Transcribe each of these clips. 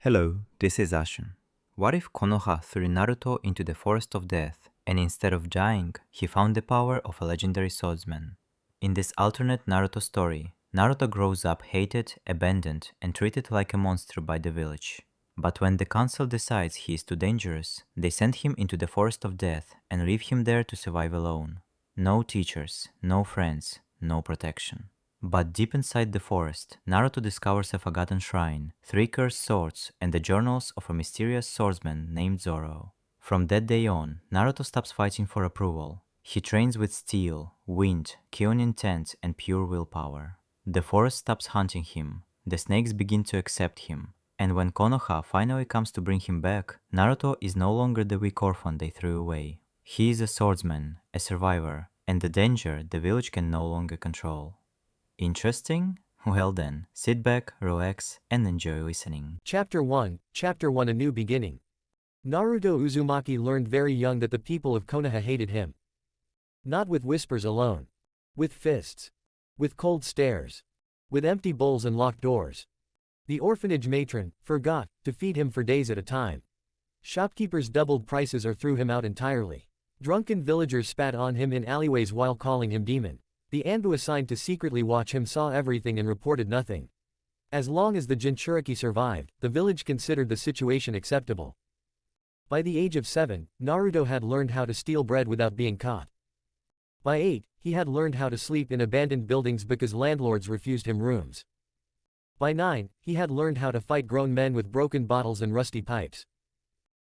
Hello, this is Ashen. What if Konoha threw Naruto into the forest of death, and instead of dying, he found the power of a legendary swordsman? In this alternate Naruto story, Naruto grows up hated, abandoned, and treated like a monster by the village. But when the council decides he is too dangerous, they send him into the forest of death and leave him there to survive alone. No teachers, no friends, no protection. But deep inside the forest, Naruto discovers a forgotten shrine, three cursed swords, and the journals of a mysterious swordsman named Zoro. From that day on, Naruto stops fighting for approval. He trains with steel, wind, keen intent, and pure willpower. The forest stops hunting him, the snakes begin to accept him, and when Konoha finally comes to bring him back, Naruto is no longer the weak orphan they threw away. He is a swordsman, a survivor, and the danger the village can no longer control. Interesting? Well then, sit back, relax, and enjoy listening. Chapter 1 A New Beginning. Naruto Uzumaki learned very young that the people of Konoha hated him. Not with whispers alone. With fists. With cold stares. With empty bowls and locked doors. The orphanage matron forgot to feed him for days at a time. Shopkeepers doubled prices or threw him out entirely. Drunken villagers spat on him in alleyways while calling him demon. The Anko assigned to secretly watch him saw everything and reported nothing. As long as the Jinchuriki survived, the village considered the situation acceptable. By the age of 7, Naruto had learned how to steal bread without being caught. By 8, he had learned how to sleep in abandoned buildings because landlords refused him rooms. By 9, he had learned how to fight grown men with broken bottles and rusty pipes.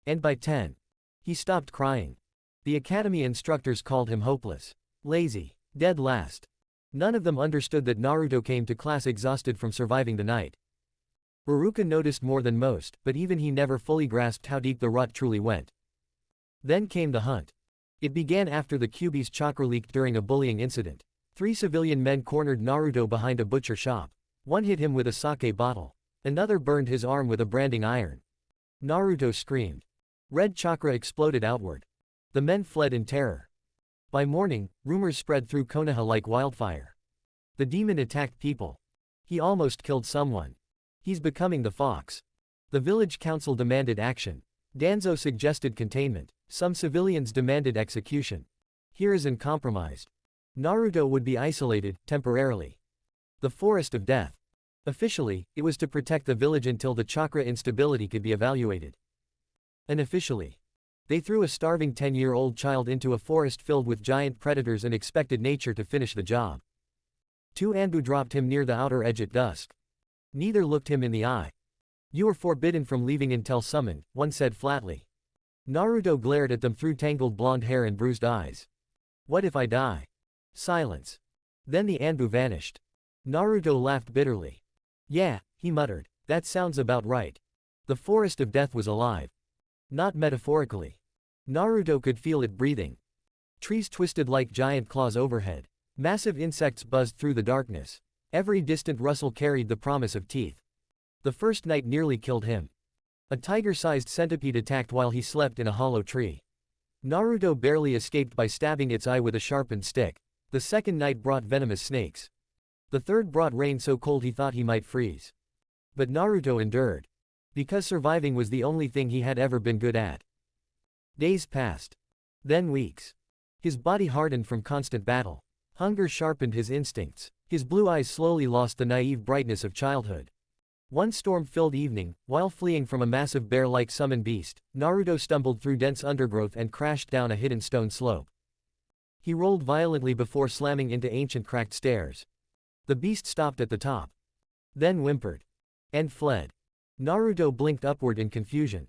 And by 10, he stopped crying. The academy instructors called him hopeless, lazy, dead last. None of them understood that Naruto came to class exhausted from surviving the night. Iruka noticed more than most, but even he never fully grasped how deep the rot truly went. Then came the hunt. It began after the Kyuubi's chakra leaked during a bullying incident. 3 civilian men cornered Naruto behind a butcher shop. One hit him with a sake bottle. Another burned his arm with a branding iron. Naruto screamed. Red chakra exploded outward. The men fled in terror. By morning, rumors spread through Konoha like wildfire. The demon attacked people. He almost killed someone. He's becoming the fox. The village council demanded action. Danzo suggested containment. Some civilians demanded execution. Hiruzen compromised. Naruto would be isolated, temporarily. The forest of death. Officially, it was to protect the village until the chakra instability could be evaluated. Unofficially, they threw a starving 10-year-old child into a forest filled with giant predators and expected nature to finish the job. 2 Anbu dropped him near the outer edge at dusk. Neither looked him in the eye. You are forbidden from leaving until summoned, one said flatly. Naruto glared at them through tangled blonde hair and bruised eyes. What if I die? Silence. Then the Anbu vanished. Naruto laughed bitterly. Yeah, he muttered. That sounds about right. The forest of death was alive. Not metaphorically. Naruto could feel it breathing. Trees twisted like giant claws overhead. Massive insects buzzed through the darkness. Every distant rustle carried the promise of teeth. The first night nearly killed him. A tiger-sized centipede attacked while he slept in a hollow tree. Naruto barely escaped by stabbing its eye with a sharpened stick. The second night brought venomous snakes. The third brought rain so cold he thought he might freeze. But Naruto endured. Because surviving was the only thing he had ever been good at. Days passed. Then weeks. His body hardened from constant battle. Hunger sharpened his instincts. His blue eyes slowly lost the naive brightness of childhood. One storm-filled evening, while fleeing from a massive bear-like summon beast, Naruto stumbled through dense undergrowth and crashed down a hidden stone slope. He rolled violently before slamming into ancient cracked stairs. The beast stopped at the top. Then whimpered. And fled. Naruto blinked upward in confusion.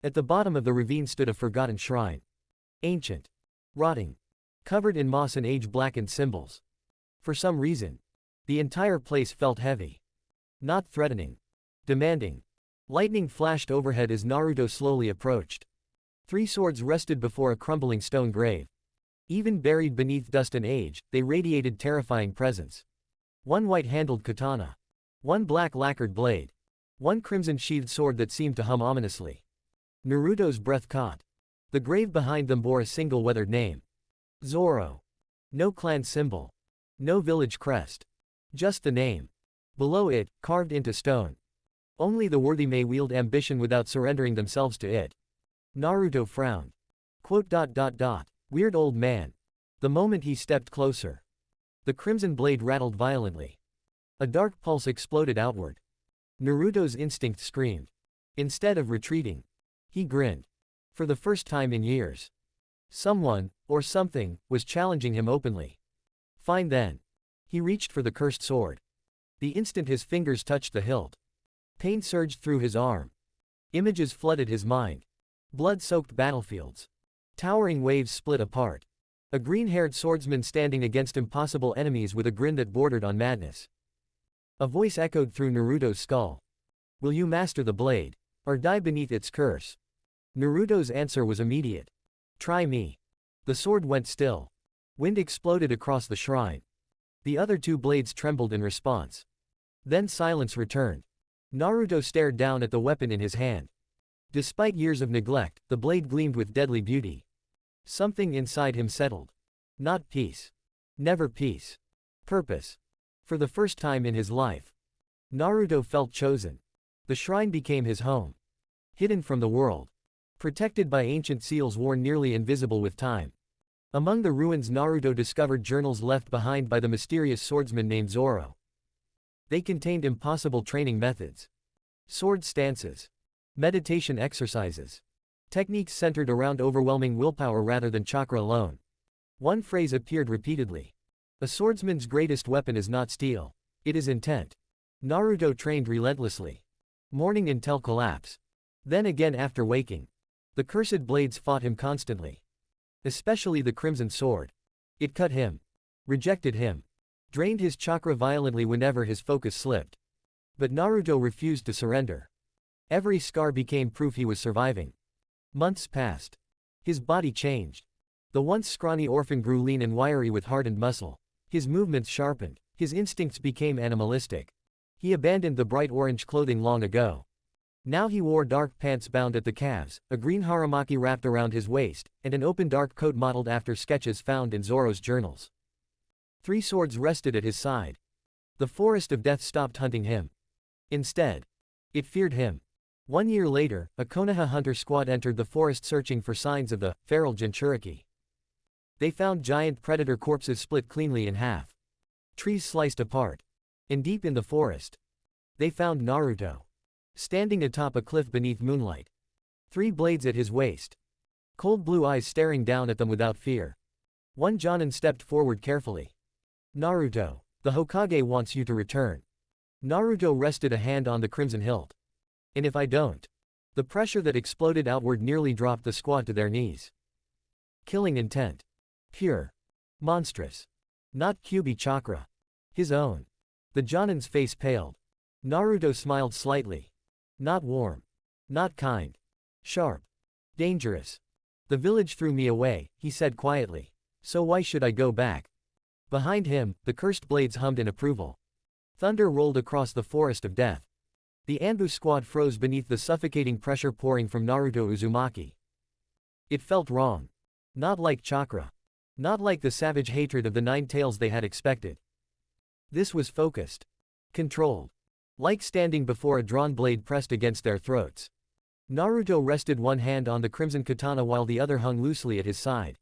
At the bottom of the ravine stood a forgotten shrine. Ancient. Rotting. Covered in moss and age-blackened symbols. For some reason, the entire place felt heavy. Not threatening. Demanding. Lightning flashed overhead as Naruto slowly approached. 3 swords rested before a crumbling stone grave. Even buried beneath dust and age, they radiated terrifying presence. 1 white-handled katana. 1 black lacquered blade. 1 crimson-sheathed sword that seemed to hum ominously. Naruto's breath caught. The grave behind them bore a single weathered name. Zoro. No clan symbol. No village crest. Just the name. Below it, carved into stone. Only the worthy may wield ambition without surrendering themselves to it. Naruto frowned. Quote. Weird old man. The moment he stepped closer, the crimson blade rattled violently. A dark pulse exploded outward. Naruto's instinct screamed. Instead of retreating, he grinned. For the first time in years, someone, or something, was challenging him openly. Fine then. He reached for the cursed sword. The instant his fingers touched the hilt, pain surged through his arm. Images flooded his mind. Blood-soaked battlefields. Towering waves split apart. A green-haired swordsman standing against impossible enemies with a grin that bordered on madness. A voice echoed through Naruto's skull. Will you master the blade, or die beneath its curse? Naruto's answer was immediate. Try me. The sword went still. Wind exploded across the shrine. The other two blades trembled in response. Then silence returned. Naruto stared down at the weapon in his hand. Despite years of neglect, the blade gleamed with deadly beauty. Something inside him settled. Not peace. Never peace. Purpose. For the first time in his life, Naruto felt chosen. The shrine became his home. Hidden from the world. Protected by ancient seals worn nearly invisible with time. Among the ruins, Naruto discovered journals left behind by the mysterious swordsman named Zoro. They contained impossible training methods. Sword stances. Meditation exercises. Techniques centered around overwhelming willpower rather than chakra alone. One phrase appeared repeatedly. A swordsman's greatest weapon is not steel. It is intent. Naruto trained relentlessly. Morning until collapse. Then again after waking. The cursed blades fought him constantly. Especially the crimson sword. It cut him. Rejected him. Drained his chakra violently whenever his focus slipped. But Naruto refused to surrender. Every scar became proof he was surviving. Months passed. His body changed. The once scrawny orphan grew lean and wiry with hardened muscle. His movements sharpened. His instincts became animalistic. He abandoned the bright orange clothing long ago. Now he wore dark pants bound at the calves, a green haramaki wrapped around his waist, and an open dark coat modeled after sketches found in Zoro's journals. 3 swords rested at his side. The forest of death stopped hunting him. Instead, it feared him. 1 year later, a Konoha hunter squad entered the forest searching for signs of the feral Jinchuriki. They found giant predator corpses split cleanly in half. Trees sliced apart. And deep in the forest, they found Naruto. Standing atop a cliff beneath moonlight. 3 blades at his waist. Cold blue eyes staring down at them without fear. One Jonin stepped forward carefully. Naruto, the Hokage wants you to return. Naruto rested a hand on the crimson hilt. And if I don't? The pressure that exploded outward nearly dropped the squad to their knees. Killing intent. Pure. Monstrous. Not Kyuubi chakra. His own. The Jonin's face paled. Naruto smiled slightly. Not warm. Not kind. Sharp. Dangerous. The village threw me away, he said quietly. So why should I go back? Behind him, the cursed blades hummed in approval. Thunder rolled across the forest of death. The Anbu squad froze beneath the suffocating pressure pouring from Naruto Uzumaki. It felt wrong. Not like chakra. Not like the savage hatred of the 9 tails they had expected. This was focused. Controlled. Like standing before a drawn blade pressed against their throats. Naruto rested one hand on the crimson katana while the other hung loosely at his side.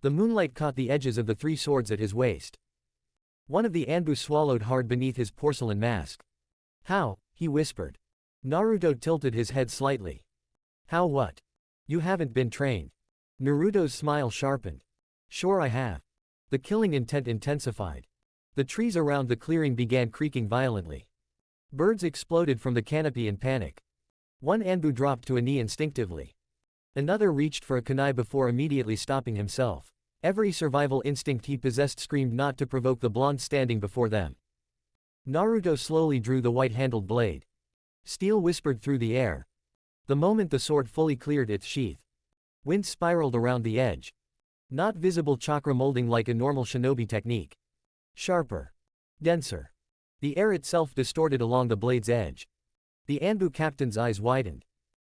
The moonlight caught the edges of the 3 swords at his waist. One of the Anbu swallowed hard beneath his porcelain mask. How? He whispered. Naruto tilted his head slightly. How what? You haven't been trained. Naruto's smile sharpened. Sure I have. The killing intent intensified. The trees around the clearing began creaking violently. Birds exploded from the canopy in panic. One Anbu dropped to a knee instinctively. Another reached for a kunai before immediately stopping himself. Every survival instinct he possessed screamed not to provoke the blonde standing before them. Naruto slowly drew the white-handled blade. Steel whispered through the air. The moment the sword fully cleared its sheath, wind spiraled around the edge. Not visible chakra molding like a normal shinobi technique. Sharper. Denser. The air itself distorted along the blade's edge. The Anbu captain's eyes widened.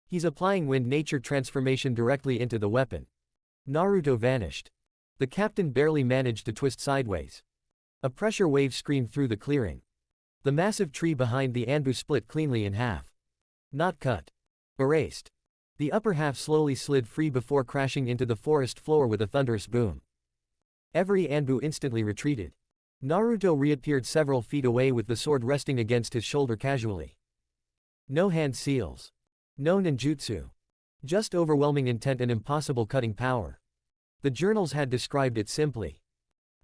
He's applying wind nature transformation directly into the weapon. Naruto vanished. The captain barely managed to twist sideways. A pressure wave screamed through the clearing. The massive tree behind the Anbu split cleanly in half. Not cut. Erased. The upper half slowly slid free before crashing into the forest floor with a thunderous boom. Every Anbu instantly retreated. Naruto reappeared several feet away with the sword resting against his shoulder casually. No hand seals. No ninjutsu. Just overwhelming intent and impossible cutting power. The journals had described it simply.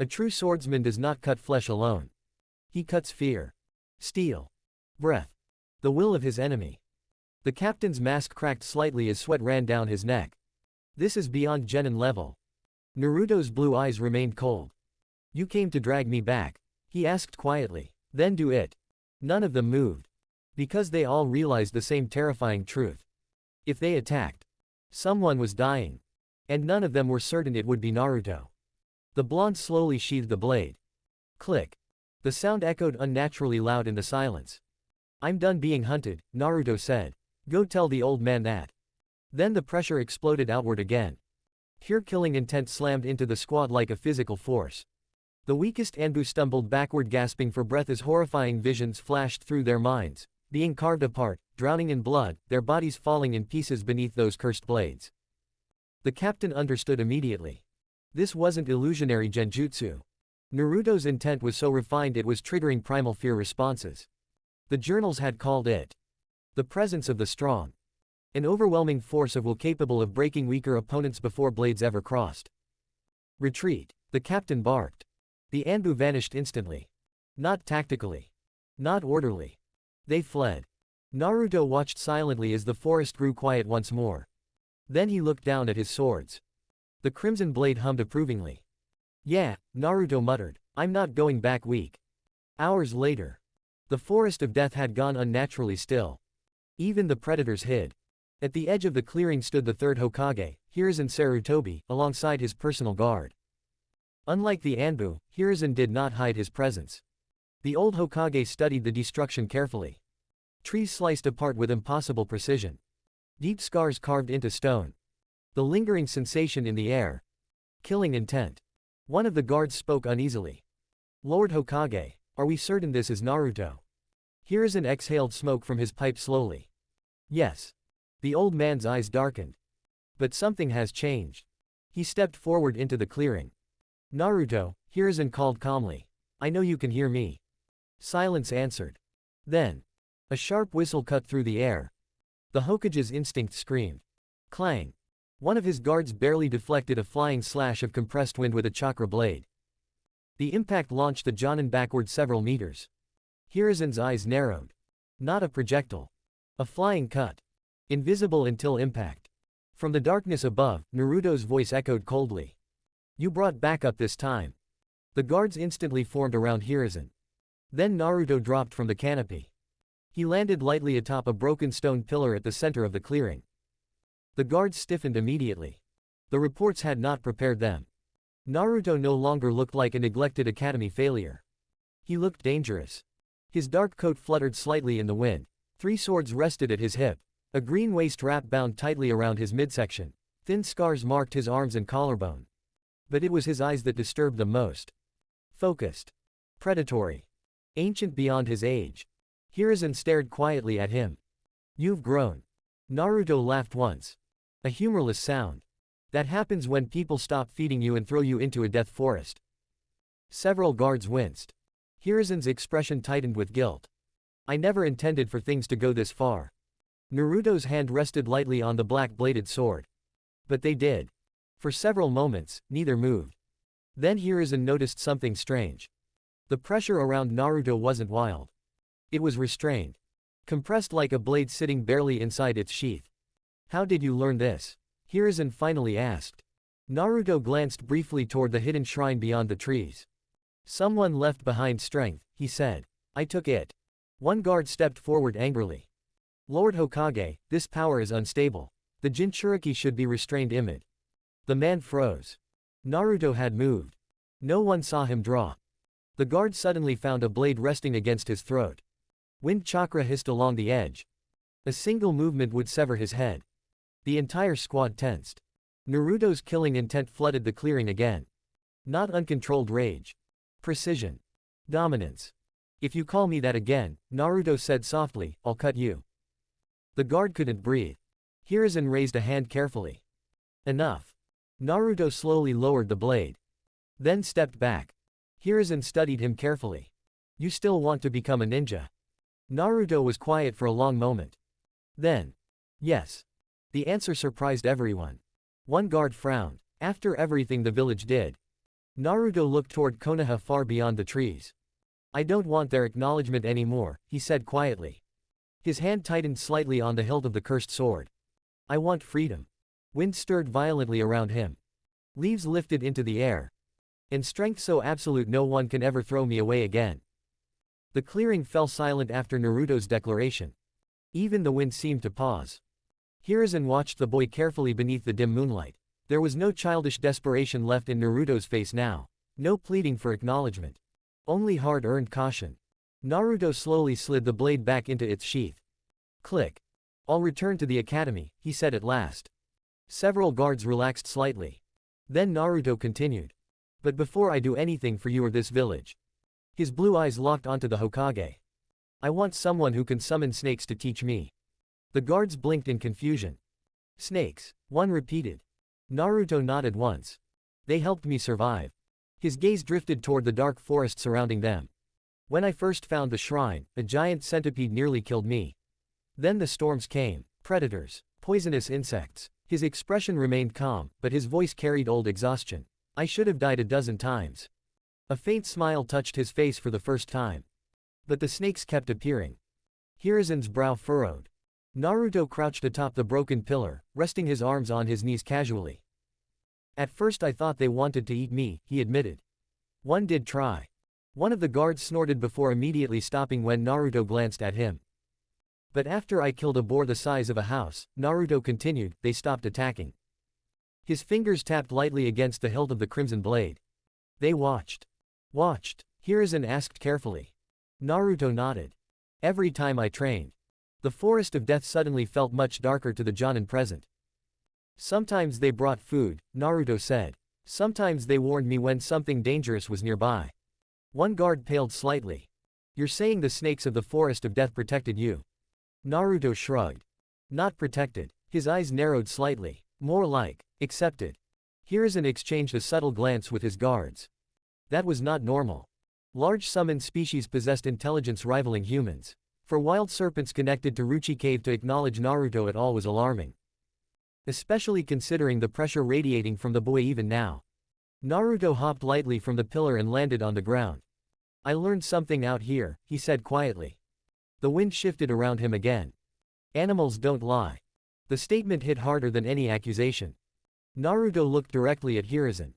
A true swordsman does not cut flesh alone. He cuts fear. Steel. Breath. The will of his enemy. The captain's mask cracked slightly as sweat ran down his neck. This is beyond genin level. Naruto's blue eyes remained cold. You came to drag me back, he asked quietly. Then do it. None of them moved. Because they all realized the same terrifying truth. If they attacked, someone was dying. And none of them were certain it would be Naruto. The blonde slowly sheathed the blade. Click. The sound echoed unnaturally loud in the silence. I'm done being hunted, Naruto said. Go tell the old man that. Then the pressure exploded outward again. Pure killing intent slammed into the squad like a physical force. The weakest Anbu stumbled backward, gasping for breath as horrifying visions flashed through their minds, being carved apart, drowning in blood, their bodies falling in pieces beneath those cursed blades. The captain understood immediately. This wasn't illusionary genjutsu. Naruto's intent was so refined it was triggering primal fear responses. The journals had called it the presence of the strong. An overwhelming force of will capable of breaking weaker opponents before blades ever crossed. Retreat, the captain barked. The Anbu vanished instantly. Not tactically. Not orderly. They fled. Naruto watched silently as the forest grew quiet once more. Then he looked down at his swords. The crimson blade hummed approvingly. Yeah, Naruto muttered, I'm not going back weak. Hours later. The forest of death had gone unnaturally still. Even the predators hid. At the edge of the clearing stood the third Hokage, Hiruzen Sarutobi, alongside his personal guard. Unlike the Anbu, Hiruzen did not hide his presence. The old Hokage studied the destruction carefully. Trees sliced apart with impossible precision. Deep scars carved into stone. The lingering sensation in the air. Killing intent. One of the guards spoke uneasily. Lord Hokage, are we certain this is Naruto? Hiruzen exhaled smoke from his pipe slowly. Yes. The old man's eyes darkened. But something has changed. He stepped forward into the clearing. Naruto, Hiruzen called calmly. I know you can hear me. Silence answered. Then. A sharp whistle cut through the air. The Hokage's instinct screamed. Clang. One of his guards barely deflected a flying slash of compressed wind with a chakra blade. The impact launched the Jonin backward several meters. Hiruzen's eyes narrowed. Not a projectile. A flying cut. Invisible until impact. From the darkness above, Naruto's voice echoed coldly. You brought backup this time. The guards instantly formed around Hiruzen. Then Naruto dropped from the canopy. He landed lightly atop a broken stone pillar at the center of the clearing. The guards stiffened immediately. The reports had not prepared them. Naruto no longer looked like a neglected academy failure. He looked dangerous. His dark coat fluttered slightly in the wind. 3 swords rested at his hip. A green waist wrap bound tightly around his midsection. Thin scars marked his arms and collarbone. But it was his eyes that disturbed them most. Focused. Predatory. Ancient beyond his age. Hiruzen stared quietly at him. You've grown. Naruto laughed once. A humorless sound. That happens when people stop feeding you and throw you into a death forest. Several guards winced. Hiruzen's expression tightened with guilt. I never intended for things to go this far. Naruto's hand rested lightly on the black-bladed sword. But they did. For several moments, neither moved. Then Hiruzen noticed something strange. The pressure around Naruto wasn't wild. It was restrained. Compressed like a blade sitting barely inside its sheath. How did you learn this? Hiruzen finally asked. Naruto glanced briefly toward the hidden shrine beyond the trees. Someone left behind strength, he said. I took it. One guard stepped forward angrily. Lord Hokage, this power is unstable. The Jinchuriki should be restrained imid. The man froze. Naruto had moved. No one saw him draw. The guard suddenly found a blade resting against his throat. Wind chakra hissed along the edge. A single movement would sever his head. The entire squad tensed. Naruto's killing intent flooded the clearing again. Not uncontrolled rage. Precision. Dominance. If you call me that again, Naruto said softly, I'll cut you. The guard couldn't breathe. Hiruzen raised a hand carefully. Enough. Naruto slowly lowered the blade. Then stepped back. Hiruzen studied him carefully. You still want to become a ninja? Naruto was quiet for a long moment. Then. Yes. The answer surprised everyone. One guard frowned. After everything the village did. Naruto looked toward Konoha far beyond the trees. I don't want their acknowledgement anymore, he said quietly. His hand tightened slightly on the hilt of the cursed sword. I want freedom. Wind stirred violently around him. Leaves lifted into the air. And strength so absolute no one can ever throw me away again. The clearing fell silent after Naruto's declaration. Even the wind seemed to pause. Hiruzen watched the boy carefully beneath the dim moonlight. There was no childish desperation left in Naruto's face now. No pleading for acknowledgement. Only hard-earned caution. Naruto slowly slid the blade back into its sheath. Click. I'll return to the academy, he said at last. Several guards relaxed slightly. Then Naruto continued. But before I do anything for you or this village. His blue eyes locked onto the Hokage. I want someone who can summon snakes to teach me. The guards blinked in confusion. Snakes, one repeated. Naruto nodded once. They helped me survive. His gaze drifted toward the dark forest surrounding them. When I first found the shrine, a giant centipede nearly killed me. Then the storms came, predators, poisonous insects. His expression remained calm, but his voice carried old exhaustion. I should have died a dozen times. A faint smile touched his face for the first time. But the snakes kept appearing. Hiruzen's brow furrowed. Naruto crouched atop the broken pillar, resting his arms on his knees casually. At first I thought they wanted to eat me, he admitted. One did try. One of the guards snorted before immediately stopping when Naruto glanced at him. But after I killed a boar the size of a house, Naruto continued, they stopped attacking. His fingers tapped lightly against the hilt of the crimson blade. They watched. Watched? Hiruzen asked carefully. Naruto nodded. Every time I trained. The forest of death suddenly felt much darker to the Jonin present. Sometimes they brought food, Naruto said. Sometimes they warned me when something dangerous was nearby. One guard paled slightly. You're saying the snakes of the forest of death protected you? Naruto shrugged. Not protected. His eyes narrowed slightly. More like, accepted. Hiruzen exchanged a subtle glance with his guards. That was not normal. Large summoned species possessed intelligence rivaling humans. For wild serpents connected to Ruchi Cave to acknowledge Naruto at all was alarming. Especially considering the pressure radiating from the boy even now. Naruto hopped lightly from the pillar and landed on the ground. I learned something out here, he said quietly. The wind shifted around him again. Animals don't lie. The statement hit harder than any accusation. Naruto looked directly at Hiruzen.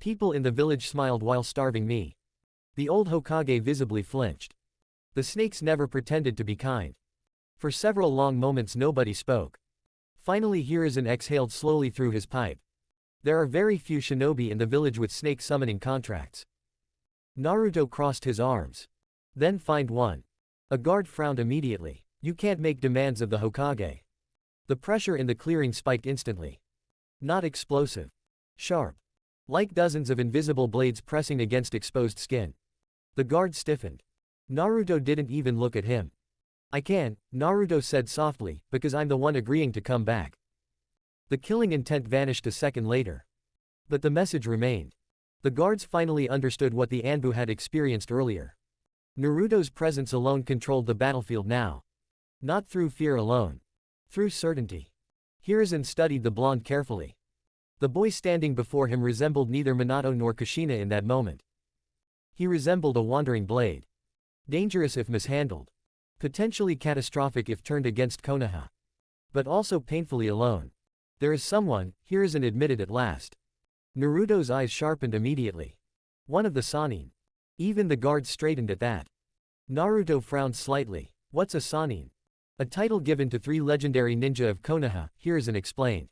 People in the village smiled while starving me. The old Hokage visibly flinched. The snakes never pretended to be kind. For several long moments nobody spoke. Finally Hiruzen exhaled slowly through his pipe. There are very few shinobi in the village with snake summoning contracts. Naruto crossed his arms. Then find one. A guard frowned immediately. You can't make demands of the Hokage. The pressure in the clearing spiked instantly. Not explosive. Sharp. Like dozens of invisible blades pressing against exposed skin. The guard stiffened. Naruto didn't even look at him. I can, Naruto said softly, because I'm the one agreeing to come back. The killing intent vanished a second later. But the message remained. The guards finally understood what the Anbu had experienced earlier. Naruto's presence alone controlled the battlefield now. Not through fear alone. Through certainty. Hiruzen studied the blonde carefully. The boy standing before him resembled neither Minato nor Kushina in that moment. He resembled a wandering blade. Dangerous if mishandled. Potentially catastrophic if turned against Konoha. But also painfully alone. There is someone, Hiruzen admitted at last. Naruto's eyes sharpened immediately. One of the Sannin. Even the guards straightened at that. Naruto frowned slightly. What's a Sannin? A title given to 3 legendary ninja of Konoha, Hiruzen explained.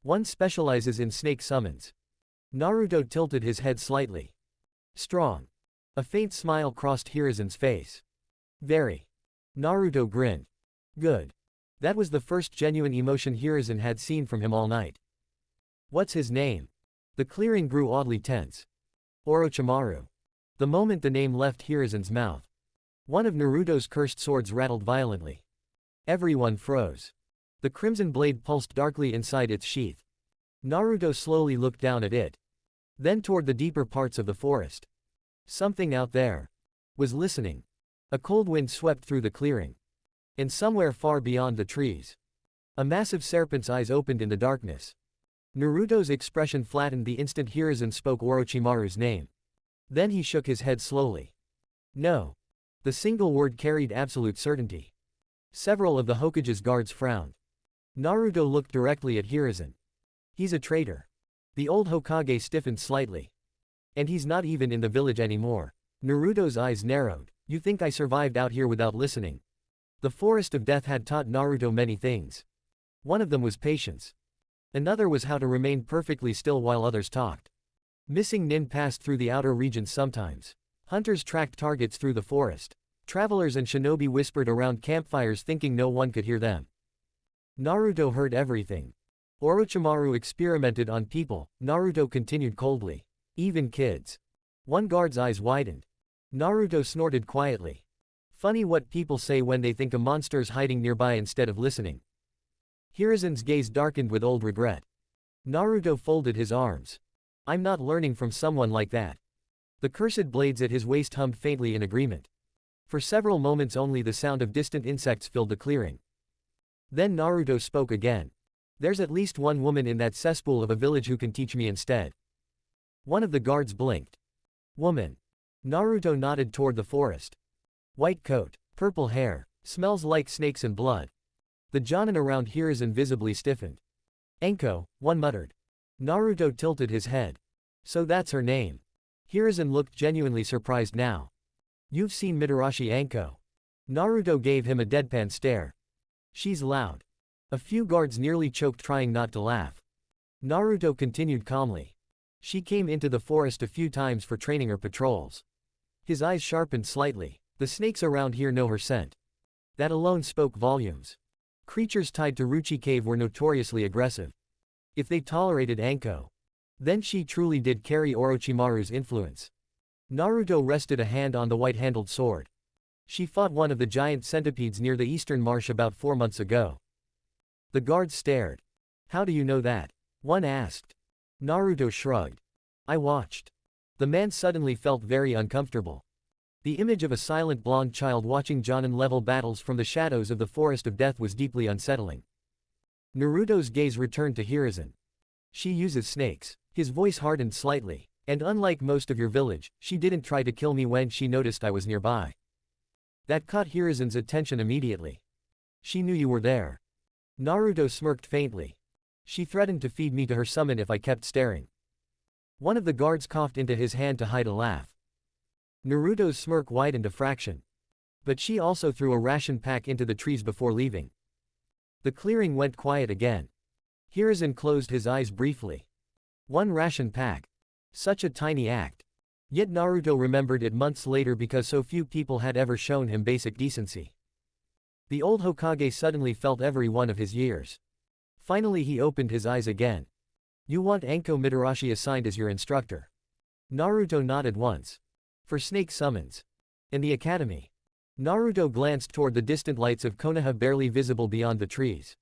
One specializes in snake summons. Naruto tilted his head slightly. Strong. A faint smile crossed Hiruzen's face. Very. Naruto grinned. Good. That was the first genuine emotion Hiruzen had seen from him all night. What's his name? The clearing grew oddly tense. Orochimaru. The moment the name left Hiruzen's mouth. One of Naruto's cursed swords rattled violently. Everyone froze. The crimson blade pulsed darkly inside its sheath. Naruto slowly looked down at it. Then toward the deeper parts of the forest. Something out there was listening. A cold wind swept through the clearing. And somewhere far beyond the trees, a massive serpent's eyes opened in the darkness. Naruto's expression flattened the instant Hiruzen spoke Orochimaru's name. Then he shook his head slowly. No. The single word carried absolute certainty. Several of the Hokage's guards frowned. Naruto looked directly at Hiruzen. He's a traitor. The old Hokage stiffened slightly. And he's not even in the village anymore. Naruto's eyes narrowed. You think I survived out here without listening? The Forest of Death had taught Naruto many things. One of them was patience. Another was how to remain perfectly still while others talked. Missing Nin passed through the outer regions sometimes. Hunters tracked targets through the forest. Travelers and shinobi whispered around campfires thinking no one could hear them. Naruto heard everything. Orochimaru experimented on people, Naruto continued coldly. Even kids. One guard's eyes widened. Naruto snorted quietly. Funny what people say when they think a monster's hiding nearby instead of listening. Hiruzen's gaze darkened with old regret. Naruto folded his arms. I'm not learning from someone like that. The cursed blades at his waist hummed faintly in agreement. For several moments only the sound of distant insects filled the clearing. Then Naruto spoke again. There's at least one woman in that cesspool of a village who can teach me instead. One of the guards blinked. Woman. Naruto nodded toward the forest. White coat, purple hair, smells like snakes and blood. The Jonin around Hiruzen visibly stiffened. Anko, one muttered. Naruto tilted his head. So that's her name. Hiruzen looked genuinely surprised now. You've seen Mitarashi Anko. Naruto gave him a deadpan stare. She's loud. A few guards nearly choked trying not to laugh. Naruto continued calmly. She came into the forest a few times for training or patrols. His eyes sharpened slightly. The snakes around here know her scent. That alone spoke volumes. Creatures tied to Ruchi Cave were notoriously aggressive. If they tolerated Anko, then she truly did carry Orochimaru's influence. Naruto rested a hand on the white-handled sword. She fought one of the giant centipedes near the eastern marsh about 4 months ago. The guards stared. How do you know that? One asked. Naruto shrugged. I watched. The man suddenly felt very uncomfortable. The image of a silent blonde child watching Jonin-level battles from the shadows of the Forest of Death was deeply unsettling. Naruto's gaze returned to Hiruzen. She uses snakes. His voice hardened slightly. And unlike most of your village, she didn't try to kill me when she noticed I was nearby. That caught Hiruzen's attention immediately. She knew you were there. Naruto smirked faintly. She threatened to feed me to her summon if I kept staring. One of the guards coughed into his hand to hide a laugh. Naruto's smirk widened a fraction. But she also threw a ration pack into the trees before leaving. The clearing went quiet again. Hiruzen closed his eyes briefly. One ration pack. Such a tiny act. Yet Naruto remembered it months later because so few people had ever shown him basic decency. The old Hokage suddenly felt every one of his years. Finally he opened his eyes again. You want Anko Mitarashi assigned as your instructor? Naruto nodded once. For snake summons. In the academy. Naruto glanced toward the distant lights of Konoha barely visible beyond the trees.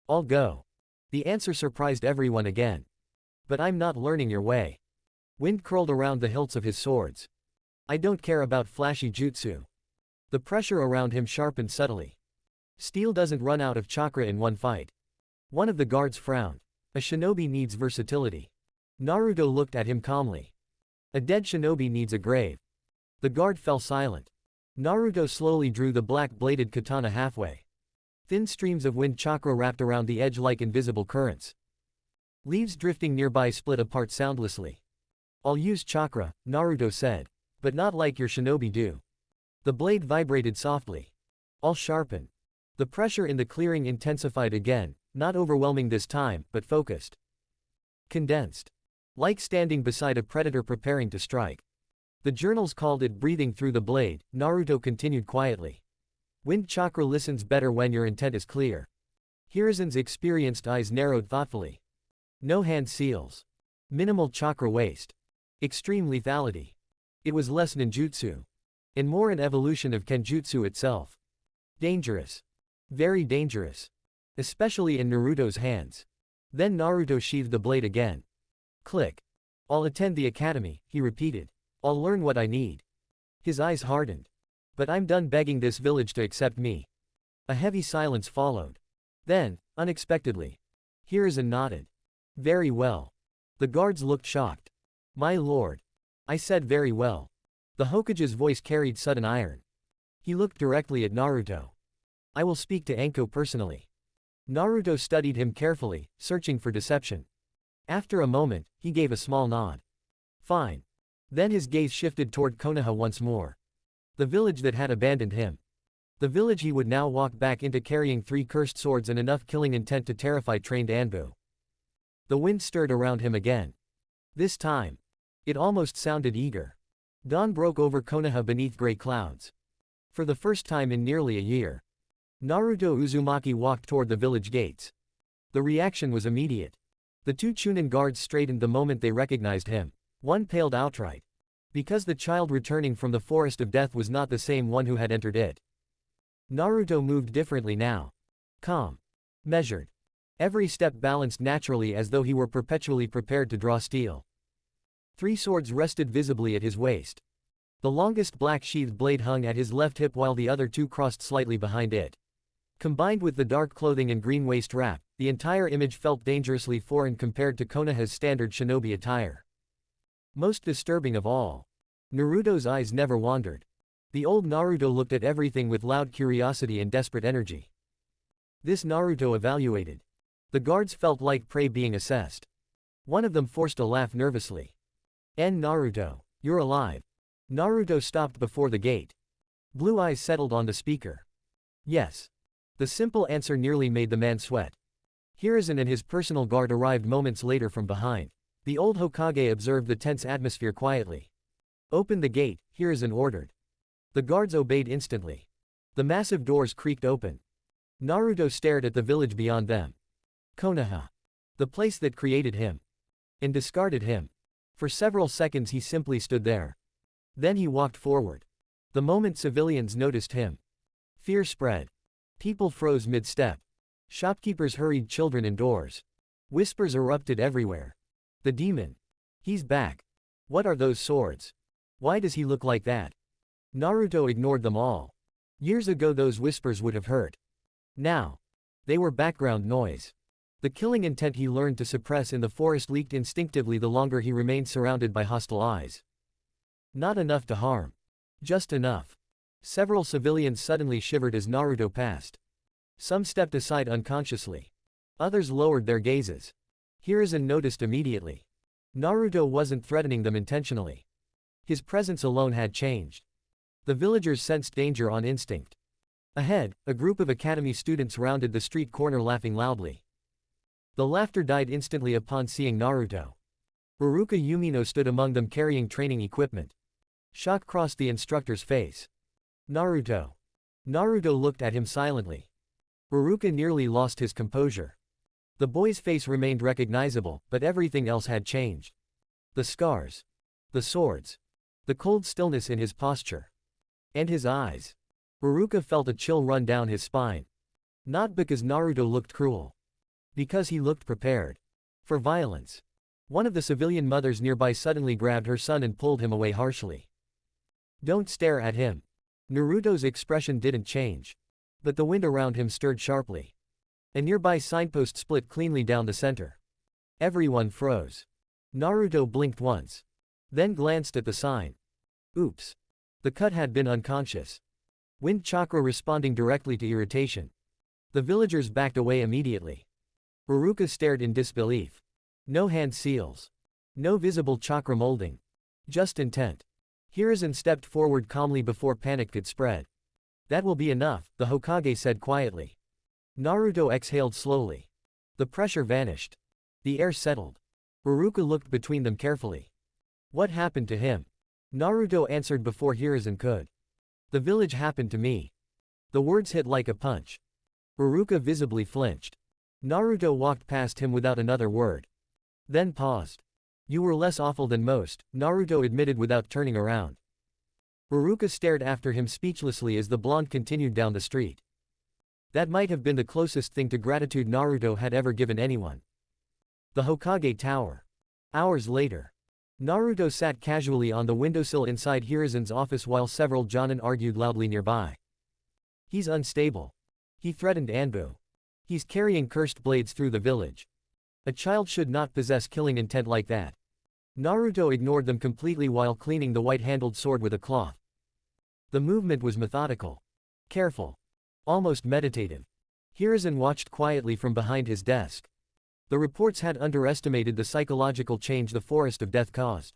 I'll go. The answer surprised everyone again. But I'm not learning your way. Wind curled around the hilts of his swords. I don't care about flashy jutsu. The pressure around him sharpened subtly. Steel doesn't run out of chakra in one fight. One of the guards frowned. A shinobi needs versatility. Naruto looked at him calmly. A dead shinobi needs a grave. The guard fell silent. Naruto slowly drew the black-bladed katana halfway. Thin streams of wind chakra wrapped around the edge like invisible currents. Leaves drifting nearby split apart soundlessly. I'll use chakra, Naruto said. But not like your shinobi do. The blade vibrated softly. I'll sharpen. The pressure in the clearing intensified again, not overwhelming this time, but focused. Condensed. Like standing beside a predator preparing to strike. The journals called it breathing through the blade. Naruto continued quietly. Wind chakra listens better when your intent is clear. Hiruzen's experienced eyes narrowed thoughtfully. No hand seals. Minimal chakra waste. Extreme lethality. It was less ninjutsu. and more an evolution of Kenjutsu itself. Dangerous. Very dangerous. Especially in Naruto's hands. Then Naruto sheathed the blade again. Click. I'll attend the academy, he repeated. I'll learn what I need. His eyes hardened. But I'm done begging this village to accept me. A heavy silence followed. Then, unexpectedly, Hiruzen nodded. Very well. The guards looked shocked. My lord. I said very well. The Hokage's voice carried sudden iron. He looked directly at Naruto. I will speak to Anko personally. Naruto studied him carefully, searching for deception. After a moment, he gave a small nod. Fine. Then his gaze shifted toward Konoha once more. The village that had abandoned him. The village he would now walk back into carrying 3 cursed swords and enough killing intent to terrify trained Anbu. The wind stirred around him again. This time. It almost sounded eager. Dawn broke over Konoha beneath gray clouds. For the first time in nearly a year. Naruto Uzumaki walked toward the village gates. The reaction was immediate. The 2 Chunin guards straightened the moment they recognized him. One paled outright. Because the child returning from the forest of death was not the same one who had entered it. Naruto moved differently now. Calm. Measured. Every step balanced naturally as though he were perpetually prepared to draw steel. 3 swords rested visibly at his waist. The longest black sheathed blade hung at his left hip while the other 2 crossed slightly behind it. Combined with the dark clothing and green waist wrap, the entire image felt dangerously foreign compared to Konoha's standard shinobi attire. Most disturbing of all. Naruto's eyes never wandered. The old Naruto looked at everything with loud curiosity and desperate energy. This Naruto evaluated. The guards felt like prey being assessed. One of them forced a laugh nervously. Naruto, you're alive. Naruto stopped before the gate. Blue eyes settled on the speaker. Yes. The simple answer nearly made the man sweat. Hiruzen and his personal guard arrived moments later from behind. The old Hokage observed the tense atmosphere quietly. Open the gate, Hiruzen ordered. The guards obeyed instantly. The massive doors creaked open. Naruto stared at the village beyond them. Konoha. The place that created him. And discarded him. For several seconds he simply stood there. Then he walked forward. The moment civilians noticed him. Fear spread. People froze mid-step. Shopkeepers hurried children indoors. Whispers erupted everywhere. The demon. He's back. What are those swords? Why does he look like that? Naruto ignored them all. Years ago those whispers would have hurt. Now. They were background noise. The killing intent he learned to suppress in the forest leaked instinctively the longer he remained surrounded by hostile eyes. Not enough to harm. Just enough. Several civilians suddenly shivered as Naruto passed. Some stepped aside unconsciously. Others lowered their gazes. Hiruzen noticed immediately. Naruto wasn't threatening them intentionally. His presence alone had changed. The villagers sensed danger on instinct. Ahead, a group of academy students rounded the street corner laughing loudly. The laughter died instantly upon seeing Naruto. Iruka Yumino stood among them carrying training equipment. Shock crossed the instructor's face. Naruto. Naruto looked at him silently. Iruka nearly lost his composure. The boy's face remained recognizable, but everything else had changed. The scars. The swords. The cold stillness in his posture. And his eyes. Iruka felt a chill run down his spine. Not because Naruto looked cruel. Because he looked prepared. For violence. One of the civilian mothers nearby suddenly grabbed her son and pulled him away harshly. Don't stare at him. Naruto's expression didn't change. But the wind around him stirred sharply. A nearby signpost split cleanly down the center. Everyone froze. Naruto blinked once. Then glanced at the sign. Oops. The cut had been unconscious. Wind chakra responding directly to irritation. The villagers backed away immediately. Iruka stared in disbelief. No hand seals. No visible chakra molding. Just intent. Hiruzen stepped forward calmly before panic could spread. That will be enough, the Hokage said quietly. Naruto exhaled slowly. The pressure vanished. The air settled. Iruka looked between them carefully. What happened to him? Naruto answered before Hiruzen could. The village happened to me. The words hit like a punch. Iruka visibly flinched. Naruto walked past him without another word. Then paused. You were less awful than most, Naruto admitted without turning around. Haruka stared after him speechlessly as the blonde continued down the street. That might have been the closest thing to gratitude Naruto had ever given anyone. The Hokage Tower. Hours later. Naruto sat casually on the windowsill inside Hiruzen's office while several jonin argued loudly nearby. He's unstable. He threatened Anbu. He's carrying cursed blades through the village. A child should not possess killing intent like that. Naruto ignored them completely while cleaning the white-handled sword with a cloth. The movement was methodical. Careful. Almost meditative. Hiruzen watched quietly from behind his desk. The reports had underestimated the psychological change the Forest of Death caused.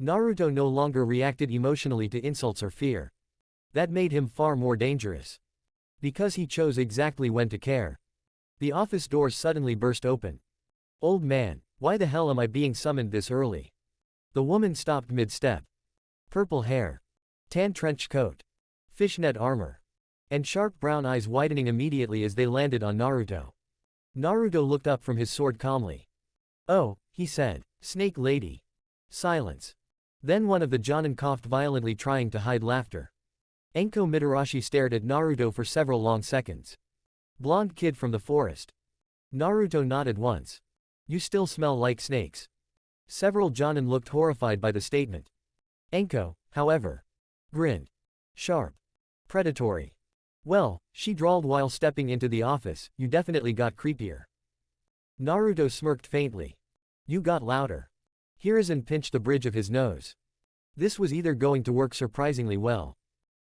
Naruto no longer reacted emotionally to insults or fear. That made him far more dangerous. Because he chose exactly when to care. The office doors suddenly burst open. "Old man, why the hell am I being summoned this early?" The woman stopped mid-step. Purple hair. Tan trench coat. Fishnet armor. And sharp brown eyes widening immediately as they landed on Naruto. Naruto looked up from his sword calmly. "Oh," he said. "Snake lady." Silence. Then one of the jonin coughed violently, trying to hide laughter. Anko Mitarashi stared at Naruto for several long seconds. "Blonde kid from the forest." Naruto nodded once. "You still smell like snakes." Several jonin looked horrified by the statement. Anko, however, grinned. Sharp. Predatory. "Well," she drawled while stepping into the office, "you definitely got creepier." Naruto smirked faintly. "You got louder." Hiruzen pinched the bridge of his nose. This was either going to work surprisingly well.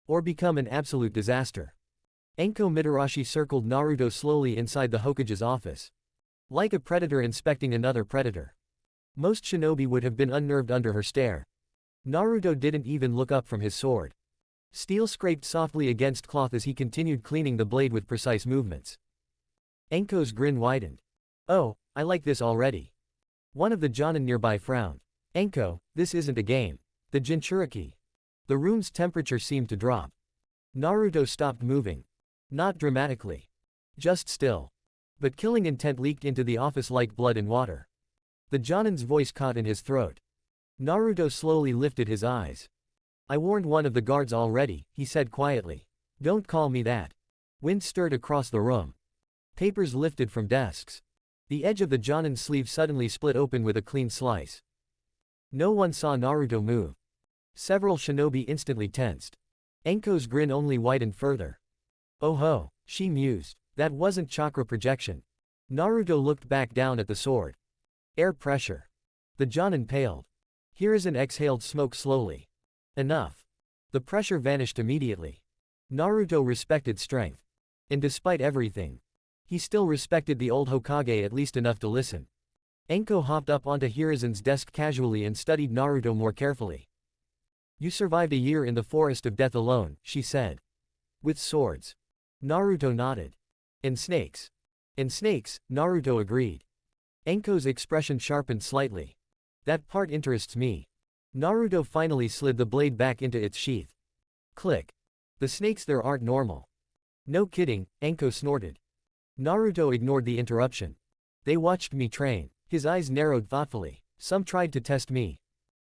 Or become an absolute disaster. Anko Mitarashi circled Naruto slowly inside the Hokage's office. Like a predator inspecting another predator. Most shinobi would have been unnerved under her stare. Naruto didn't even look up from his sword. Steel scraped softly against cloth as he continued cleaning the blade with precise movements. Anko's grin widened. "Oh, I like this already." One of the jonin nearby frowned. "Anko, this isn't a game." The Jinchuriki. The room's temperature seemed to drop. Naruto stopped moving. Not dramatically. Just still. But killing intent leaked into the office like blood in water. The jonin's voice caught in his throat. Naruto slowly lifted his eyes. "I warned one of the guards already," he said quietly. "Don't call me that." Wind stirred across the room. Papers lifted from desks. The edge of the jonin's sleeve suddenly split open with a clean slice. No one saw Naruto move. Several shinobi instantly tensed. Anko's grin only widened further. "Oh ho," she mused. That wasn't chakra projection. Naruto looked back down at the sword. Air pressure. The jonin paled. Hiruzen exhaled smoke slowly. Enough. The pressure vanished immediately. Naruto respected strength. And despite everything, he still respected the old Hokage at least enough to listen. Anko hopped up onto Hiruzen's desk casually and studied Naruto more carefully. "You survived a year in the Forest of Death alone," she said. "With swords." Naruto nodded. "And snakes." "And snakes," Naruto agreed. Anko's expression sharpened slightly. "That part interests me." Naruto finally slid the blade back into its sheath. Click. "The snakes there aren't normal." "No kidding," Anko snorted. Naruto ignored the interruption. "They watched me train." His eyes narrowed thoughtfully. "Some tried to test me."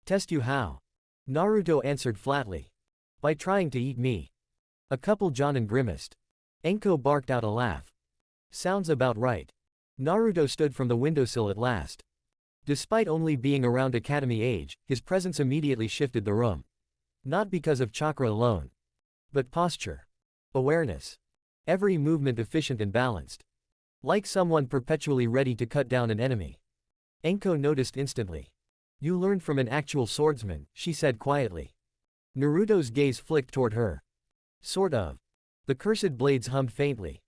"Test you how?" Naruto answered flatly. "By trying to eat me." A couple jonin grimaced. Anko barked out a laugh. "Sounds about right." Naruto stood from the windowsill at last. Despite only being around academy age, his presence immediately shifted the room. Not because of chakra alone. But posture. Awareness. Every movement efficient and balanced. Like someone perpetually ready to cut down an enemy. Anko noticed instantly. "You learned from an actual swordsman," she said quietly. Naruto's gaze flicked toward her. "Sort of." The cursed blades hummed faintly.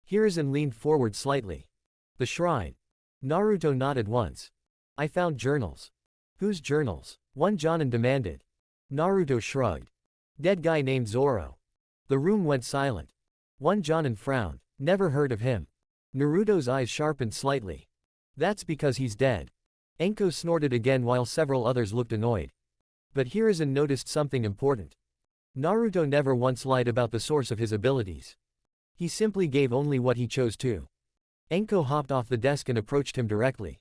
Hiruzen leaned forward slightly. "The shrine." Naruto nodded once. "I found journals." "Whose journals?" one jonin demanded. Naruto shrugged. "Dead guy named Zoro." The room went silent. One jonin frowned. "Never heard of him." Naruto's eyes sharpened slightly. "That's because he's dead." Anko snorted again while several others looked annoyed. But Hiruzen noticed something important. Naruto never once lied about the source of his abilities. He simply gave only what he chose to. Anko hopped off the desk and approached him directly.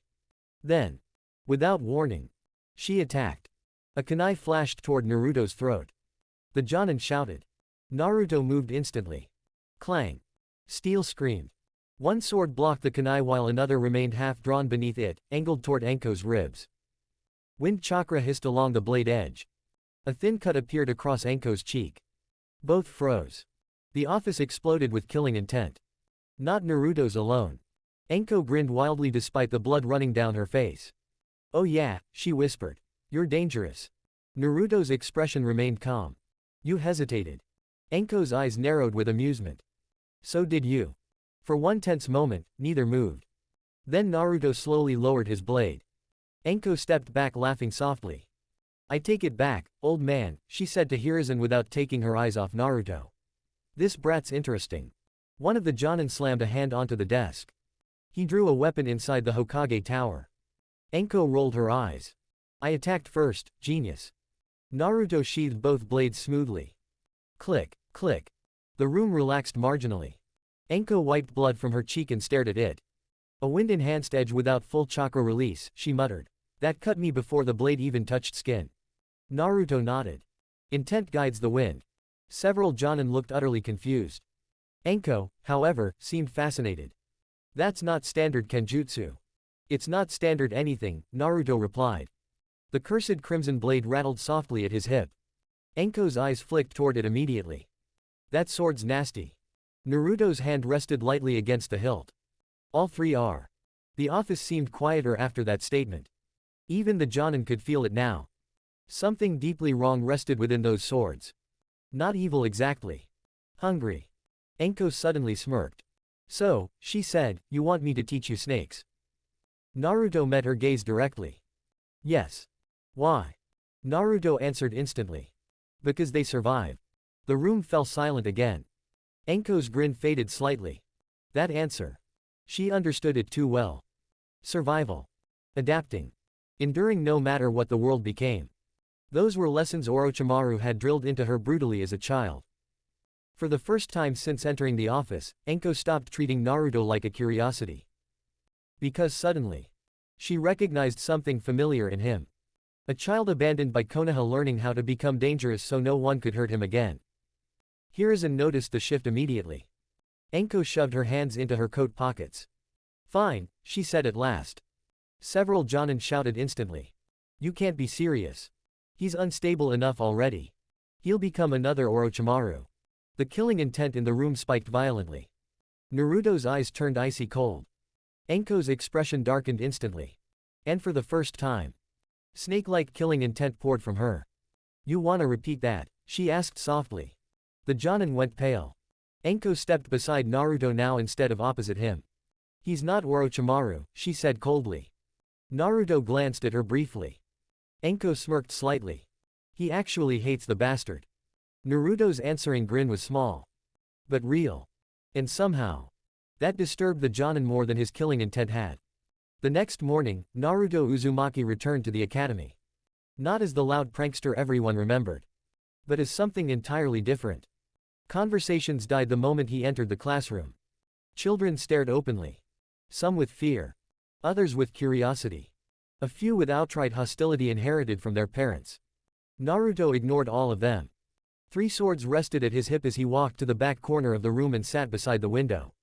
Then, without warning, she attacked. A kunai flashed toward Naruto's throat. The Jonin shouted. Naruto moved instantly. Clang. Steel screamed. One sword blocked the kunai while another remained half-drawn beneath it, angled toward Anko's ribs. Wind chakra hissed along the blade edge. A thin cut appeared across Anko's cheek. Both froze. The office exploded with killing intent. Not Naruto's alone. Anko grinned wildly despite the blood running down her face. "Oh yeah," she whispered. "You're dangerous." Naruto's expression remained calm. "You hesitated." Anko's eyes narrowed with amusement. "So did you." For one tense moment, neither moved. Then Naruto slowly lowered his blade. Anko stepped back laughing softly. "I take it back, old man," she said to Hiruzen without taking her eyes off Naruto. "This brat's interesting." One of the Jonin slammed a hand onto the desk. He drew a weapon inside the Hokage tower. Anko rolled her eyes. "I attacked first, genius." Naruto sheathed both blades smoothly. Click, click. The room relaxed marginally. Anko wiped blood from her cheek and stared at it. "A wind-enhanced edge without full chakra release," she muttered. "That cut me before the blade even touched skin." Naruto nodded. "Intent guides the wind." Several Jonin looked utterly confused. Anko, however, seemed fascinated. "That's not standard kenjutsu." "It's not standard anything," Naruto replied. The cursed crimson blade rattled softly at his hip. Anko's eyes flicked toward it immediately. "That sword's nasty." Naruto's hand rested lightly against the hilt. "All three are." The office seemed quieter after that statement. Even the Jonin could feel it now. Something deeply wrong rested within those swords. Not evil exactly. Hungry. Anko suddenly smirked. "So," she said, "you want me to teach you snakes?" Naruto met her gaze directly. "Yes." "Why?" Naruto answered instantly. "Because they survive." The room fell silent again. Anko's grin faded slightly. That answer. She understood it too well. Survival. Adapting. Enduring no matter what the world became. Those were lessons Orochimaru had drilled into her brutally as a child. For the first time since entering the office, Anko stopped treating Naruto like a curiosity. Because suddenly, she recognized something familiar in him. A child abandoned by Konoha learning how to become dangerous so no one could hurt him again. Hiruzen noticed the shift immediately. Anko shoved her hands into her coat pockets. "Fine," she said at last. Several Jonin shouted instantly. "You can't be serious. He's unstable enough already. He'll become another Orochimaru." The killing intent in the room spiked violently. Naruto's eyes turned icy cold. Anko's expression darkened instantly. And for the first time, snake-like killing intent poured from her. "You wanna repeat that?" she asked softly. The Jonin went pale. Anko stepped beside Naruto now instead of opposite him. "He's not Orochimaru," she said coldly. Naruto glanced at her briefly. Anko smirked slightly. "He actually hates the bastard." Naruto's answering grin was small. But real. And somehow, that disturbed the Jonin more than his killing intent had. The next morning, Naruto Uzumaki returned to the academy. Not as the loud prankster everyone remembered. But as something entirely different. Conversations died the moment he entered the classroom. Children stared openly. Some with fear. Others with curiosity. A few with outright hostility inherited from their parents. Naruto ignored all of them. 3 swords rested at his hip as he walked to the back corner of the room and sat beside the window.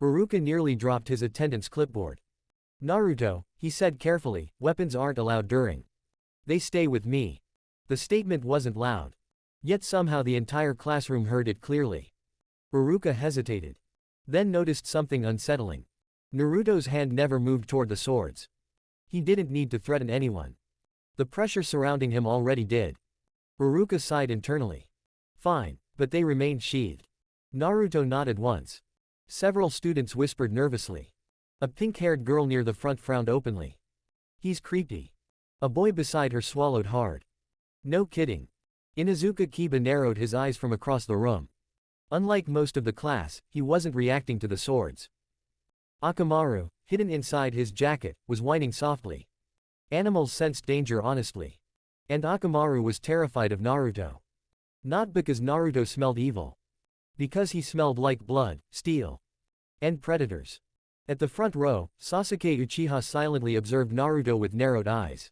Iruka nearly dropped his attendance clipboard. "Naruto," he said carefully, "weapons aren't allowed during. They stay with me." The statement wasn't loud. Yet somehow the entire classroom heard it clearly. Iruka hesitated. Then noticed something unsettling. Naruto's hand never moved toward the swords. He didn't need to threaten anyone. The pressure surrounding him already did. Iruka sighed internally. Fine, but they remained sheathed. Naruto nodded once. Several students whispered nervously. A pink-haired girl near the front frowned openly. "He's creepy." A boy beside her swallowed hard. "No kidding." Inuzuka Kiba narrowed his eyes from across the room. Unlike most of the class, he wasn't reacting to the swords. Akamaru, hidden inside his jacket, was whining softly. Animals sensed danger honestly. And Akamaru was terrified of Naruto. Not because Naruto smelled evil. Because he smelled like blood, steel, and predators. At the front row, Sasuke Uchiha silently observed Naruto with narrowed eyes.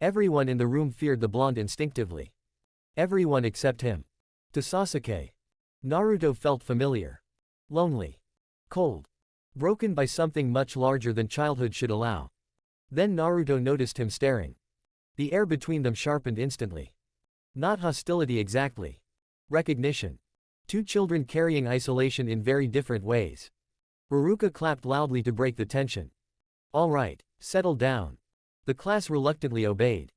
Everyone in the room feared the blonde instinctively. Everyone except him. To Sasuke, Naruto felt familiar. Lonely. Cold. Broken by something much larger than childhood should allow. Then Naruto noticed him staring. The air between them sharpened instantly. Not hostility exactly. Recognition. Two children carrying isolation in very different ways. Iruka clapped loudly to break the tension. All right, settle down. The class reluctantly obeyed.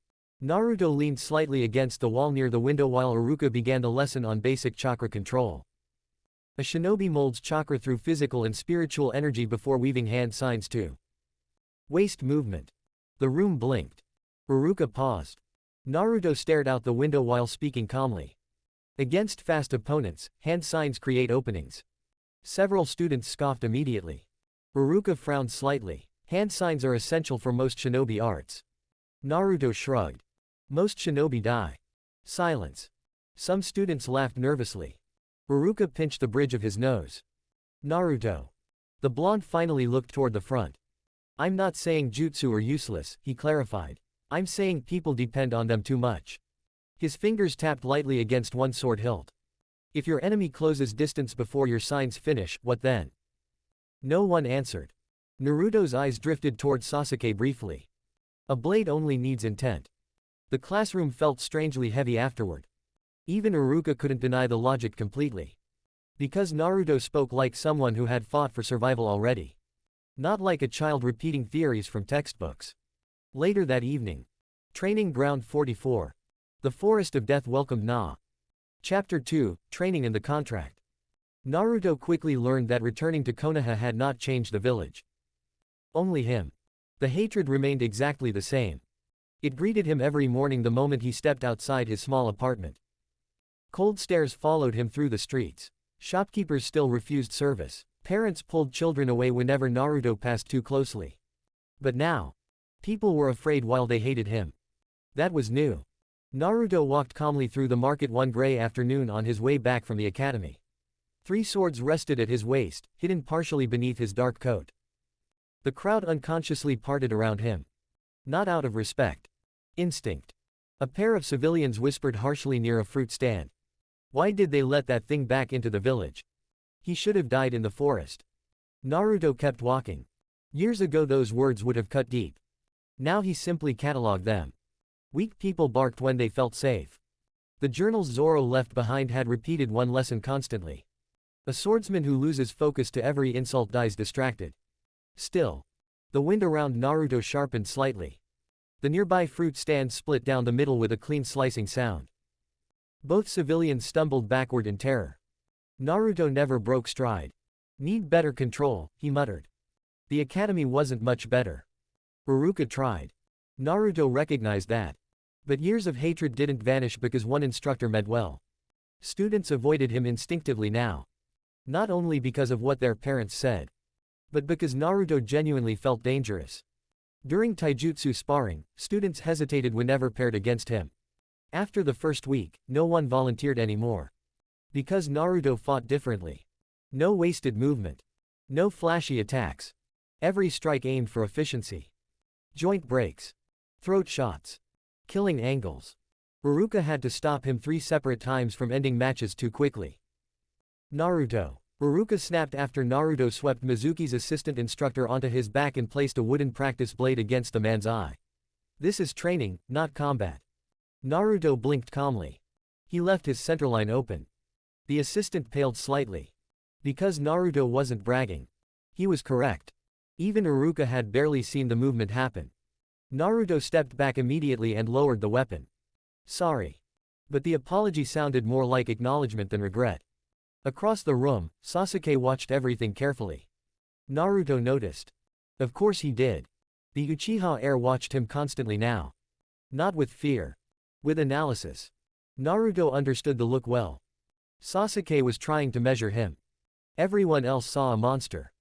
Naruto leaned slightly against the wall near the window while Iruka began the lesson on basic chakra control. A shinobi molds chakra through physical and spiritual energy before weaving hand signs to waist movement. The room blinked. Iruka paused. Naruto stared out the window while speaking calmly. Against fast opponents, hand signs create openings. Several students scoffed immediately. Iruka frowned slightly. Hand signs are essential for most shinobi arts. Naruto shrugged. Most shinobi die. Silence. Some students laughed nervously. Iruka pinched the bridge of his nose. Naruto. The blonde finally looked toward the front. I'm not saying jutsu are useless, he clarified. I'm saying people depend on them too much. His fingers tapped lightly against one sword hilt. If your enemy closes distance before your signs finish, what then? No one answered. Naruto's eyes drifted toward Sasuke briefly. A blade only needs intent. The classroom felt strangely heavy afterward. Even Iruka couldn't deny the logic completely. Because Naruto spoke like someone who had fought for survival already. Not like a child repeating theories from textbooks. Later that evening. Training Ground 44. The Forest of Death welcomed Na. Chapter 2, Training and the Contract. Naruto quickly learned that returning to Konoha had not changed the village. Only him. The hatred remained exactly the same. It greeted him every morning the moment he stepped outside his small apartment. Cold stares followed him through the streets. Shopkeepers still refused service. Parents pulled children away whenever Naruto passed too closely. But now, people were afraid while they hated him. That was new. Naruto walked calmly through the market one gray afternoon on his way back from the academy. 3 swords rested at his waist, hidden partially beneath his dark coat. The crowd unconsciously parted around him. Not out of respect. Instinct. A pair of civilians whispered harshly near a fruit stand. Why did they let that thing back into the village? He should have died in the forest. Naruto kept walking. Years ago those words would have cut deep. Now he simply catalogued them. Weak people barked when they felt safe. The journals Zoro left behind had repeated one lesson constantly. A swordsman who loses focus to every insult dies distracted. Still. The wind around Naruto sharpened slightly. The nearby fruit stand split down the middle with a clean slicing sound. Both civilians stumbled backward in terror. Naruto never broke stride. Need better control, he muttered. The academy wasn't much better. Iruka tried. Naruto recognized that. But years of hatred didn't vanish because one instructor meant well. Students avoided him instinctively now. Not only because of what their parents said, but because Naruto genuinely felt dangerous. During taijutsu sparring, students hesitated whenever paired against him. After the first week, no one volunteered anymore. Because Naruto fought differently. No wasted movement. No flashy attacks. Every strike aimed for efficiency. Joint breaks. Throat shots. Killing angles. Iruka had to stop him 3 separate times from ending matches too quickly. Naruto. Iruka snapped after Naruto swept Mizuki's assistant instructor onto his back and placed a wooden practice blade against the man's eye. This is training, not combat. Naruto blinked calmly. He left his centerline open. The assistant paled slightly. Because Naruto wasn't bragging. He was correct. Even Iruka had barely seen the movement happen. Naruto stepped back immediately and lowered the weapon. Sorry. But the apology sounded more like acknowledgement than regret. Across the room, Sasuke watched everything carefully. Naruto noticed. Of course he did. The Uchiha heir watched him constantly now. Not with fear. With analysis. Naruto understood the look well. Sasuke was trying to measure him. Everyone else saw a monster.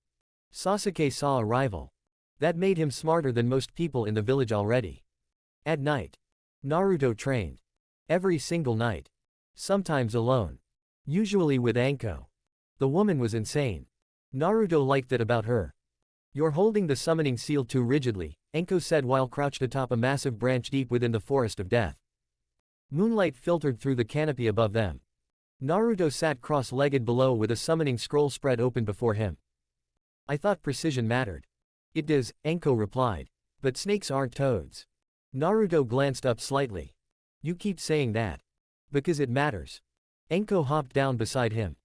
Sasuke saw a rival. That made him smarter than most people in the village already. At night. Naruto trained. Every single night. Sometimes alone. Usually with Anko. The woman was insane. Naruto liked that about her. You're holding the summoning seal too rigidly, Anko said while crouched atop a massive branch deep within the forest of death. Moonlight filtered through the canopy above them. Naruto sat cross-legged below with a summoning scroll spread open before him. I thought precision mattered. It does, Anko replied. But snakes aren't toads. Naruto glanced up slightly. You keep saying that. Because it matters. Anko hopped down beside him.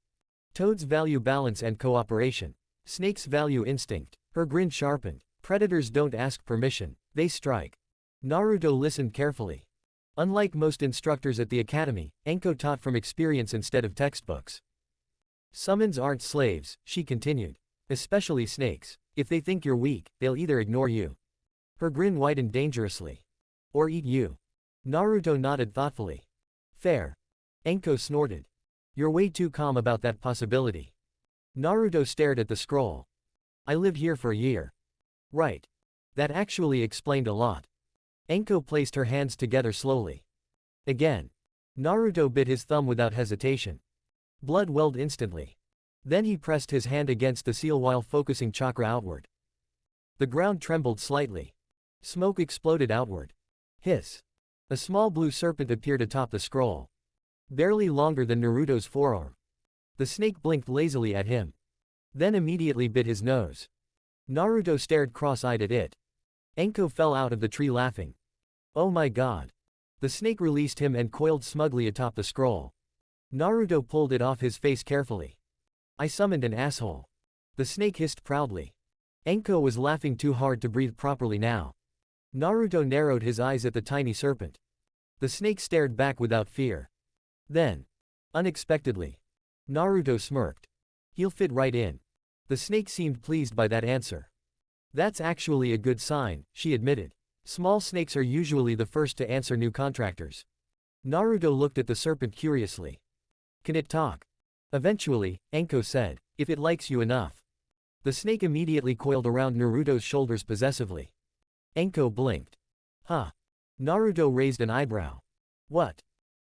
Toads value balance and cooperation. Snakes value instinct. Her grin sharpened. Predators don't ask permission, they strike. Naruto listened carefully. Unlike most instructors at the academy, Anko taught from experience instead of textbooks. Summons aren't slaves, she continued. Especially snakes. If they think you're weak, they'll either ignore you. Her grin widened dangerously. Or eat you. Naruto nodded thoughtfully. Fair. Anko snorted. You're way too calm about that possibility. Naruto stared at the scroll. I lived here for a year. Right. That actually explained a lot. Anko placed her hands together slowly. Again. Naruto bit his thumb without hesitation. Blood welled instantly. Then he pressed his hand against the seal while focusing chakra outward. The ground trembled slightly. Smoke exploded outward. Hiss. A small blue serpent appeared atop the scroll. Barely longer than Naruto's forearm. The snake blinked lazily at him. Then immediately bit his nose. Naruto stared cross-eyed at it. Anko fell out of the tree laughing. Oh my god. The snake released him and coiled smugly atop the scroll. Naruto pulled it off his face carefully. I summoned an asshole. The snake hissed proudly. Anko was laughing too hard to breathe properly now. Naruto narrowed his eyes at the tiny serpent. The snake stared back without fear. Then, unexpectedly, Naruto smirked. He'll fit right in. The snake seemed pleased by that answer. That's actually a good sign, she admitted. Small snakes are usually the first to answer new contractors. Naruto looked at the serpent curiously. Can it talk? Eventually, Anko said, if it likes you enough. The snake immediately coiled around Naruto's shoulders possessively. Anko blinked. Huh. Naruto raised an eyebrow. What?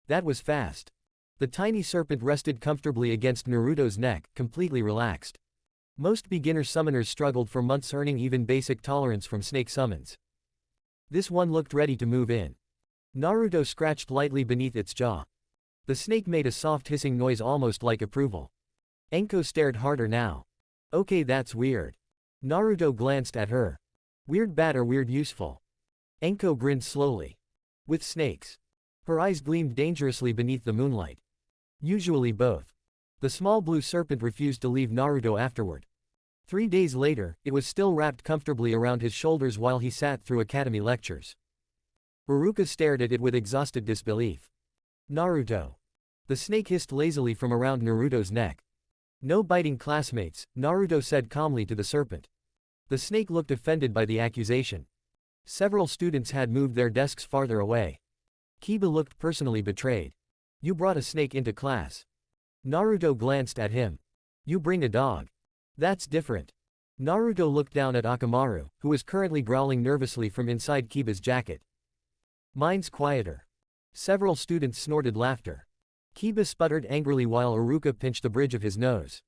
That was fast. The tiny serpent rested comfortably against Naruto's neck, completely relaxed. Most beginner summoners struggled for months earning even basic tolerance from snake summons. This one looked ready to move in. Naruto scratched lightly beneath its jaw. The snake made a soft hissing noise almost like approval. Anko stared harder now. Okay, that's weird. Naruto glanced at her. Weird bad or weird useful? Anko grinned slowly. With snakes. Her eyes gleamed dangerously beneath the moonlight. Usually both. The small blue serpent refused to leave Naruto afterward. 3 days later, it was still wrapped comfortably around his shoulders while he sat through academy lectures. Iruka stared at it with exhausted disbelief. Naruto. The snake hissed lazily from around Naruto's neck. No biting classmates, Naruto said calmly to the serpent. The snake looked offended by the accusation. Several students had moved their desks farther away. Kiba looked personally betrayed. You brought a snake into class. Naruto glanced at him. You bring a dog. That's different. Naruto looked down at Akamaru, who was currently growling nervously from inside Kiba's jacket. Mine's quieter. Several students snorted laughter. Kiba sputtered angrily while Iruka pinched the bridge of his nose.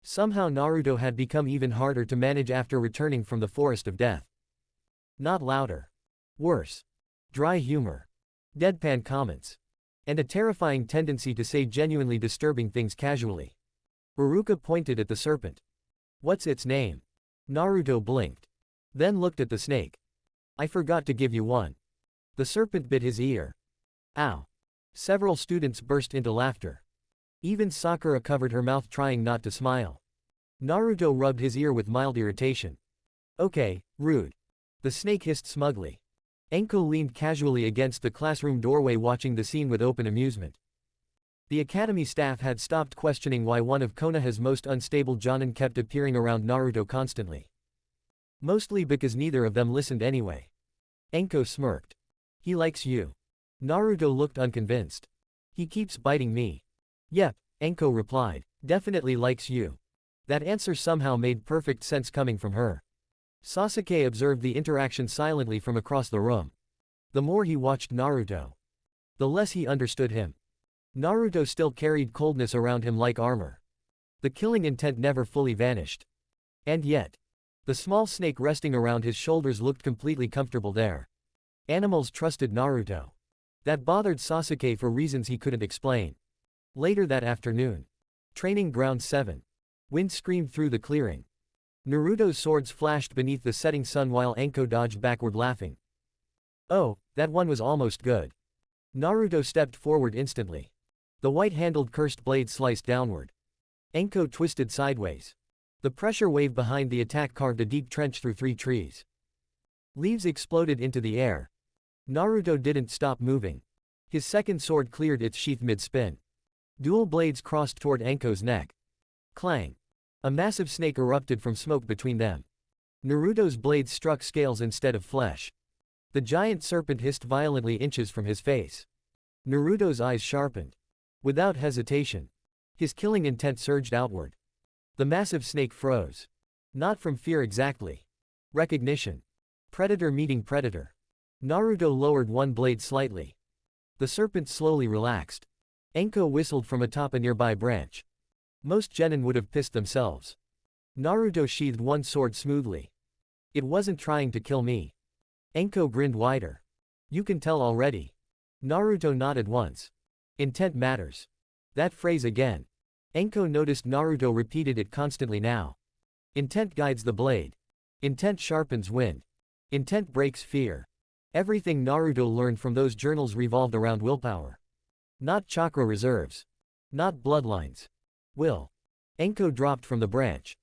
Somehow Naruto had become even harder to manage after returning from the forest of death. Not louder. Worse. Dry humor. Deadpan comments. And a terrifying tendency to say genuinely disturbing things casually. Iruka pointed at the serpent. What's its name? Naruto blinked. Then looked at the snake. I forgot to give you one. The serpent bit his ear. Ow. Several students burst into laughter. Even Sakura covered her mouth trying not to smile. Naruto rubbed his ear with mild irritation. Okay, rude. The snake hissed smugly. Anko leaned casually against the classroom doorway watching the scene with open amusement. The academy staff had stopped questioning why one of Konoha's most unstable jonin kept appearing around Naruto constantly. Mostly because neither of them listened anyway. Anko smirked. He likes you. Naruto looked unconvinced. He keeps biting me. Yep, Anko replied. Definitely likes you. That answer somehow made perfect sense coming from her. Sasuke observed the interaction silently from across the room. The more he watched Naruto, the less he understood him. Naruto still carried coldness around him like armor. The killing intent never fully vanished. And yet, the small snake resting around his shoulders looked completely comfortable there. Animals trusted Naruto. That bothered Sasuke for reasons he couldn't explain. Later that afternoon. Training Ground 7. Wind screamed through the clearing. Naruto's swords flashed beneath the setting sun while Anko dodged backward laughing. Oh, that one was almost good. Naruto stepped forward instantly. The white-handled cursed blade sliced downward. Anko twisted sideways. The pressure wave behind the attack carved a deep trench through 3 trees. Leaves exploded into the air. Naruto didn't stop moving. His second sword cleared its sheath mid-spin. Dual blades crossed toward Anko's neck. Clang. A massive snake erupted from smoke between them. Naruto's blades struck scales instead of flesh. The giant serpent hissed violently inches from his face. Naruto's eyes sharpened. Without hesitation. His killing intent surged outward. The massive snake froze. Not from fear exactly. Recognition. Predator meeting predator. Naruto lowered one blade slightly. The serpent slowly relaxed. Anko whistled from atop a nearby branch. Most genin would have pissed themselves. Naruto sheathed one sword smoothly. It wasn't trying to kill me. Anko grinned wider. You can tell already. Naruto nodded once. Intent matters. That phrase again. Anko noticed Naruto repeated it constantly now. Intent guides the blade. Intent sharpens wind. Intent breaks fear. Everything Naruto learned from those journals revolved around willpower. Not chakra reserves. Not bloodlines. Will. Anko dropped from the branch.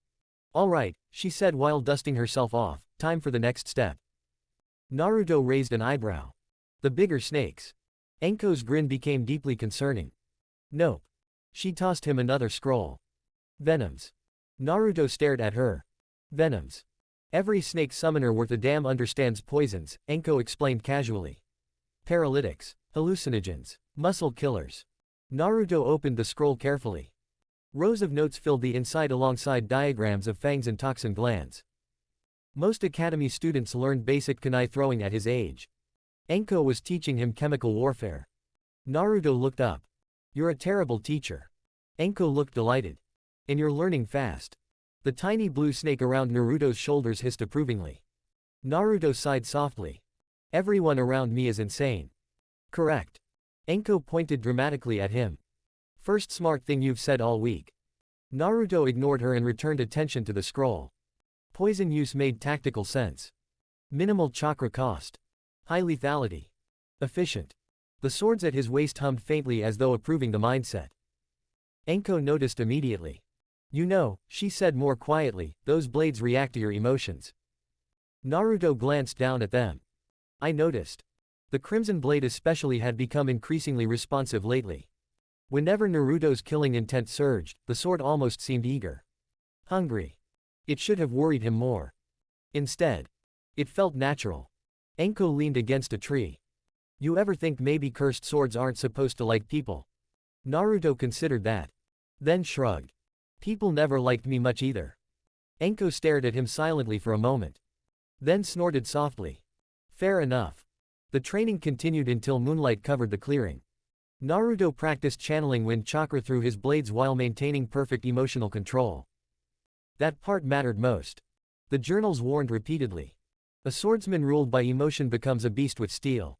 All right, she said while dusting herself off, time for the next step. Naruto raised an eyebrow. The bigger snakes. Anko's grin became deeply concerning. Nope. She tossed him another scroll. Venoms. Naruto stared at her. Venoms. Every snake summoner worth a damn understands poisons, Anko explained casually. Paralytics. Hallucinogens. Muscle killers. Naruto opened the scroll carefully. Rows of notes filled the inside alongside diagrams of fangs and toxin glands. Most academy students learned basic kunai throwing at his age. Anko was teaching him chemical warfare. Naruto looked up. You're a terrible teacher. Anko looked delighted. And you're learning fast. The tiny blue snake around Naruto's shoulders hissed approvingly. Naruto sighed softly. Everyone around me is insane. Correct. Anko pointed dramatically at him. First smart thing you've said all week. Naruto ignored her and returned attention to the scroll. Poison use made tactical sense. Minimal chakra cost. High lethality. Efficient. The swords at his waist hummed faintly as though approving the mindset. Anko noticed immediately. You know, she said more quietly, those blades react to your emotions. Naruto glanced down at them. I noticed. The crimson blade especially had become increasingly responsive lately. Whenever Naruto's killing intent surged, the sword almost seemed eager. Hungry. It should have worried him more. Instead. It felt natural. Anko leaned against a tree. You ever think maybe cursed swords aren't supposed to like people? Naruto considered that. Then shrugged. People never liked me much either. Anko stared at him silently for a moment. Then snorted softly. Fair enough. The training continued until moonlight covered the clearing. Naruto practiced channeling wind chakra through his blades while maintaining perfect emotional control. That part mattered most. The journals warned repeatedly. A swordsman ruled by emotion becomes a beast with steel.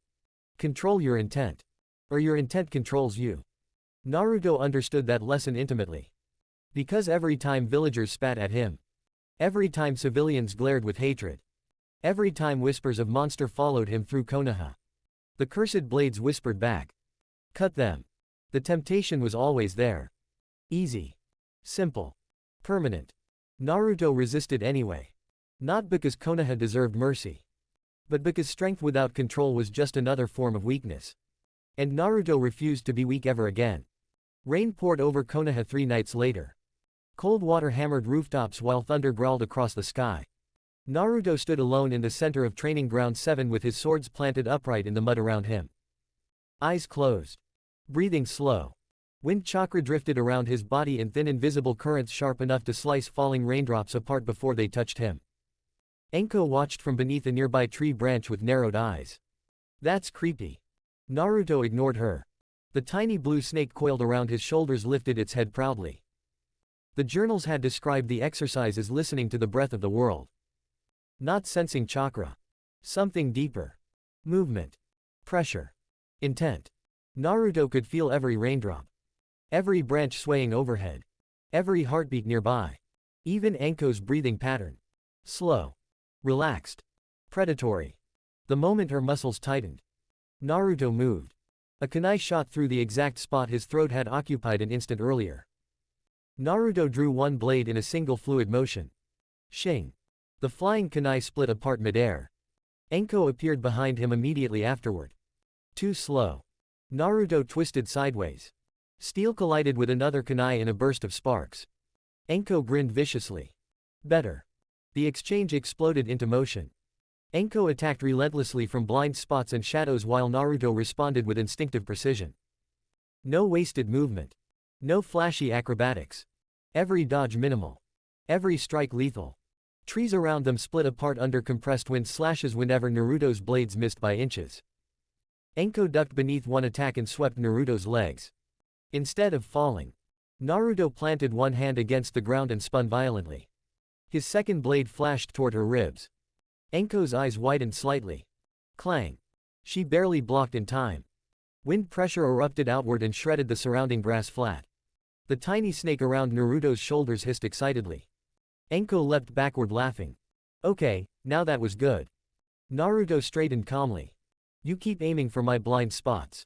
Control your intent. Or your intent controls you. Naruto understood that lesson intimately. Because every time villagers spat at him. Every time civilians glared with hatred. Every time whispers of monster followed him through Konoha. The cursed blades whispered back. Cut them. The temptation was always there. Easy. Simple. Permanent. Naruto resisted anyway. Not because Konoha deserved mercy. But because strength without control was just another form of weakness. And Naruto refused to be weak ever again. Rain poured over Konoha 3 nights later. Cold water hammered rooftops while thunder growled across the sky. Naruto stood alone in the center of Training Ground 7 with his swords planted upright in the mud around him. Eyes closed. Breathing slow. Wind chakra drifted around his body in thin invisible currents sharp enough to slice falling raindrops apart before they touched him. Anko watched from beneath a nearby tree branch with narrowed eyes. That's creepy. Naruto ignored her. The tiny blue snake coiled around his shoulders lifted its head proudly. The journals had described the exercise as listening to the breath of the world. Not sensing chakra. Something deeper. Movement. Pressure. Intent. Naruto could feel every raindrop. Every branch swaying overhead. Every heartbeat nearby. Even Anko's breathing pattern. Slow. Relaxed. Predatory. The moment her muscles tightened, Naruto moved. A kunai shot through the exact spot his throat had occupied an instant earlier. Naruto drew one blade in a single fluid motion. Shing. The flying kunai split apart midair. Anko appeared behind him immediately afterward. Too slow. Naruto twisted sideways. Steel collided with another kunai in a burst of sparks. Anko grinned viciously. Better. The exchange exploded into motion. Anko attacked relentlessly from blind spots and shadows while Naruto responded with instinctive precision. No wasted movement. No flashy acrobatics. Every dodge minimal. Every strike lethal. Trees around them split apart under compressed wind slashes whenever Naruto's blades missed by inches. Anko ducked beneath one attack and swept Naruto's legs. Instead of falling, Naruto planted one hand against the ground and spun violently. His second blade flashed toward her ribs. Anko's eyes widened slightly. Clang. She barely blocked in time. Wind pressure erupted outward and shredded the surrounding grass flat. The tiny snake around Naruto's shoulders hissed excitedly. Anko leapt backward laughing. Okay, now that was good. Naruto straightened calmly. You keep aiming for my blind spots.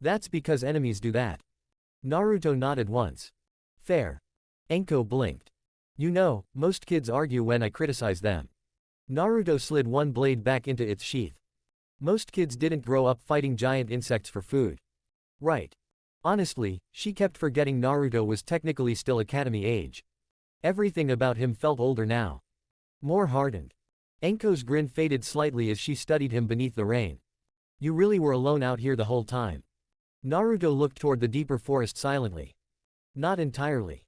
That's because enemies do that. Naruto nodded once. Fair. Anko blinked. You know, most kids argue when I criticize them. Naruto slid one blade back into its sheath. Most kids didn't grow up fighting giant insects for food. Right. Honestly, she kept forgetting Naruto was technically still academy age. Everything about him felt older now. More hardened. Anko's grin faded slightly as she studied him beneath the rain. You really were alone out here the whole time. Naruto looked toward the deeper forest silently. Not entirely.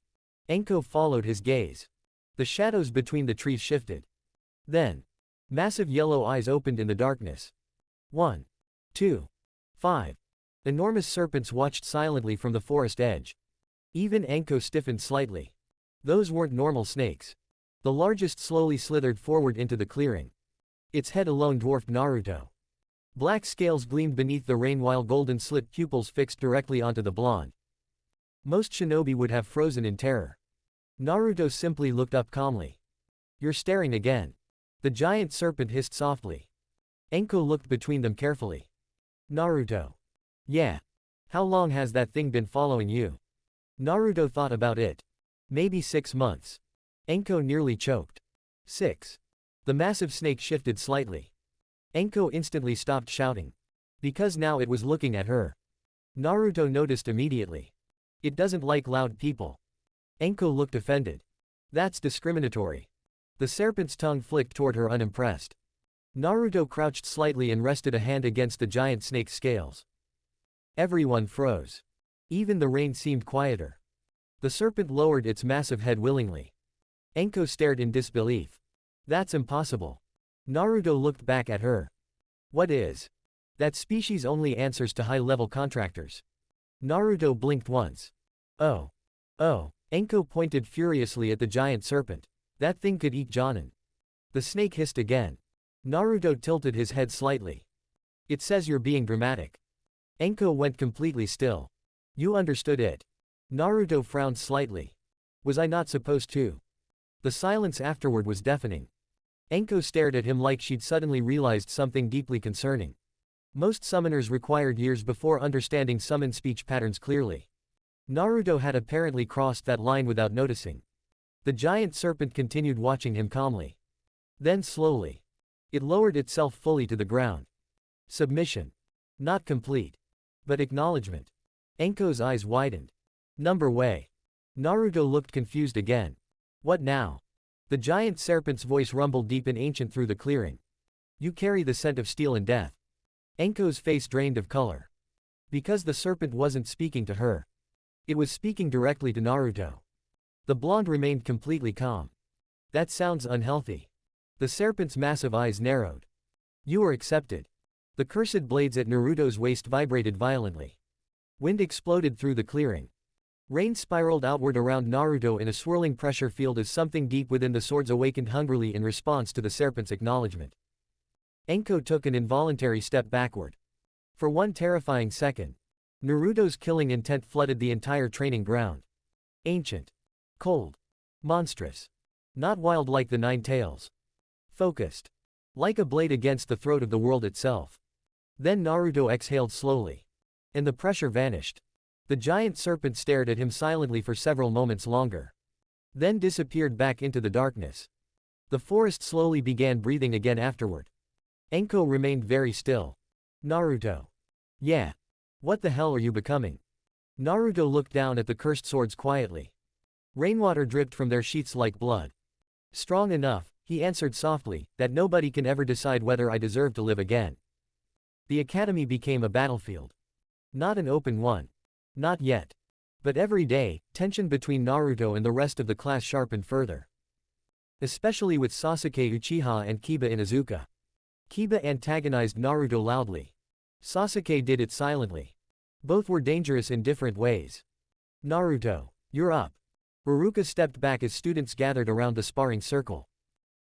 Anko followed his gaze. The shadows between the trees shifted. Then, massive yellow eyes opened in the darkness. 1, 2, 5. Enormous serpents watched silently from the forest edge. Even Anko stiffened slightly. Those weren't normal snakes. The largest slowly slithered forward into the clearing. Its head alone dwarfed Naruto. Black scales gleamed beneath the rain while golden slit pupils fixed directly onto the blonde. Most shinobi would have frozen in terror. Naruto simply looked up calmly. You're staring again. The giant serpent hissed softly. Anko looked between them carefully. Naruto. Yeah. How long has that thing been following you? Naruto thought about it. Maybe 6 months. Anko nearly choked. 6. The massive snake shifted slightly. Anko instantly stopped shouting. Because now it was looking at her. Naruto noticed immediately. It doesn't like loud people. Anko looked offended. That's discriminatory. The serpent's tongue flicked toward her unimpressed. Naruto crouched slightly and rested a hand against the giant snake's scales. Everyone froze. Even the rain seemed quieter. The serpent lowered its massive head willingly. Anko stared in disbelief. That's impossible. Naruto looked back at her. What is? That species only answers to high-level contractors. Naruto blinked once. Oh. Oh. Anko pointed furiously at the giant serpent. That thing could eat Jonin. The snake hissed again. Naruto tilted his head slightly. It says you're being dramatic. Anko went completely still. You understood it. Naruto frowned slightly. Was I not supposed to? The silence afterward was deafening. Anko stared at him like she'd suddenly realized something deeply concerning. Most summoners required years before understanding summon speech patterns clearly. Naruto had apparently crossed that line without noticing. The giant serpent continued watching him calmly. Then slowly. It lowered itself fully to the ground. Submission. Not complete. But acknowledgement. Anko's eyes widened. Number way. Naruto looked confused again. What now? The giant serpent's voice rumbled deep and ancient through the clearing. You carry the scent of steel and death. Anko's face drained of color. Because the serpent wasn't speaking to her. It was speaking directly to Naruto. The blonde remained completely calm. That sounds unhealthy. The serpent's massive eyes narrowed. You are accepted. The cursed blades at Naruto's waist vibrated violently. Wind exploded through the clearing. Rain spiraled outward around Naruto in a swirling pressure field as something deep within the swords awakened hungrily in response to the serpent's acknowledgement. Anko took an involuntary step backward. For one terrifying second, Naruto's killing intent flooded the entire training ground. Ancient. Cold. Monstrous. Not wild like the Nine Tails. Focused. Like a blade against the throat of the world itself. Then Naruto exhaled slowly. And the pressure vanished. The giant serpent stared at him silently for several moments longer. Then disappeared back into the darkness. The forest slowly began breathing again afterward. Anko remained very still. Naruto. Yeah. What the hell are you becoming? Naruto looked down at the cursed swords quietly. Rainwater dripped from their sheaths like blood. Strong enough, he answered softly, that nobody can ever decide whether I deserve to live again. The academy became a battlefield. Not an open one. Not yet. But every day, tension between Naruto and the rest of the class sharpened further. Especially with Sasuke Uchiha and Kiba Inuzuka. Kiba antagonized Naruto loudly. Sasuke did it silently. Both were dangerous in different ways. Naruto, you're up. Iruka stepped back as students gathered around the sparring circle.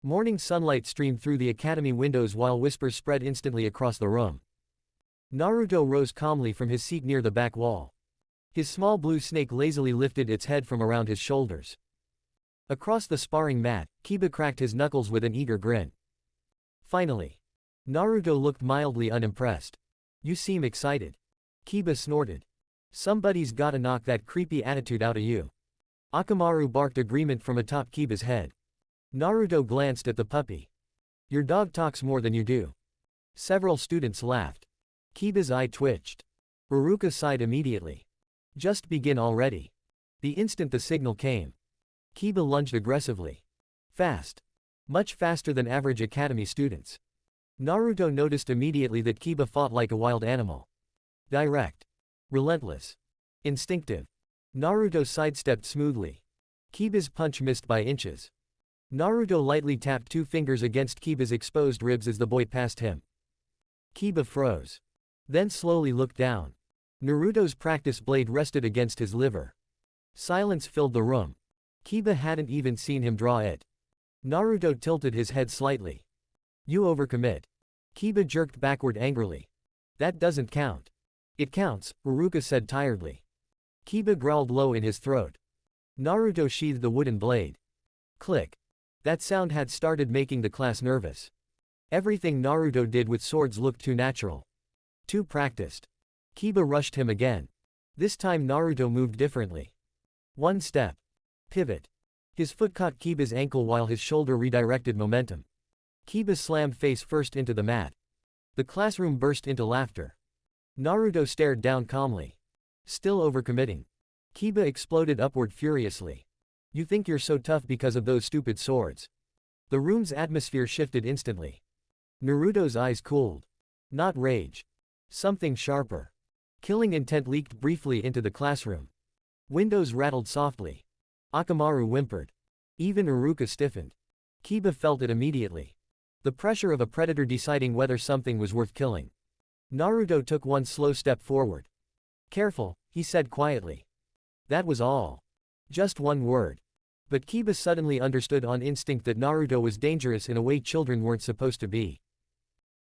Morning sunlight streamed through the academy windows while whispers spread instantly across the room. Naruto rose calmly from his seat near the back wall. His small blue snake lazily lifted its head from around his shoulders. Across the sparring mat, Kiba cracked his knuckles with an eager grin. Finally. Naruto looked mildly unimpressed. You seem excited. Kiba snorted. Somebody's gotta knock that creepy attitude out of you. Akamaru barked agreement from atop Kiba's head. Naruto glanced at the puppy. Your dog talks more than you do. Several students laughed. Kiba's eye twitched. Iruka sighed immediately. Just begin already. The instant the signal came. Kiba lunged aggressively. Fast. Much faster than average academy students. Naruto noticed immediately that Kiba fought like a wild animal. Direct. Relentless. Instinctive. Naruto sidestepped smoothly. Kiba's punch missed by inches. Naruto lightly tapped two fingers against Kiba's exposed ribs as the boy passed him. Kiba froze. Then slowly looked down. Naruto's practice blade rested against his liver. Silence filled the room. Kiba hadn't even seen him draw it. Naruto tilted his head slightly. You overcommit. Kiba jerked backward angrily. That doesn't count. It counts, Iruka said tiredly. Kiba growled low in his throat. Naruto sheathed the wooden blade. Click. That sound had started making the class nervous. Everything Naruto did with swords looked too natural. Too practiced. Kiba rushed him again. This time Naruto moved differently. One step. Pivot. His foot caught Kiba's ankle while his shoulder redirected momentum. Kiba slammed face first into the mat. The classroom burst into laughter. Naruto stared down calmly. Still overcommitting. Kiba exploded upward furiously. You think you're so tough because of those stupid swords. The room's atmosphere shifted instantly. Naruto's eyes cooled. Not rage. Something sharper. Killing intent leaked briefly into the classroom. Windows rattled softly. Akamaru whimpered. Even Iruka stiffened. Kiba felt it immediately. The pressure of a predator deciding whether something was worth killing. Naruto took one slow step forward. Careful, he said quietly. That was all. Just one word. But Kiba suddenly understood on instinct that Naruto was dangerous in a way children weren't supposed to be.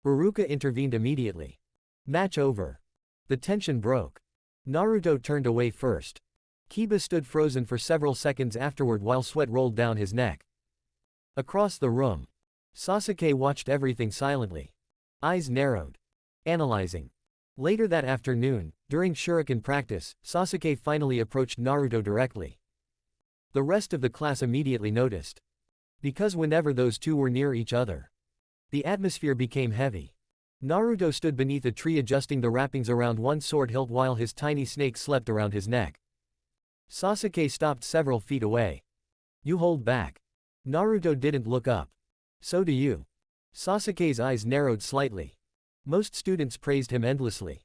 Iruka intervened immediately. Match over. The tension broke. Naruto turned away first. Kiba stood frozen for several seconds afterward while sweat rolled down his neck. Across the room. Sasuke watched everything silently. Eyes narrowed. Analyzing. Later that afternoon, during shuriken practice, Sasuke finally approached Naruto directly. The rest of the class immediately noticed. Because whenever those two were near each other, the atmosphere became heavy. Naruto stood beneath a tree adjusting the wrappings around one sword hilt while his tiny snake slept around his neck. Sasuke stopped several feet away. You hold back. Naruto didn't look up. So do you. Sasuke's eyes narrowed slightly. Most students praised him endlessly.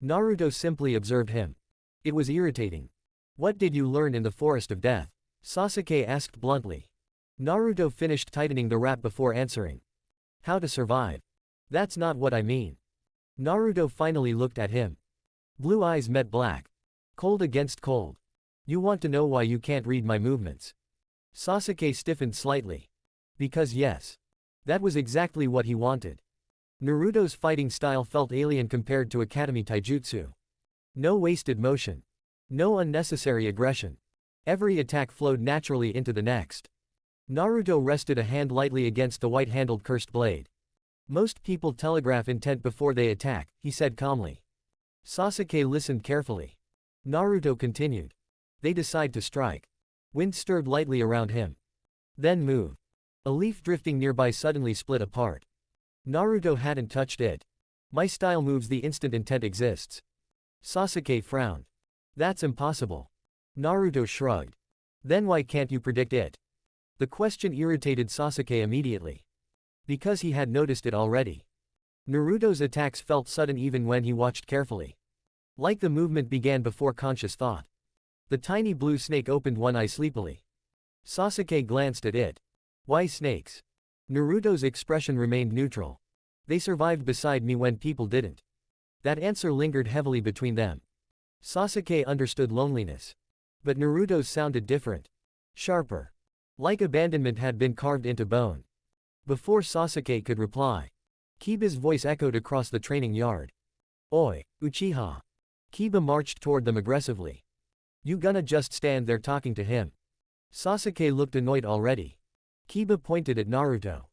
Naruto simply observed him. It was irritating. What did you learn in the Forest of Death? Sasuke asked bluntly. Naruto finished tightening the wrap before answering. How to survive. That's not what I mean. Naruto finally looked at him. Blue eyes met black. Cold against cold. You want to know why you can't read my movements? Sasuke stiffened slightly. Because yes. That was exactly what he wanted. Naruto's fighting style felt alien compared to Academy Taijutsu. No wasted motion. No unnecessary aggression. Every attack flowed naturally into the next. Naruto rested a hand lightly against the white-handled cursed blade. Most people telegraph intent before they attack, he said calmly. Sasuke listened carefully. Naruto continued. They decide to strike. Wind stirred lightly around him. Then move. A leaf drifting nearby suddenly split apart. Naruto hadn't touched it. My style moves the instant intent exists. Sasuke frowned. That's impossible. Naruto shrugged. Then why can't you predict it? The question irritated Sasuke immediately. Because he had noticed it already. Naruto's attacks felt sudden even when he watched carefully. Like the movement began before conscious thought. The tiny blue snake opened one eye sleepily. Sasuke glanced at it. Why snakes? Naruto's expression remained neutral. They survived beside me when people didn't. That answer lingered heavily between them. Sasuke understood loneliness. But Naruto's sounded different. Sharper. Like abandonment had been carved into bone. Before Sasuke could reply, Kiba's voice echoed across the training yard. Oi, Uchiha. Kiba marched toward them aggressively. You gonna just stand there talking to him? Sasuke looked annoyed already. Kiba pointed at Naruto.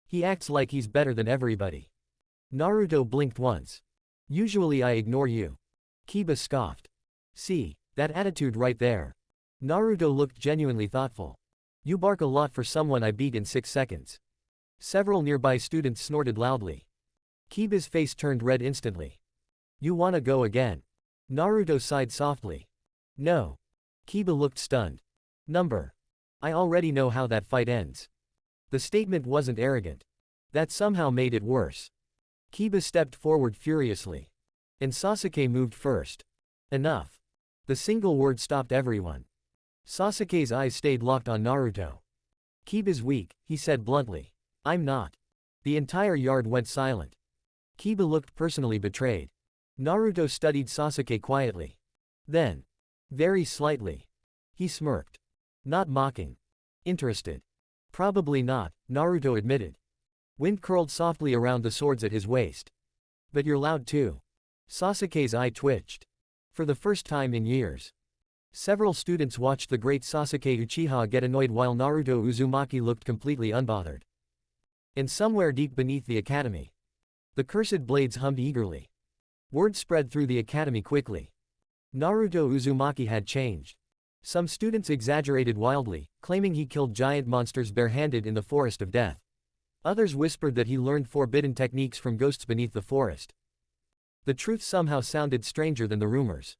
He acts like he's better than everybody. Naruto blinked once. Usually I ignore you. Kiba scoffed. See, that attitude right there. Naruto looked genuinely thoughtful. You bark a lot for someone I beat in 6 seconds. Several nearby students snorted loudly. Kiba's face turned red instantly. You wanna go again? Naruto sighed softly. No. Kiba looked stunned. Number. I already know how that fight ends. The statement wasn't arrogant. That somehow made it worse. Kiba stepped forward furiously. And Sasuke moved first. Enough. The single word stopped everyone. Sasuke's eyes stayed locked on Naruto. Kiba's weak, he said bluntly. I'm not. The entire yard went silent. Kiba looked personally betrayed. Naruto studied Sasuke quietly. Then, very slightly, he smirked. Not mocking. Interested. Probably not, Naruto admitted. Wind curled softly around the swords at his waist. But you're loud too. Sasuke's eye twitched. For the first time in years. Several students watched the great Sasuke Uchiha get annoyed while Naruto Uzumaki looked completely unbothered. And somewhere deep beneath the academy, the cursed blades hummed eagerly. Word spread through the academy quickly. Naruto Uzumaki had changed. Some students exaggerated wildly, claiming he killed giant monsters barehanded in the forest of death. Others whispered that he learned forbidden techniques from ghosts beneath the forest. The truth somehow sounded stranger than the rumors.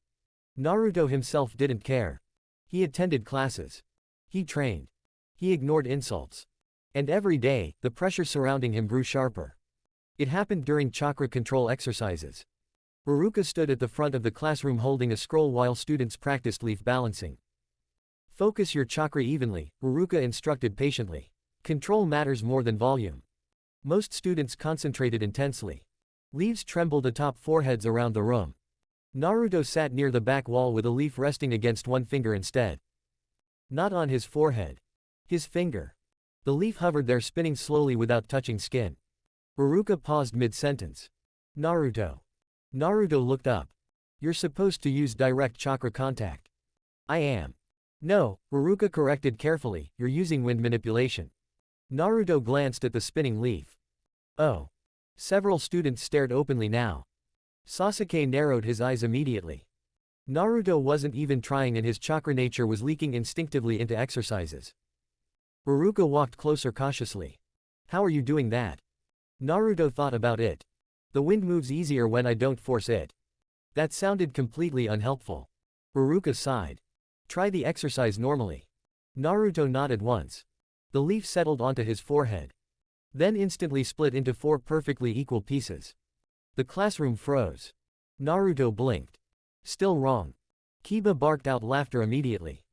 Naruto himself didn't care. He attended classes. He trained. He ignored insults. And every day, the pressure surrounding him grew sharper. It happened during chakra control exercises. Ruruka stood at the front of the classroom holding a scroll while students practiced leaf balancing. Focus your chakra evenly, Ruruka instructed patiently. Control matters more than volume. Most students concentrated intensely. Leaves trembled atop foreheads around the room. Naruto sat near the back wall with a leaf resting against one finger instead. Not on his forehead. His finger. The leaf hovered there spinning slowly without touching skin. Ruruka paused mid-sentence. Naruto. Naruto looked up. You're supposed to use direct chakra contact. I am. No, Ruruka corrected carefully, you're using wind manipulation. Naruto glanced at the spinning leaf. Oh. Several students stared openly now. Sasuke narrowed his eyes immediately. Naruto wasn't even trying and his chakra nature was leaking instinctively into exercises. Ruruka walked closer cautiously. How are you doing that? Naruto thought about it. The wind moves easier when I don't force it. That sounded completely unhelpful. Ruruka sighed. Try the exercise normally. Naruto nodded once. The leaf settled onto his forehead. Then instantly split into 4 perfectly equal pieces. The classroom froze. Naruto blinked. Still wrong. Kiba barked out laughter immediately.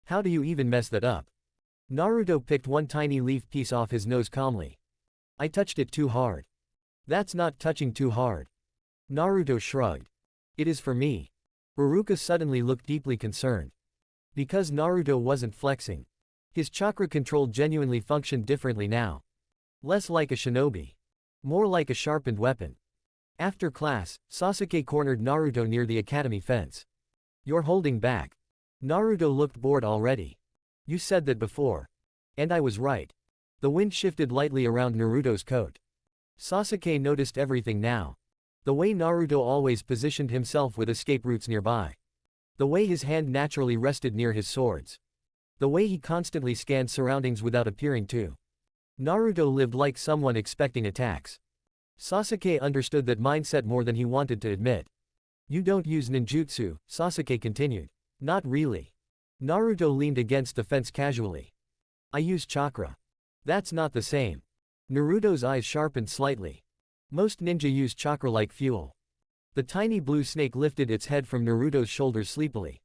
How do you even mess that up? Naruto picked one tiny leaf piece off his nose calmly. I touched it too hard. That's not touching too hard. Naruto shrugged. It is for me. Ruruka suddenly looked deeply concerned. Because Naruto wasn't flexing. His chakra control genuinely functioned differently now. Less like a shinobi. More like a sharpened weapon. After class, Sasuke cornered Naruto near the academy fence. You're holding back. Naruto looked bored already. You said that before. And I was right. The wind shifted lightly around Naruto's coat. Sasuke noticed everything now. The way Naruto always positioned himself with escape routes nearby. The way his hand naturally rested near his swords. The way he constantly scanned surroundings without appearing to. Naruto lived like someone expecting attacks. Sasuke understood that mindset more than he wanted to admit. You don't use ninjutsu, Sasuke continued. Not really. Naruto leaned against the fence casually. I use chakra. That's not the same. Naruto's eyes sharpened slightly. Most ninja use chakra like fuel. The tiny blue snake lifted its head from Naruto's shoulders sleepily.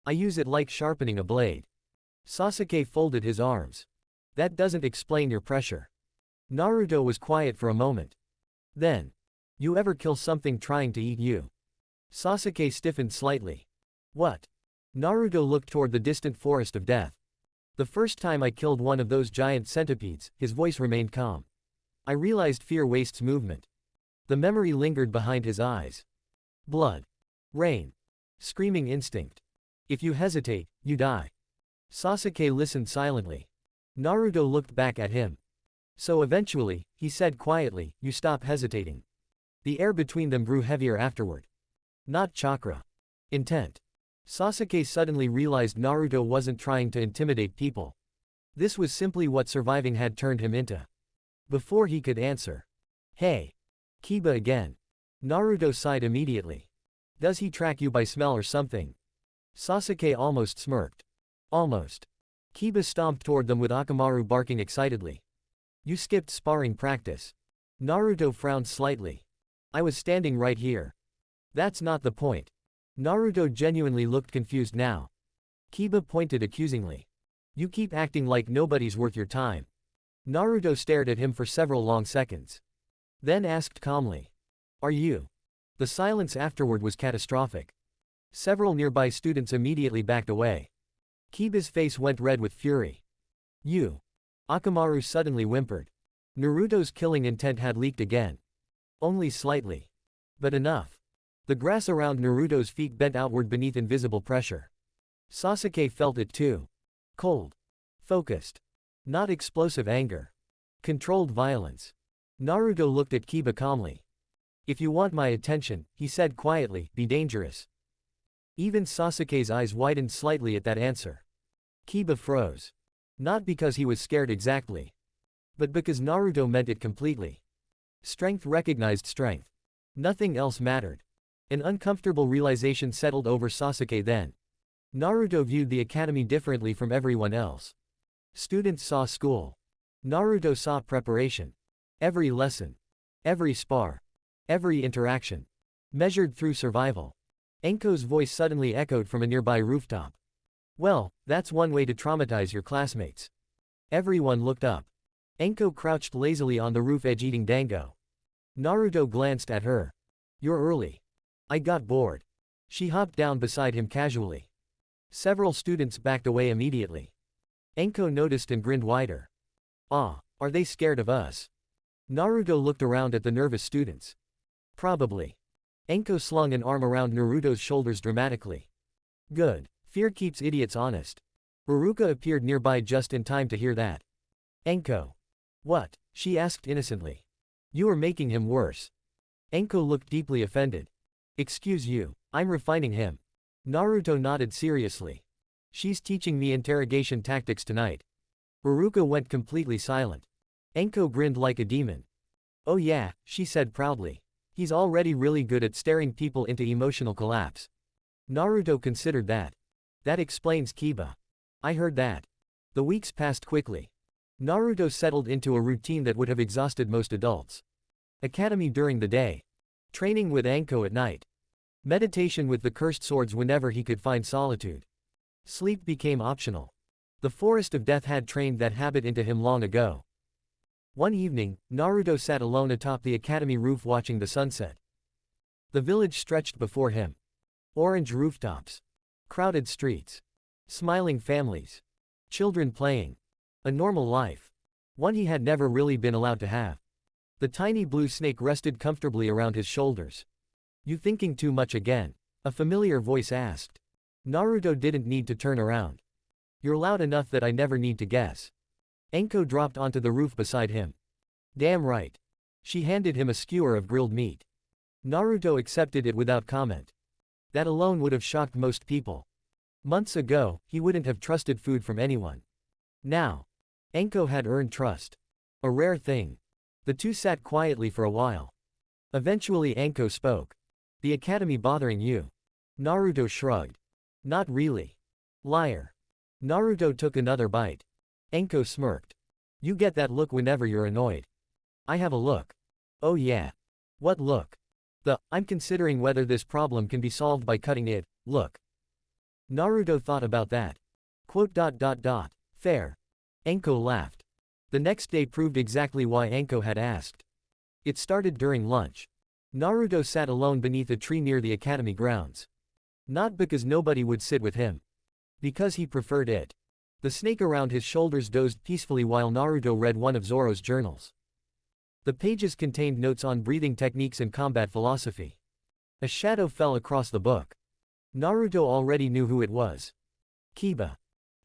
I use it like sharpening a blade. Sasuke folded his arms. That doesn't explain your pressure. Naruto was quiet for a moment. Then. You ever kill something trying to eat you? Sasuke stiffened slightly. What? Naruto looked toward the distant forest of death. The first time I killed one of those giant centipedes, his voice remained calm. I realized fear wastes movement. The memory lingered behind his eyes. Blood. Rain. Screaming instinct. If you hesitate, you die. Sasuke listened silently. Naruto looked back at him. So eventually, he said quietly, you stop hesitating. The air between them grew heavier afterward. Not chakra. Intent. Sasuke suddenly realized Naruto wasn't trying to intimidate people. This was simply what surviving had turned him into. Before he could answer. Hey. Kiba again. Naruto sighed immediately. Does he track you by smell or something? Sasuke almost smirked. Almost. Kiba stomped toward them with Akamaru barking excitedly. You skipped sparring practice. Naruto frowned slightly. I was standing right here. That's not the point. Naruto genuinely looked confused now. Kiba pointed accusingly. You keep acting like nobody's worth your time. Naruto stared at him for several long seconds. Then asked calmly. Are you? The silence afterward was catastrophic. Several nearby students immediately backed away. Kiba's face went red with fury. You. Akamaru suddenly whimpered. Naruto's killing intent had leaked again. Only slightly. But enough. The grass around Naruto's feet bent outward beneath invisible pressure. Sasuke felt it too. Cold. Focused. Not explosive anger. Controlled violence. Naruto looked at Kiba calmly. If you want my attention, he said quietly, be dangerous. Even Sasuke's eyes widened slightly at that answer. Kiba froze. Not because he was scared exactly. But because Naruto meant it completely. Strength recognized strength. Nothing else mattered. An uncomfortable realization settled over Sasuke then. Naruto viewed the academy differently from everyone else. Students saw school. Naruto saw preparation. Every lesson. Every spar. Every interaction. Measured through survival. Anko's voice suddenly echoed from a nearby rooftop. Well, that's one way to traumatize your classmates. Everyone looked up. Anko crouched lazily on the roof edge eating dango. Naruto glanced at her. You're early. I got bored. She hopped down beside him casually. Several students backed away immediately. Anko noticed and grinned wider. Ah, are they scared of us? Naruto looked around at the nervous students. Probably. Anko slung an arm around Naruto's shoulders dramatically. Good. Fear keeps idiots honest. Haruka appeared nearby just in time to hear that. Anko. What? She asked innocently. You are making him worse. Anko looked deeply offended. Excuse you, I'm refining him. Naruto nodded seriously. She's teaching me interrogation tactics tonight. Haruka went completely silent. Anko grinned like a demon. Oh yeah, she said proudly. He's already really good at staring people into emotional collapse. Naruto considered that. That explains Kiba. I heard that. The weeks passed quickly. Naruto settled into a routine that would have exhausted most adults. Academy during the day. Training with Anko at night. Meditation with the cursed swords whenever he could find solitude. Sleep became optional. The forest of death had trained that habit into him long ago. One evening, Naruto sat alone atop the academy roof watching the sunset. The village stretched before him. Orange rooftops. Crowded streets. Smiling families. Children playing. A normal life. One he had never really been allowed to have. The tiny blue snake rested comfortably around his shoulders. You thinking too much again? A familiar voice asked. Naruto didn't need to turn around. You're loud enough that I never need to guess. Anko dropped onto the roof beside him. Damn right. She handed him a skewer of grilled meat. Naruto accepted it without comment. That alone would have shocked most people. Months ago, he wouldn't have trusted food from anyone. Now, Anko had earned trust. A rare thing. The two sat quietly for a while. Eventually Anko spoke. The academy bothering you? Naruto shrugged. Not really. Liar. Naruto took another bite. Anko smirked. You get that look whenever you're annoyed. I have a look. Oh yeah. What look? I'm considering whether this problem can be solved by cutting it, look. Naruto thought about that. Fair. Anko laughed. The next day proved exactly why Anko had asked. It started during lunch. Naruto sat alone beneath a tree near the academy grounds. Not because nobody would sit with him. Because he preferred it. The snake around his shoulders dozed peacefully while Naruto read one of Zoro's journals. The pages contained notes on breathing techniques and combat philosophy. A shadow fell across the book. Naruto already knew who it was. Kiba.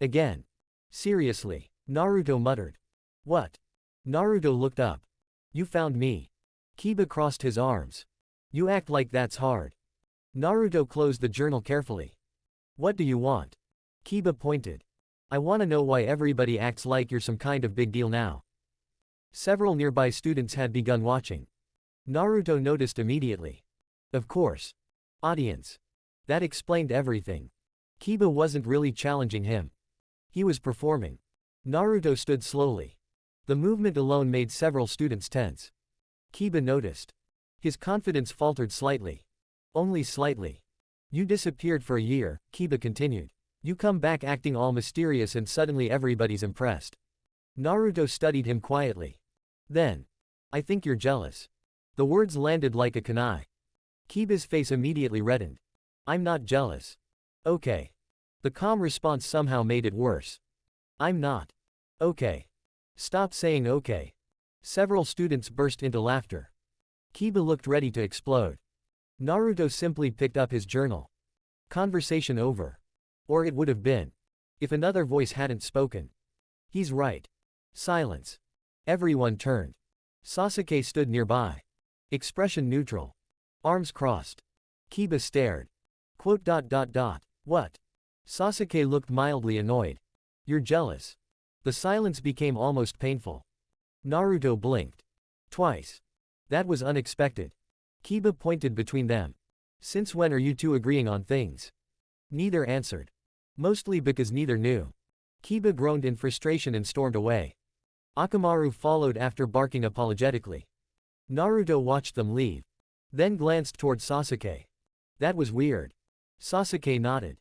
Again. Seriously, Naruto muttered. What? Naruto looked up. You found me. Kiba crossed his arms. You act like that's hard. Naruto closed the journal carefully. What do you want? Kiba pointed. I want to know why everybody acts like you're some kind of big deal now. Several nearby students had begun watching. Naruto noticed immediately. Of course. Audience. That explained everything. Kiba wasn't really challenging him. He was performing. Naruto stood slowly. The movement alone made several students tense. Kiba noticed. His confidence faltered slightly. Only slightly. You disappeared for a year, Kiba continued. You come back acting all mysterious and suddenly everybody's impressed. Naruto studied him quietly. Then. I think you're jealous. The words landed like a kunai. Kiba's face immediately reddened. I'm not jealous. Okay. The calm response somehow made it worse. I'm not. Okay. Stop saying okay. Several students burst into laughter. Kiba looked ready to explode. Naruto simply picked up his journal. Conversation over. Or it would have been. If another voice hadn't spoken. He's right. Silence. Everyone turned. Sasuke stood nearby. Expression neutral. Arms crossed. Kiba stared. What? Sasuke looked mildly annoyed. You're jealous. The silence became almost painful. Naruto blinked. Twice. That was unexpected. Kiba pointed between them. Since when are you two agreeing on things? Neither answered. Mostly because neither knew. Kiba groaned in frustration and stormed away. Akamaru followed after barking apologetically. Naruto watched them leave. Then glanced toward Sasuke. That was weird. Sasuke nodded.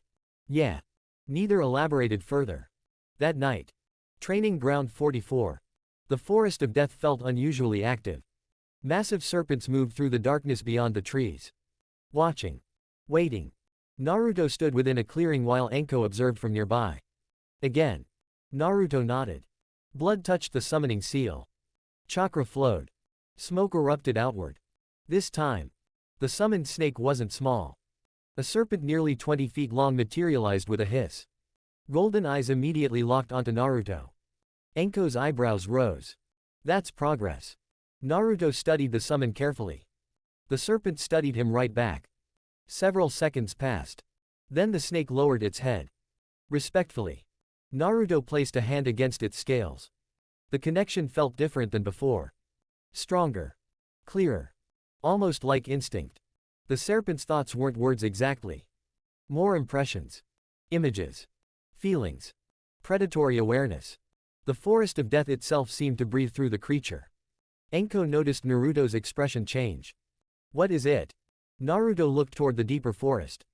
Yeah. Neither elaborated further. That night. Training Ground 44. The Forest of Death felt unusually active. Massive serpents moved through the darkness beyond the trees. Watching. Waiting. Naruto stood within a clearing while Anko observed from nearby. Again. Naruto nodded. Blood touched the summoning seal. Chakra flowed. Smoke erupted outward. This time. The summoned snake wasn't small. A serpent nearly 20 feet long materialized with a hiss. Golden eyes immediately locked onto Naruto. Anko's eyebrows rose. That's progress. Naruto studied the summon carefully. The serpent studied him right back. Several seconds passed. Then the snake lowered its head. Respectfully. Naruto placed a hand against its scales. The connection felt different than before. Stronger. Clearer. Almost like instinct. The serpent's thoughts weren't words exactly. More impressions. Images. Feelings. Predatory awareness. The forest of death itself seemed to breathe through the creature. Anko noticed Naruto's expression change. What is it? Naruto looked toward the deeper forest.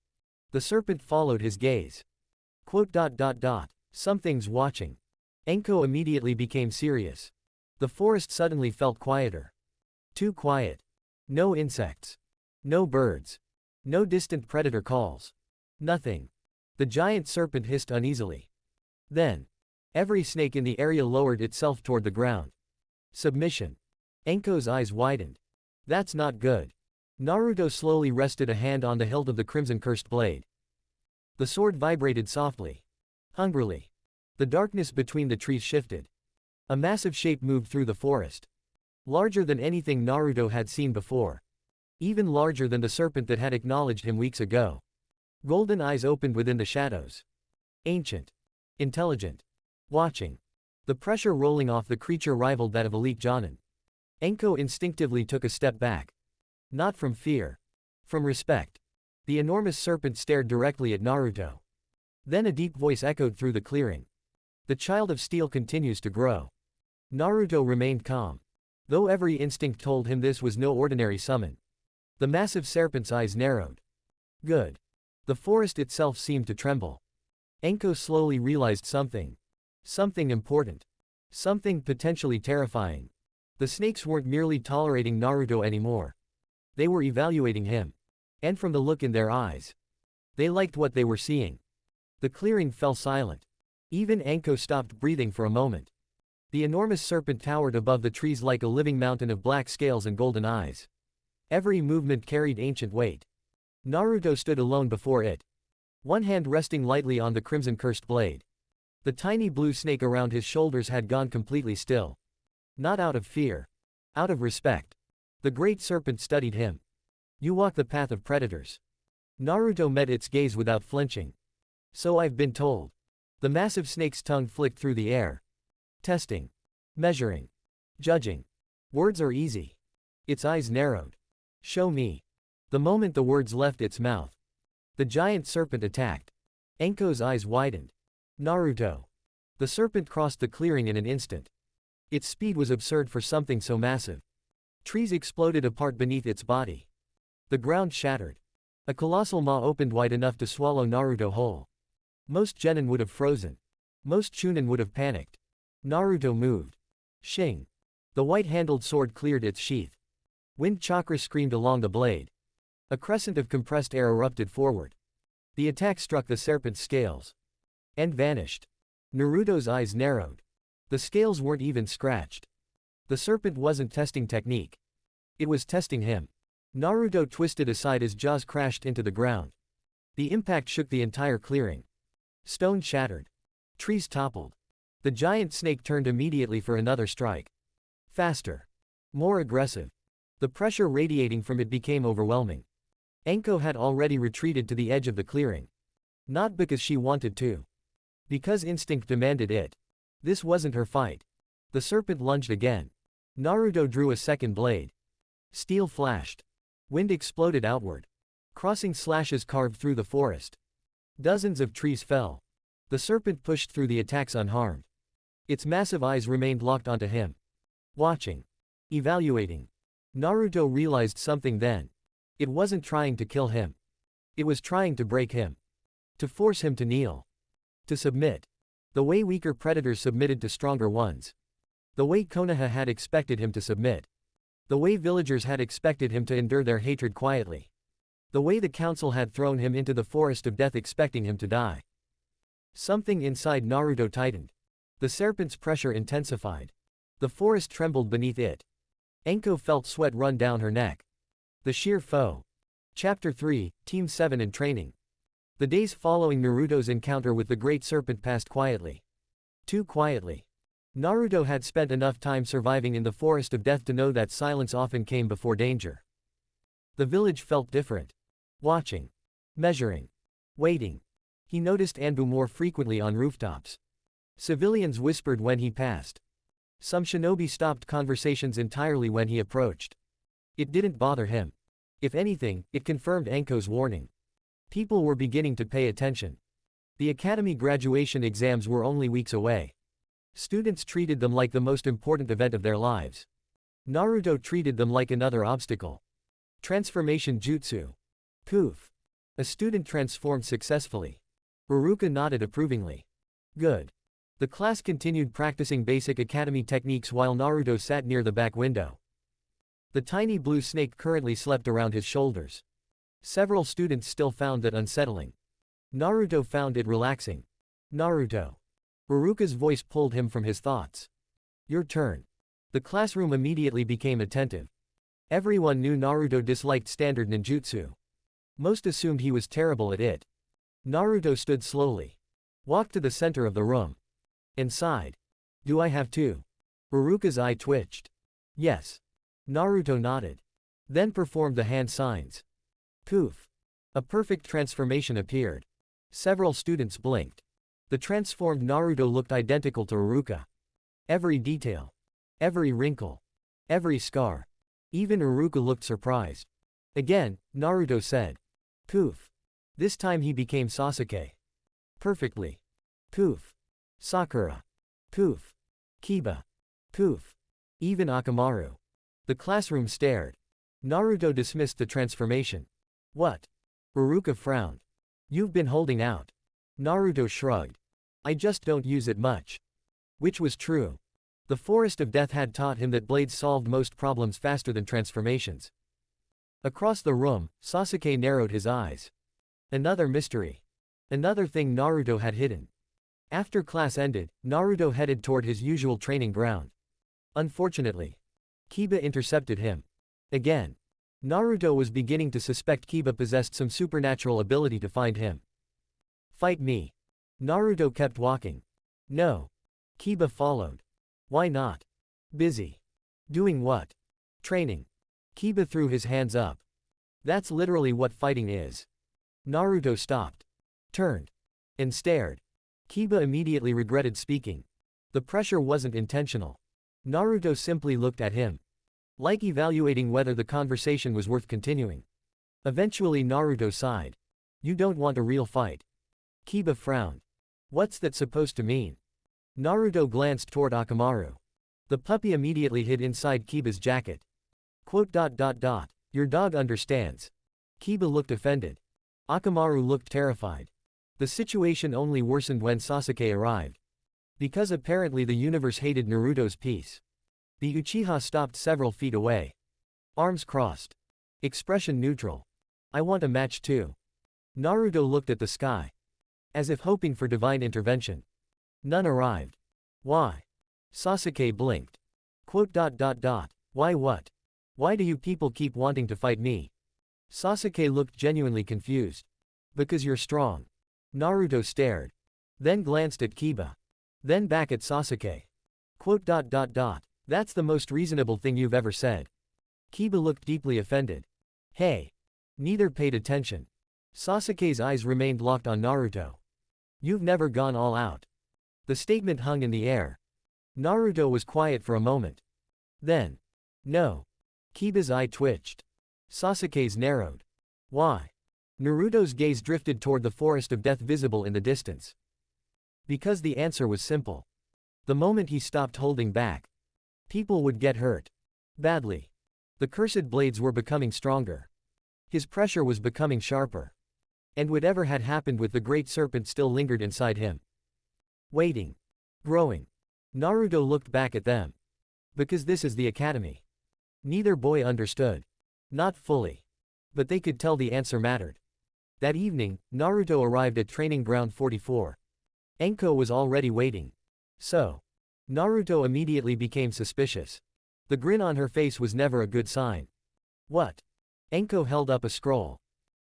The serpent followed his gaze. Something's watching. Anko immediately became serious. The forest suddenly felt quieter. Too quiet. No insects. No birds. No distant predator calls. Nothing. The giant serpent hissed uneasily. Then. Every snake in the area lowered itself toward the ground. Submission. Anko's eyes widened. That's not good. Naruto slowly rested a hand on the hilt of the crimson cursed blade. The sword vibrated softly. Hungrily. The darkness between the trees shifted. A massive shape moved through the forest. Larger than anything Naruto had seen before. Even larger than the serpent that had acknowledged him weeks ago. Golden eyes opened within the shadows. Ancient. Intelligent. Watching. The pressure rolling off the creature rivaled that of elite Jonin. Anko instinctively took a step back. Not from fear. From respect. The enormous serpent stared directly at Naruto. Then a deep voice echoed through the clearing. The child of steel continues to grow. Naruto remained calm. Though every instinct told him this was no ordinary summon. The massive serpent's eyes narrowed. Good. The forest itself seemed to tremble. Anko slowly realized something. Something important. Something potentially terrifying. The snakes weren't merely tolerating Naruto anymore. They were evaluating him. And from the look in their eyes, they liked what they were seeing. The clearing fell silent. Even Anko stopped breathing for a moment. The enormous serpent towered above the trees like a living mountain of black scales and golden eyes. Every movement carried ancient weight. Naruto stood alone before it. One hand resting lightly on the crimson cursed blade. The tiny blue snake around his shoulders had gone completely still. Not out of fear. Out of respect. The great serpent studied him. You walk the path of predators. Naruto met its gaze without flinching. So I've been told. The massive snake's tongue flicked through the air. Testing. Measuring. Judging. Words are easy. Its eyes narrowed. Show me. The moment the words left its mouth, the giant serpent attacked. Anko's eyes widened. Naruto. The serpent crossed the clearing in an instant. Its speed was absurd for something so massive. Trees exploded apart beneath its body. The ground shattered. A colossal maw opened wide enough to swallow Naruto whole. Most genin would have frozen. Most chunin would have panicked. Naruto moved. Shing. The white-handled sword cleared its sheath. Wind chakra screamed along the blade. A crescent of compressed air erupted forward. The attack struck the serpent's scales. And vanished. Naruto's eyes narrowed. The scales weren't even scratched. The serpent wasn't testing technique. It was testing him. Naruto twisted aside as jaws crashed into the ground. The impact shook the entire clearing. Stone shattered. Trees toppled. The giant snake turned immediately for another strike. Faster. More aggressive. The pressure radiating from it became overwhelming. Anko had already retreated to the edge of the clearing. Not because she wanted to. Because instinct demanded it. This wasn't her fight. The serpent lunged again. Naruto drew a second blade. Steel flashed. Wind exploded outward. Crossing slashes carved through the forest. Dozens of trees fell. The serpent pushed through the attacks unharmed. Its massive eyes remained locked onto him. Watching. Evaluating. Naruto realized something then. It wasn't trying to kill him. It was trying to break him. To force him to kneel. To submit. The way weaker predators submitted to stronger ones. The way Konoha had expected him to submit. The way villagers had expected him to endure their hatred quietly. The way the council had thrown him into the forest of death expecting him to die. Something inside Naruto tightened. The serpent's pressure intensified. The forest trembled beneath it. Anko felt sweat run down her neck. The sheer foe. Chapter 3, Team 7 in Training. The days following Naruto's encounter with the great serpent passed quietly. Too quietly. Naruto had spent enough time surviving in the forest of death to know that silence often came before danger. The village felt different. Watching. Measuring. Waiting. He noticed Anbu more frequently on rooftops. Civilians whispered when he passed. Some shinobi stopped conversations entirely when he approached. It didn't bother him. If anything, it confirmed Anko's warning. People were beginning to pay attention. The academy graduation exams were only weeks away. Students treated them like the most important event of their lives. Naruto treated them like another obstacle. Transformation jutsu. Poof. A student transformed successfully. Iruka nodded approvingly. Good. The class continued practicing basic academy techniques while Naruto sat near the back window. The tiny blue snake currently slept around his shoulders. Several students still found that unsettling. Naruto found it relaxing. Naruto. Iruka's voice pulled him from his thoughts. Your turn. The classroom immediately became attentive. Everyone knew Naruto disliked standard ninjutsu. Most assumed he was terrible at it. Naruto stood slowly. Walked to the center of the room. And sighed. Do I have to? Ruruka's eye twitched. Yes. Naruto nodded. Then performed the hand signs. Poof. A perfect transformation appeared. Several students blinked. The transformed Naruto looked identical to Ruruka. Every detail. Every wrinkle. Every scar. Even Ruruka looked surprised. Again, Naruto said. Poof. This time he became Sasuke. Perfectly. Poof. Sakura. Poof. Kiba. Poof. Even Akamaru. The classroom stared. Naruto dismissed the transformation. What? Ruruka frowned. You've been holding out. Naruto shrugged. I just don't use it much. Which was true. The Forest of Death had taught him that blades solved most problems faster than transformations. Across the room, Sasuke narrowed his eyes. Another mystery. Another thing Naruto had hidden. After class ended, Naruto headed toward his usual training ground. Unfortunately, Kiba intercepted him. Again. Naruto was beginning to suspect Kiba possessed some supernatural ability to find him. Fight me. Naruto kept walking. No. Kiba followed. Why not? Busy. Doing what? Training. Kiba threw his hands up. That's literally what fighting is. Naruto stopped. Turned. And stared. Kiba immediately regretted speaking. The pressure wasn't intentional. Naruto simply looked at him. Like evaluating whether the conversation was worth continuing. Eventually Naruto sighed. You don't want a real fight. Kiba frowned. What's that supposed to mean? Naruto glanced toward Akamaru. The puppy immediately hid inside Kiba's jacket. Your dog understands. Kiba looked offended. Akamaru looked terrified. The situation only worsened when Sasuke arrived. Because apparently the universe hated Naruto's peace. The Uchiha stopped several feet away. Arms crossed. Expression neutral. I want a match too. Naruto looked at the sky. As if hoping for divine intervention. None arrived. Why? Sasuke blinked. Why what? Why do you people keep wanting to fight me? Sasuke looked genuinely confused. Because you're strong. Naruto stared. Then glanced at Kiba. Then back at Sasuke. That's the most reasonable thing you've ever said. Kiba looked deeply offended. Hey. Neither paid attention. Sasuke's eyes remained locked on Naruto. You've never gone all out. The statement hung in the air. Naruto was quiet for a moment. Then. No. Kiba's eye twitched. Sasuke's narrowed. Why? Naruto's gaze drifted toward the Forest of Death visible in the distance. Because the answer was simple. The moment he stopped holding back, people would get hurt. Badly. The cursed blades were becoming stronger. His pressure was becoming sharper. And whatever had happened with the great serpent still lingered inside him. Waiting. Growing. Naruto looked back at them. Because this is the academy. Neither boy understood. Not fully. But they could tell the answer mattered. That evening, Naruto arrived at training ground 44. Anko was already waiting. So. Naruto immediately became suspicious. The grin on her face was never a good sign. What? Anko held up a scroll.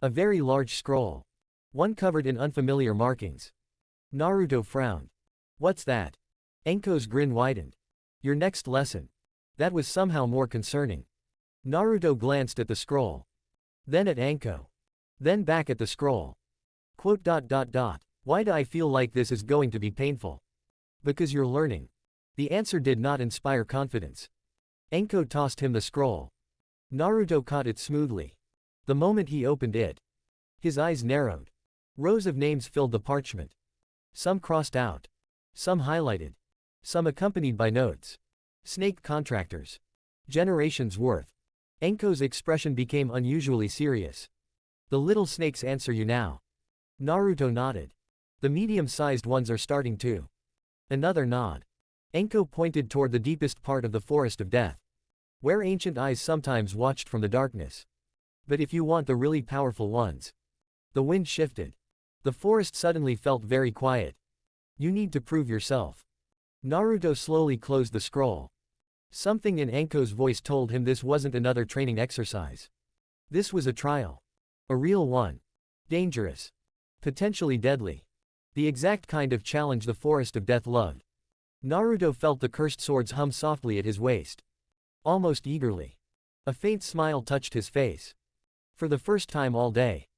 A very large scroll. One covered in unfamiliar markings. Naruto frowned. What's that? Anko's grin widened. Your next lesson. That was somehow more concerning. Naruto glanced at the scroll. Then at Anko. Then back at the scroll. Why do I feel like this is going to be painful? Because you're learning. The answer did not inspire confidence. Anko tossed him the scroll. Naruto caught it smoothly. The moment he opened it, his eyes narrowed. Rows of names filled the parchment. Some crossed out. Some highlighted. Some accompanied by notes. Snake contractors. Generations worth. Anko's expression became unusually serious. The little snakes answer you now. Naruto nodded. The medium-sized ones are starting too. Another nod. Anko pointed toward the deepest part of the Forest of Death. Where ancient eyes sometimes watched from the darkness. But if you want the really powerful ones. The wind shifted. The forest suddenly felt very quiet. You need to prove yourself. Naruto slowly closed the scroll. Something in Anko's voice told him this wasn't another training exercise. This was a trial. A real one. Dangerous. Potentially deadly. The exact kind of challenge the Forest of Death loved. Naruto felt the cursed swords hum softly at his waist. Almost eagerly. A faint smile touched his face. For the first time all day.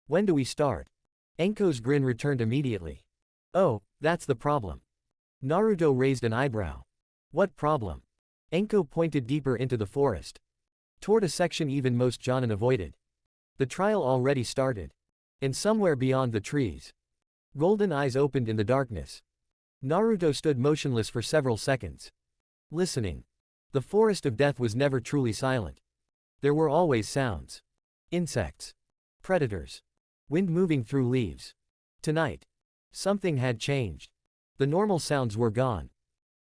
When do we start? Anko's grin returned immediately. Oh, that's the problem. Naruto raised an eyebrow. What problem? Anko pointed deeper into the forest. Toward a section even most Jonin avoided. The trial already started. And somewhere beyond the trees. Golden eyes opened in the darkness. Naruto stood motionless for several seconds. Listening. The Forest of Death was never truly silent. There were always sounds. Insects. Predators. Wind moving through leaves. Tonight. Something had changed. The normal sounds were gone.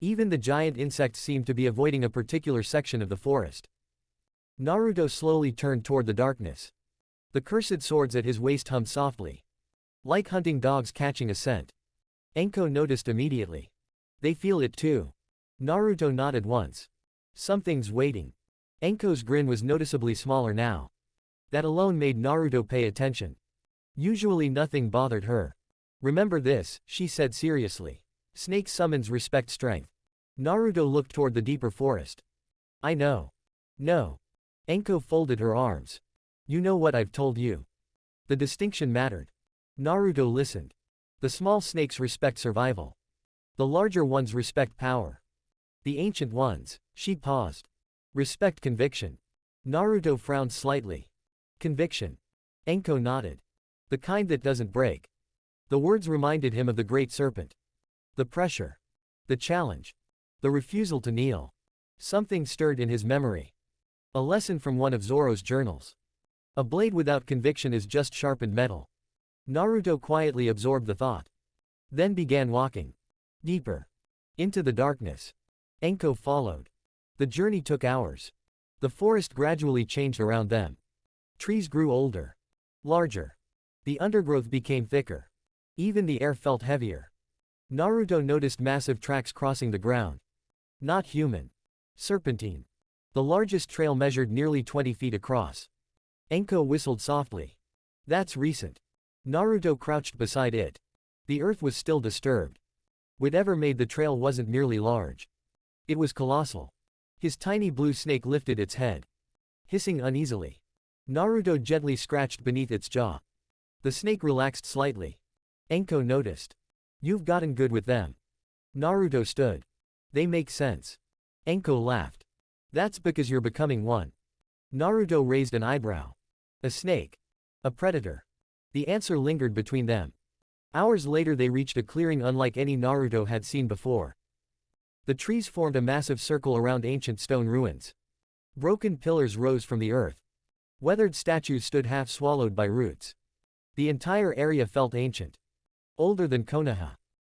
Even the giant insects seemed to be avoiding a particular section of the forest. Naruto slowly turned toward the darkness. The cursed swords at his waist hummed softly. Like hunting dogs catching a scent. Anko noticed immediately. They feel it too. Naruto nodded once. Something's waiting. Anko's grin was noticeably smaller now. That alone made Naruto pay attention. Usually nothing bothered her. Remember this, she said seriously. Snake summons respect strength. Naruto looked toward the deeper forest. I know. No. Anko folded her arms. You know what I've told you. The distinction mattered. Naruto listened. The small snakes respect survival. The larger ones respect power. The ancient ones, she paused. Respect conviction. Naruto frowned slightly. Conviction. Anko nodded. The kind that doesn't break. The words reminded him of the great serpent. The pressure. The challenge. The refusal to kneel. Something stirred in his memory. A lesson from one of Zoro's journals. A blade without conviction is just sharpened metal. Naruto quietly absorbed the thought. Then began walking. Deeper. Into the darkness. Anko followed. The journey took hours. The forest gradually changed around them. Trees grew older. Larger. The undergrowth became thicker. Even the air felt heavier. Naruto noticed massive tracks crossing the ground. Not human. Serpentine. The largest trail measured nearly 20 feet across. Anko whistled softly. That's recent. Naruto crouched beside it. The earth was still disturbed. Whatever made the trail wasn't merely large. It was colossal. His tiny blue snake lifted its head. Hissing uneasily. Naruto gently scratched beneath its jaw. The snake relaxed slightly. Anko noticed. You've gotten good with them. Naruto stood. They make sense. Anko laughed. That's because you're becoming one. Naruto raised an eyebrow. A snake. A predator. The answer lingered between them. Hours later they reached a clearing unlike any Naruto had seen before. The trees formed a massive circle around ancient stone ruins. Broken pillars rose from the earth. Weathered statues stood half swallowed by roots. The entire area felt ancient. Older than Konoha.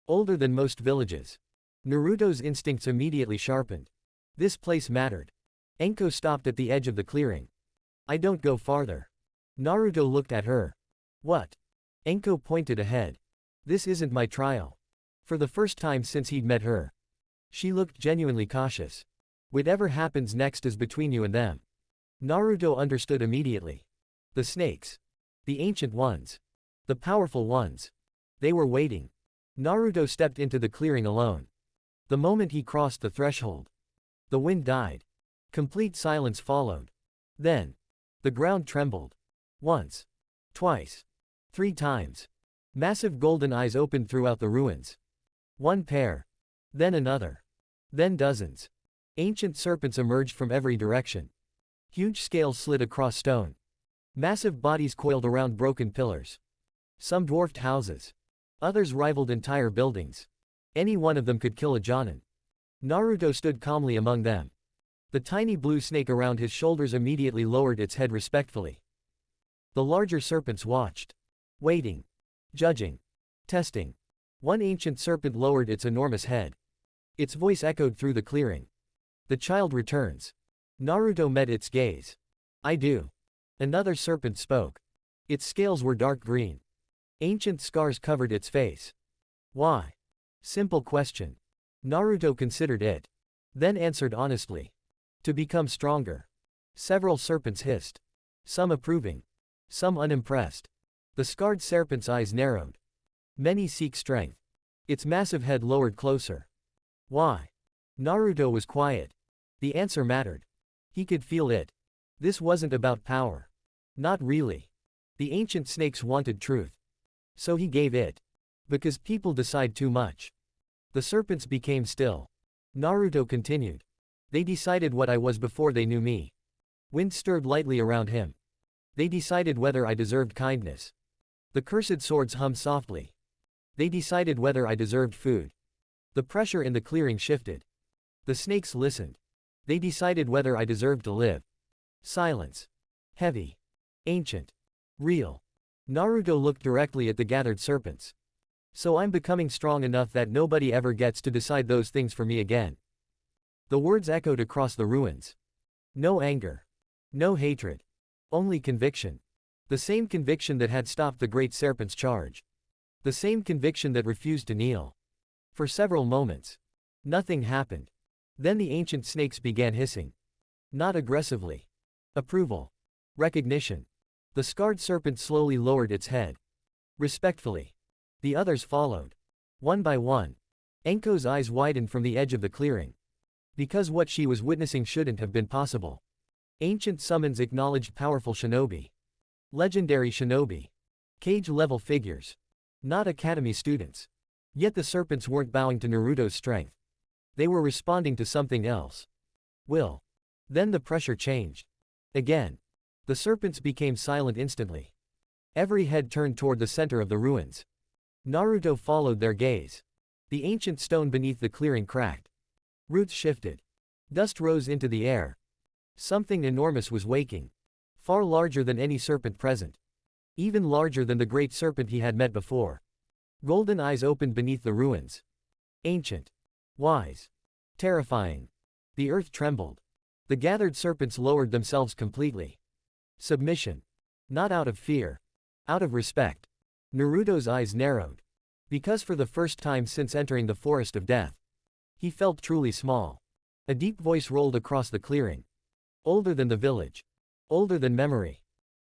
Older than most villages. Naruto's instincts immediately sharpened. This place mattered. Anko stopped at the edge of the clearing. I don't go farther. Naruto looked at her. What? Anko pointed ahead. This isn't my trial. For the first time since he'd met her. She looked genuinely cautious. Whatever happens next is between you and them. Naruto understood immediately. The snakes. The ancient ones. The powerful ones. They were waiting. Naruto stepped into the clearing alone. The moment he crossed the threshold. The wind died. Complete silence followed. Then. The ground trembled. Once. Twice. 3 times. Massive golden eyes opened throughout the ruins. One pair. Then another. Then dozens. Ancient serpents emerged from every direction. Huge scales slid across stone. Massive bodies coiled around broken pillars. Some dwarfed houses. Others rivaled entire buildings. Any one of them could kill a Jonin. Naruto stood calmly among them. The tiny blue snake around his shoulders immediately lowered its head respectfully. The larger serpents watched. Waiting. Judging. Testing. One ancient serpent lowered its enormous head. Its voice echoed through the clearing. The child returns. Naruto met its gaze. I do. Another serpent spoke. Its scales were dark green. Ancient scars covered its face. Why? Simple question. Naruto considered it. then answered honestly. To become stronger. Several serpents hissed. Some approving. Some unimpressed. The scarred serpent's eyes narrowed. Many seek strength. Its massive head lowered closer. Why? Naruto was quiet. The answer mattered. He could feel it. This wasn't about power. Not really. The ancient snakes wanted truth. So he gave it. Because people decide too much. The serpents became still. Naruto continued. They decided what I was before they knew me. Wind stirred lightly around him. They decided whether I deserved kindness. The cursed swords hummed softly. They decided whether I deserved food. The pressure in the clearing shifted. The snakes listened. They decided whether I deserved to live. Silence. Heavy. Ancient. Real. Naruto looked directly at the gathered serpents. So I'm becoming strong enough that nobody ever gets to decide those things for me again. The words echoed across the ruins. No anger. No hatred. Only conviction. The same conviction that had stopped the great serpent's charge. The same conviction that refused to kneel. For several moments. Nothing happened. Then the ancient snakes began hissing. Not aggressively. Approval. Recognition. The scarred serpent slowly lowered its head. Respectfully. The others followed. One by one. Anko's eyes widened from the edge of the clearing. Because what she was witnessing shouldn't have been possible. Ancient summons acknowledged powerful shinobi. Legendary shinobi. Cage-level figures. Not academy students. Yet the serpents weren't bowing to Naruto's strength. They were responding to something else. Will. Then the pressure changed. Again. The serpents became silent instantly. Every head turned toward the center of the ruins. Naruto followed their gaze. The ancient stone beneath the clearing cracked. Roots shifted. Dust rose into the air. Something enormous was waking. Far larger than any serpent present. Even larger than the great serpent he had met before. Golden eyes opened beneath the ruins. Ancient. Wise. Terrifying. The earth trembled. The gathered serpents lowered themselves completely. Submission. Not out of fear. Out of respect. Naruto's eyes narrowed. Because for the first time since entering the forest of death, he felt truly small. A deep voice rolled across the clearing. Older than the village. Older than memory.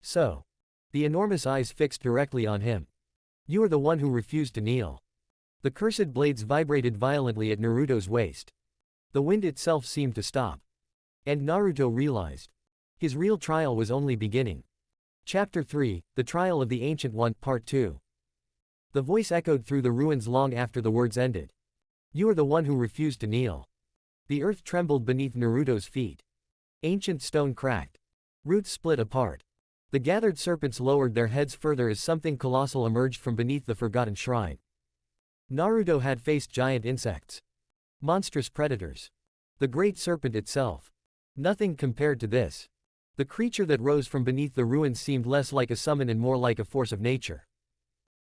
So. The enormous eyes fixed directly on him. You are the one who refused to kneel. The cursed blades vibrated violently at Naruto's waist. The wind itself seemed to stop. And Naruto realized. His real trial was only beginning. Chapter 3, The Trial of the Ancient One, Part 2. The voice echoed through the ruins long after the words ended. You are the one who refused to kneel. The earth trembled beneath Naruto's feet. Ancient stone cracked. Roots split apart. The gathered serpents lowered their heads further as something colossal emerged from beneath the forgotten shrine. Naruto had faced giant insects. Monstrous predators. The great serpent itself. Nothing compared to this. The creature that rose from beneath the ruins seemed less like a summon and more like a force of nature.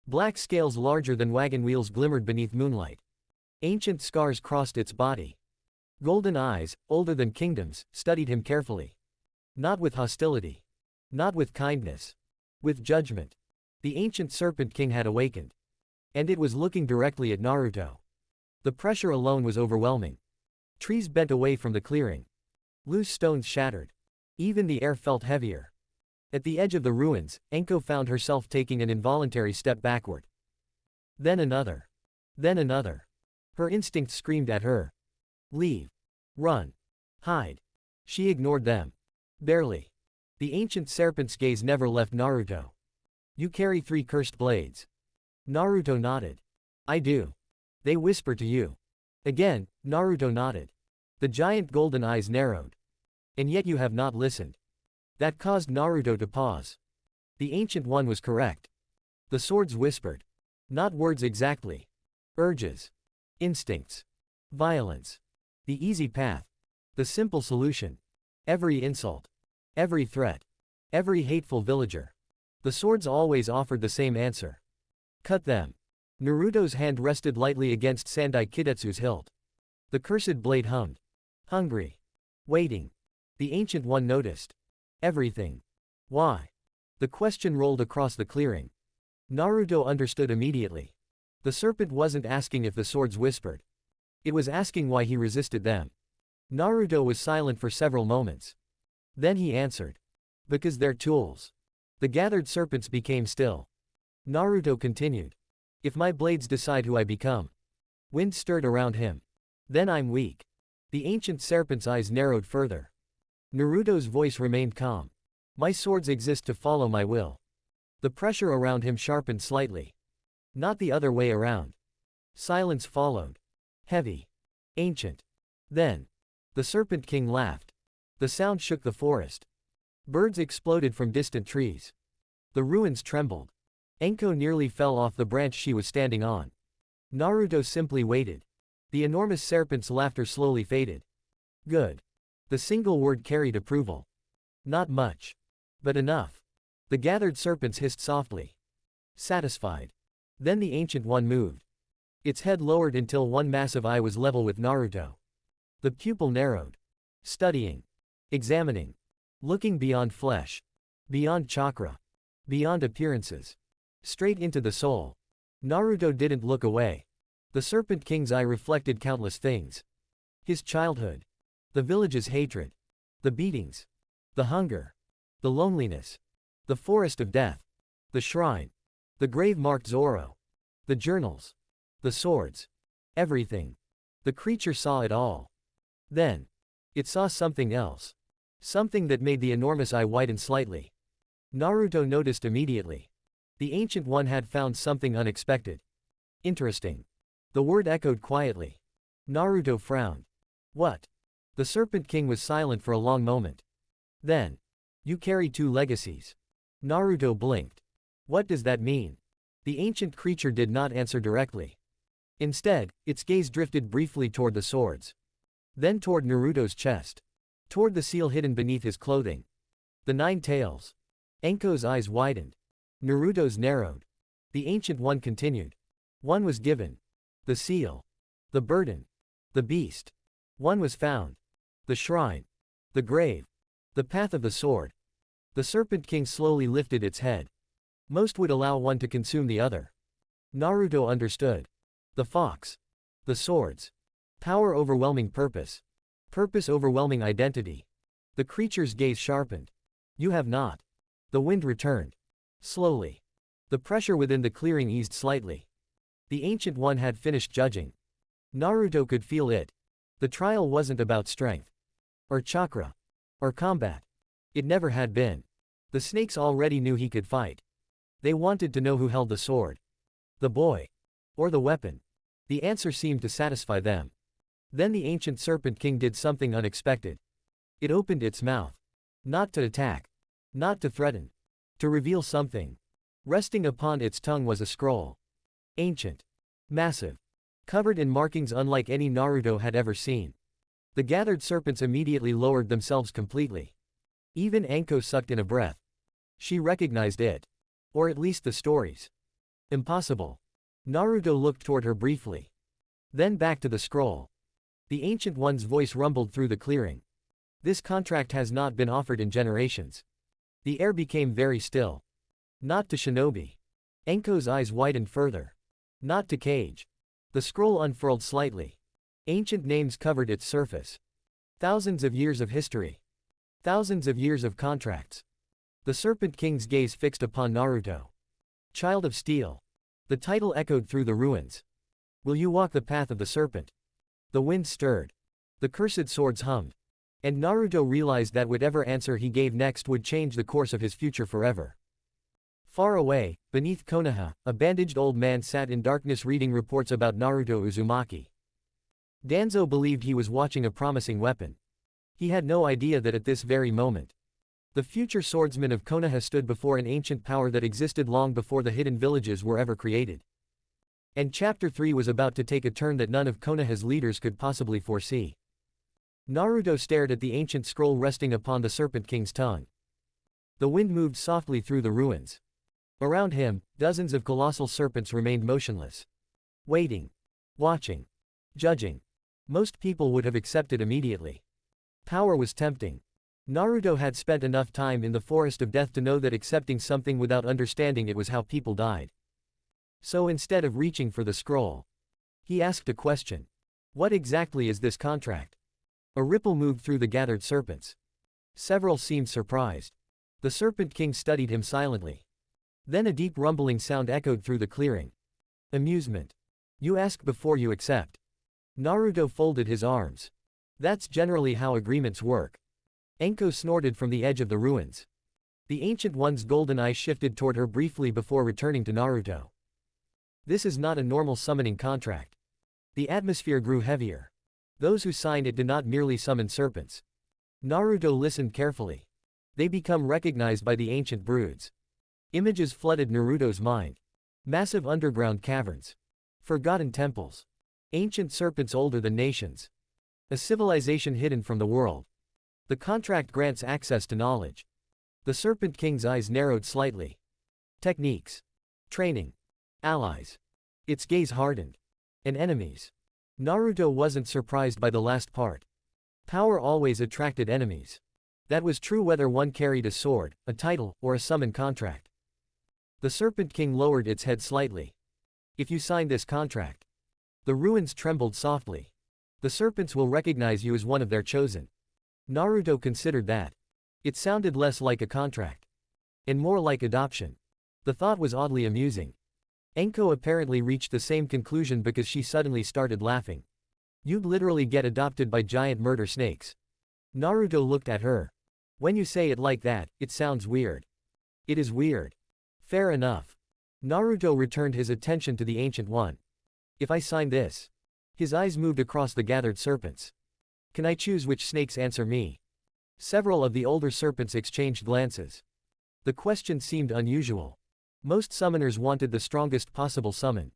Black scales larger than wagon wheels glimmered beneath moonlight. Ancient scars crossed its body. Golden eyes, older than kingdoms, studied him carefully. Not with hostility. Not with kindness. With judgment. The ancient serpent king had awakened. And it was looking directly at Naruto. The pressure alone was overwhelming. Trees bent away from the clearing. Loose stones shattered. Even the air felt heavier. At the edge of the ruins, Anko found herself taking an involuntary step backward. Then another. Then another. Her instinct screamed at her. Leave. Run. Hide. She ignored them. Barely. The ancient serpent's gaze never left Naruto. You carry 3 cursed blades. Naruto nodded. I do. They whisper to you. Again, Naruto nodded. The giant golden eyes narrowed. And yet you have not listened. That caused Naruto to pause. The Ancient One was correct. The swords whispered. Not words exactly. Urges. Instincts. Violence. The easy path. The simple solution. Every insult. Every threat. Every hateful villager. The swords always offered the same answer. Cut them. Naruto's hand rested lightly against Sandai Kidetsu's hilt. The cursed blade hummed. Hungry. Waiting. The Ancient One noticed. Everything. Why? The question rolled across the clearing. Naruto understood immediately. The serpent wasn't asking if the swords whispered. It was asking why he resisted them. Naruto was silent for several moments. Then he answered. Because they're tools. The gathered serpents became still. Naruto continued. If my blades decide who I become. Wind stirred around him. Then I'm weak. The ancient serpent's eyes narrowed further. Naruto's voice remained calm. My swords exist to follow my will. The pressure around him sharpened slightly. Not the other way around. Silence followed. Heavy. Ancient. Then. The Serpent King laughed. The sound shook the forest. Birds exploded from distant trees. The ruins trembled. Anko nearly fell off the branch she was standing on. Naruto simply waited. The enormous serpent's laughter slowly faded. Good. The single word carried approval. Not much. But enough. The gathered serpents hissed softly. Satisfied. Then the Ancient One moved. Its head lowered until one massive eye was level with Naruto. The pupil narrowed. Studying. Examining. Looking beyond flesh. Beyond chakra. Beyond appearances. Straight into the soul. Naruto didn't look away. The Serpent King's eye reflected countless things. His childhood. The village's hatred. The beatings. The hunger. The loneliness. The forest of death. The shrine. The grave marked Zoro. The journals. The swords. Everything. The creature saw it all. Then. It saw something else. Something that made the enormous eye widen slightly. Naruto noticed immediately. The Ancient One had found something unexpected. Interesting. The word echoed quietly. Naruto frowned. What? The Serpent King was silent for a long moment. Then. You carry two legacies. Naruto blinked. What does that mean? The ancient creature did not answer directly. Instead, its gaze drifted briefly toward the swords. Then toward Naruto's chest. Toward the seal hidden beneath his clothing. The 9 tails. Anko's eyes widened. Naruto's narrowed. The Ancient One continued. One was given. The seal. The burden. The beast. One was found. The shrine. The grave. The path of the sword. The Serpent King slowly lifted its head. Most would allow one to consume the other. Naruto understood. The fox. The swords. Power overwhelming purpose. Purpose overwhelming identity. The creature's gaze sharpened. You have not. The wind returned. Slowly. The pressure within the clearing eased slightly. The Ancient One had finished judging. Naruto could feel it. The trial wasn't about strength. Or chakra. Or combat. It never had been. The snakes already knew he could fight. They wanted to know who held the sword. The boy. Or the weapon. The answer seemed to satisfy them. Then the Ancient Serpent King did something unexpected. It opened its mouth. Not to attack. Not to threaten. To reveal something. Resting upon its tongue was a scroll. Ancient. Massive. Covered in markings unlike any Naruto had ever seen. The gathered serpents immediately lowered themselves completely. Even Anko sucked in a breath. She recognized it. Or at least the stories. Impossible. Naruto looked toward her briefly. Then back to the scroll. The Ancient One's voice rumbled through the clearing. This contract has not been offered in generations. The air became very still. Not to shinobi. Anko's eyes widened further. Not to Cage. The scroll unfurled slightly. Ancient names covered its surface. Thousands of years of history. Thousands of years of contracts. The Serpent King's gaze fixed upon Naruto. Child of Steel. The title echoed through the ruins. Will you walk the path of the serpent? The wind stirred. The cursed swords hummed. And Naruto realized that whatever answer he gave next would change the course of his future forever. Far away, beneath Konoha, a bandaged old man sat in darkness reading reports about Naruto Uzumaki. Danzo believed he was watching a promising weapon. He had no idea that at this very moment, the future swordsman of Konoha stood before an ancient power that existed long before the hidden villages were ever created. And Chapter 3 was about to take a turn that none of Konoha's leaders could possibly foresee. Naruto stared at the ancient scroll resting upon the Serpent King's tongue. The wind moved softly through the ruins. Around him, dozens of colossal serpents remained motionless. Waiting. Watching. Judging. Most people would have accepted immediately. Power was tempting. Naruto had spent enough time in the forest of death to know that accepting something without understanding it was how people died. So instead of reaching for the scroll, he asked a question. What exactly is this contract? A ripple moved through the gathered serpents. Several seemed surprised. The Serpent King studied him silently. Then a deep rumbling sound echoed through the clearing. Amusement. You ask before you accept. Naruto folded his arms. That's generally how agreements work. Anko snorted from the edge of the ruins. The Ancient One's golden eye shifted toward her briefly before returning to Naruto. This is not a normal summoning contract. The atmosphere grew heavier. Those who signed it did not merely summon serpents. Naruto listened carefully. They become recognized by the ancient broods. Images flooded Naruto's mind. Massive underground caverns. Forgotten temples. Ancient serpents older than nations. A civilization hidden from the world. The contract grants access to knowledge. The Serpent King's eyes narrowed slightly. Techniques. Training. Allies. Its gaze hardened. And enemies. Naruto wasn't surprised by the last part. Power always attracted enemies. That was true whether one carried a sword, a title, or a summon contract. The Serpent King lowered its head slightly. If you sign this contract. The ruins trembled softly. The serpents will recognize you as one of their chosen. Naruto considered that. It sounded less like a contract. And more like adoption. The thought was oddly amusing. Anko apparently reached the same conclusion because she suddenly started laughing. You'd literally get adopted by giant murder snakes. Naruto looked at her. When you say it like that, it sounds weird. It is weird. Fair enough. Naruto returned his attention to the Ancient One. If I sign this. His eyes moved across the gathered serpents. Can I choose which snakes answer me? Several of the older serpents exchanged glances. The question seemed unusual. Most summoners wanted the strongest possible summon.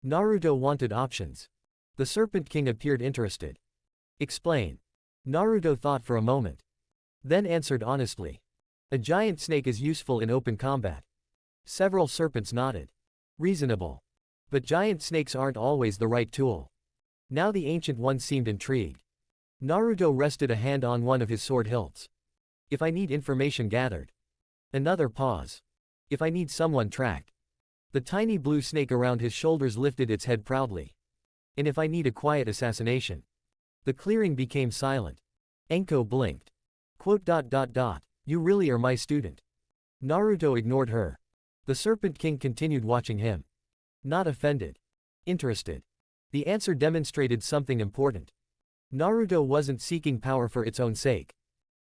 Naruto wanted options. The Serpent King appeared interested. Explain. Naruto thought for a moment. Then answered honestly. A giant snake is useful in open combat. Several serpents nodded. Reasonable. But giant snakes aren't always the right tool. Now the Ancient One seemed intrigued. Naruto rested a hand on one of his sword hilts. If I need information gathered. Another pause. If I need someone tracked. The tiny blue snake around his shoulders lifted its head proudly. And if I need a quiet assassination. The clearing became silent. Anko blinked. Quote. You really are my student. Naruto ignored her. The Serpent King continued watching him. Not offended. Interested. The answer demonstrated something important. Naruto wasn't seeking power for its own sake.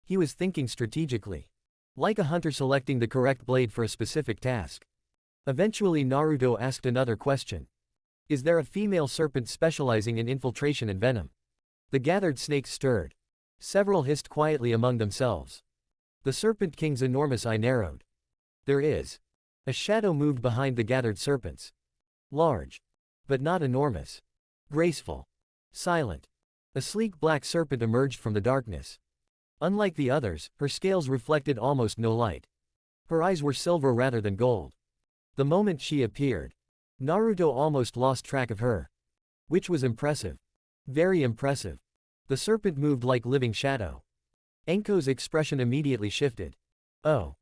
He was thinking strategically. Like a hunter selecting the correct blade for a specific task. Eventually Naruto asked another question. Is there a female serpent specializing in infiltration and venom? The gathered snakes stirred. Several hissed quietly among themselves. The Serpent King's enormous eye narrowed. There is. A shadow moved behind the gathered serpents. Large. But not enormous. Graceful. Silent. A sleek black serpent emerged from the darkness. Unlike the others, her scales reflected almost no light. Her eyes were silver rather than gold. The moment she appeared, Naruto almost lost track of her. Which was impressive. Very impressive. The serpent moved like living shadow. Anko's expression immediately shifted. Oh.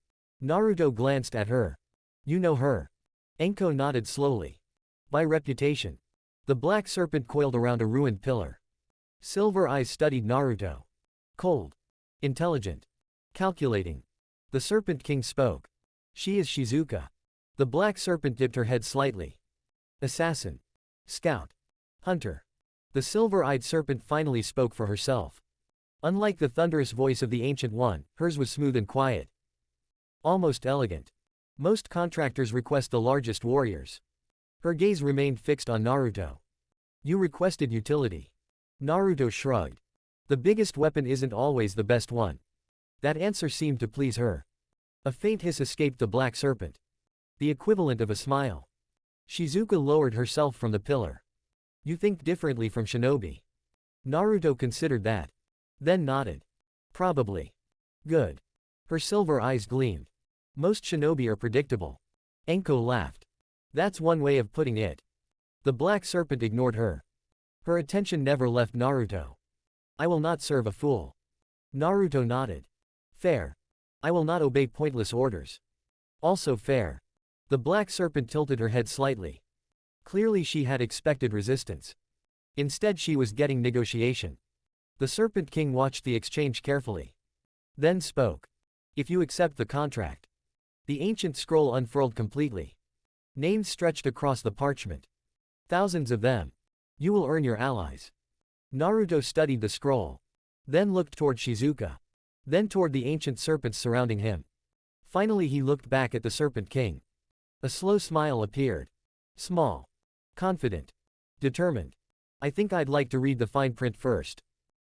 Naruto glanced at her. You know her. Anko nodded slowly. By reputation. The black serpent coiled around a ruined pillar. Silver eyes studied Naruto. Cold. Intelligent. Calculating. The Serpent King spoke. She is Shizuka. The black serpent dipped her head slightly. Assassin. Scout. Hunter. The silver-eyed serpent finally spoke for herself. Unlike the thunderous voice of the Ancient One, hers was smooth and quiet. Almost elegant. Most contractors request the largest warriors. Her gaze remained fixed on Naruto. You requested utility. Naruto shrugged. The biggest weapon isn't always the best one. That answer seemed to please her. A faint hiss escaped the black serpent. The equivalent of a smile. Shizuka lowered herself from the pillar. You think differently from shinobi. Naruto considered that. Then nodded. Probably. Good. Her silver eyes gleamed. Most shinobi are predictable. Anko laughed. That's one way of putting it. The black serpent ignored her. Her attention never left Naruto. I will not serve a fool. Naruto nodded. Fair. I will not obey pointless orders. Also fair. The black serpent tilted her head slightly. Clearly she had expected resistance. Instead she was getting negotiation. The Serpent King watched the exchange carefully. Then spoke. If you accept the contract. The ancient scroll unfurled completely. Names stretched across the parchment. Thousands of them. You will earn your allies. Naruto studied the scroll. Then looked toward Shizuka. Then toward the ancient serpents surrounding him. Finally he looked back at the Serpent King. A slow smile appeared. Small. Confident. Determined. I think I'd like to read the fine print first.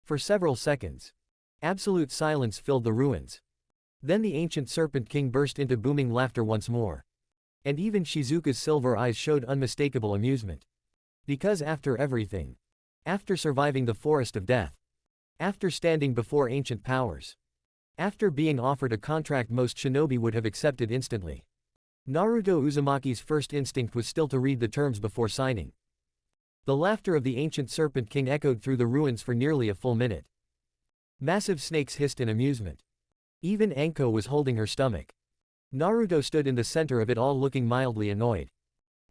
For several seconds. Absolute silence filled the ruins. Then the ancient Serpent King burst into booming laughter once more. And even Shizuka's silver eyes showed unmistakable amusement. Because after everything. After surviving the forest of death. After standing before ancient powers. After being offered a contract most shinobi would have accepted instantly. Naruto Uzumaki's first instinct was still to read the terms before signing. The laughter of the ancient Serpent King echoed through the ruins for nearly a full minute. Massive snakes hissed in amusement. Even Anko was holding her stomach. Naruto stood in the center of it all looking mildly annoyed.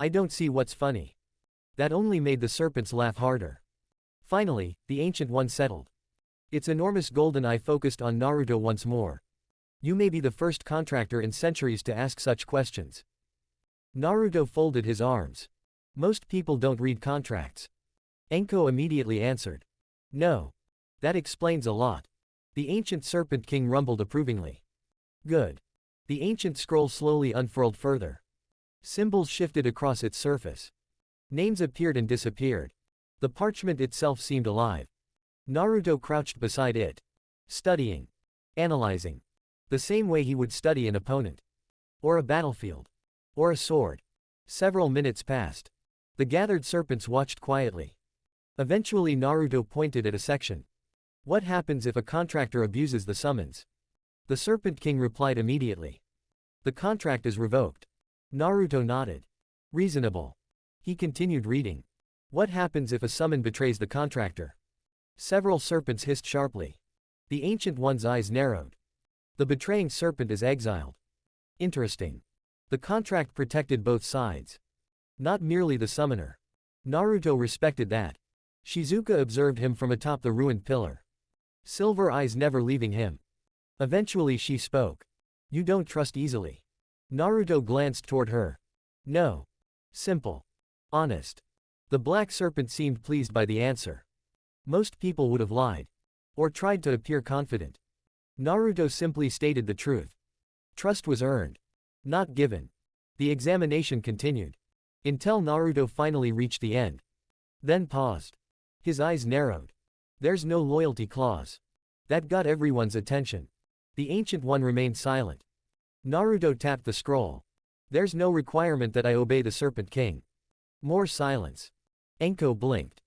I don't see what's funny. That only made the serpents laugh harder. Finally, the Ancient One settled. Its enormous golden eye focused on Naruto once more. You may be the first contractor in centuries to ask such questions. Naruto folded his arms. Most people don't read contracts. Anko immediately answered. No. That explains a lot. The ancient Serpent King rumbled approvingly. Good. The ancient scroll slowly unfurled further. Symbols shifted across its surface. Names appeared and disappeared. The parchment itself seemed alive. Naruto crouched beside it. Studying. Analyzing. The same way he would study an opponent. Or a battlefield. Or a sword. Several minutes passed. The gathered serpents watched quietly. Eventually Naruto pointed at a section. What happens if a contractor abuses the summons? The Serpent King replied immediately. The contract is revoked. Naruto nodded. Reasonable. He continued reading. What happens if a summon betrays the contractor? Several serpents hissed sharply. The Ancient One's eyes narrowed. The betraying serpent is exiled. Interesting. The contract protected both sides. Not merely the summoner. Naruto respected that. Shizuka observed him from atop the ruined pillar. Silver eyes never leaving him. Eventually she spoke. You don't trust easily. Naruto glanced toward her. No. Simple. Honest. The black serpent seemed pleased by the answer. Most people would have lied. Or tried to appear confident. Naruto simply stated the truth. Trust was earned. Not given. The examination continued. Until Naruto finally reached the end. Then paused. His eyes narrowed. There's no loyalty clause. That got everyone's attention. The Ancient One remained silent. Naruto tapped the scroll. There's no requirement that I obey the Serpent King. More silence. Anko blinked.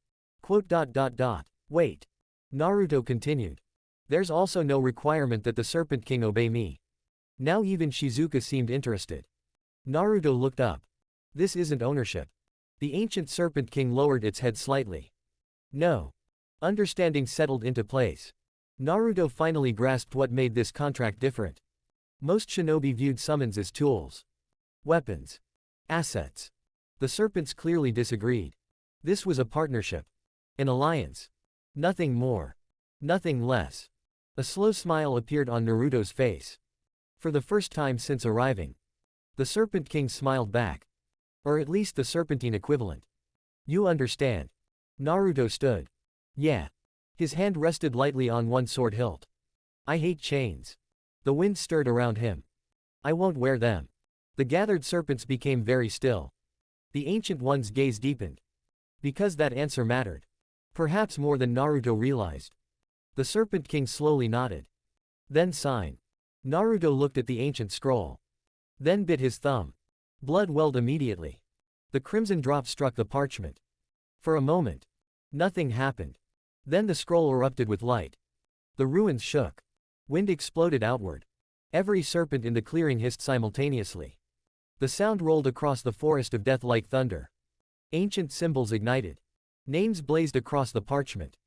Wait. Naruto continued. There's also no requirement that the Serpent King obey me. Now even Shizuka seemed interested. Naruto looked up. This isn't ownership. The ancient Serpent King lowered its head slightly. No. Understanding settled into place. Naruto finally grasped what made this contract different. Most shinobi viewed summons as tools. Weapons. Assets. The serpents clearly disagreed. This was a partnership. An alliance. Nothing more. Nothing less. A slow smile appeared on Naruto's face. For the first time since arriving. The Serpent King smiled back. Or at least the serpentine equivalent. You understand. Naruto stood. Yeah. His hand rested lightly on one sword hilt. I hate chains. The wind stirred around him. I won't wear them. The gathered serpents became very still. The Ancient One's gaze deepened. Because that answer mattered. Perhaps more than Naruto realized. The Serpent King slowly nodded. Then sign. Naruto looked at the ancient scroll. Then bit his thumb. Blood welled immediately. The crimson drop struck the parchment. For a moment. Nothing happened. Then the scroll erupted with light. The ruins shook. Wind exploded outward. Every serpent in the clearing hissed simultaneously. The sound rolled across the forest of death like thunder. Ancient symbols ignited. Names blazed across the parchment.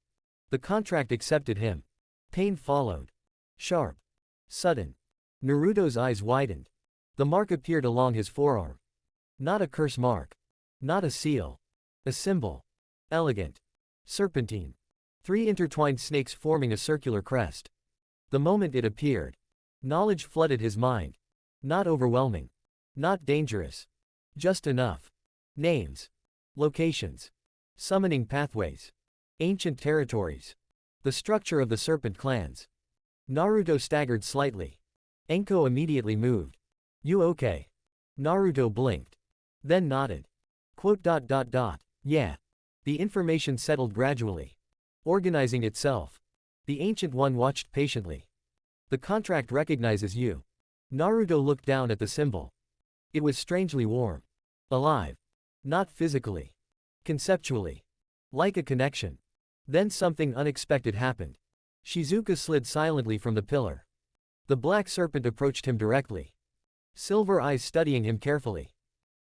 The contract accepted him. Pain followed. Sharp. Sudden. Naruto's eyes widened. The mark appeared along his forearm. Not a curse mark. Not a seal. A symbol. Elegant. Serpentine. 3 intertwined snakes forming a circular crest. The moment it appeared, knowledge flooded his mind. Not overwhelming. Not dangerous. Just enough. Names. Locations. Summoning pathways. Ancient territories. The structure of the serpent clans. Naruto staggered slightly. Anko immediately moved. You okay? Naruto blinked. Then nodded. Yeah. The information settled gradually. Organizing itself. The Ancient One watched patiently. The contract recognizes you. Naruto looked down at the symbol. It was strangely warm. Alive. Not physically. Conceptually. Like a connection. Then something unexpected happened. Shizuka slid silently from the pillar. The black serpent approached him directly. Silver eyes studying him carefully.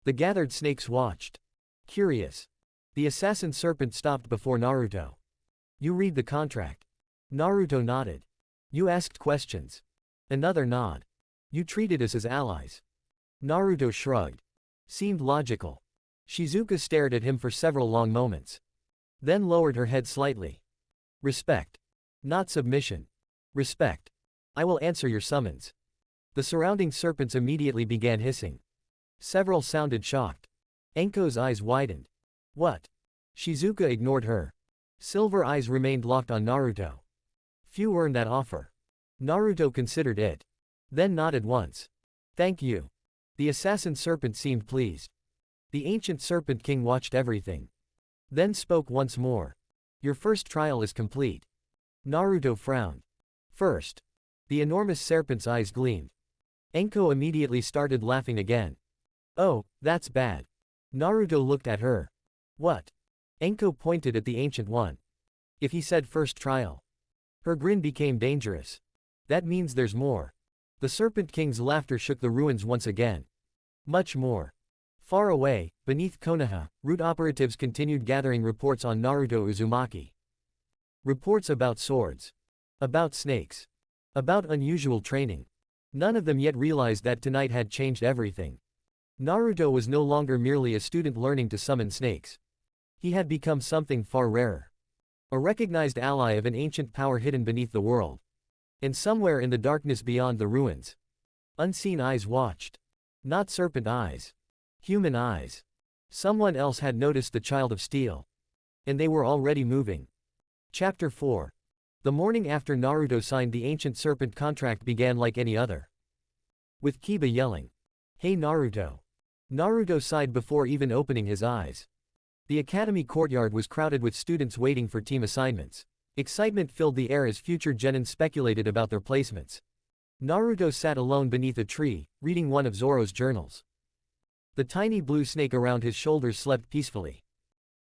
The gathered snakes watched. Curious. The assassin serpent stopped before Naruto. You read the contract. Naruto nodded. You asked questions. Another nod. You treated us as allies. Naruto shrugged. Seemed logical. Shizuka stared at him for several long moments. Then lowered her head slightly. Respect. Not submission. Respect. I will answer your summons. The surrounding serpents immediately began hissing. Several sounded shocked. Anko's eyes widened. What? Shizuka ignored her. Silver eyes remained locked on Naruto. Few earned that offer. Naruto considered it. Then nodded once. Thank you. The assassin serpent seemed pleased. The ancient serpent king watched everything. Then spoke once more. Your first trial is complete. Naruto frowned. First. The enormous serpent's eyes gleamed. Anko immediately started laughing again. Oh, that's bad. Naruto looked at her. What? Anko pointed at the Ancient One. If he said first trial. Her grin became dangerous. That means there's more. The Serpent King's laughter shook the ruins once again. Much more. Far away, beneath Konoha, root operatives continued gathering reports on Naruto Uzumaki. Reports about swords. About snakes. About unusual training. None of them yet realized that tonight had changed everything. Naruto was no longer merely a student learning to summon snakes. He had become something far rarer. A recognized ally of an ancient power hidden beneath the world. And somewhere in the darkness beyond the ruins. Unseen eyes watched. Not serpent eyes. Human eyes. Someone else had noticed the Child of Steel. And they were already moving. Chapter 4. The morning after Naruto signed the ancient serpent contract began like any other. With Kiba yelling. Hey Naruto. Naruto sighed before even opening his eyes. The academy courtyard was crowded with students waiting for team assignments. Excitement filled the air as future genin speculated about their placements. Naruto sat alone beneath a tree, reading one of Zoro's journals. The tiny blue snake around his shoulders slept peacefully.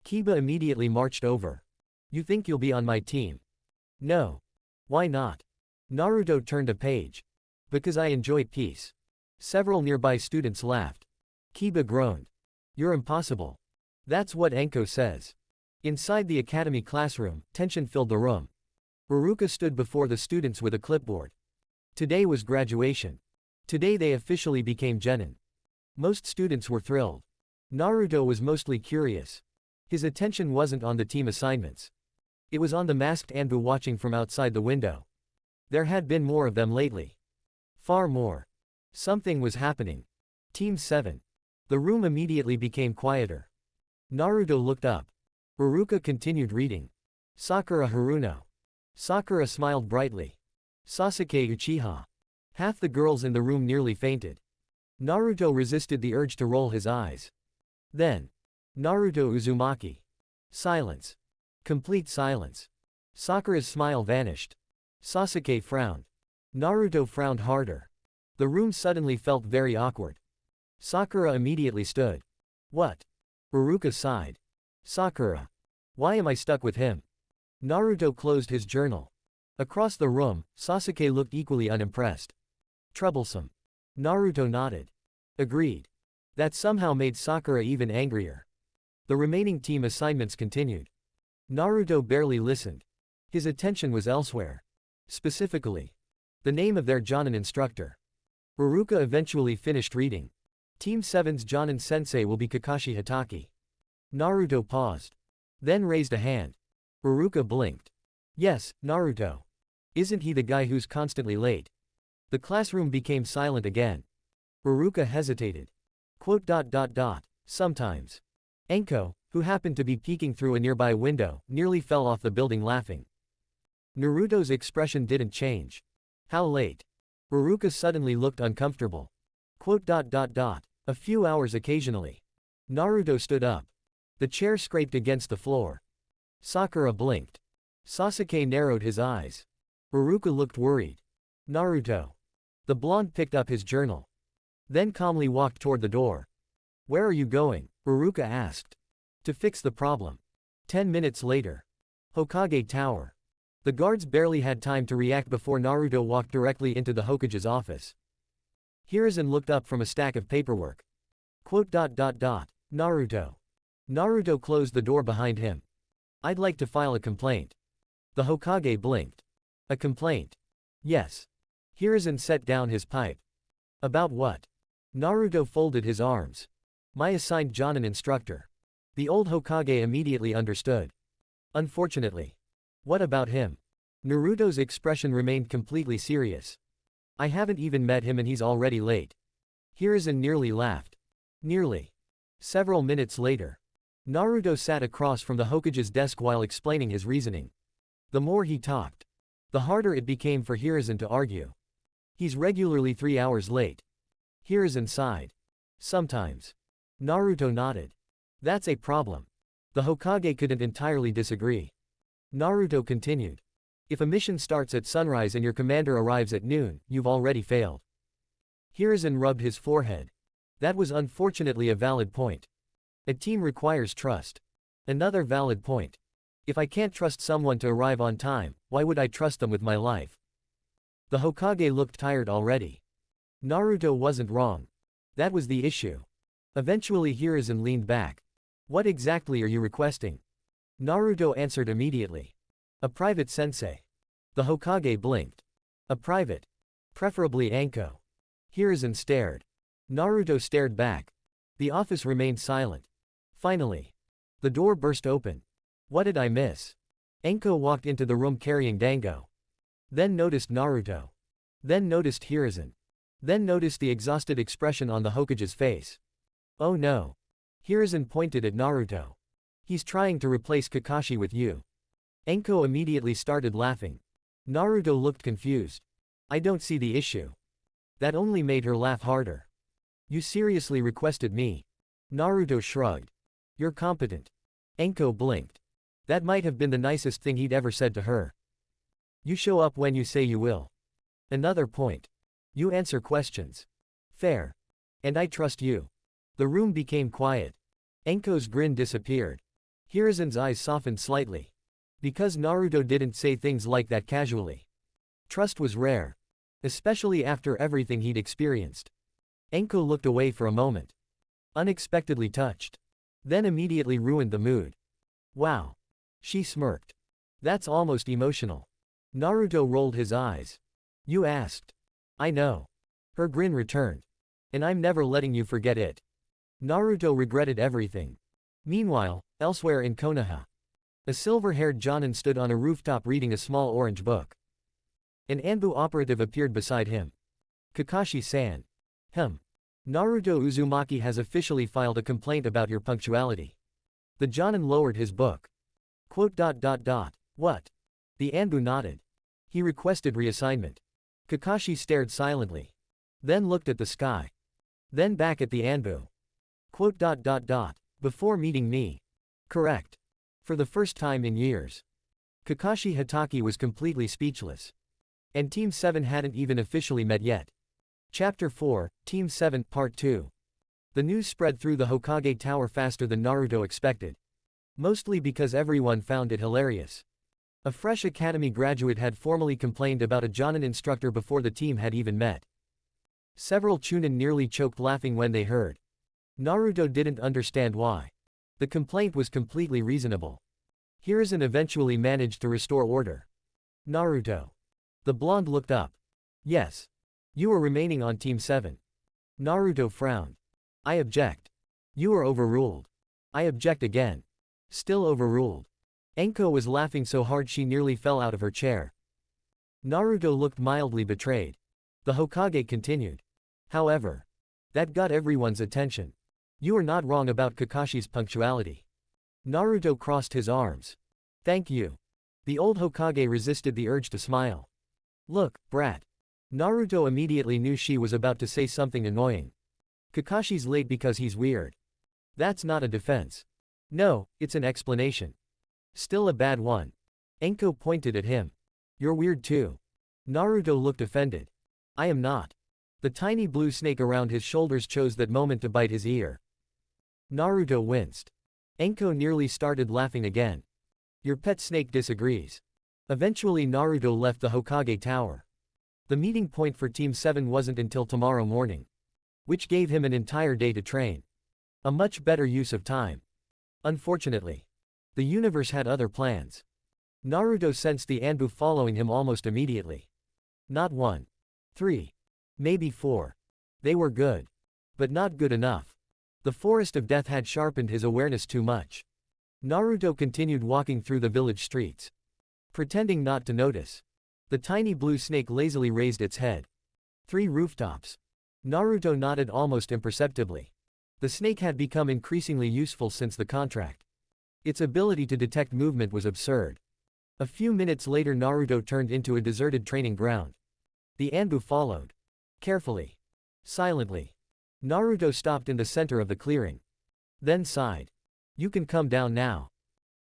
Kiba immediately marched over. You think you'll be on my team? No. Why not? Naruto turned a page. Because I enjoy peace. Several nearby students laughed. Kiba groaned. You're impossible. That's what Anko says. Inside the academy classroom, tension filled the room. Ruruka stood before the students with a clipboard. Today was graduation. Today they officially became genin. Most students were thrilled. Naruto was mostly curious. His attention wasn't on the team assignments. It was on the masked Anbu watching from outside the window. There had been more of them lately. Far more. Something was happening. Team 7. The room immediately became quieter. Naruto looked up. Ruruka continued reading. Sakura Haruno. Sakura smiled brightly. Sasuke Uchiha. Half the girls in the room nearly fainted. Naruto resisted the urge to roll his eyes. Then. Naruto Uzumaki. Silence. Complete silence. Sakura's smile vanished. Sasuke frowned. Naruto frowned harder. The room suddenly felt very awkward. Sakura immediately stood. What? Ruruka sighed. Sakura. Why am I stuck with him? Naruto closed his journal. Across the room, Sasuke looked equally unimpressed. Troublesome. Naruto nodded. Agreed. That somehow made Sakura even angrier. The remaining team assignments continued. Naruto barely listened. His attention was elsewhere. Specifically, the name of their Jonin instructor. Ruruka eventually finished reading. Team 7's Jonin sensei will be Kakashi Hatake. Naruto paused. Then raised a hand. Ruruka blinked. Yes, Naruto. Isn't he the guy who's constantly late? The classroom became silent again. Ruruka hesitated. Sometimes. Anko, who happened to be peeking through a nearby window, nearly fell off the building laughing. Naruto's expression didn't change. How late? Ruruka suddenly looked uncomfortable. A few hours occasionally. Naruto stood up. The chair scraped against the floor. Sakura blinked. Sasuke narrowed his eyes. Ruruka looked worried. Naruto. The blonde picked up his journal. Then calmly walked toward the door. Where are you going? Ruruka asked. To fix the problem. 10 minutes later. Hokage Tower. The guards barely had time to react before Naruto walked directly into the Hokage's office. Hiruzen looked up from a stack of paperwork. Naruto. Naruto closed the door behind him. I'd like to file a complaint. The Hokage blinked. A complaint? Yes. Hiruzen set down his pipe. About what? Naruto folded his arms. My assigned Jonin instructor. The old Hokage immediately understood. Unfortunately. What about him? Naruto's expression remained completely serious. I haven't even met him and he's already late. Hiruzen nearly laughed. Nearly. Several minutes later. Naruto sat across from the Hokage's desk while explaining his reasoning. The more he talked, the harder it became for Hiruzen to argue. He's regularly 3 hours late. Hiruzen sighed. Sometimes. Naruto nodded. That's a problem. The Hokage couldn't entirely disagree. Naruto continued. If a mission starts at sunrise and your commander arrives at noon, you've already failed. Hiruzen rubbed his forehead. That was unfortunately a valid point. A team requires trust. Another valid point. If I can't trust someone to arrive on time, why would I trust them with my life? The Hokage looked tired already. Naruto wasn't wrong. That was the issue. Eventually Hiruzen leaned back. What exactly are you requesting? Naruto answered immediately. A private sensei. The Hokage blinked. A private. Preferably Anko. Hiruzen stared. Naruto stared back. The office remained silent. Finally. The door burst open. What did I miss? Anko walked into the room carrying Dango. Then noticed Naruto. Then noticed Hiruzen. Then noticed the exhausted expression on the Hokage's face. Oh no. Hiruzen pointed at Naruto. He's trying to replace Kakashi with you. Anko immediately started laughing. Naruto looked confused. I don't see the issue. That only made her laugh harder. You seriously requested me? Naruto shrugged. You're competent. Anko blinked. That might have been the nicest thing he'd ever said to her. You show up when you say you will. Another point. You answer questions. Fair. And I trust you. The room became quiet. Anko's grin disappeared. Hiruzen's eyes softened slightly. Because Naruto didn't say things like that casually. Trust was rare. Especially after everything he'd experienced. Anko looked away for a moment. Unexpectedly touched. Then immediately ruined the mood. Wow. She smirked. That's almost emotional. Naruto rolled his eyes. You asked. I know. Her grin returned. And I'm never letting you forget it. Naruto regretted everything. Meanwhile, elsewhere in Konoha. A silver-haired Jonin stood on a rooftop reading a small orange book. An Anbu operative appeared beside him. Kakashi-san. Naruto Uzumaki has officially filed a complaint about your punctuality. The Jonin lowered his book. What? The Anbu nodded. He requested reassignment. Kakashi stared silently. Then looked at the sky. Then back at the Anbu. Before meeting me. Correct. For the first time in years. Kakashi Hatake was completely speechless. And Team 7 hadn't even officially met yet. Chapter 4, Team 7, Part 2. The news spread through the Hokage Tower faster than Naruto expected. Mostly because everyone found it hilarious. A fresh academy graduate had formally complained about a Jonin instructor before the team had even met. Several Chunin nearly choked laughing when they heard. Naruto didn't understand why. The complaint was completely reasonable. Hiruzen eventually managed to restore order. Naruto. The blonde looked up. Yes. You are remaining on Team 7. Naruto frowned. I object. You are overruled. I object again. Still overruled. Anko was laughing so hard she nearly fell out of her chair. Naruto looked mildly betrayed. The Hokage continued. However, that got everyone's attention. You are not wrong about Kakashi's punctuality. Naruto crossed his arms. Thank you. The old Hokage resisted the urge to smile. Look, brat. Naruto immediately knew she was about to say something annoying. Kakashi's late because he's weird. That's not a defense. No, it's an explanation. Still a bad one. Anko pointed at him. You're weird too. Naruto looked offended. I am not. The tiny blue snake around his shoulders chose that moment to bite his ear. Naruto winced. Anko nearly started laughing again. Your pet snake disagrees. Eventually Naruto left the Hokage tower. The meeting point for Team 7 wasn't until tomorrow morning, which gave him an entire day to train. A much better use of time. Unfortunately, the universe had other plans. Naruto sensed the Anbu following him almost immediately. Not 1, 3, maybe 4. They were good, but not good enough. The forest of death had sharpened his awareness too much. Naruto continued walking through the village streets, pretending not to notice. The tiny blue snake lazily raised its head. 3 rooftops. Naruto nodded almost imperceptibly. The snake had become increasingly useful since the contract. Its ability to detect movement was absurd. A few minutes later Naruto turned into a deserted training ground. The Anbu followed. Carefully. Silently. Naruto stopped in the center of the clearing. Then sighed. You can come down now.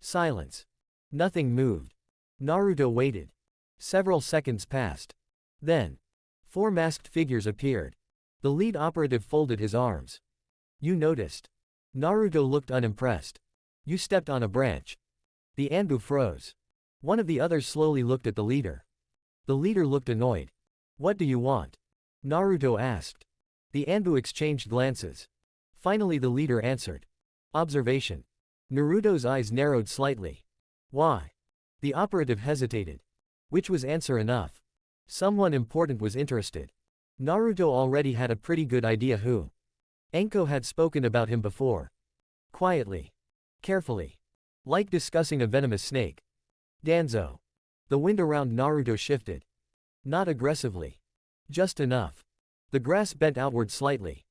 Silence. Nothing moved. Naruto waited. Several seconds passed. Then, 4 masked figures appeared. The lead operative folded his arms. You noticed. Naruto looked unimpressed. You stepped on a branch. The Anbu froze. One of the others slowly looked at the leader. The leader looked annoyed. What do you want? Naruto asked. The Anbu exchanged glances. Finally the leader answered. Observation. Naruto's eyes narrowed slightly. Why? The operative hesitated. Which was answer enough. Someone important was interested. Naruto already had a pretty good idea who. Anko had spoken about him before. Quietly. Carefully. Like discussing a venomous snake. Danzo. The wind around Naruto shifted. Not aggressively. Just enough. The grass bent outward slightly.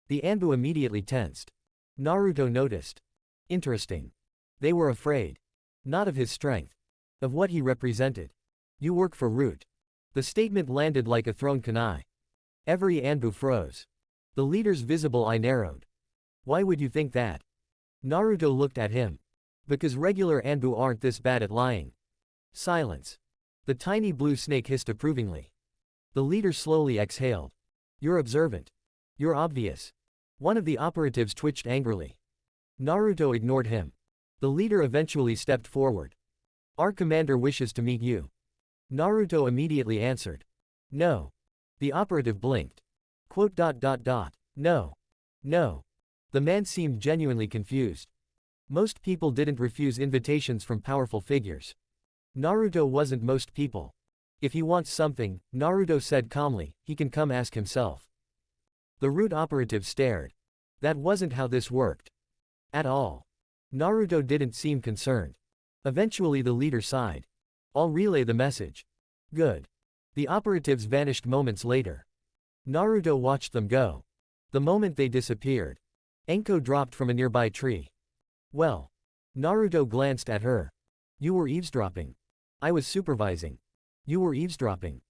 The Anbu immediately tensed. Naruto noticed. Interesting. They were afraid. Not of his strength. Of what he represented. You work for Root. The statement landed like a thrown kunai. Every Anbu froze. The leader's visible eye narrowed. Why would you think that? Naruto looked at him. Because regular Anbu aren't this bad at lying. Silence. The tiny blue snake hissed approvingly. The leader slowly exhaled. You're observant. You're obvious. One of the operatives twitched angrily. Naruto ignored him. The leader eventually stepped forward. Our commander wishes to meet you. Naruto immediately answered. No. The operative blinked. No. No. The man seemed genuinely confused. Most people didn't refuse invitations from powerful figures. Naruto wasn't most people. If he wants something, Naruto said calmly, he can come ask himself. The Root operative stared. That wasn't how this worked. At all. Naruto didn't seem concerned. Eventually the leader sighed. I'll relay the message. Good. The operatives vanished moments later. Naruto watched them go. The moment they disappeared, Anko dropped from a nearby tree. Well. Naruto glanced at her. You were eavesdropping. I was supervising. You were eavesdropping.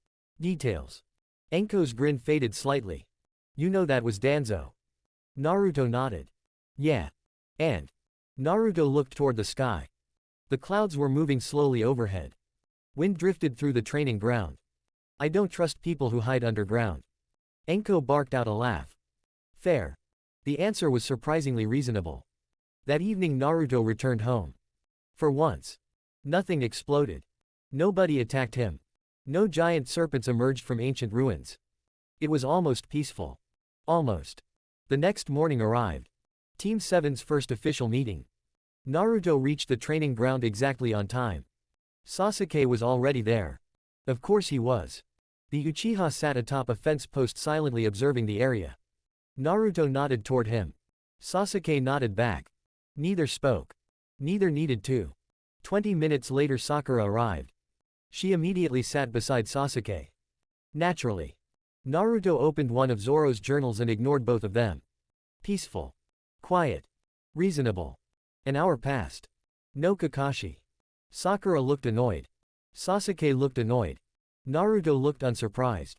Details. Anko's grin faded slightly. You know that was Danzo. Naruto nodded. Yeah. And. Naruto looked toward the sky. The clouds were moving slowly overhead. Wind drifted through the training ground. I don't trust people who hide underground. Anko barked out a laugh. Fair. The answer was surprisingly reasonable. That evening Naruto returned home. For once. Nothing exploded. Nobody attacked him. No giant serpents emerged from ancient ruins. It was almost peaceful. Almost. The next morning arrived. Team 7's first official meeting. Naruto reached the training ground exactly on time. Sasuke was already there. Of course he was. The Uchiha sat atop a fence post silently observing the area. Naruto nodded toward him. Sasuke nodded back. Neither spoke. Neither needed to. 20 minutes later Sakura arrived. She immediately sat beside Sasuke. Naturally. Naruto opened one of Zoro's journals and ignored both of them. Peaceful. Quiet. Reasonable. An hour passed. No Kakashi. Sakura looked annoyed. Sasuke looked annoyed. Naruto looked unsurprised.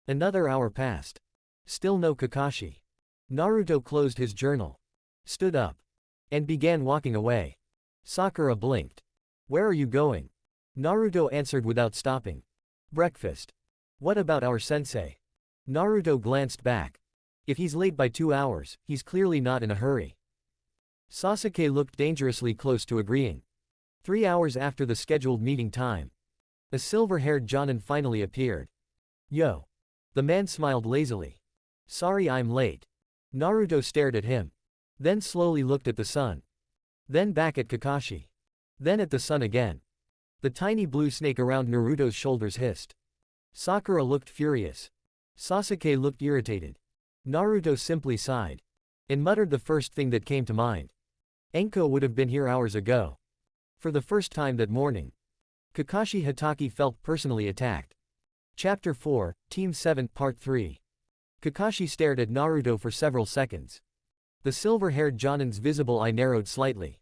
Another hour passed. Still no Kakashi. Naruto closed his journal. Stood up. And began walking away. Sakura blinked. Where are you going? Naruto answered without stopping. Breakfast. What about our sensei? Naruto glanced back. If he's late by 2 hours, he's clearly not in a hurry. Sasuke looked dangerously close to agreeing. 3 hours after the scheduled meeting time. A silver-haired Jonin finally appeared. Yo. The man smiled lazily. Sorry I'm late. Naruto stared at him. Then slowly looked at the sun. Then back at Kakashi. Then at the sun again. The tiny blue snake around Naruto's shoulders hissed. Sakura looked furious. Sasuke looked irritated. Naruto simply sighed. And muttered the first thing that came to mind. Anko would have been here hours ago. For the first time that morning. Kakashi Hatake felt personally attacked. Chapter 4, Team 7, Part 3. Kakashi stared at Naruto for several seconds. The silver-haired Jonin's visible eye narrowed slightly.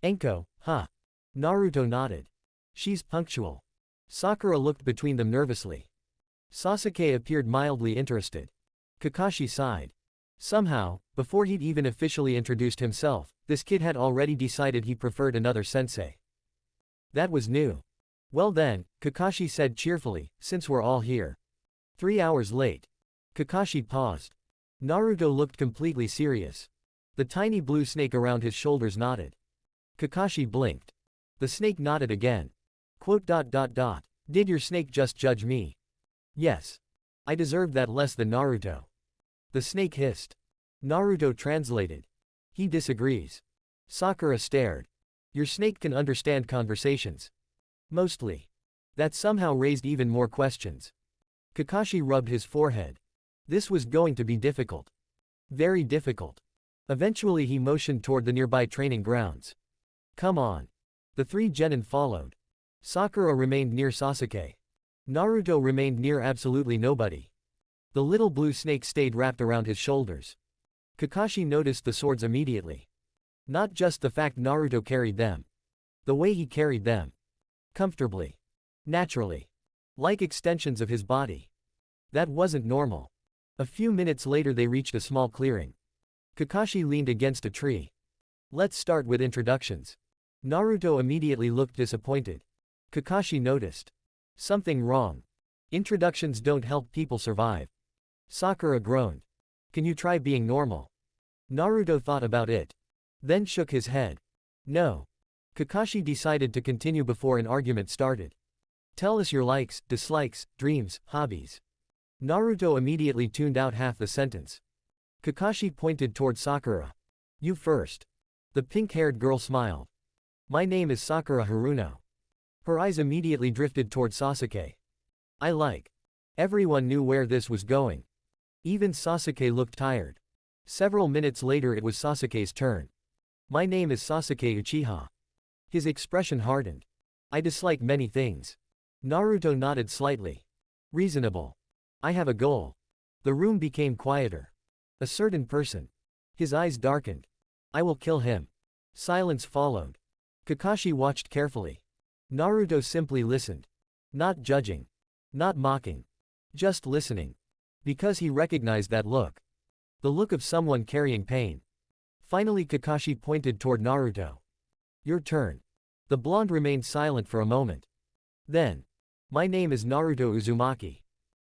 Anko, huh? Naruto nodded. She's punctual. Sakura looked between them nervously. Sasuke appeared mildly interested. Kakashi sighed. Somehow, before he'd even officially introduced himself, this kid had already decided he preferred another sensei. That was new. Well then, Kakashi said cheerfully, since we're all here. 3 hours late. Kakashi paused. Naruto looked completely serious. The tiny blue snake around his shoulders nodded. Kakashi blinked. The snake nodded again. Did your snake just judge me? Yes. I deserved that less than Naruto. The snake hissed. Naruto translated. He disagrees. Sakura stared. Your snake can understand conversations. Mostly. That somehow raised even more questions. Kakashi rubbed his forehead. This was going to be difficult. Very difficult. Eventually he motioned toward the nearby training grounds. Come on. The 3 genin followed. Sakura remained near Sasuke. Naruto remained near absolutely nobody. The little blue snake stayed wrapped around his shoulders. Kakashi noticed the swords immediately. Not just the fact Naruto carried them. The way he carried them. Comfortably. Naturally. Like extensions of his body. That wasn't normal. A few minutes later they reached a small clearing. Kakashi leaned against a tree. Let's start with introductions. Naruto immediately looked disappointed. Kakashi noticed. Something wrong. Introductions don't help people survive. Sakura groaned. Can you try being normal? Naruto thought about it. Then shook his head. No. Kakashi decided to continue before an argument started. Tell us your likes, dislikes, dreams, hobbies. Naruto immediately tuned out half the sentence. Kakashi pointed toward Sakura. You first. The pink-haired girl smiled. My name is Sakura Haruno. Her eyes immediately drifted toward Sasuke. I like. Everyone knew where this was going. Even Sasuke looked tired. Several minutes later it was Sasuke's turn. My name is Sasuke Uchiha. His expression hardened. I dislike many things. Naruto nodded slightly. Reasonable. I have a goal. The room became quieter. A certain person. His eyes darkened. I will kill him. Silence followed. Kakashi watched carefully. Naruto simply listened. Not judging. Not mocking. Just listening. Because he recognized that look. The look of someone carrying pain. Finally Kakashi pointed toward Naruto. Your turn. The blonde remained silent for a moment. Then. My name is Naruto Uzumaki.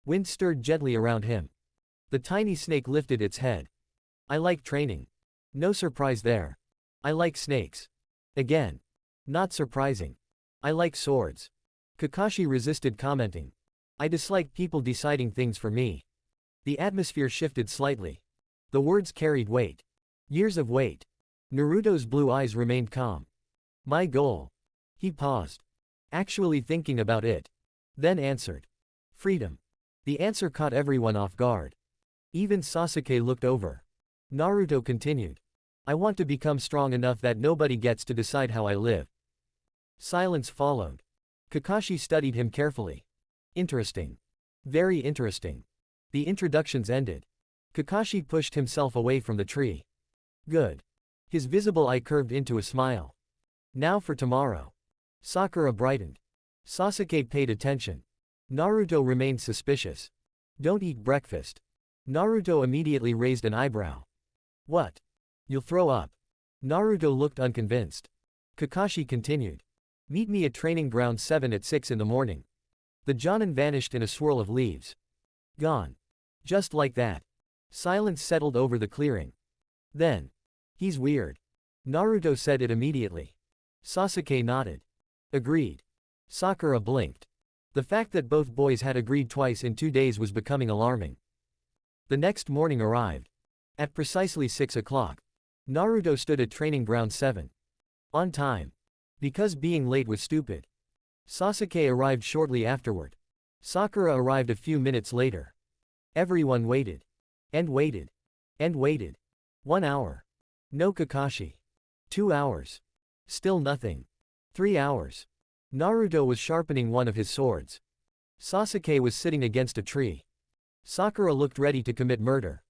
Wind stirred gently around him. The tiny snake lifted its head. I like training. No surprise there. I like snakes. Again. Not surprising. I like swords. Kakashi resisted commenting. I dislike people deciding things for me. The atmosphere shifted slightly. The words carried weight. Years of weight. Naruto's blue eyes remained calm. My goal. He paused. Actually thinking about it. Then answered. Freedom. The answer caught everyone off guard. Even Sasuke looked over. Naruto continued. I want to become strong enough that nobody gets to decide how I live. Silence followed. Kakashi studied him carefully. Interesting. Very interesting. The introductions ended. Kakashi pushed himself away from the tree. Good. His visible eye curved into a smile. Now for tomorrow. Sakura brightened. Sasuke paid attention. Naruto remained suspicious. Don't eat breakfast. Naruto immediately raised an eyebrow. What? You'll throw up. Naruto looked unconvinced. Kakashi continued. Meet me at training ground 7 at 6 in the morning. The Jonin vanished in a swirl of leaves. Gone. Just like that. Silence settled over the clearing. Then. He's weird. Naruto said it immediately. Sasuke nodded. Agreed. Sakura blinked. The fact that both boys had agreed twice in 2 days was becoming alarming. The next morning arrived. At precisely 6 o'clock. Naruto stood at training ground 7. On time. Because being late was stupid. Sasuke arrived shortly afterward. Sakura arrived a few minutes later. Everyone waited. And waited. And waited. 1 hour. No Kakashi. 2 hours. Still nothing. 3 hours. Naruto was sharpening one of his swords. Sasuke was sitting against a tree. Sakura looked ready to commit murder.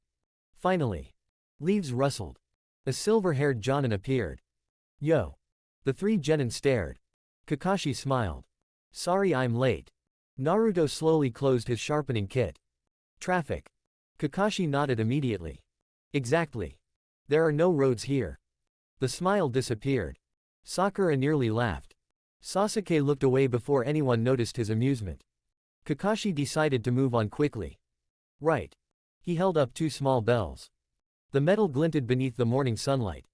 Finally. Leaves rustled. A silver-haired Jonin appeared. Yo. The 3 genin stared. Kakashi smiled. Sorry I'm late. Naruto slowly closed his sharpening kit. Traffic. Kakashi nodded immediately. Exactly. There are no roads here. The smile disappeared. Sakura nearly laughed. Sasuke looked away before anyone noticed his amusement. Kakashi decided to move on quickly. Right. He held up 2 small bells. The metal glinted beneath the morning sunlight.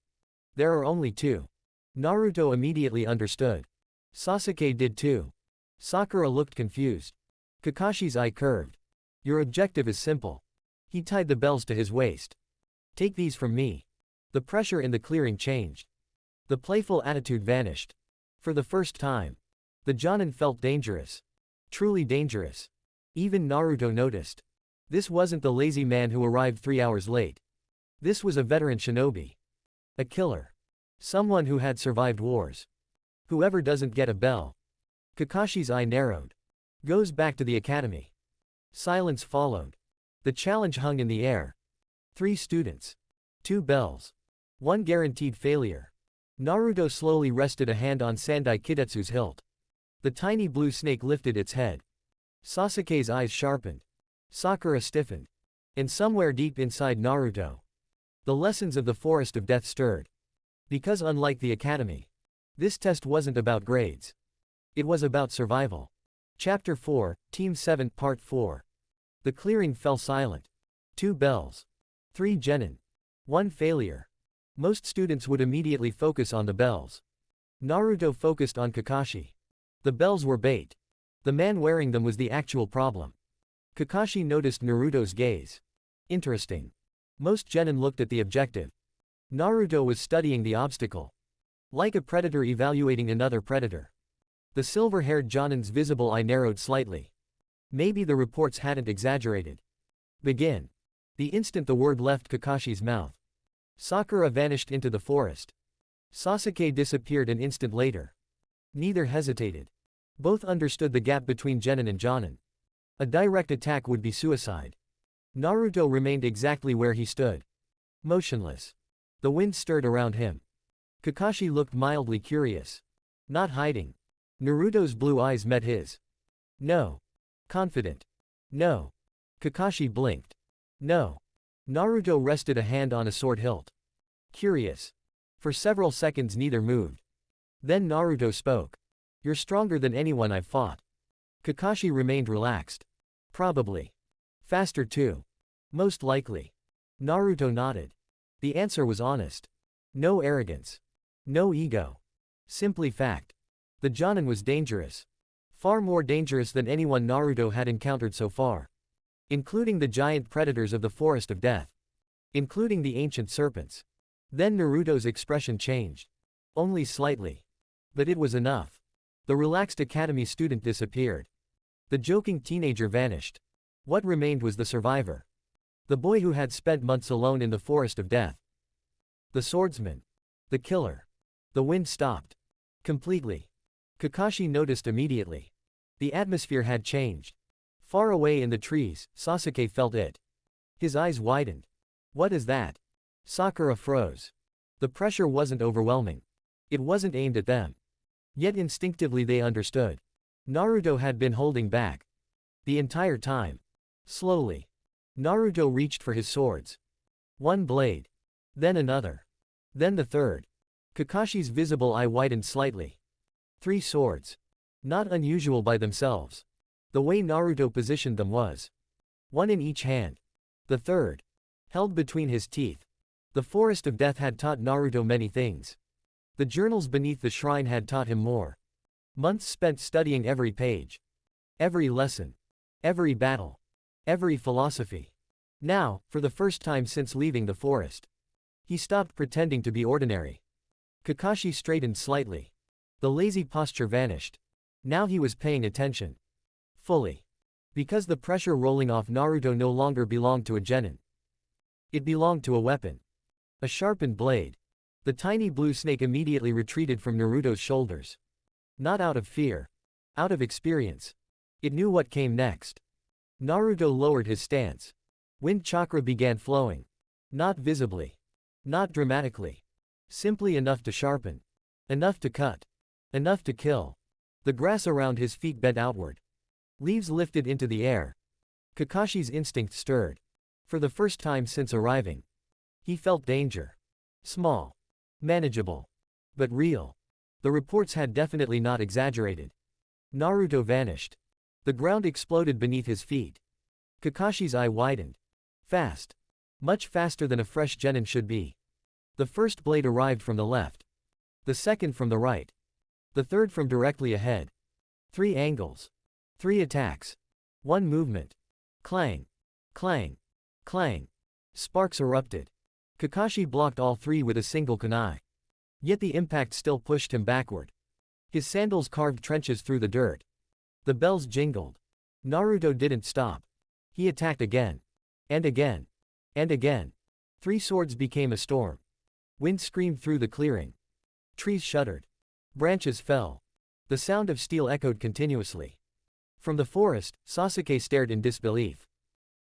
There are only 2. Naruto immediately understood. Sasuke did too. Sakura looked confused. Kakashi's eye curved. Your objective is simple. He tied the bells to his waist. Take these from me. The pressure in the clearing changed. The playful attitude vanished. For the first time. The Jonin felt dangerous. Truly dangerous. Even Naruto noticed. This wasn't the lazy man who arrived 3 hours late. This was a veteran shinobi. A killer. Someone who had survived wars. Whoever doesn't get a bell. Kakashi's eye narrowed. Goes back to the academy. Silence followed. The challenge hung in the air. 3 students. 2 bells. 1 guaranteed failure. Naruto slowly rested a hand on Sandai Kidetsu's hilt. The tiny blue snake lifted its head. Sasuke's eyes sharpened. Sakura stiffened. And somewhere deep inside Naruto, the lessons of the Forest of Death stirred. Because unlike the academy, this test wasn't about grades. It was about survival. Chapter 4, Team 7 Part 4. The clearing fell silent. 2 bells. 3 genin. 1 failure. Most students would immediately focus on the bells. Naruto focused on Kakashi. The bells were bait. The man wearing them was the actual problem. Kakashi noticed Naruto's gaze. Interesting. Most genin looked at the objective. Naruto was studying the obstacle. Like a predator evaluating another predator. The silver-haired Jonin's visible eye narrowed slightly. Maybe the reports hadn't exaggerated. Begin. The instant the word left Kakashi's mouth, Sakura vanished into the forest. Sasuke disappeared an instant later. Neither hesitated. Both understood the gap between genin and Jonin. A direct attack would be suicide. Naruto remained exactly where he stood. Motionless. The wind stirred around him. Kakashi looked mildly curious. Not hiding. Naruto's blue eyes met his. No. Confident. No. Kakashi blinked. No. Naruto rested a hand on a sword hilt. Curious. For several seconds neither moved. Then Naruto spoke. You're stronger than anyone I've fought. Kakashi remained relaxed. Probably. Faster too. Most likely. Naruto nodded. The answer was honest. No arrogance. No ego. Simply fact. The Jonin was dangerous. Far more dangerous than anyone Naruto had encountered so far. Including the giant predators of the Forest of Death. Including the ancient serpents. Then Naruto's expression changed. Only slightly. But it was enough. The relaxed academy student disappeared. The joking teenager vanished. What remained was the survivor. The boy who had spent months alone in the Forest of Death. The swordsman. The killer. The wind stopped. Completely. Kakashi noticed immediately. The atmosphere had changed. Far away in the trees, Sasuke felt it. His eyes widened. What is that? Sakura froze. The pressure wasn't overwhelming. It wasn't aimed at them. Yet instinctively they understood. Naruto had been holding back. The entire time. Slowly. Naruto reached for his swords. One blade. Then another. Then the third. Kakashi's visible eye widened slightly. 3 swords. Not unusual by themselves. The way Naruto positioned them was. One in each hand. The third. Held between his teeth. The Forest of Death had taught Naruto many things. The journals beneath the shrine had taught him more. Months spent studying every page. Every lesson. Every battle. Every philosophy. Now, for the first time since leaving the forest, he stopped pretending to be ordinary. Kakashi straightened slightly. The lazy posture vanished. Now he was paying attention. Fully. Because the pressure rolling off Naruto no longer belonged to a genin. It belonged to a weapon. A sharpened blade. The tiny blue snake immediately retreated from Naruto's shoulders. Not out of fear. Out of experience. It knew what came next. Naruto lowered his stance. Wind chakra began flowing. Not visibly. Not dramatically. Simply enough to sharpen. Enough to cut. Enough to kill. The grass around his feet bent outward. Leaves lifted into the air. Kakashi's instinct stirred. For the first time since arriving. He felt danger. Small. Manageable. But real. The reports had definitely not exaggerated. Naruto vanished. The ground exploded beneath his feet. Kakashi's eye widened. Fast. Much faster than a fresh genin should be. The first blade arrived from the left. The second from the right. The third from directly ahead. 3 angles. 3 attacks. 1 movement. Clang. Clang. Clang. Sparks erupted. Kakashi blocked all 3 with a single kunai. Yet the impact still pushed him backward. His sandals carved trenches through the dirt. The bells jingled. Naruto didn't stop. He attacked again. And again. And again. 3 swords became a storm. Wind screamed through the clearing. Trees shuddered. Branches fell. The sound of steel echoed continuously. From the forest, Sasuke stared in disbelief.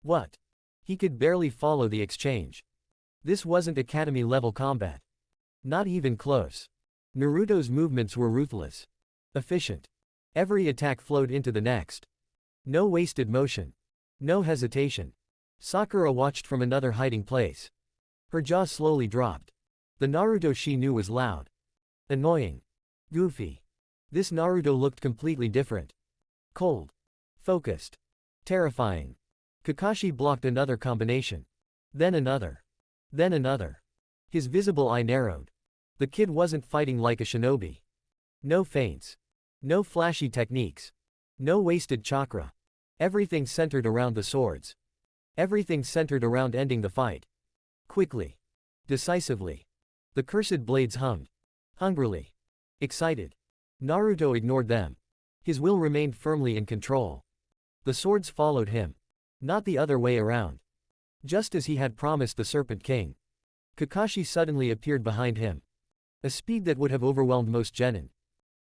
What? He could barely follow the exchange. This wasn't academy-level combat. Not even close. Naruto's movements were ruthless. Efficient. Every attack flowed into the next. No wasted motion. No hesitation. Sakura watched from another hiding place. Her jaw slowly dropped. The Naruto she knew was loud. Annoying. Goofy. This Naruto looked completely different. Cold. Focused. Terrifying. Kakashi blocked another combination. Then another. Then another. His visible eye narrowed. The kid wasn't fighting like a shinobi. No feints. No flashy techniques. No wasted chakra. Everything centered around the swords. Everything centered around ending the fight. Quickly. Decisively. The cursed blades hummed. Hungrily. Excited. Naruto ignored them. His will remained firmly in control. The swords followed him. Not the other way around. Just as he had promised the Serpent King. Kakashi suddenly appeared behind him. A speed that would have overwhelmed most genin.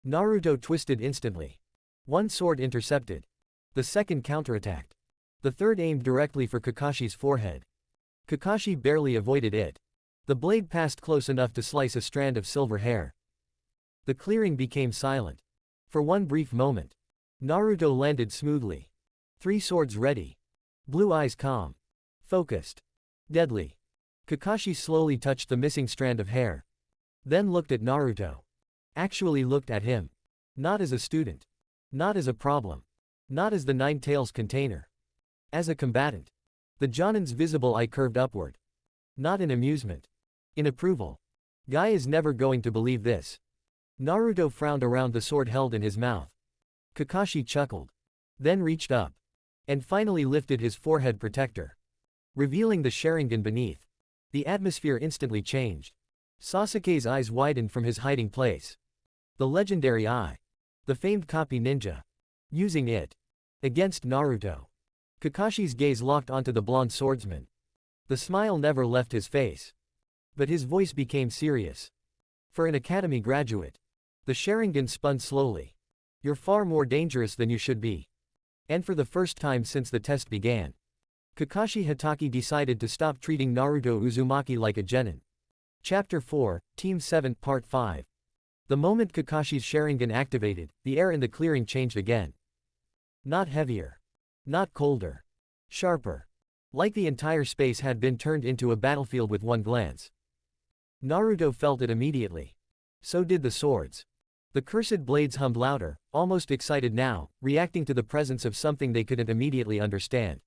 Naruto twisted instantly. 1 sword intercepted. The second counterattacked. The third aimed directly for Kakashi's forehead. Kakashi barely avoided it. The blade passed close enough to slice a strand of silver hair. The clearing became silent. For one brief moment. Naruto landed smoothly. 3 swords ready. Blue eyes calm. Focused. Deadly. Kakashi slowly touched the missing strand of hair. Then looked at Naruto. Actually looked at him. Not as a student. Not as a problem. Not as the Nine Tails container. As a combatant. The Jonin's visible eye curved upward. Not in amusement. In approval. Guy is never going to believe this. Naruto frowned around the sword held in his mouth. Kakashi chuckled. Then reached up. And finally lifted his forehead protector. Revealing the Sharingan beneath. The atmosphere instantly changed. Sasuke's eyes widened from his hiding place. The legendary eye. The famed copy ninja. Using it. Against Naruto. Kakashi's gaze locked onto the blonde swordsman. The smile never left his face. But his voice became serious. For an academy graduate. The Sharingan spun slowly. You're far more dangerous than you should be. And for the first time since the test began, Kakashi Hatake decided to stop treating Naruto Uzumaki like a genin. Chapter 4, Team 7, Part 5. The moment Kakashi's Sharingan activated, the air in the clearing changed again. Not heavier. Not colder. Sharper. Like the entire space had been turned into a battlefield with one glance. Naruto felt it immediately. So did the swords. The cursed blades hummed louder, almost excited now, reacting to the presence of something they couldn't immediately understand.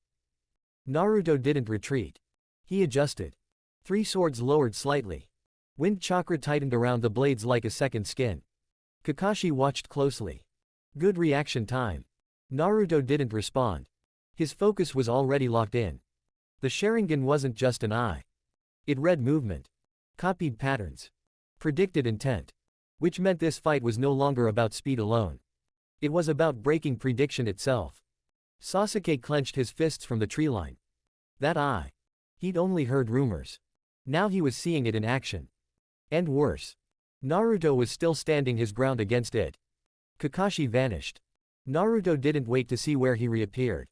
Naruto didn't retreat. He adjusted. 3 swords lowered slightly. Wind chakra tightened around the blades like a second skin. Kakashi watched closely. Good reaction time. Naruto didn't respond. His focus was already locked in. The Sharingan wasn't just an eye. It read movement. Copied patterns. Predicted intent. Which meant this fight was no longer about speed alone. It was about breaking prediction itself. Sasuke clenched his fists from the tree line. That eye. He'd only heard rumors. Now he was seeing it in action. And worse. Naruto was still standing his ground against it. Kakashi vanished. Naruto didn't wait to see where he reappeared.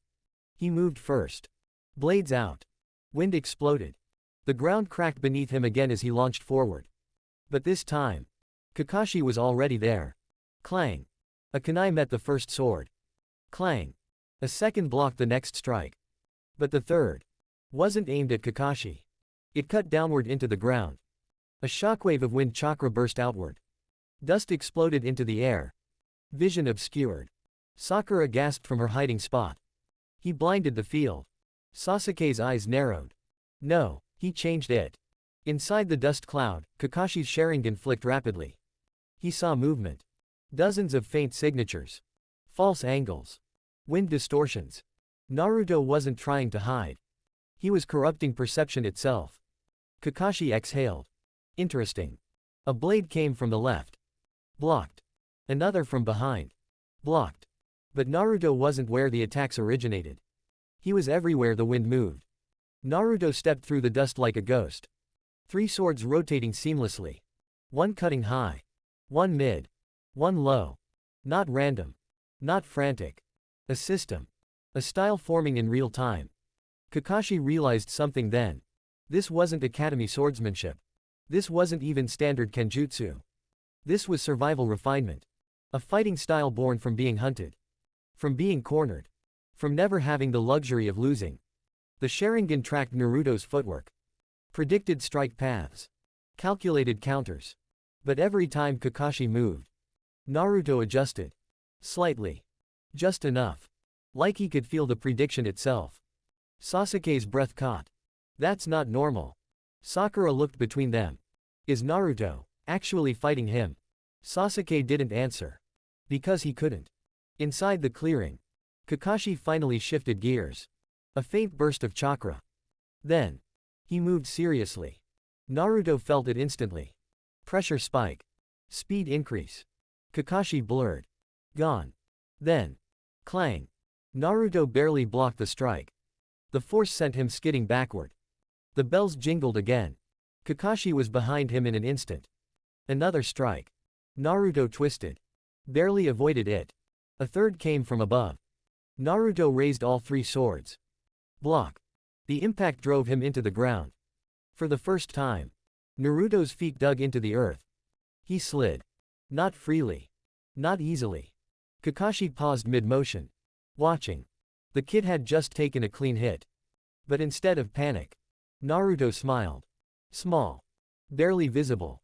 He moved first. Blades out. Wind exploded. The ground cracked beneath him again as he launched forward. But this time, Kakashi was already there. Clang. A kunai met the first sword. Clang. A second blocked the next strike. But the third wasn't aimed at Kakashi. It cut downward into the ground. A shockwave of wind chakra burst outward. Dust exploded into the air. Vision obscured. Sakura gasped from her hiding spot. He blinded the field. Sasuke's eyes narrowed. No, he changed it. Inside the dust cloud, Kakashi's Sharingan flicked rapidly. He saw movement. Dozens of faint signatures. False angles. Wind distortions. Naruto wasn't trying to hide. He was corrupting perception itself. Kakashi exhaled. Interesting. A blade came from the left. Blocked. Another from behind. Blocked. But Naruto wasn't where the attacks originated. He was everywhere the wind moved. Naruto stepped through the dust like a ghost. 3 swords rotating seamlessly. One cutting high. One mid. One low. Not random. Not frantic. A system. A style forming in real time. Kakashi realized something then. This wasn't academy swordsmanship. This wasn't even standard kenjutsu. This was survival refinement. A fighting style born from being hunted. From being cornered. From never having the luxury of losing. The Sharingan tracked Naruto's footwork. Predicted strike paths. Calculated counters. But every time Kakashi moved, Naruto adjusted. Slightly. Just enough. Like he could feel the prediction itself. Sasuke's breath caught. That's not normal. Sakura looked between them. Is Naruto actually fighting him? Sasuke didn't answer. Because he couldn't. Inside the clearing, Kakashi finally shifted gears. A faint burst of chakra. Then, he moved seriously. Naruto felt it instantly. Pressure spike. Speed increase. Kakashi blurred. Gone. Then, clang. Naruto barely blocked the strike. The force sent him skidding backward. The bells jingled again. Kakashi was behind him in an instant. Another strike. Naruto twisted. Barely avoided it. A third came from above. Naruto raised all 3 swords. Block. The impact drove him into the ground. For the first time, Naruto's feet dug into the earth. He slid. Not freely. Not easily. Kakashi paused mid-motion. Watching. The kid had just taken a clean hit. But instead of panic, Naruto smiled. Small. Barely visible.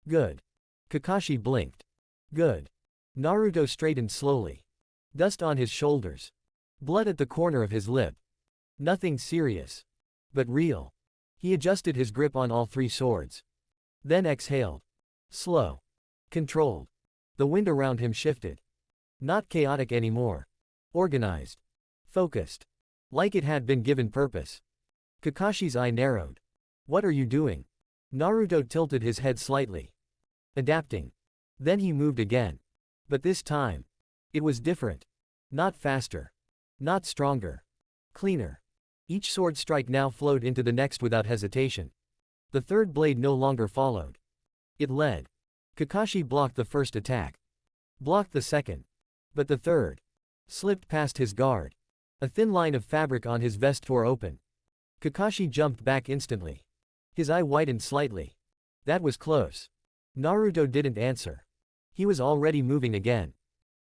Good. Kakashi blinked. Good. Naruto straightened slowly. Dust on his shoulders. Blood at the corner of his lip. Nothing serious. But real. He adjusted his grip on all 3 swords. Then exhaled. Slow. Controlled. The wind around him shifted. Not chaotic anymore. Organized. Focused. Like it had been given purpose. Kakashi's eye narrowed. What are you doing? Naruto tilted his head slightly. Adapting. Then he moved again. But this time, it was different. Not faster. Not stronger. Cleaner. Each sword strike now flowed into the next without hesitation. The third blade no longer followed. It led. Kakashi blocked the first attack. Blocked the second. But the third slipped past his guard. A thin line of fabric on his vest tore open. Kakashi jumped back instantly. His eye widened slightly. That was close. Naruto didn't answer. He was already moving again.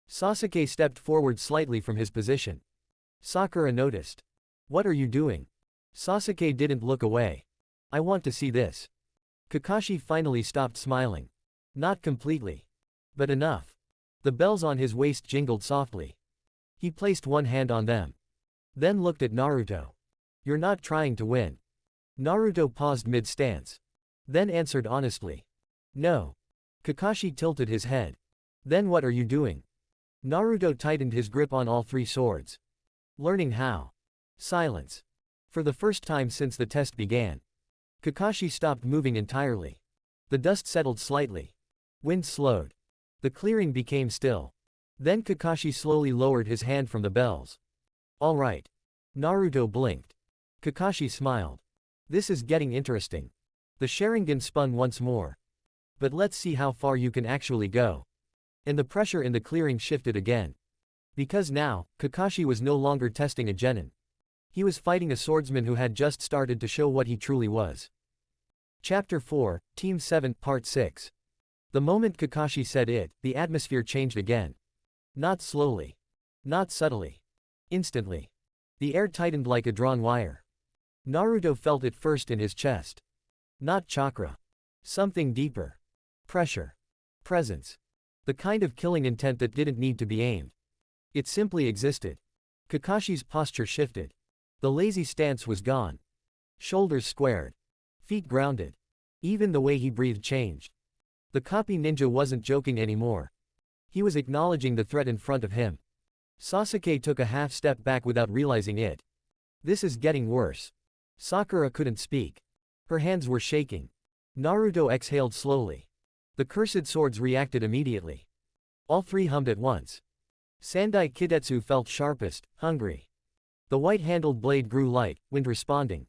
Sasuke stepped forward slightly from his position. Sakura noticed. What are you doing? Sasuke didn't look away. I want to see this. Kakashi finally stopped smiling. Not completely. But enough. The bells on his waist jingled softly. He placed one hand on them. Then looked at Naruto. You're not trying to win. Naruto paused mid-stance. Then answered honestly. No. Kakashi tilted his head. Then what are you doing? Naruto tightened his grip on all three swords. Learning how. Silence. For the first time since the test began. Kakashi stopped moving entirely. The dust settled slightly. Wind slowed. The clearing became still. Then Kakashi slowly lowered his hand from the bells. All right. Naruto blinked. Kakashi smiled. This is getting interesting. The Sharingan spun once more. But let's see how far you can actually go. And the pressure in the clearing shifted again. Because now, Kakashi was no longer testing a genin. He was fighting a swordsman who had just started to show what he truly was. Chapter 4, Team 7, Part 6. The moment Kakashi said it, the atmosphere changed again. Not slowly. Not subtly. Instantly. The air tightened like a drawn wire. Naruto felt it first in his chest. Not chakra. Something deeper. Pressure. Presence. The kind of killing intent that didn't need to be aimed. It simply existed. Kakashi's posture shifted. The lazy stance was gone. Shoulders squared. Feet grounded. Even the way he breathed changed. The copy ninja wasn't joking anymore. He was acknowledging the threat in front of him. Sasuke took a half step back without realizing it. This is getting worse. Sakura couldn't speak. Her hands were shaking. Naruto exhaled slowly. The cursed swords reacted immediately. All three hummed at once. Sandai Kidetsu felt sharpest, hungry. The white-handled blade grew light, wind responding.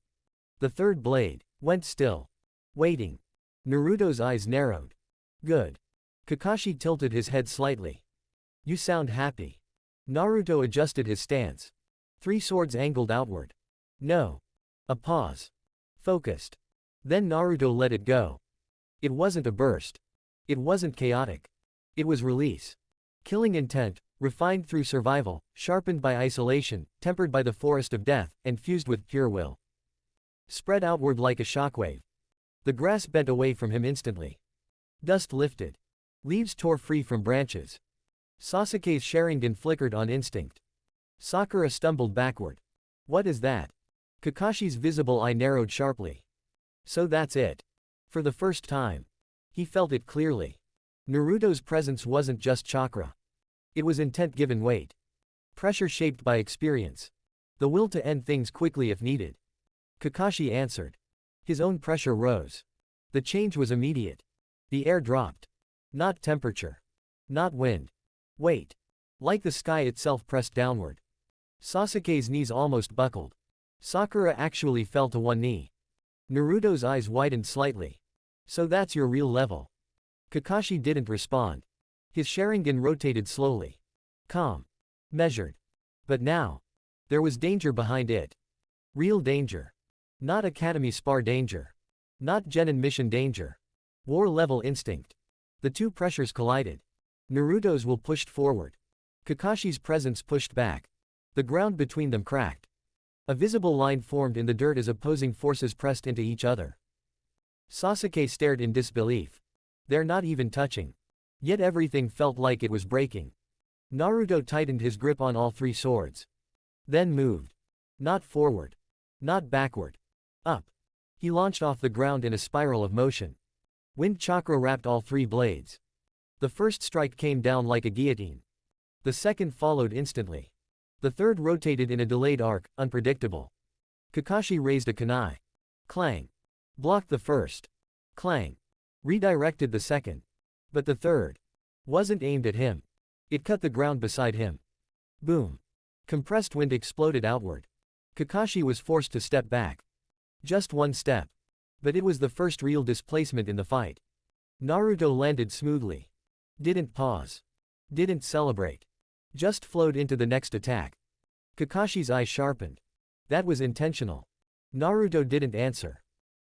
The third blade went still. Waiting. Naruto's eyes narrowed. Good. Kakashi tilted his head slightly. You sound happy. Naruto adjusted his stance. Three swords angled outward. No. A pause. Focused. Then Naruto let it go. It wasn't a burst. It wasn't chaotic. It was release. Killing intent, refined through survival, sharpened by isolation, tempered by the forest of death, and fused with pure will. Spread outward like a shockwave. The grass bent away from him instantly. Dust lifted. Leaves tore free from branches. Sasuke's Sharingan flickered on instinct. Sakura stumbled backward. What is that? Kakashi's visible eye narrowed sharply. So that's it. For the first time. He felt it clearly. Naruto's presence wasn't just chakra. It was intent given weight. Pressure shaped by experience. The will to end things quickly if needed. Kakashi answered. His own pressure rose. The change was immediate. The air dropped. Not temperature. Not wind. Weight. Like the sky itself pressed downward. Sasuke's knees almost buckled. Sakura actually fell to one knee. Naruto's eyes widened slightly. So that's your real level. Kakashi didn't respond. His Sharingan rotated slowly. Calm. Measured. But now. There was danger behind it. Real danger. Not Academy Spar danger. Not Genin mission danger. War-level instinct. The two pressures collided. Naruto's will pushed forward. Kakashi's presence pushed back. The ground between them cracked. A visible line formed in the dirt as opposing forces pressed into each other. Sasuke stared in disbelief. They're not even touching. Yet everything felt like it was breaking. Naruto tightened his grip on all three swords. Then moved. Not forward. Not backward. Up. He launched off the ground in a spiral of motion. Wind chakra wrapped all three blades. The first strike came down like a guillotine. The second followed instantly. The third rotated in a delayed arc, unpredictable. Kakashi raised a kunai. Clang. Blocked the first. Clang. Redirected the second. But the third wasn't aimed at him. It cut the ground beside him. Boom. Compressed wind exploded outward. Kakashi was forced to step back. Just one step. But it was the first real displacement in the fight. Naruto landed smoothly. Didn't pause. Didn't celebrate. Just flowed into the next attack. Kakashi's eyes sharpened. That was intentional. Naruto didn't answer.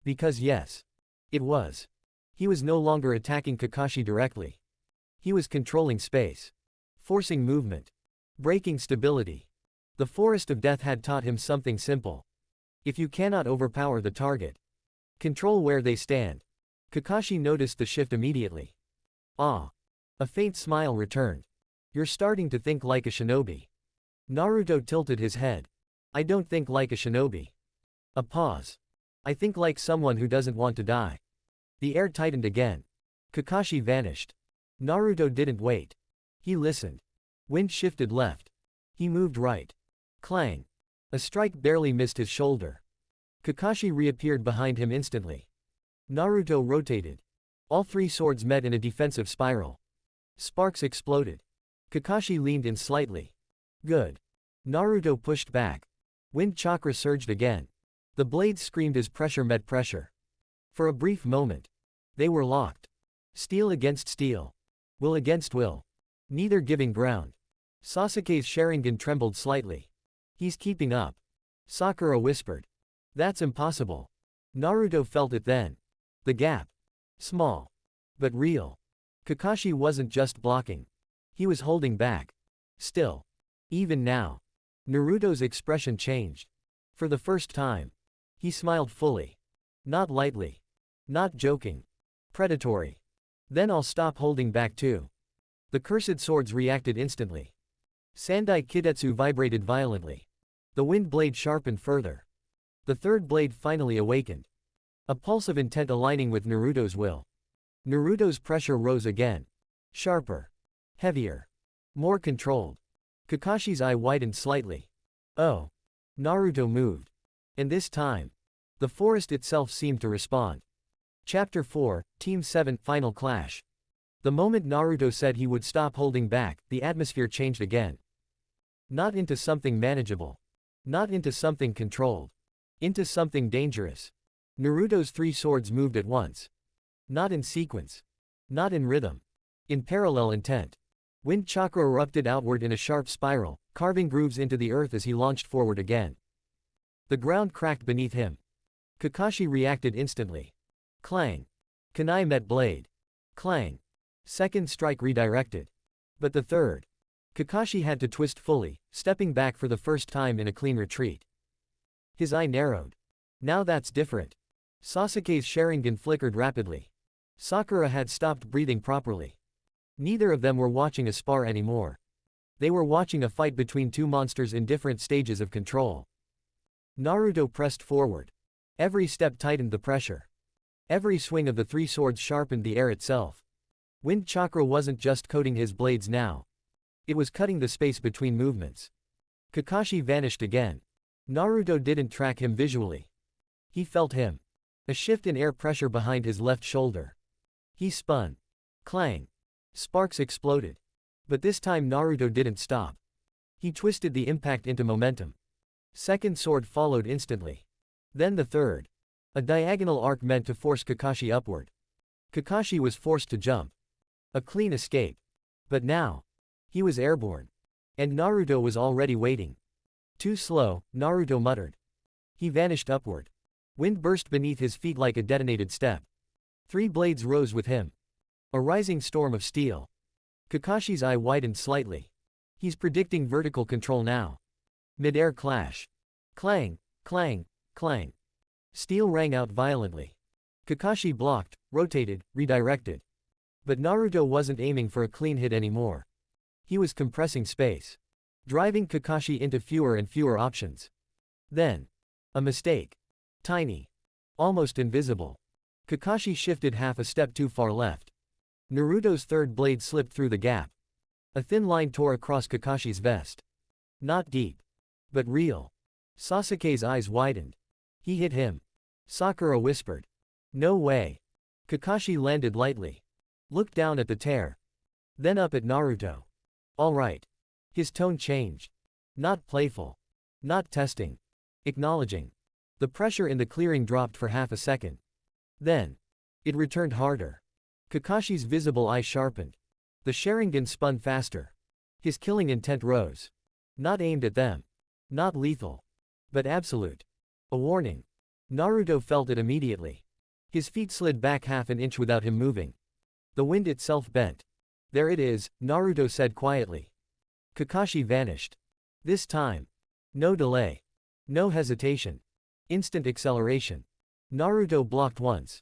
Because yes. It was. He was no longer attacking Kakashi directly. He was controlling space. Forcing movement. Breaking stability. The Forest of Death had taught him something simple. If you cannot overpower the target, control where they stand. Kakashi noticed the shift immediately. Ah. A faint smile returned. You're starting to think like a shinobi. Naruto tilted his head. I don't think like a shinobi. A pause. I think like someone who doesn't want to die. The air tightened again. Kakashi vanished. Naruto didn't wait. He listened. Wind shifted left. He moved right. Clang. A strike barely missed his shoulder. Kakashi reappeared behind him instantly. Naruto rotated. All three swords met in a defensive spiral. Sparks exploded. Kakashi leaned in slightly. Good. Naruto pushed back. Wind chakra surged again. The blades screamed as pressure met pressure. For a brief moment. They were locked. Steel against steel. Will against will. Neither giving ground. Sasuke's Sharingan trembled slightly. He's keeping up. Sakura whispered. That's impossible. Naruto felt it then. The gap. Small. But real. Kakashi wasn't just blocking. He was holding back. Still. Even now. Naruto's expression changed. For the first time. He smiled fully. Not lightly. Not joking. Predatory. Then I'll stop holding back too. The cursed swords reacted instantly. Sandai Kidetsu vibrated violently. The wind blade sharpened further. The third blade finally awakened. A pulse of intent aligning with Naruto's will. Naruto's pressure rose again. Sharper. Heavier. More controlled. Kakashi's eye widened slightly. Oh. Naruto moved. And this time. The forest itself seemed to respond. Chapter 4, Team 7 Final Clash. The moment Naruto said he would stop holding back, the atmosphere changed again. Not into something manageable. Not into something controlled. Into something dangerous. Naruto's three swords moved at once. Not in sequence. Not in rhythm. In parallel intent. Wind chakra erupted outward in a sharp spiral, carving grooves into the earth as he launched forward again. The ground cracked beneath him. Kakashi reacted instantly. Clang. Kunai met blade. Clang. Second strike redirected. But the third. Kakashi had to twist fully, stepping back for the first time in a clean retreat. His eye narrowed. Now that's different. Sasuke's Sharingan flickered rapidly. Sakura had stopped breathing properly. Neither of them were watching a spar anymore. They were watching a fight between two monsters in different stages of control. Naruto pressed forward. Every step tightened the pressure. Every swing of the three swords sharpened the air itself. Wind chakra wasn't just coating his blades now. It was cutting the space between movements. Kakashi vanished again. Naruto didn't track him visually. He felt him. A shift in air pressure behind his left shoulder. He spun. Clang. Sparks exploded. But this time Naruto didn't stop. He twisted the impact into momentum. Second sword followed instantly. Then the third. A diagonal arc meant to force Kakashi upward. Kakashi was forced to jump. A clean escape. But now. He was airborne. And Naruto was already waiting. Too slow, Naruto muttered. He vanished upward. Wind burst beneath his feet like a detonated step. Three blades rose with him. A rising storm of steel. Kakashi's eye widened slightly. He's predicting vertical control now. Mid-air clash. Clang, clang, clang. Steel rang out violently. Kakashi blocked, rotated, redirected. But Naruto wasn't aiming for a clean hit anymore. He was compressing space. Driving Kakashi into fewer and fewer options. Then. A mistake. Tiny. Almost invisible. Kakashi shifted half a step too far left. Naruto's third blade slipped through the gap. A thin line tore across Kakashi's vest. Not deep. But real. Sasuke's eyes widened. He hit him. Sakura whispered. No way. Kakashi landed lightly. Looked down at the tear. Then up at Naruto. All right. His tone changed. Not playful. Not testing. Acknowledging. The pressure in the clearing dropped for half a second. Then. It returned harder. Kakashi's visible eye sharpened. The Sharingan spun faster. His killing intent rose. Not aimed at them. Not lethal. But absolute. A warning. Naruto felt it immediately. His feet slid back half an inch without him moving. The wind itself bent. There it is, Naruto said quietly. Kakashi vanished. This time. No delay. No hesitation. Instant acceleration. Naruto blocked once.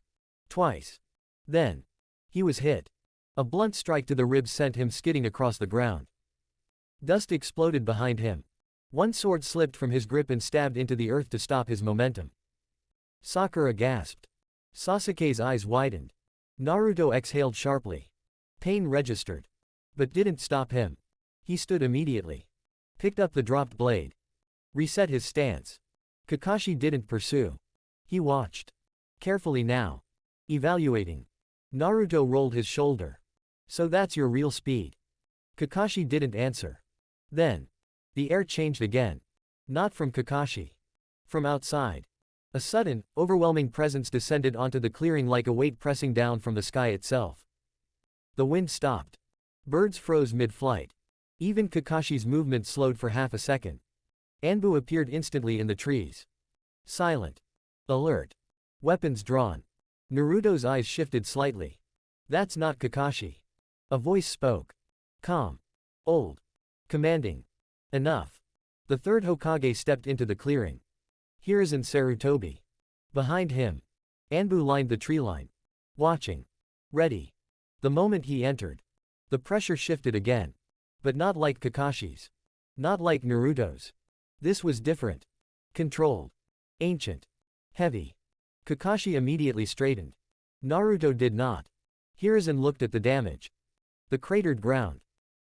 Twice. Then. He was hit. A blunt strike to the ribs sent him skidding across the ground. Dust exploded behind him. One sword slipped from his grip and stabbed into the earth to stop his momentum. Sakura gasped. Sasuke's eyes widened. Naruto exhaled sharply. Pain registered. But didn't stop him. He stood immediately. Picked up the dropped blade. Reset his stance. Kakashi didn't pursue. He watched. Carefully now. Evaluating. Naruto rolled his shoulder. So that's your real speed. Kakashi didn't answer. Then. The air changed again. Not from Kakashi. From outside. A sudden, overwhelming presence descended onto the clearing like a weight pressing down from the sky itself. The wind stopped. Birds froze mid-flight. Even Kakashi's movement slowed for half a second. Anbu appeared instantly in the trees. Silent. Alert. Weapons drawn. Naruto's eyes shifted slightly. That's not Kakashi. A voice spoke. Calm. Old. Commanding. Enough. The third Hokage stepped into the clearing. Hiruzen Sarutobi. Behind him. Anbu lined the tree line. Watching. Ready. The moment he entered. The pressure shifted again. But not like Kakashi's. Not like Naruto's. This was different. Controlled. Ancient. Heavy. Kakashi immediately straightened. Naruto did not. Hiruzen looked at the damage. The cratered ground.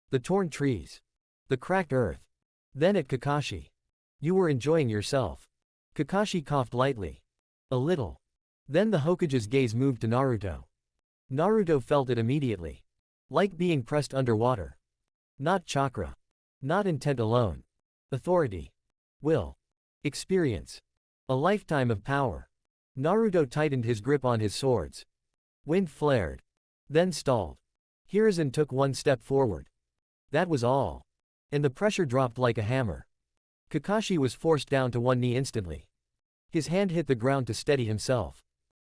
The torn trees. The cracked earth. Then at Kakashi. You were enjoying yourself. Kakashi coughed lightly. A little. Then the Hokage's gaze moved to Naruto. Naruto felt it immediately. Like being pressed underwater. Not chakra. Not intent alone. Authority. Will. Experience. A lifetime of power. Naruto tightened his grip on his swords. Wind flared. Then stalled. Hiruzen took one step forward. That was all. And the pressure dropped like a hammer. Kakashi was forced down to one knee instantly. His hand hit the ground to steady himself.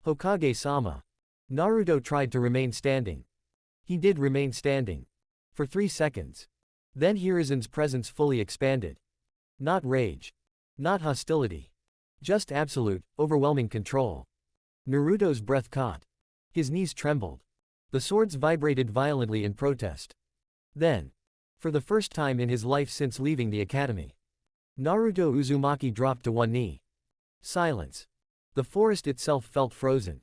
Hokage-sama. Naruto tried to remain standing. He did remain standing. For 3 seconds. Then Hiruzen's presence fully expanded. Not rage. Not hostility. Just absolute, overwhelming control. Naruto's breath caught. His knees trembled. The swords vibrated violently in protest. Then. For the first time in his life since leaving the academy. Naruto Uzumaki dropped to one knee. Silence. The forest itself felt frozen.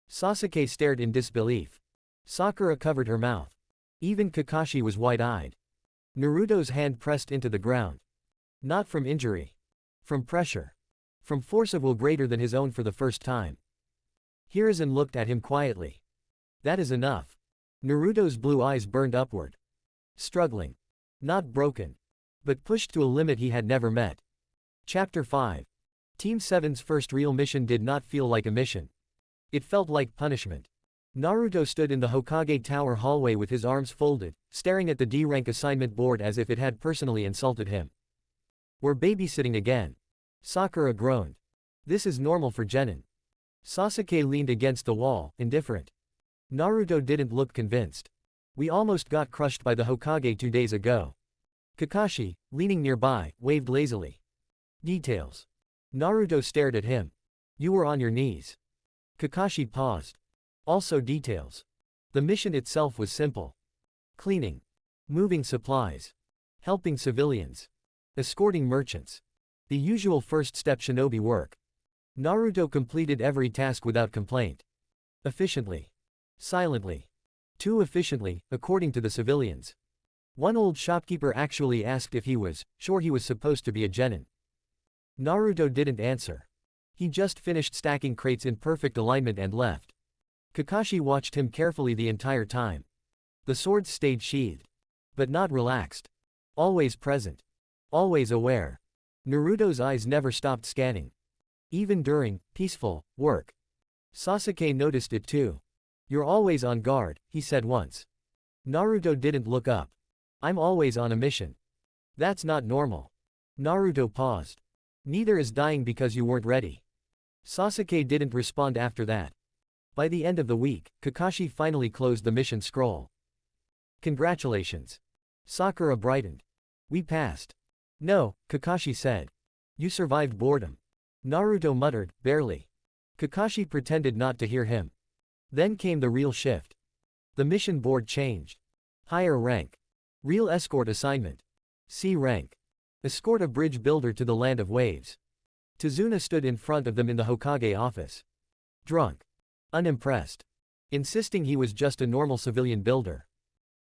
Sasuke stared in disbelief. Sakura covered her mouth. Even Kakashi was wide-eyed. Naruto's hand pressed into the ground. Not from injury. From pressure. From force of will greater than his own for the first time. Hiruzen looked at him quietly. That is enough. Naruto's blue eyes burned upward. Struggling. Not broken. But pushed to a limit he had never met. Chapter 5. Team 7's first real mission did not feel like a mission. It felt like punishment. Naruto stood in the Hokage Tower hallway with his arms folded, staring at the D-rank assignment board as if it had personally insulted him. We're babysitting again. Sakura groaned. This is normal for genin. Sasuke leaned against the wall, indifferent. Naruto didn't look convinced. We almost got crushed by the Hokage 2 days ago. Kakashi, leaning nearby, waved lazily. Details. Naruto stared at him. You were on your knees. Kakashi paused. Also details. The mission itself was simple. Cleaning. Moving supplies. Helping civilians. Escorting merchants. The usual first step shinobi work. Naruto completed every task without complaint. Efficiently. Silently. Too efficiently, according to the civilians. One old shopkeeper actually asked if he was sure he was supposed to be a genin. Naruto didn't answer. He just finished stacking crates in perfect alignment and left. Kakashi watched him carefully the entire time. The swords stayed sheathed. But not relaxed. Always present. Always aware. Naruto's eyes never stopped scanning. Even during peaceful work. Sasuke noticed it too. You're always on guard, he said once. Naruto didn't look up. I'm always on a mission. That's not normal. Naruto paused. Neither is dying because you weren't ready. Sasuke didn't respond after that. By the end of the week, Kakashi finally closed the mission scroll. Congratulations. Sakura brightened. We passed. No, Kakashi said. You survived boredom. Naruto muttered, barely. Kakashi pretended not to hear him. Then came the real shift. The mission board changed. Higher rank. Real escort assignment. C rank. Escort a bridge builder to the land of waves. Tazuna stood in front of them in the Hokage office. Drunk. Unimpressed. Insisting he was just a normal civilian builder.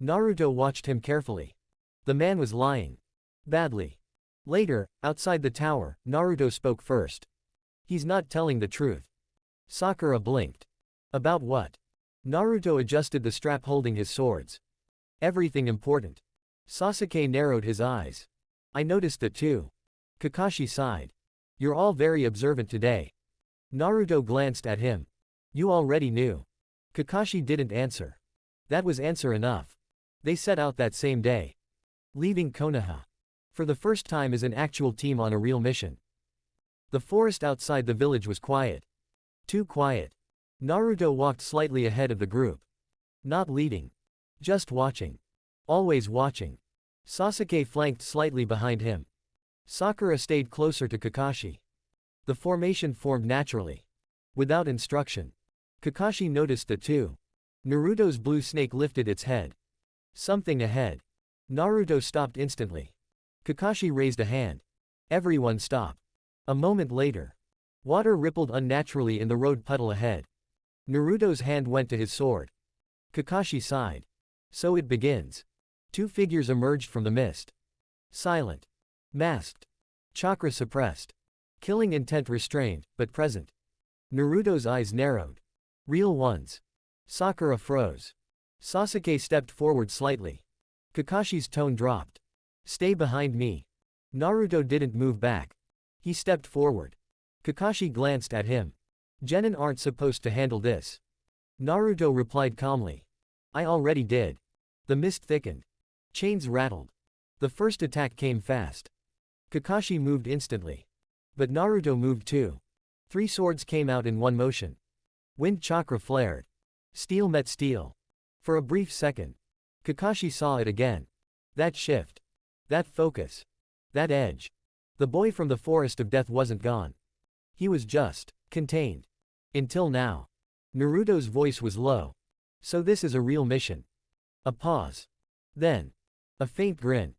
Naruto watched him carefully. The man was lying. Badly. Later, outside the tower, Naruto spoke first. He's not telling the truth. Sakura blinked. About what? Naruto adjusted the strap holding his swords. Everything important. Sasuke narrowed his eyes. I noticed that too. Kakashi sighed. You're all very observant today. Naruto glanced at him. You already knew. Kakashi didn't answer. That was answer enough. They set out that same day. Leaving Konoha. For the first time as an actual team on a real mission. The forest outside the village was quiet. Too quiet. Naruto walked slightly ahead of the group. Not leading. Just watching. Always watching. Sasuke flanked slightly behind him. Sakura stayed closer to Kakashi. The formation formed naturally. Without instruction. Kakashi noticed that too. Naruto's blue snake lifted its head. Something ahead. Naruto stopped instantly. Kakashi raised a hand. Everyone stopped. A moment later. Water rippled unnaturally in the road puddle ahead. Naruto's hand went to his sword. Kakashi sighed. So it begins. Two figures emerged from the mist. Silent. Masked. Chakra suppressed. Killing intent restrained, but present. Naruto's eyes narrowed. Real ones. Sakura froze. Sasuke stepped forward slightly. Kakashi's tone dropped. Stay behind me. Naruto didn't move back. He stepped forward. Kakashi glanced at him. Genin aren't supposed to handle this. Naruto replied calmly. I already did. The mist thickened. Chains rattled. The first attack came fast. Kakashi moved instantly. But Naruto moved too. Three swords came out in one motion. Wind chakra flared. Steel met steel. For a brief second. Kakashi saw it again. That shift. That focus. That edge. The boy from the forest of death wasn't gone. He was just contained. Until now. Naruto's voice was low. So this is a real mission. A pause. Then. A faint grin.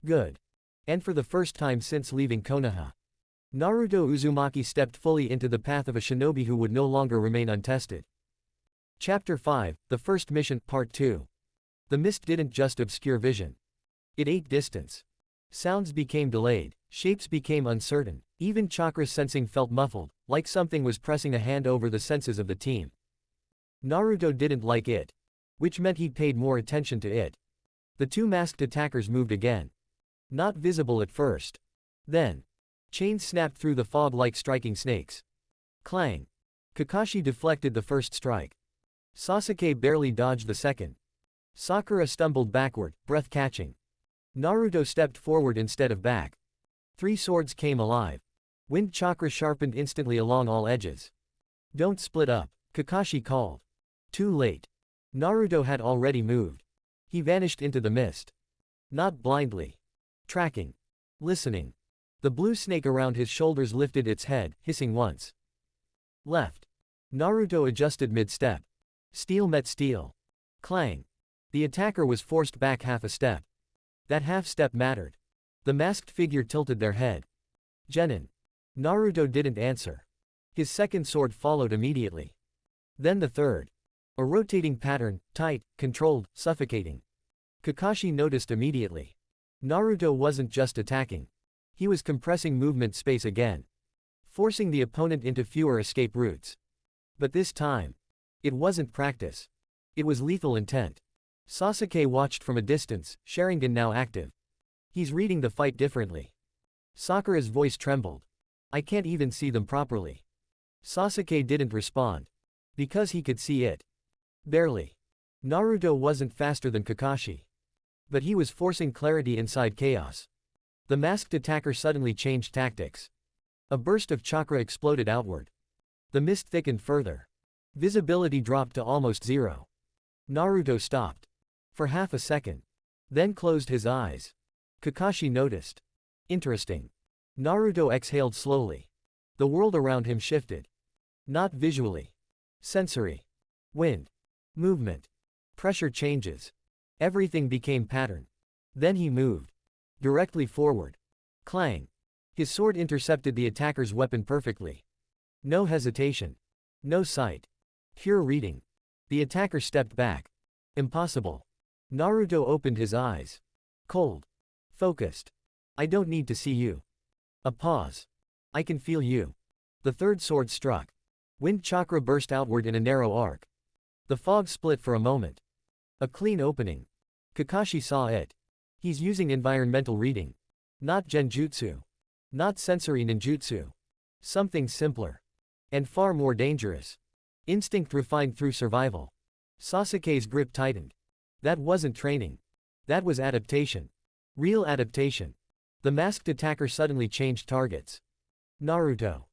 Good. And for the first time since leaving Konoha. Naruto Uzumaki stepped fully into the path of a shinobi who would no longer remain untested. Chapter 5, The First Mission, Part 2. The mist didn't just obscure vision. It ate distance. Sounds became delayed, shapes became uncertain, even chakra sensing felt muffled, like something was pressing a hand over the senses of the team. Naruto didn't like it. Which meant he paid more attention to it. The two masked attackers moved again. Not visible at first. Then. Chains snapped through the fog like striking snakes. Clang. Kakashi deflected the first strike. Sasuke barely dodged the second. Sakura stumbled backward, breath catching. Naruto stepped forward instead of back. Three swords came alive. Wind chakra sharpened instantly along all edges. Don't split up, Kakashi called. Too late. Naruto had already moved. He vanished into the mist. Not blindly. Tracking. Listening. The blue snake around his shoulders lifted its head, hissing once. Left. Naruto adjusted mid-step. Steel met steel. Clang. The attacker was forced back half a step. That half step mattered. The masked figure tilted their head. Genin. Naruto didn't answer. His second sword followed immediately. Then the third. A rotating pattern, tight, controlled, suffocating. Kakashi noticed immediately. Naruto wasn't just attacking. He was compressing movement space again. Forcing the opponent into fewer escape routes. But this time. It wasn't practice. It was lethal intent. Sasuke watched from a distance, Sharingan now active. He's reading the fight differently. Sakura's voice trembled. I can't even see them properly. Sasuke didn't respond. Because he could see it. Barely. Naruto wasn't faster than Kakashi. But he was forcing clarity inside chaos. The masked attacker suddenly changed tactics. A burst of chakra exploded outward. The mist thickened further. Visibility dropped to almost zero. Naruto stopped. For half a second. Then closed his eyes. Kakashi noticed. Interesting. Naruto exhaled slowly. The world around him shifted. Not visually. Sensory. Wind. Movement. Pressure changes. Everything became pattern. Then he moved. Directly forward. Clang. His sword intercepted the attacker's weapon perfectly. No hesitation. No sight. Pure reading. The attacker stepped back. Impossible. Naruto opened his eyes. Cold. Focused. I don't need to see you. A pause. I can feel you. The third sword struck. Wind chakra burst outward in a narrow arc. The fog split for a moment. A clean opening. Kakashi saw it. He's using environmental reading. Not genjutsu. Not sensory ninjutsu. Something simpler. And far more dangerous. Instinct refined through survival. Sasuke's grip tightened. That wasn't training. That was adaptation. Real adaptation. The masked attacker suddenly changed targets. Naruto.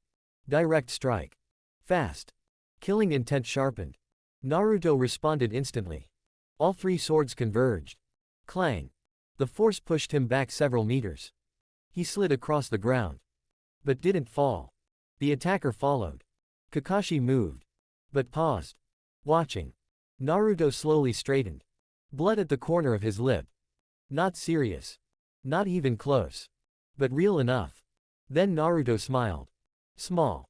Direct strike. Fast. Killing intent sharpened. Naruto responded instantly. All three swords converged. Clang. The force pushed him back several meters. He slid across the ground. But didn't fall. The attacker followed. Kakashi moved. But paused. Watching. Naruto slowly straightened. Blood at the corner of his lip. Not serious. Not even close. But real enough. Then Naruto smiled. Small.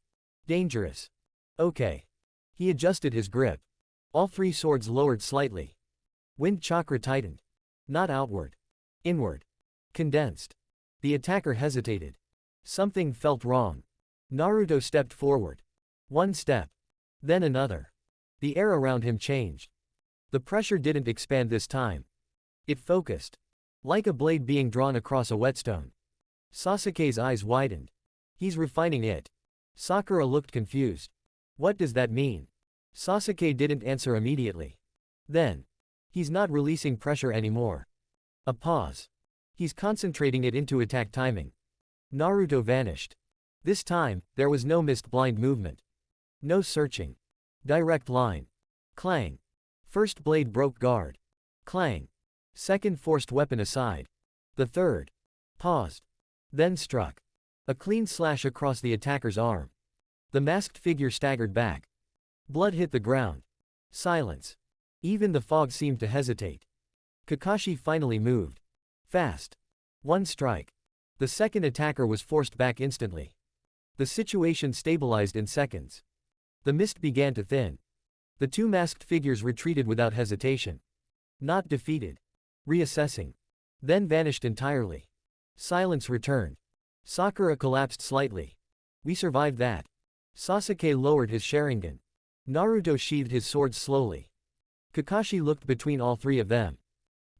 Dangerous. Okay. He adjusted his grip. All three swords lowered slightly. Wind chakra tightened. Not outward. Inward. Condensed. The attacker hesitated. Something felt wrong. Naruto stepped forward. One step. Then another. The air around him changed. The pressure didn't expand this time. It focused. Like a blade being drawn across a whetstone. Sasuke's eyes widened. He's refining it. Sakura looked confused. What does that mean? Sasuke didn't answer immediately. Then. He's not releasing pressure anymore. A pause. He's concentrating it into attack timing. Naruto vanished. This time, there was no missed blind movement. No searching. Direct line. Clang. First blade broke guard. Clang. Second forced weapon aside. The third. Paused. Then struck. A clean slash across the attacker's arm. The masked figure staggered back. Blood hit the ground. Silence. Even the fog seemed to hesitate. Kakashi finally moved. Fast. One strike. The second attacker was forced back instantly. The situation stabilized in seconds. The mist began to thin. The two masked figures retreated without hesitation. Not defeated. Reassessing. Then vanished entirely. Silence returned. Sakura collapsed slightly. We survived that. Sasuke lowered his Sharingan. Naruto sheathed his sword slowly. Kakashi looked between all three of them.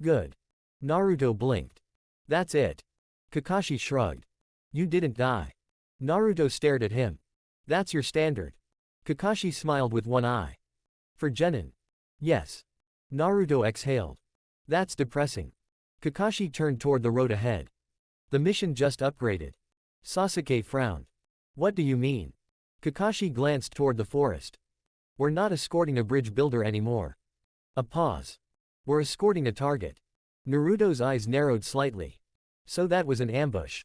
Good. Naruto blinked. That's it. Kakashi shrugged. You didn't die. Naruto stared at him. That's your standard. Kakashi smiled with one eye. For Genin. Yes. Naruto exhaled. That's depressing. Kakashi turned toward the road ahead. The mission just upgraded. Sasuke frowned. What do you mean? Kakashi glanced toward the forest. We're not escorting a bridge builder anymore. A pause. We're escorting a target. Naruto's eyes narrowed slightly. So that was an ambush.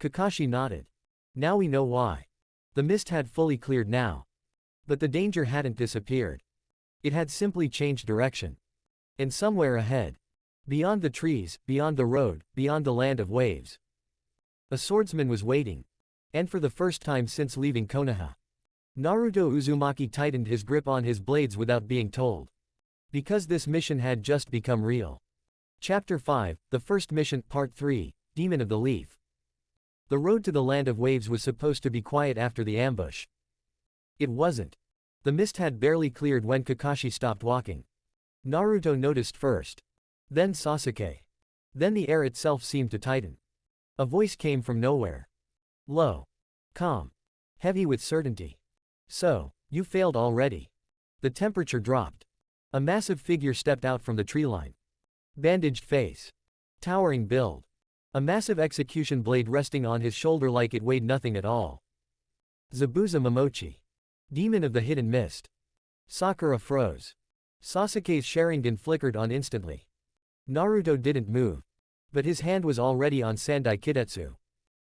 Kakashi nodded. Now we know why. The mist had fully cleared now. But the danger hadn't disappeared. It had simply changed direction. And somewhere ahead. Beyond the trees, beyond the road, beyond the land of waves. A swordsman was waiting. And for the first time since leaving Konoha. Naruto Uzumaki tightened his grip on his blades without being told. Because this mission had just become real. Chapter 5, The First Mission, Part 3, Demon of the Leaf. The road to the land of waves was supposed to be quiet after the ambush. It wasn't. The mist had barely cleared when Kakashi stopped walking. Naruto noticed first. Then Sasuke. Then the air itself seemed to tighten. A voice came from nowhere. Low. Calm. Heavy with certainty. So, you failed already. The temperature dropped. A massive figure stepped out from the tree line. Bandaged face. Towering build. A massive execution blade resting on his shoulder like it weighed nothing at all. Zabuza Momochi. Demon of the Hidden Mist. Sakura froze. Sasuke's Sharingan flickered on instantly. Naruto didn't move. But his hand was already on Sandai Kidetsu.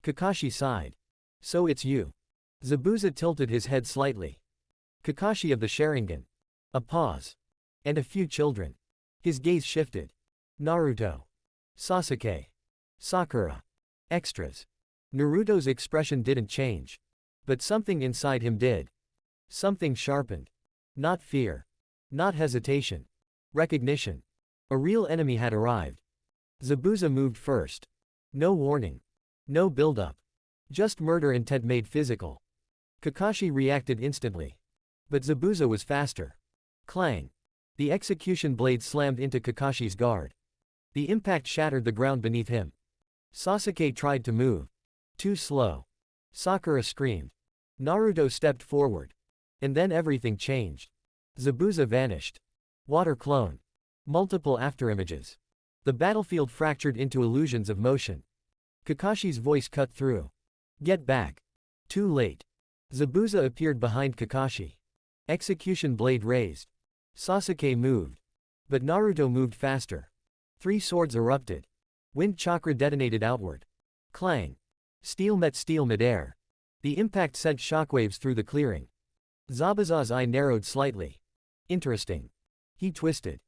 Kakashi sighed. So it's you. Zabuza tilted his head slightly. Kakashi of the Sharingan. A pause. And a few children. His gaze shifted. Naruto. Sasuke. Sakura. Extras. Naruto's expression didn't change. But something inside him did. Something sharpened. Not fear. Not hesitation. Recognition. A real enemy had arrived. Zabuza moved first. No warning. No build-up. Just murder intent made physical. Kakashi reacted instantly. But Zabuza was faster. Clang. The execution blade slammed into Kakashi's guard. The impact shattered the ground beneath him. Sasuke tried to move. Too slow. Sakura screamed. Naruto stepped forward. And then everything changed. Zabuza vanished. Water clone. Multiple afterimages. The battlefield fractured into illusions of motion. Kakashi's voice cut through. Get back. Too late. Zabuza appeared behind Kakashi. Execution blade raised. Sasuke moved. But Naruto moved faster. 3 swords erupted. Wind chakra detonated outward. Clang. Steel met steel midair. The impact sent shockwaves through the clearing. Zabuza's eye narrowed slightly. Interesting. He twisted.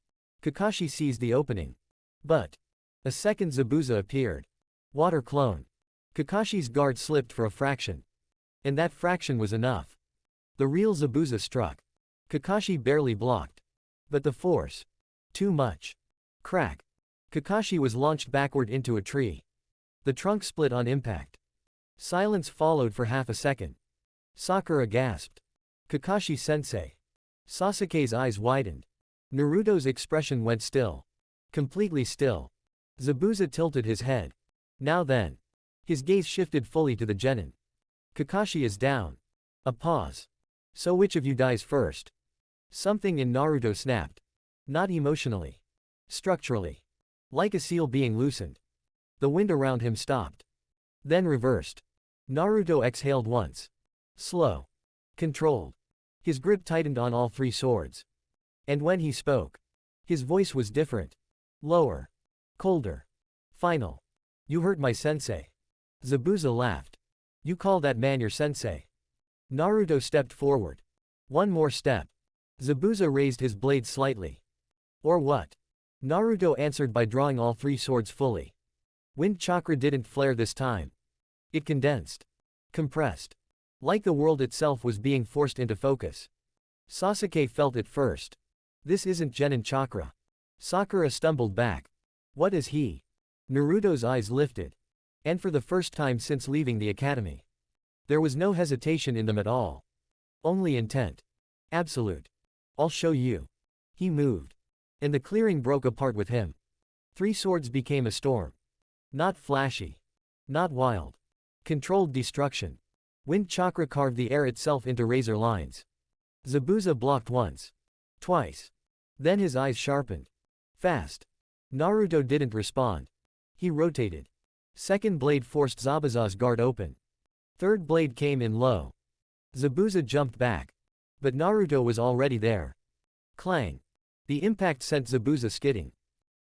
Kakashi seized the opening. But a second Zabuza appeared. Water clone. Kakashi's guard slipped for a fraction. And that fraction was enough. The real Zabuza struck. Kakashi barely blocked. But the force. Too much. Crack. Kakashi was launched backward into a tree. The trunk split on impact. Silence followed for half a second. Sakura gasped. Kakashi-sensei. Sasuke's eyes widened. Naruto's expression went still. Completely still. Zabuza tilted his head. Now then. His gaze shifted fully to the genin. Kakashi is down. A pause. So which of you dies first? Something in Naruto snapped. Not emotionally. Structurally. Like a seal being loosened. The wind around him stopped. Then reversed. Naruto exhaled once. Slow. Controlled. His grip tightened on all 3 swords. And when he spoke, his voice was different. Lower. Colder. Final. You hurt my sensei. Zabuza laughed. You call that man your sensei? Naruto stepped forward. One more step. Zabuza raised his blade slightly. Or what? Naruto answered by drawing all 3 swords fully. Wind chakra didn't flare this time. It condensed. Compressed. Like the world itself was being forced into focus. Sasuke felt it first. This isn't genin chakra. Sakura stumbled back. What is he? Naruto's eyes lifted. And for the first time since leaving the academy. There was no hesitation in them at all. Only intent. Absolute. I'll show you. He moved. And the clearing broke apart with him. 3 swords became a storm. Not flashy. Not wild. Controlled destruction. Wind chakra carved the air itself into razor lines. Zabuza blocked once. Twice. Then his eyes sharpened. Fast. Naruto didn't respond. He rotated. Second blade forced Zabuza's guard open. Third blade came in low. Zabuza jumped back. But Naruto was already there. Clang. The impact sent Zabuza skidding.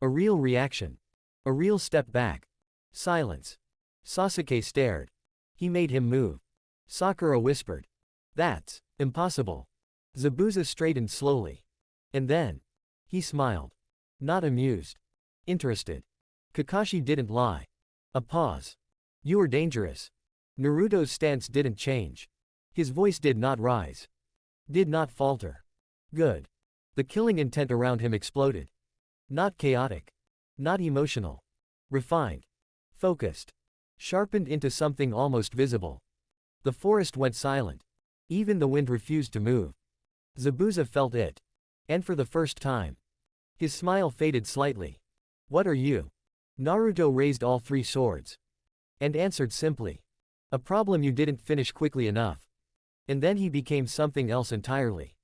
A real reaction. A real step back. Silence. Sasuke stared. He made him move. Sakura whispered. That's impossible. Zabuza straightened slowly. And then. He smiled. Not amused. Interested. Kakashi didn't lie. A pause. You are dangerous. Naruto's stance didn't change. His voice did not rise. Did not falter. Good. The killing intent around him exploded. Not chaotic. Not emotional. Refined. Focused. Sharpened into something almost visible. The forest went silent. Even the wind refused to move. Zabuza felt it. And for the first time. His smile faded slightly. What are you? Naruto raised all 3 swords. And answered simply. A problem you didn't finish quickly enough. And then he became something else entirely.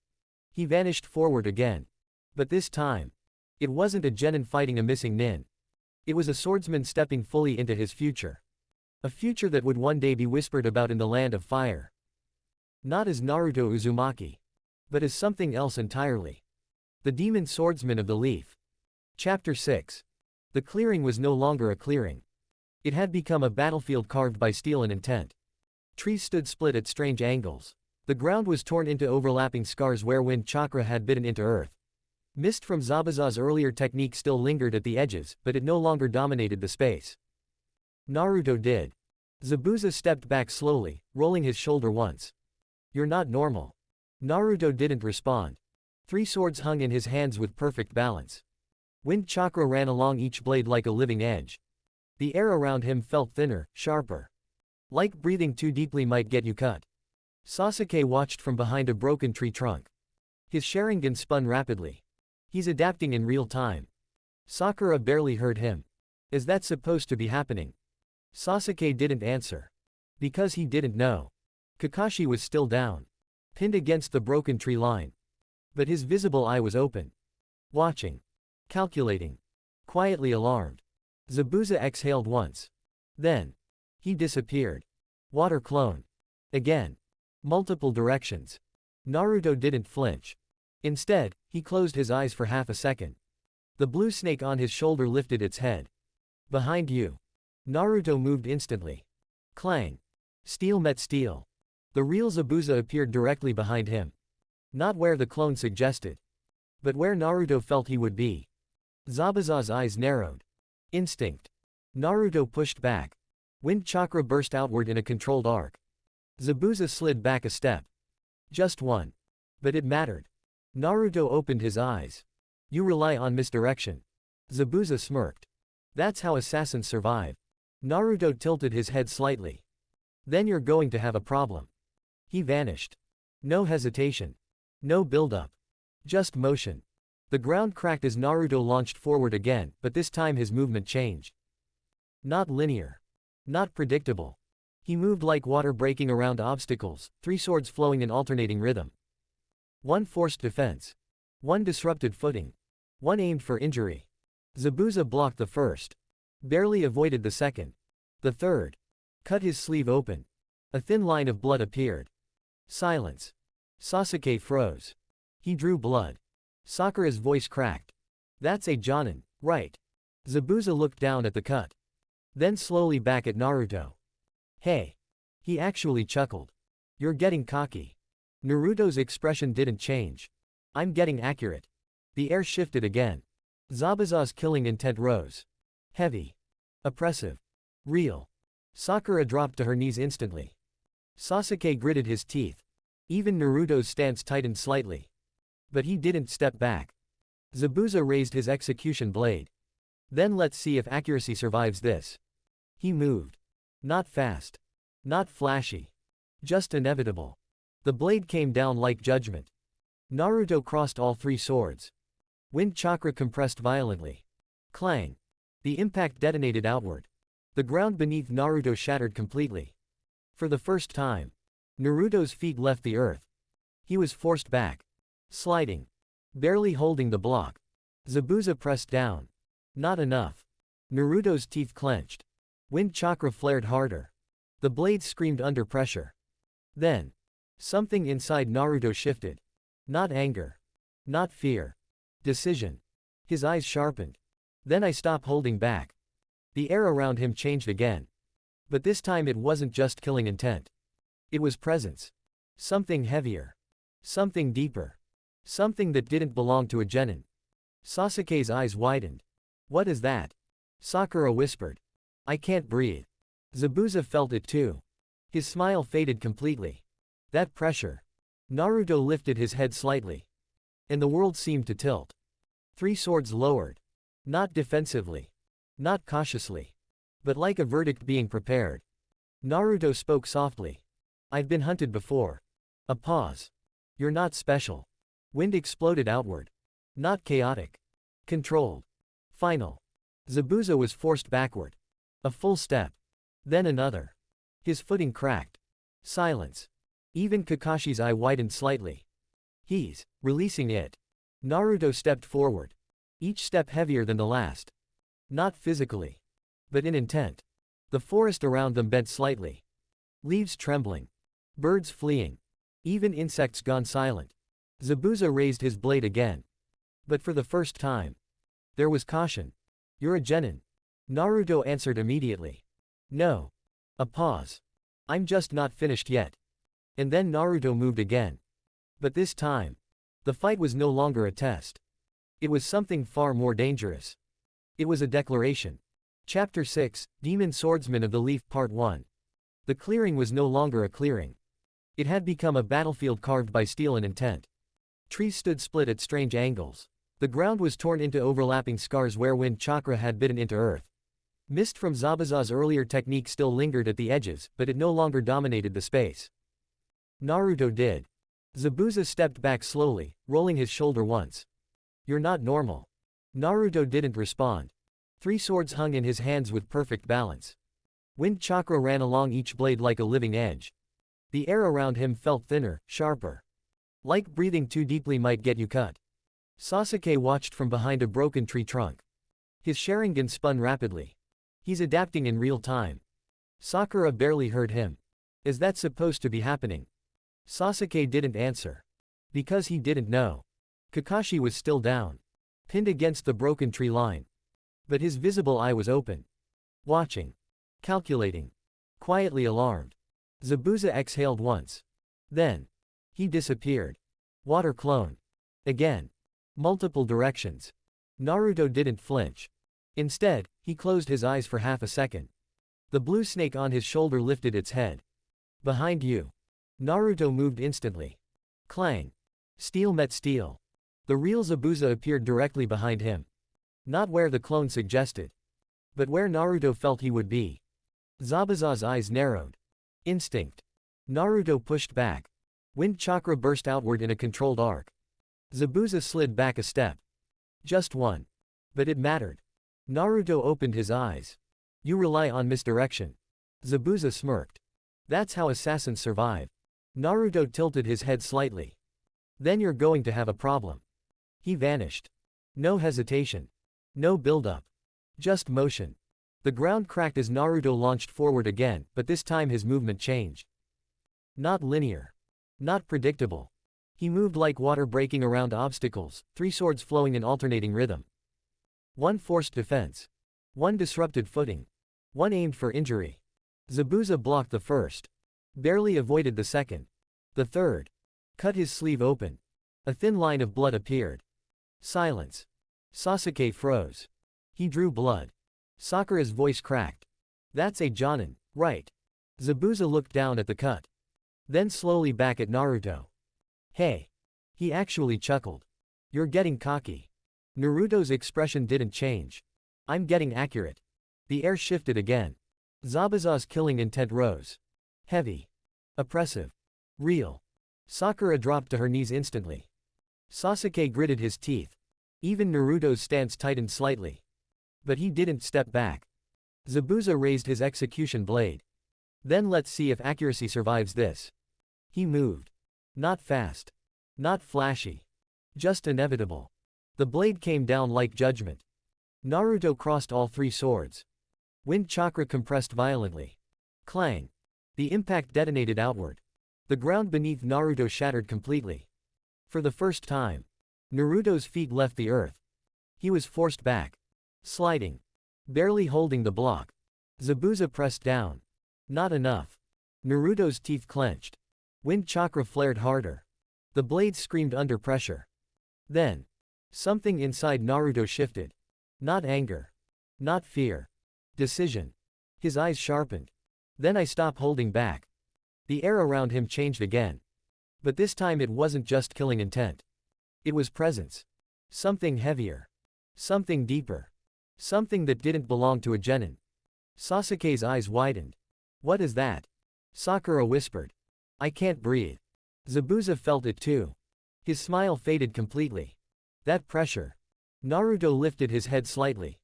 He vanished forward again. But this time. It wasn't a genin fighting a missing nin. It was a swordsman stepping fully into his future. A future that would one day be whispered about in the land of fire. Not as Naruto Uzumaki, but as something else entirely. The demon swordsman of the leaf. Chapter 6. The clearing was no longer a clearing. It had become a battlefield carved by steel and intent. Trees stood split at strange angles. The ground was torn into overlapping scars where wind chakra had bitten into earth. Mist from Zabuza's earlier technique still lingered at the edges, but it no longer dominated the space. Naruto did. Zabuza stepped back slowly, rolling his shoulder once. "You're not normal." Naruto didn't respond. 3 swords hung in his hands with perfect balance. Wind chakra ran along each blade like a living edge. The air around him felt thinner, sharper. Like breathing too deeply might get you cut. Sasuke watched from behind a broken tree trunk. His Sharingan spun rapidly. He's adapting in real time. Sakura barely heard him. Is that supposed to be happening? Sasuke didn't answer. Because he didn't know. Kakashi was still down. Pinned against the broken tree line. But his visible eye was open. Watching. Calculating. Quietly alarmed. Zabuza exhaled once. Then. He disappeared. Water clone. Again. Multiple directions. Naruto didn't flinch. Instead, he closed his eyes for half a second. The blue snake on his shoulder lifted its head. Behind you. Naruto moved instantly. Clang. Steel met steel. The real Zabuza appeared directly behind him. Not where the clone suggested. But where Naruto felt he would be. Zabuza's eyes narrowed. Instinct. Naruto pushed back. Wind chakra burst outward in a controlled arc. Zabuza slid back a step. Just one. But it mattered. Naruto opened his eyes. You rely on misdirection. Zabuza smirked. That's how assassins survive. Naruto tilted his head slightly. Then you're going to have a problem. He vanished. No hesitation. No build-up. Just motion. The ground cracked as Naruto launched forward again, but this time his movement changed. Not linear. Not predictable. He moved like water breaking around obstacles, 3 swords flowing in alternating rhythm. One forced defense. One disrupted footing. One aimed for injury. Zabuza blocked the first. Barely avoided the second. The third. Cut his sleeve open. A thin line of blood appeared. Silence. Sasuke froze. He drew blood. Sakura's voice cracked. That's a Jonin, right? Zabuza looked down at the cut. Then slowly back at Naruto. Hey. He actually chuckled. You're getting cocky. Naruto's expression didn't change. I'm getting accurate. The air shifted again. Zabuza's killing intent rose. Heavy. Oppressive. Real. Sakura dropped to her knees instantly. Sasuke gritted his teeth. Even Naruto's stance tightened slightly. But he didn't step back. Zabuza raised his execution blade. Then let's see if accuracy survives this. He moved. Not fast. Not flashy. Just inevitable. The blade came down like judgment. Naruto crossed all 3 swords. Wind chakra compressed violently. Clang. The impact detonated outward. The ground beneath Naruto shattered completely. For the first time, Naruto's feet left the earth. He was forced back. Sliding. Barely holding the block. Zabuza pressed down. Not enough. Naruto's teeth clenched. Wind chakra flared harder. The blade screamed under pressure. Then. Something inside Naruto shifted. Not anger. Not fear. Decision. His eyes sharpened. Then I stopped holding back. The air around him changed again. But this time it wasn't just killing intent. It was presence. Something heavier. Something deeper. Something that didn't belong to a genin. Sasuke's eyes widened. What is that? Sakura whispered. I can't breathe. Zabuza felt it too. His smile faded completely. That pressure. Naruto lifted his head slightly. And the world seemed to tilt. 3 swords lowered. Not defensively. Not cautiously. But like a verdict being prepared. Naruto spoke softly. I've been hunted before. A pause. You're not special. Wind exploded outward. Not chaotic. Controlled. Final. Zabuza was forced backward. A full step. Then another. His footing cracked. Silence. Even Kakashi's eye widened slightly. He's releasing it. Naruto stepped forward. each step heavier than the last. Not physically, but in intent. The forest around them bent slightly. Leaves trembling. Birds fleeing. Even insects gone silent. Zabuza raised his blade again. But for the first time, there was caution. "You're a genin." Naruto answered immediately. "No." A pause. "I'm just not finished yet." And then Naruto moved again. But this time, the fight was no longer a test. It was something far more dangerous. It was a declaration. Chapter 6, Demon Swordsman of the Leaf Part 1. The clearing was no longer a clearing. It had become a battlefield carved by steel and intent. Trees stood split at strange angles. The ground was torn into overlapping scars where wind chakra had bitten into earth. Mist from Zabuza's earlier technique still lingered at the edges, but it no longer dominated the space. Naruto did. Zabuza stepped back slowly, rolling his shoulder once. "You're not normal." Naruto didn't respond. 3 swords hung in his hands with perfect balance. Wind chakra ran along each blade like a living edge. The air around him felt thinner, sharper. Like breathing too deeply might get you cut. Sasuke watched from behind a broken tree trunk. His Sharingan spun rapidly. He's adapting in real time. Sakura barely heard him. Is that supposed to be happening? Sasuke didn't answer. Because he didn't know. Kakashi was still down. Pinned against the broken tree line. But his visible eye was open. Watching. Calculating. Quietly alarmed. Zabuza exhaled once. Then. He disappeared. Water clone. Again. Multiple directions. Naruto didn't flinch. Instead, he closed his eyes for half a second. The blue snake on his shoulder lifted its head. "Behind you." Naruto moved instantly. Clang. Steel met steel. The real Zabuza appeared directly behind him. Not where the clone suggested. But where Naruto felt he would be. Zabuza's eyes narrowed. Instinct. Naruto pushed back. Wind chakra burst outward in a controlled arc. Zabuza slid back a step. Just one. But it mattered. Naruto opened his eyes. "You rely on misdirection." Zabuza smirked. "That's how assassins survive." Naruto tilted his head slightly. "Then you're going to have a problem." He vanished. No hesitation. No build-up. Just motion. The ground cracked as Naruto launched forward again, but this time his movement changed. Not linear. Not predictable. He moved like water breaking around obstacles, 3 swords flowing in alternating rhythm. One forced defense. One disrupted footing. One aimed for injury. Zabuza blocked the first. Barely avoided the second. The third. Cut his sleeve open. A thin line of blood appeared. Silence. Sasuke froze. He drew blood. Sakura's voice cracked. "That's a Jonin, right?" Zabuza looked down at the cut. Then slowly back at Naruto. "Hey." He actually chuckled. "You're getting cocky." Naruto's expression didn't change. "I'm getting accurate." The air shifted again. Zabuza's killing intent rose. Heavy. Oppressive. Real. Sakura dropped to her knees instantly. Sasuke gritted his teeth. Even Naruto's stance tightened slightly. But he didn't step back. Zabuza raised his execution blade. "Then let's see if accuracy survives this." He moved. Not fast. Not flashy. Just inevitable. The blade came down like judgment. Naruto crossed all 3 swords. Wind chakra compressed violently. Clang. The impact detonated outward. The ground beneath Naruto shattered completely. For the first time, Naruto's feet left the earth. He was forced back. Sliding. Barely holding the block. Zabuza pressed down. Not enough. Naruto's teeth clenched. Wind chakra flared harder. The blade screamed under pressure. Then. Something inside Naruto shifted. Not anger. Not fear. Decision. His eyes sharpened. "Then I stop holding back." The air around him changed again. But this time it wasn't just killing intent. It was presence. Something heavier. Something deeper. Something that didn't belong to a genin. Sasuke's eyes widened. "What is that?" Sakura whispered. "I can't breathe." Zabuza felt it too. His smile faded completely. That pressure. Naruto lifted his head slightly.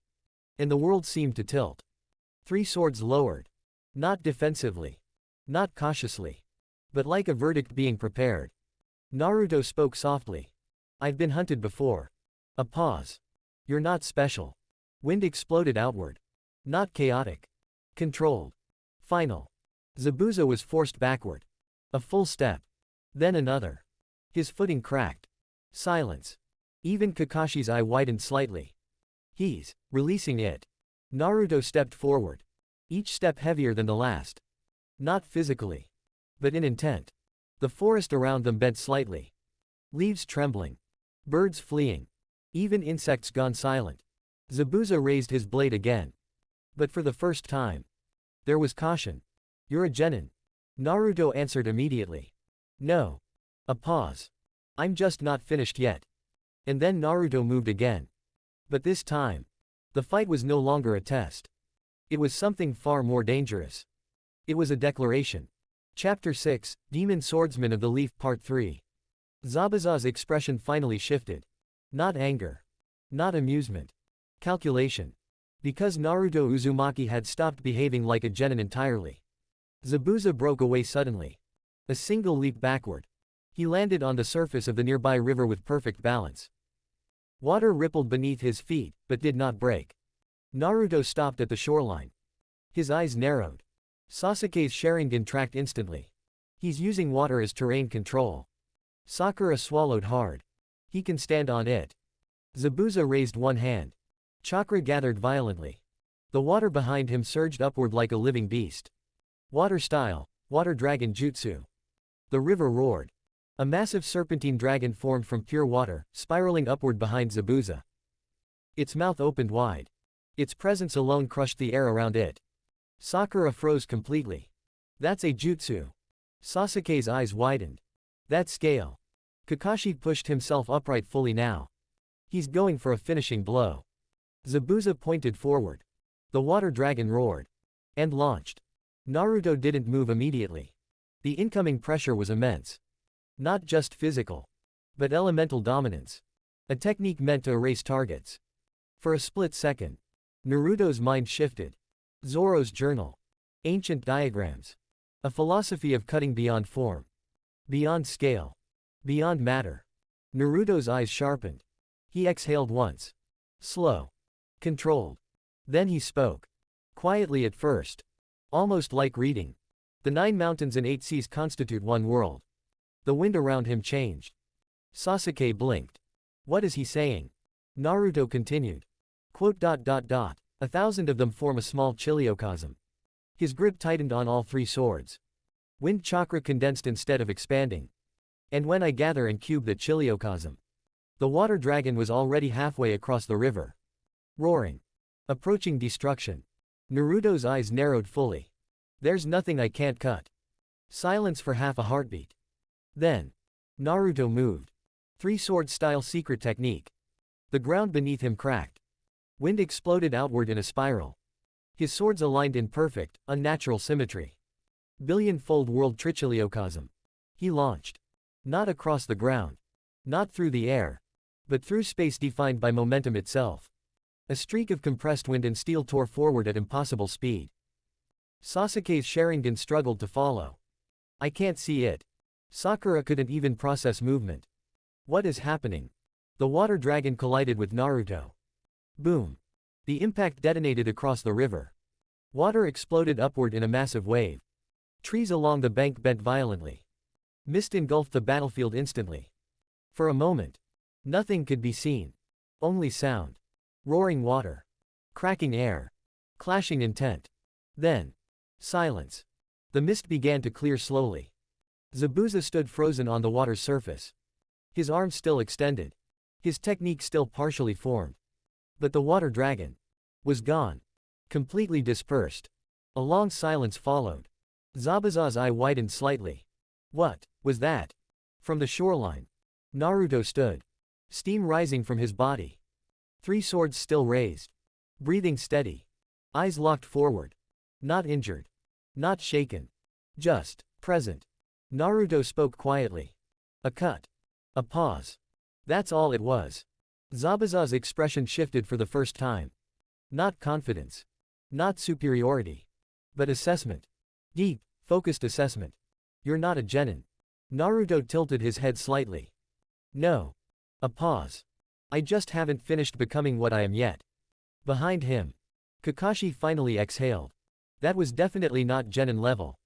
And the world seemed to tilt. 3 swords lowered. Not defensively. Not cautiously. But like a verdict being prepared. Naruto spoke softly. "I've been hunted before." A pause. You're not special. Wind exploded outward. Not chaotic. Controlled. Final. Zabuza was forced backward. A full step. Then another. His footing cracked. Silence. Even Kakashi's eye widened slightly. He's releasing it. Naruto stepped forward. Each step heavier than the last. Not physically, but in intent. The forest around them bent slightly. Leaves trembling. Birds fleeing. Even insects gone silent. Zabuza raised his blade again. But for the first time, there was caution. You're a genin. Naruto answered immediately. No. A pause. I'm just not finished yet. And then Naruto moved again. But this time, the fight was no longer a test. It was something far more dangerous. It was a declaration. Chapter 6, Demon Swordsman of the Leaf Part 3. Zabuza's expression finally shifted. Not anger. Not amusement. Calculation. Because Naruto Uzumaki had stopped behaving like a genin entirely. Zabuza broke away suddenly. A single leap backward. He landed on the surface of the nearby river with perfect balance. Water rippled beneath his feet, but did not break. Naruto stopped at the shoreline. His eyes narrowed. Sasuke's Sharingan tracked instantly. He's using water as terrain control. Sakura swallowed hard. He can stand on it. Zabuza raised one hand. Chakra gathered violently. The water behind him surged upward like a living beast. Water style, water dragon jutsu. The river roared. A massive serpentine dragon formed from pure water, spiraling upward behind Zabuza. Its mouth opened wide. Its presence alone crushed the air around it. Sakura froze completely. That's a jutsu. Sasuke's eyes widened. That scale. Kakashi pushed himself upright fully now. He's going for a finishing blow. Zabuza pointed forward. The water dragon roared. And launched. Naruto didn't move immediately. The incoming pressure was immense. Not just physical, but elemental dominance. A technique meant to erase targets. For a split second, Naruto's mind shifted. Zoro's journal. Ancient diagrams. A philosophy of cutting beyond form. Beyond scale. Beyond matter. Naruto's eyes sharpened. He exhaled once. Slow. Controlled. Then he spoke. Quietly at first. Almost like reading. The 9 mountains and 8 seas constitute one world. The wind around him changed. Sasuke blinked. What is he saying? Naruto continued. Quote. 1,000 of them form a small chiliocosm. His grip tightened on all 3 swords. Wind chakra condensed instead of expanding. And when I gather and cube the chiliocosm. The water dragon was already halfway across the river. Roaring. Approaching destruction. Naruto's eyes narrowed fully. There's nothing I can't cut. Silence for half a heartbeat. Then. Naruto moved. 3-sword style secret technique. The ground beneath him cracked. Wind exploded outward in a spiral. His swords aligned in perfect, unnatural symmetry. Billion-fold world trichiliocosm. He launched. Not across the ground. Not through the air. But through space defined by momentum itself. A streak of compressed wind and steel tore forward at impossible speed. Sasuke's Sharingan struggled to follow. I can't see it. Sakura couldn't even process movement. What is happening? The water dragon collided with Naruto. Boom. The impact detonated across the river. Water exploded upward in a massive wave. Trees along the bank bent violently. Mist engulfed the battlefield instantly. For a moment, nothing could be seen. Only sound. Roaring water. Cracking air. Clashing intent. Then, silence. The mist began to clear slowly. Zabuza stood frozen on the water's surface. His arms still extended. His technique still partially formed. But the water dragon was gone. Completely dispersed. A long silence followed. Zabuza's eye widened slightly. What was that? From the shoreline, Naruto stood. Steam rising from his body. 3 swords still raised. Breathing steady. Eyes locked forward. Not injured. Not shaken. Just present. Naruto spoke quietly. A cut. A pause. That's all it was. Zabuza's expression shifted for the first time. Not confidence. Not superiority. But assessment. Deep, focused assessment. You're not a genin. Naruto tilted his head slightly. No. A pause. I just haven't finished becoming what I am yet. Behind him. Kakashi finally exhaled. That was definitely not genin level.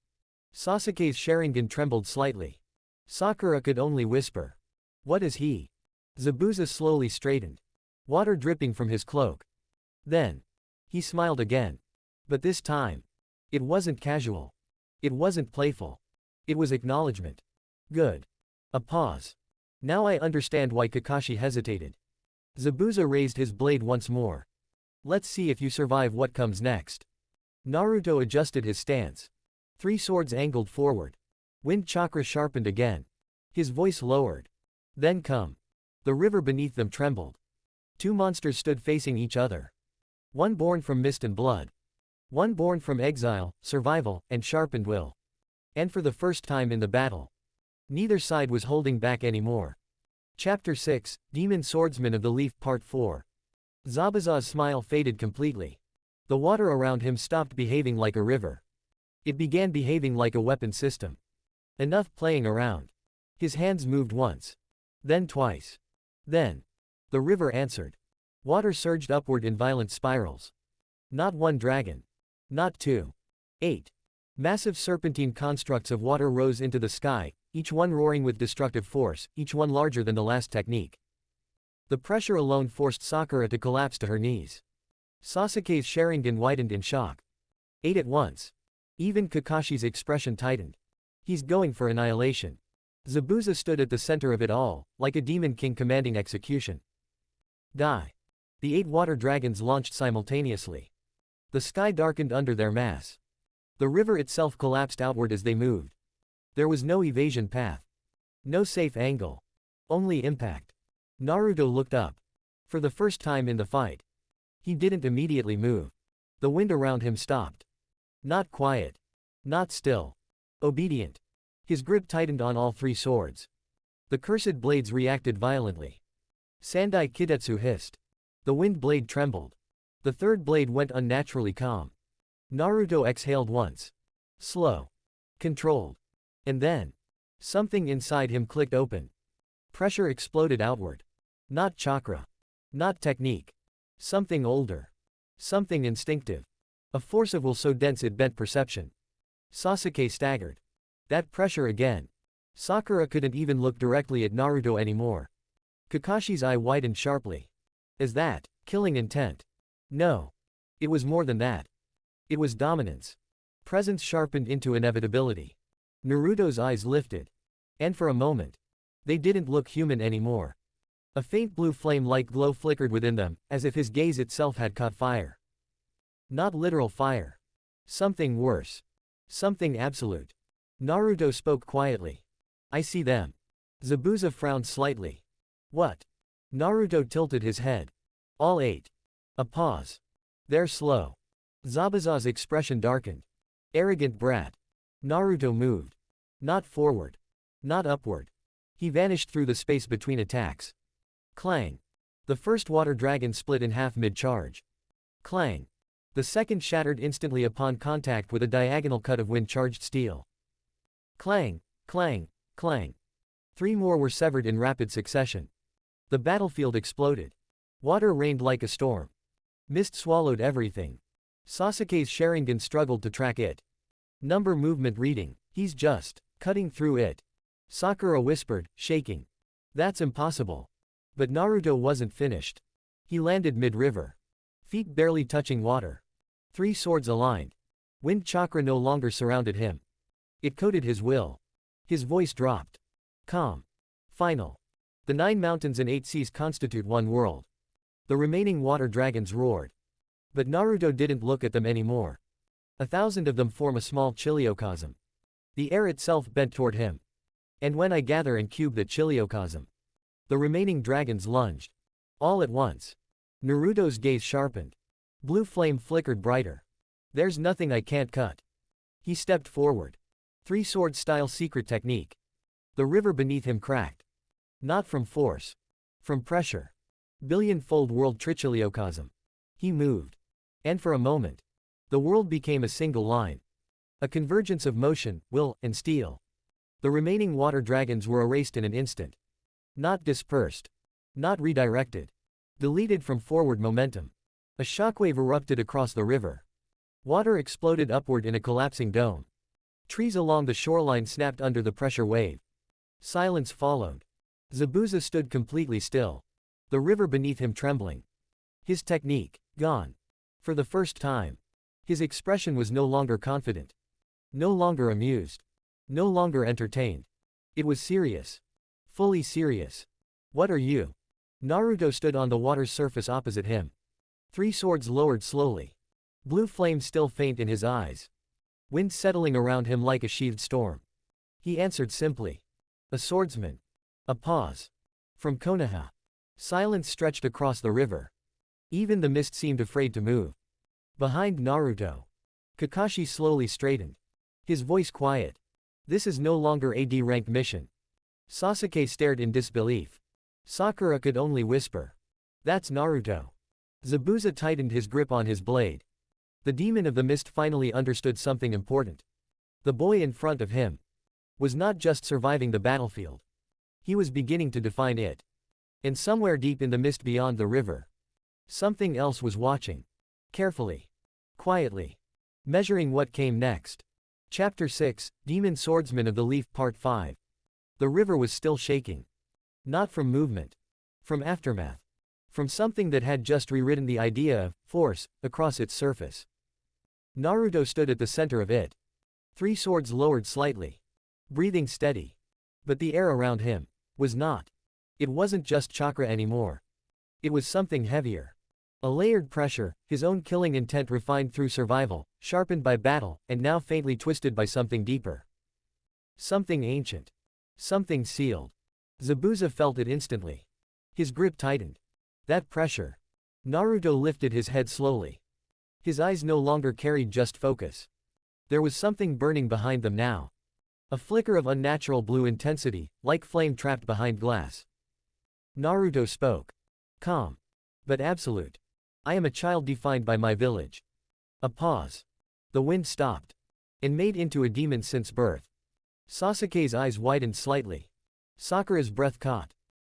Sasuke's Sharingan trembled slightly. Sakura could only whisper. What is he? Zabuza slowly straightened. Water dripping from his cloak. Then. He smiled again. But this time. It wasn't casual. It wasn't playful. It was acknowledgement. Good. A pause. Now I understand why Kakashi hesitated. Zabuza raised his blade once more. Let's see if you survive what comes next. Naruto adjusted his stance. 3 swords angled forward. Wind chakra sharpened again. His voice lowered. Then come. The river beneath them trembled. 2 monsters stood facing each other. One born from mist and blood. One born from exile, survival, and sharpened will. And for the first time in the battle, neither side was holding back anymore. Chapter 6, Demon Swordsman of the Leaf Part 4. Zabuza's smile faded completely. The water around him stopped behaving like a river. It began behaving like a weapon system. Enough playing around. His hands moved once. Then twice. Then. The river answered. Water surged upward in violent spirals. Not 1 dragon. Not 2. 8. Massive serpentine constructs of water rose into the sky, each one roaring with destructive force, each one larger than the last technique. The pressure alone forced Sakura to collapse to her knees. Sasuke's Sharingan widened in shock. 8 at once. Even Kakashi's expression tightened. He's going for annihilation. Zabuza stood at the center of it all, like a demon king commanding execution. Die. The 8 water dragons launched simultaneously. The sky darkened under their mass. The river itself collapsed outward as they moved. There was no evasion path. No safe angle. Only impact. Naruto looked up. For the first time in the fight. He didn't immediately move. The wind around him stopped. Not quiet. Not still. Obedient. His grip tightened on all 3 swords. The cursed blades reacted violently. Sandai Kidetsu hissed. The wind blade trembled. The 3rd blade went unnaturally calm. Naruto exhaled once. Slow. Controlled. And then. Something inside him clicked open. Pressure exploded outward. Not chakra. Not technique. Something older. Something instinctive. A force of will so dense it bent perception. Sasuke staggered. That pressure again. Sakura couldn't even look directly at Naruto anymore. Kakashi's eye widened sharply. Is that killing intent? No. It was more than that. It was dominance. Presence sharpened into inevitability. Naruto's eyes lifted. And for a moment, they didn't look human anymore. A faint blue flame-like glow flickered within them, as if his gaze itself had caught fire. Not literal fire. Something worse. Something absolute. Naruto spoke quietly. I see them. Zabuza frowned slightly. What? Naruto tilted his head. All 8. A pause. They're slow. Zabuza's expression darkened. Arrogant brat. Naruto moved. Not forward. Not upward. He vanished through the space between attacks. Clang. The first water dragon split in half mid-charge. Clang. The second shattered instantly upon contact with a diagonal cut of wind-charged steel. Clang, clang, clang. 3 more were severed in rapid succession. The battlefield exploded. Water rained like a storm. Mist swallowed everything. Sasuke's Sharingan struggled to track it. Number movement reading. He's just cutting through it. Sakura whispered, shaking. That's impossible. But Naruto wasn't finished. He landed mid-river. Feet barely touching water. 3 swords aligned. Wind chakra no longer surrounded him. It coated his will. His voice dropped. Calm. Final. The 9 mountains and 8 seas constitute one world. The remaining water dragons roared. But Naruto didn't look at them anymore. 1,000 of them form a small chiliocosm. The air itself bent toward him. And when I gather and cube the chiliocosm, the remaining dragons lunged. All at once. Naruto's gaze sharpened. Blue flame flickered brighter. There's nothing I can't cut. He stepped forward. 3 sword style secret technique. The river beneath him cracked. Not from force. From pressure. Billion-fold world trichiliocosm. He moved. And for a moment, the world became a single line. A convergence of motion, will, and steel. The remaining water dragons were erased in an instant. Not dispersed. Not redirected. Deleted from forward momentum. A shockwave erupted across the river. Water exploded upward in a collapsing dome. Trees along the shoreline snapped under the pressure wave. Silence followed. Zabuza stood completely still. The river beneath him trembling. His technique, gone. For the first time. His expression was no longer confident. No longer amused. No longer entertained. It was serious. Fully serious. What are you? Naruto stood on the water's surface opposite him. 3 swords lowered slowly. Blue flame still faint in his eyes. Wind settling around him like a sheathed storm. He answered simply. A swordsman. A pause. From Konoha. Silence stretched across the river. Even the mist seemed afraid to move. Behind Naruto. Kakashi slowly straightened. His voice quiet. This is no longer a D-rank mission. Sasuke stared in disbelief. Sakura could only whisper. That's Naruto. Zabuza tightened his grip on his blade. The demon of the mist finally understood something important. The boy in front of him was not just surviving the battlefield. He was beginning to define it. And somewhere deep in the mist beyond the river, something else was watching. Carefully. Quietly. Measuring what came next. Chapter 6, Demon Swordsman of the Leaf Part 5. The river was still shaking. Not from movement. From aftermath. From something that had just rewritten the idea of force across its surface. Naruto stood at the center of it. 3 swords lowered slightly. Breathing steady. But the air around him was not. It wasn't just chakra anymore. It was something heavier. A layered pressure, his own killing intent refined through survival, sharpened by battle, and now faintly twisted by something deeper. Something ancient. Something sealed. Zabuza felt it instantly. His grip tightened. That pressure. Naruto lifted his head slowly. His eyes no longer carried just focus. There was something burning behind them now. A flicker of unnatural blue intensity, like flame trapped behind glass. Naruto spoke. Calm. But absolute. I am a child defined by my village. A pause. The wind stopped. And made into a demon since birth. Sasuke's eyes widened slightly. Sakura's breath caught.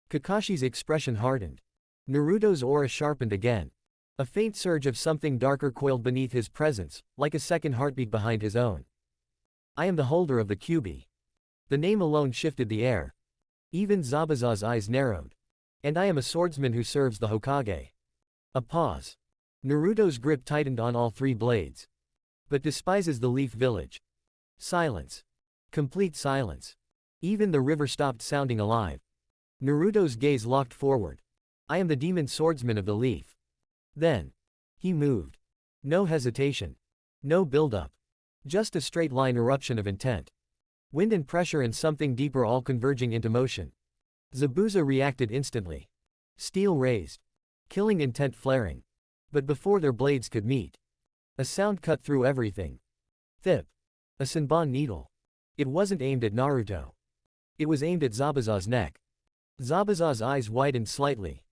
Kakashi's expression hardened. Naruto's aura sharpened again. A faint surge of something darker coiled beneath his presence, like a second heartbeat behind his own. I am the holder of the Kyubi. The name alone shifted the air. Even Zabuza's eyes narrowed. And I am a swordsman who serves the Hokage. A pause. Naruto's grip tightened on all 3 blades. But despises the Leaf Village. Silence. Complete silence. Even the river stopped sounding alive. Naruto's gaze locked forward. I am the demon swordsman of the Leaf. Then. He moved. No hesitation. No build-up. Just a straight-line eruption of intent. Wind and pressure and something deeper all converging into motion. Zabuza reacted instantly. Steel raised. Killing intent flaring. But before their blades could meet, a sound cut through everything. Thip. A Senbon needle. It wasn't aimed at Naruto. It was aimed at Zabuza's neck. Zabuza's eyes widened slightly.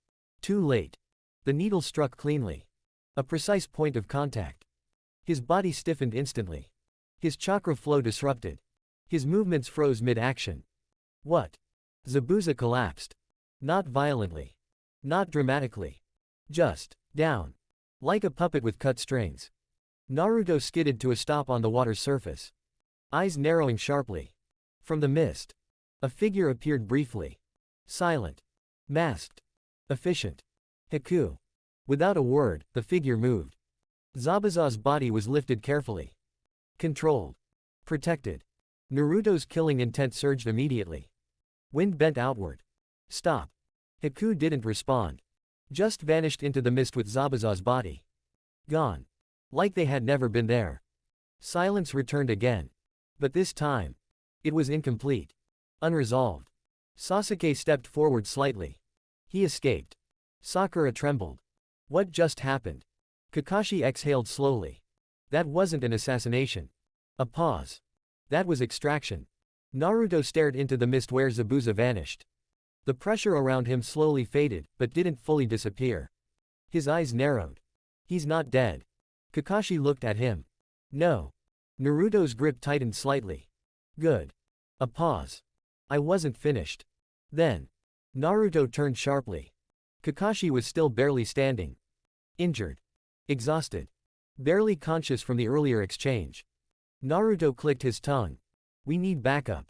Too late. The needle struck cleanly. A precise point of contact. His body stiffened instantly. His chakra flow disrupted. His movements froze mid-action. What? Zabuza collapsed. Not violently. Not dramatically. Just, down. Like a puppet with cut strings. Naruto skidded to a stop on the water's surface. Eyes narrowing sharply. From the mist. A figure appeared briefly. Silent. Masked. Efficient. Haku. Without a word, the figure moved. Zabuza's body was lifted carefully. Controlled. Protected. Naruto's killing intent surged immediately. Wind bent outward. Stop. Haku didn't respond. Just vanished into the mist with Zabuza's body. Gone. Like they had never been there. Silence returned again. But this time. It was incomplete. Unresolved. Sasuke stepped forward slightly. He escaped. Sakura trembled. What just happened? Kakashi exhaled slowly. That wasn't an assassination. A pause. That was extraction. Naruto stared into the mist where Zabuza vanished. The pressure around him slowly faded, but didn't fully disappear. His eyes narrowed. He's not dead. Kakashi looked at him. No. Naruto's grip tightened slightly. Good. A pause. I wasn't finished. Then. Naruto turned sharply. Kakashi was still barely standing. Injured. Exhausted. Barely conscious from the earlier exchange. Naruto clicked his tongue. We need backup.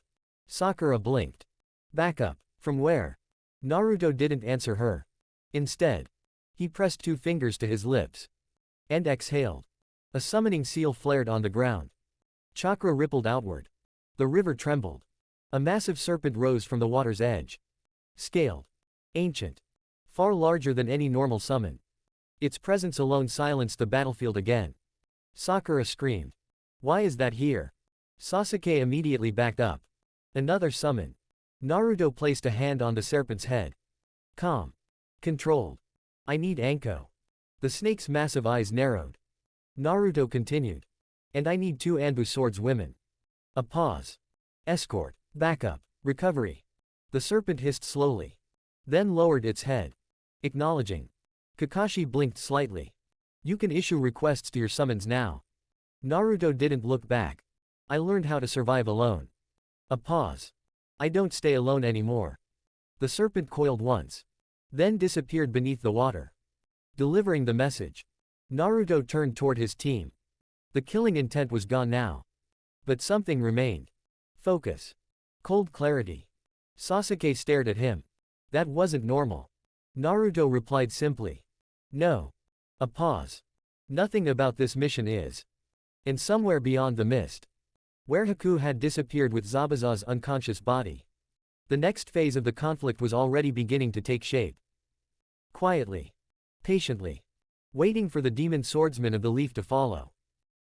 Sakura blinked. Backup? From where? Naruto didn't answer her. Instead, he pressed 2 fingers to his lips. And exhaled. A summoning seal flared on the ground. Chakra rippled outward. The river trembled. A massive serpent rose from the water's edge. Scaled. Ancient. Far larger than any normal summon. Its presence alone silenced the battlefield again. Sakura screamed. Why is that here? Sasuke immediately backed up. Another summon. Naruto placed a hand on the serpent's head. Calm. Controlled. I need Anko. The snake's massive eyes narrowed. Naruto continued. And I need 2 Anbu swordswomen. A pause. Escort. Backup. Recovery. The serpent hissed slowly. Then lowered its head. Acknowledging. Kakashi blinked slightly. You can issue requests to your summons now. Naruto didn't look back. I learned how to survive alone. A pause. I don't stay alone anymore. The serpent coiled once. Then disappeared beneath the water. Delivering the message. Naruto turned toward his team. The killing intent was gone now. But something remained. Focus. Cold clarity. Sasuke stared at him. That wasn't normal. Naruto replied simply. No. A pause. Nothing about this mission is. And somewhere beyond the mist, where Haku had disappeared with Zabuza's unconscious body, the next phase of the conflict was already beginning to take shape. Quietly. Patiently. Waiting for the demon swordsman of the leaf to follow.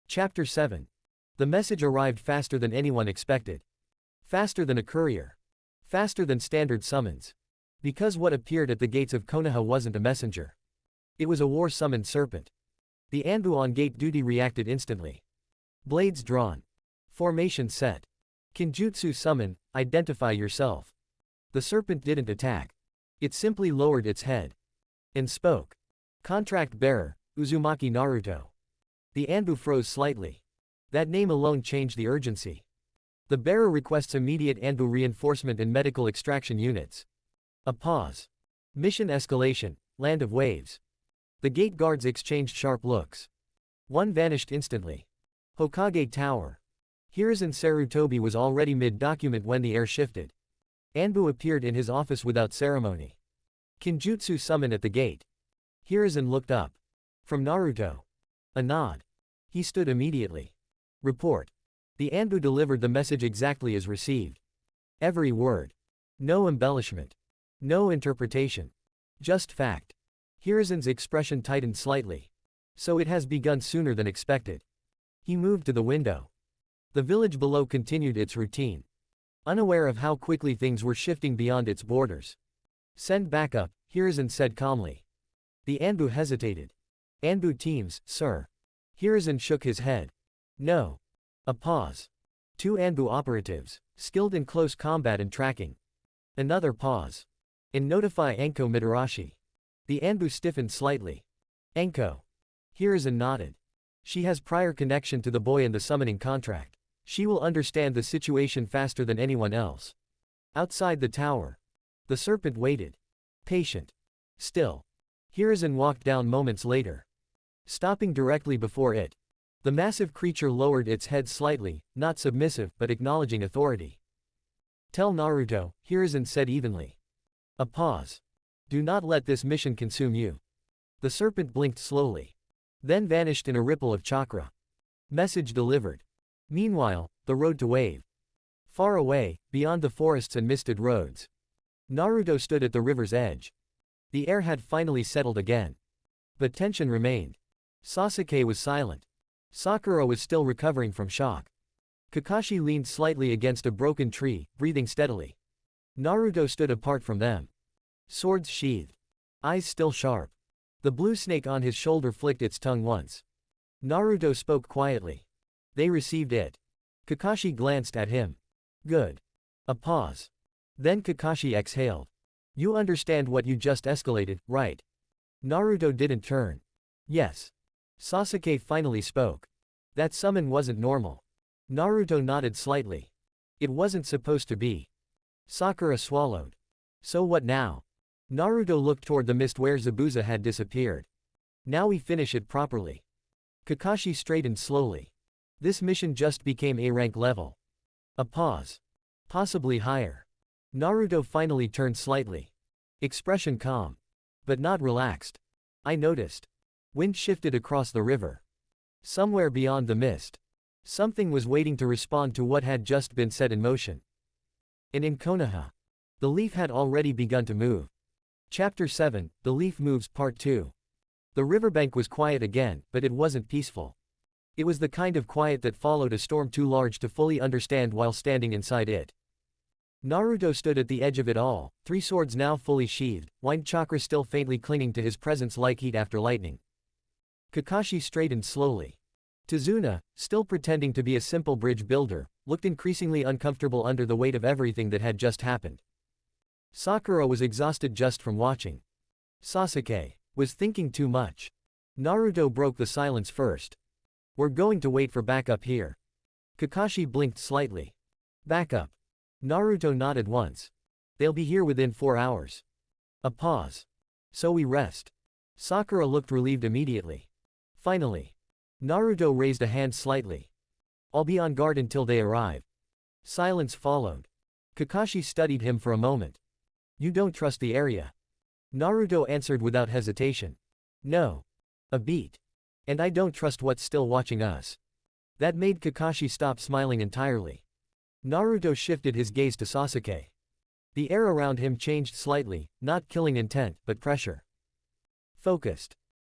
Chapter 7. The message arrived faster than anyone expected. Faster than a courier. Faster than standard summons. Because what appeared at the gates of Konoha wasn't a messenger. It was a war-summoned serpent. The Anbu on gate duty reacted instantly. Blades drawn. Formation set. Kinjutsu summon, identify yourself. The serpent didn't attack. It simply lowered its head. And spoke. Contract bearer, Uzumaki Naruto. The Anbu froze slightly. That name alone changed the urgency. The bearer requests immediate Anbu reinforcement and medical extraction units. A pause. Mission escalation, land of waves. The gate guards exchanged sharp looks. One vanished instantly. Hokage Tower. Hiruzen Sarutobi was already mid-document when the air shifted. Anbu appeared in his office without ceremony. Kinjutsu summon at the gate. Hiruzen looked up. From Naruto. A nod. He stood immediately. Report. The Anbu delivered the message exactly as received. Every word. No embellishment. No interpretation. Just fact. Hiruzen's expression tightened slightly. So it has begun sooner than expected. He moved to the window. The village below continued its routine. Unaware of how quickly things were shifting beyond its borders. Send backup, Hiruzen said calmly. The Anbu hesitated. Anbu teams, sir. Hiruzen shook his head. No. A pause. 2 Anbu operatives, skilled in close combat and tracking. Another pause. And notify Anko Mitarashi. The Anbu stiffened slightly. Anko. Hiruzen nodded. She has prior connection to the boy in the summoning contract. She will understand the situation faster than anyone else. Outside the tower. The serpent waited. Patient. Still. Hiruzen walked down moments later. Stopping directly before it. The massive creature lowered its head slightly, not submissive but acknowledging authority. Tell Naruto, Hiruzen said evenly. A pause. Do not let this mission consume you. The serpent blinked slowly. Then vanished in a ripple of chakra. Message delivered. Meanwhile, the road to Wave. Far away, beyond the forests and misted roads. Naruto stood at the river's edge. The air had finally settled again. But tension remained. Sasuke was silent. Sakura was still recovering from shock. Kakashi leaned slightly against a broken tree, breathing steadily. Naruto stood apart from them. Swords sheathed. Eyes still sharp. The blue snake on his shoulder flicked its tongue once. Naruto spoke quietly. They received it. Kakashi glanced at him. Good. A pause. Then Kakashi exhaled. You understand what you just escalated, right? Naruto didn't turn. Yes. Sasuke finally spoke. That summon wasn't normal. Naruto nodded slightly. It wasn't supposed to be. Sakura swallowed. So what now? Naruto looked toward the mist where Zabuza had disappeared. Now we finish it properly. Kakashi straightened slowly. This mission just became A rank level. A pause. Possibly higher. Naruto finally turned slightly. Expression calm. But not relaxed. I noticed. Wind shifted across the river. Somewhere beyond the mist. Something was waiting to respond to what had just been set in motion. And in Konoha, the leaf had already begun to move. Chapter 7, The Leaf Moves Part 2. The riverbank was quiet again, but it wasn't peaceful. It was the kind of quiet that followed a storm too large to fully understand while standing inside it. Naruto stood at the edge of it all, three swords now fully sheathed, wind chakra still faintly clinging to his presence like heat after lightning. Kakashi straightened slowly. Tazuna, still pretending to be a simple bridge builder, looked increasingly uncomfortable under the weight of everything that had just happened. Sakura was exhausted just from watching. Sasuke was thinking too much. Naruto broke the silence first. We're going to wait for backup here. Kakashi blinked slightly. Backup. Naruto nodded once. They'll be here within 4 hours. A pause. So we rest. Sakura looked relieved immediately. Finally. Naruto raised a hand slightly. I'll be on guard until they arrive. Silence followed. Kakashi studied him for a moment. You don't trust the area. Naruto answered without hesitation. No. A beat. And I don't trust what's still watching us. That made Kakashi stop smiling entirely. Naruto shifted his gaze to Sasuke. The air around him changed slightly, not killing intent, but pressure. Focused.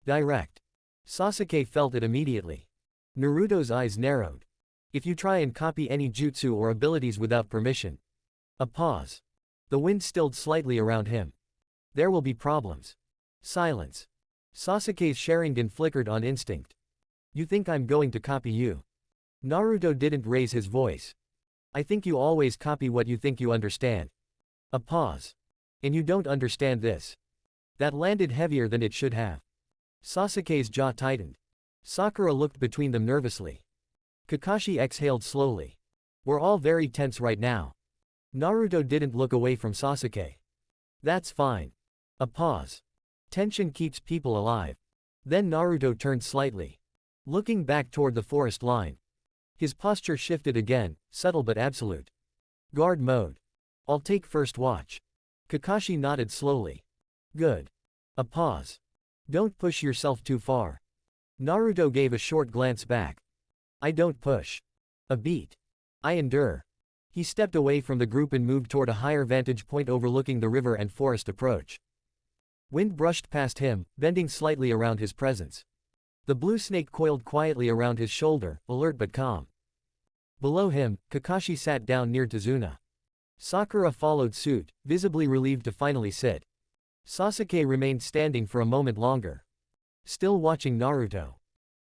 Direct. Sasuke felt it immediately. Naruto's eyes narrowed. If you try and copy any jutsu or abilities without permission. A pause. The wind stilled slightly around him. There will be problems. Silence. Sasuke's Sharingan flickered on instinct. You think I'm going to copy you? Naruto didn't raise his voice. I think you always copy what you think you understand. A pause. And you don't understand this. That landed heavier than it should have. Sasuke's jaw tightened. Sakura looked between them nervously. Kakashi exhaled slowly. We're all very tense right now. Naruto didn't look away from Sasuke. That's fine. A pause. Tension keeps people alive. Then Naruto turned slightly. Looking back toward the forest line. His posture shifted again, subtle but absolute. Guard mode. I'll take first watch. Kakashi nodded slowly. Good. A pause. Don't push yourself too far. Naruto gave a short glance back. I don't push. A beat. I endure. He stepped away from the group and moved toward a higher vantage point overlooking the river and forest approach. Wind brushed past him, bending slightly around his presence. The blue snake coiled quietly around his shoulder, alert but calm. Below him, Kakashi sat down near Tazuna. Sakura followed suit, visibly relieved to finally sit. Sasuke remained standing for a moment longer. Still watching Naruto.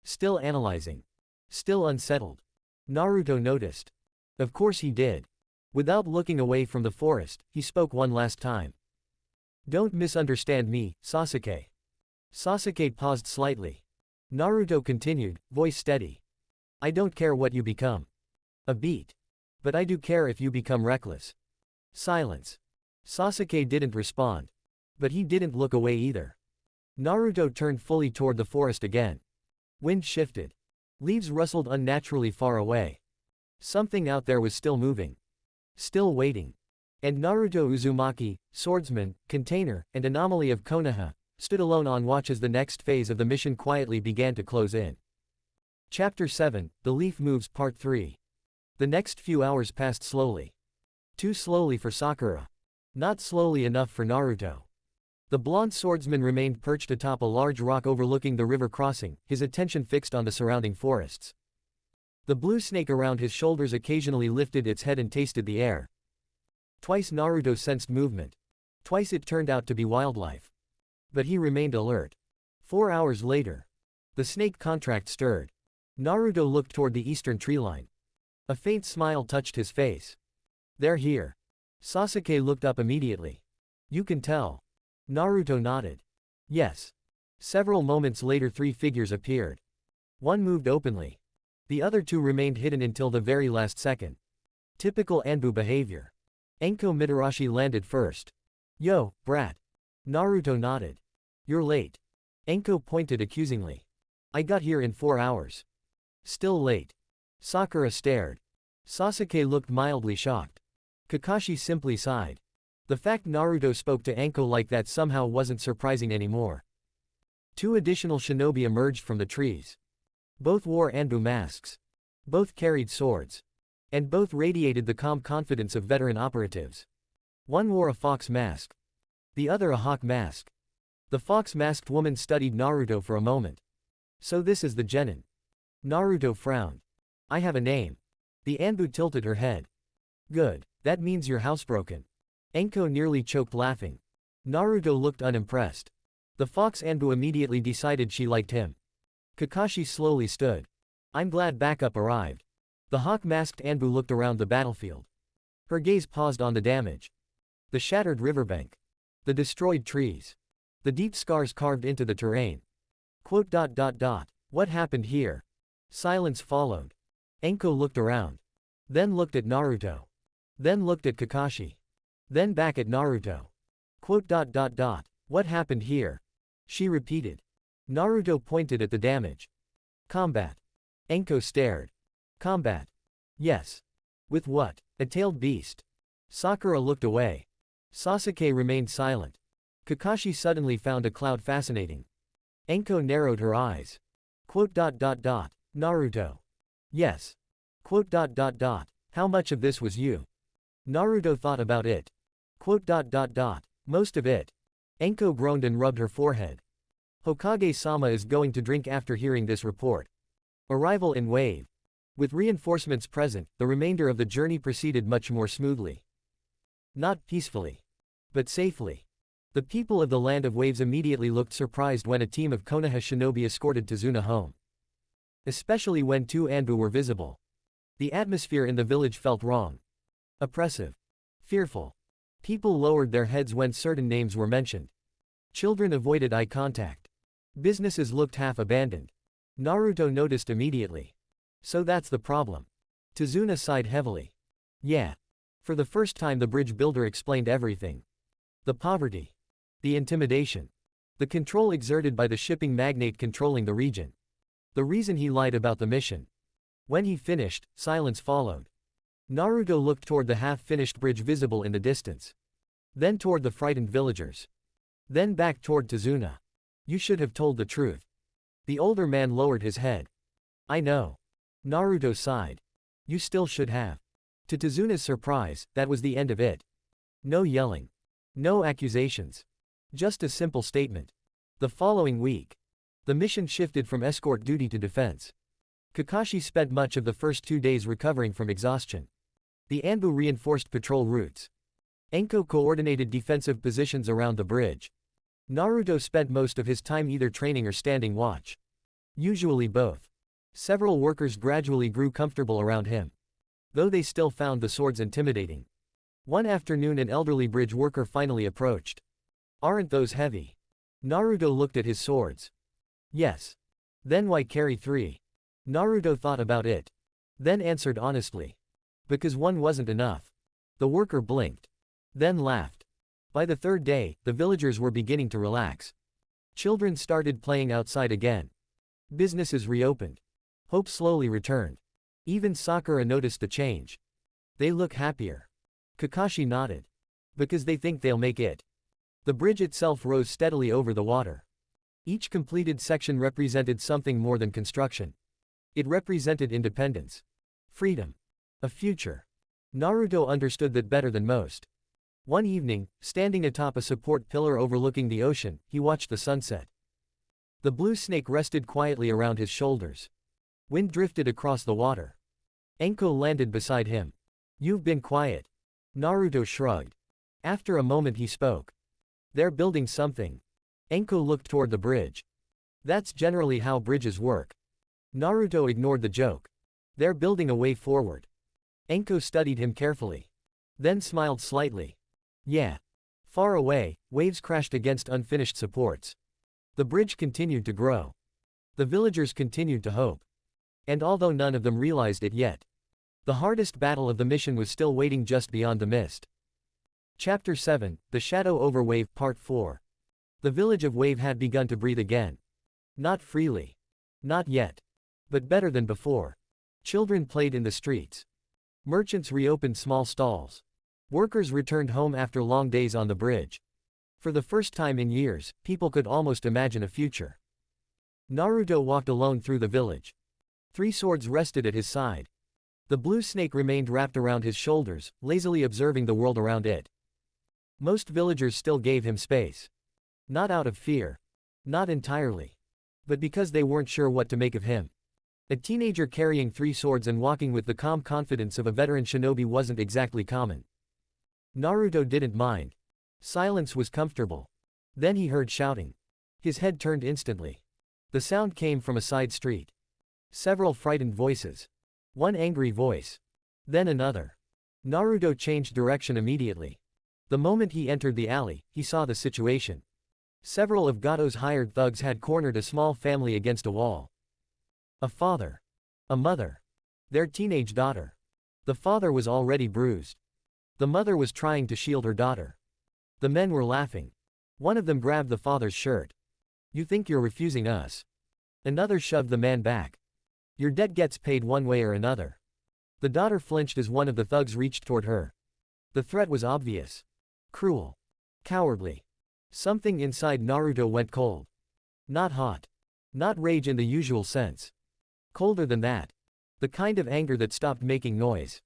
Still analyzing. Still unsettled. Naruto noticed. Of course he did. Without looking away from the forest, he spoke one last time. Don't misunderstand me, Sasuke. Sasuke paused slightly. Naruto continued, voice steady. I don't care what you become. A beat. But I do care if you become reckless. Silence. Sasuke didn't respond. But he didn't look away either. Naruto turned fully toward the forest again. Wind shifted. Leaves rustled unnaturally far away. Something out there was still moving. Still waiting. And Naruto Uzumaki, swordsman, container, and anomaly of Konoha, stood alone on watch as the next phase of the mission quietly began to close in. Chapter 7, The Leaf Moves Part 3. The next few hours passed slowly. Too slowly for Sakura. Not slowly enough for Naruto. The blonde swordsman remained perched atop a large rock overlooking the river crossing, his attention fixed on the surrounding forests. The blue snake around his shoulders occasionally lifted its head and tasted the air. Twice Naruto sensed movement. Twice it turned out to be wildlife. But he remained alert. 4 hours later. The snake contract stirred. Naruto looked toward the eastern treeline. A faint smile touched his face. They're here. Sasuke looked up immediately. You can tell. Naruto nodded. Yes. Several moments later 3 figures appeared. One moved openly. The other 2 remained hidden until the very last second. Typical Anbu behavior. Anko Mitarashi landed first. Yo, brat. Naruto nodded. You're late. Anko pointed accusingly. I got here in 4 hours. Still late. Sakura stared. Sasuke looked mildly shocked. Kakashi simply sighed. The fact Naruto spoke to Anko like that somehow wasn't surprising anymore. 2 additional shinobi emerged from the trees. Both wore Anbu masks. Both carried swords. And both radiated the calm confidence of veteran operatives. One wore a fox mask. The other a hawk mask. The fox-masked woman studied Naruto for a moment. So this is the genin. Naruto frowned. I have a name. The Anbu tilted her head. Good, that means you're housebroken. Anko nearly choked laughing. Naruto looked unimpressed. The fox Anbu immediately decided she liked him. Kakashi slowly stood. I'm glad backup arrived. The hawk-masked Anbu looked around the battlefield. Her gaze paused on the damage. The shattered riverbank. The destroyed trees. The deep scars carved into the terrain. What happened here? Silence followed. Anko looked around. Then looked at Naruto. Then looked at Kakashi. Then back at Naruto. What happened here? She repeated. Naruto pointed at the damage. Combat. Anko stared. Combat. Yes. With what? A tailed beast. Sakura looked away. Sasuke remained silent. Kakashi suddenly found a cloud fascinating. Anko narrowed her eyes. Naruto. Yes. How much of this was you? Naruto thought about it. Most of it. Anko groaned and rubbed her forehead. Hokage-sama is going to drink after hearing this report. Arrival in wave. With reinforcements present, the remainder of the journey proceeded much more smoothly. Not peacefully. But safely. The people of the Land of Waves immediately looked surprised when a team of Konoha shinobi escorted Tazuna home. Especially when 2 Anbu were visible. The atmosphere in the village felt wrong. Oppressive. Fearful. People lowered their heads when certain names were mentioned. Children avoided eye contact. Businesses looked half abandoned. Naruto noticed immediately. So that's the problem. Tazuna sighed heavily. Yeah. For the first time the bridge builder explained everything. The poverty. The intimidation. The control exerted by the shipping magnate controlling the region. The reason he lied about the mission. When he finished, silence followed. Naruto looked toward the half-finished bridge visible in the distance. Then toward the frightened villagers. Then back toward Tazuna. You should have told the truth. The older man lowered his head. I know. Naruto sighed. You still should have. To Tazuna's surprise, that was the end of it. No yelling. No accusations. Just a simple statement. The following week. The mission shifted from escort duty to defense. Kakashi spent much of the first 2 days recovering from exhaustion. The Anbu reinforced patrol routes. Anko coordinated defensive positions around the bridge. Naruto spent most of his time either training or standing watch. Usually both. Several workers gradually grew comfortable around him. Though they still found the swords intimidating. One afternoon an elderly bridge worker finally approached. Aren't those heavy? Naruto looked at his swords. Yes. Then why carry 3? Naruto thought about it. Then answered honestly. Because one wasn't enough. The worker blinked. Then laughed. By the 3rd day, the villagers were beginning to relax. Children started playing outside again. Businesses reopened. Hope slowly returned. Even Sakura noticed the change. They look happier. Kakashi nodded. Because they think they'll make it. The bridge itself rose steadily over the water. Each completed section represented something more than construction. It represented independence. Freedom. A future. Naruto understood that better than most. One evening, standing atop a support pillar overlooking the ocean, he watched the sunset. The blue snake rested quietly around his shoulders. Wind drifted across the water. Anko landed beside him. You've been quiet. Naruto shrugged. After a moment he spoke. They're building something. Anko looked toward the bridge. That's generally how bridges work. Naruto ignored the joke. They're building a way forward. Anko studied him carefully. Then smiled slightly. Yeah. Far away, waves crashed against unfinished supports. The bridge continued to grow. The villagers continued to hope. And although none of them realized it yet, the hardest battle of the mission was still waiting just beyond the mist. Chapter 7, The Shadow Over Wave Part 4. The village of Wave had begun to breathe again. Not freely. Not yet. But better than before. Children played in the streets. Merchants reopened small stalls. Workers returned home after long days on the bridge. For the first time in years, people could almost imagine a future. Naruto walked alone through the village. 3 swords rested at his side. The blue snake remained wrapped around his shoulders, lazily observing the world around it. Most villagers still gave him space. Not out of fear. Not entirely. But because they weren't sure what to make of him. A teenager carrying 3 swords and walking with the calm confidence of a veteran shinobi wasn't exactly common. Naruto didn't mind. Silence was comfortable. Then he heard shouting. His head turned instantly. The sound came from a side street. Several frightened voices. One angry voice. Then another. Naruto changed direction immediately. The moment he entered the alley, he saw the situation. Several of Gato's hired thugs had cornered a small family against a wall. A father. A mother. Their teenage daughter. The father was already bruised. The mother was trying to shield her daughter. The men were laughing. One of them grabbed the father's shirt. "You think you're refusing us?" Another shoved the man back. "Your debt gets paid one way or another." The daughter flinched as one of the thugs reached toward her. The threat was obvious. Cruel. Cowardly. Something inside Naruto went cold. Not hot. Not rage in the usual sense. Colder than that. The kind of anger that stopped making noise.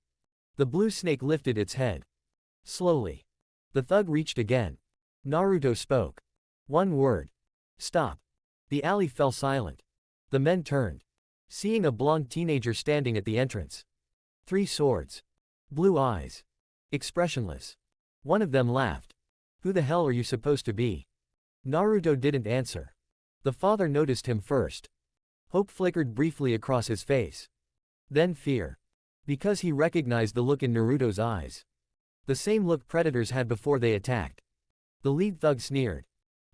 The blue snake lifted its head. Slowly. The thug reached again. Naruto spoke. One word. "Stop." The alley fell silent. The men turned. Seeing a blonde teenager standing at the entrance. 3 swords. Blue eyes. Expressionless. One of them laughed. "Who the hell are you supposed to be?" Naruto didn't answer. The father noticed him first. Hope flickered briefly across his face. Then fear. Because he recognized the look in Naruto's eyes. The same look predators had before they attacked. The lead thug sneered.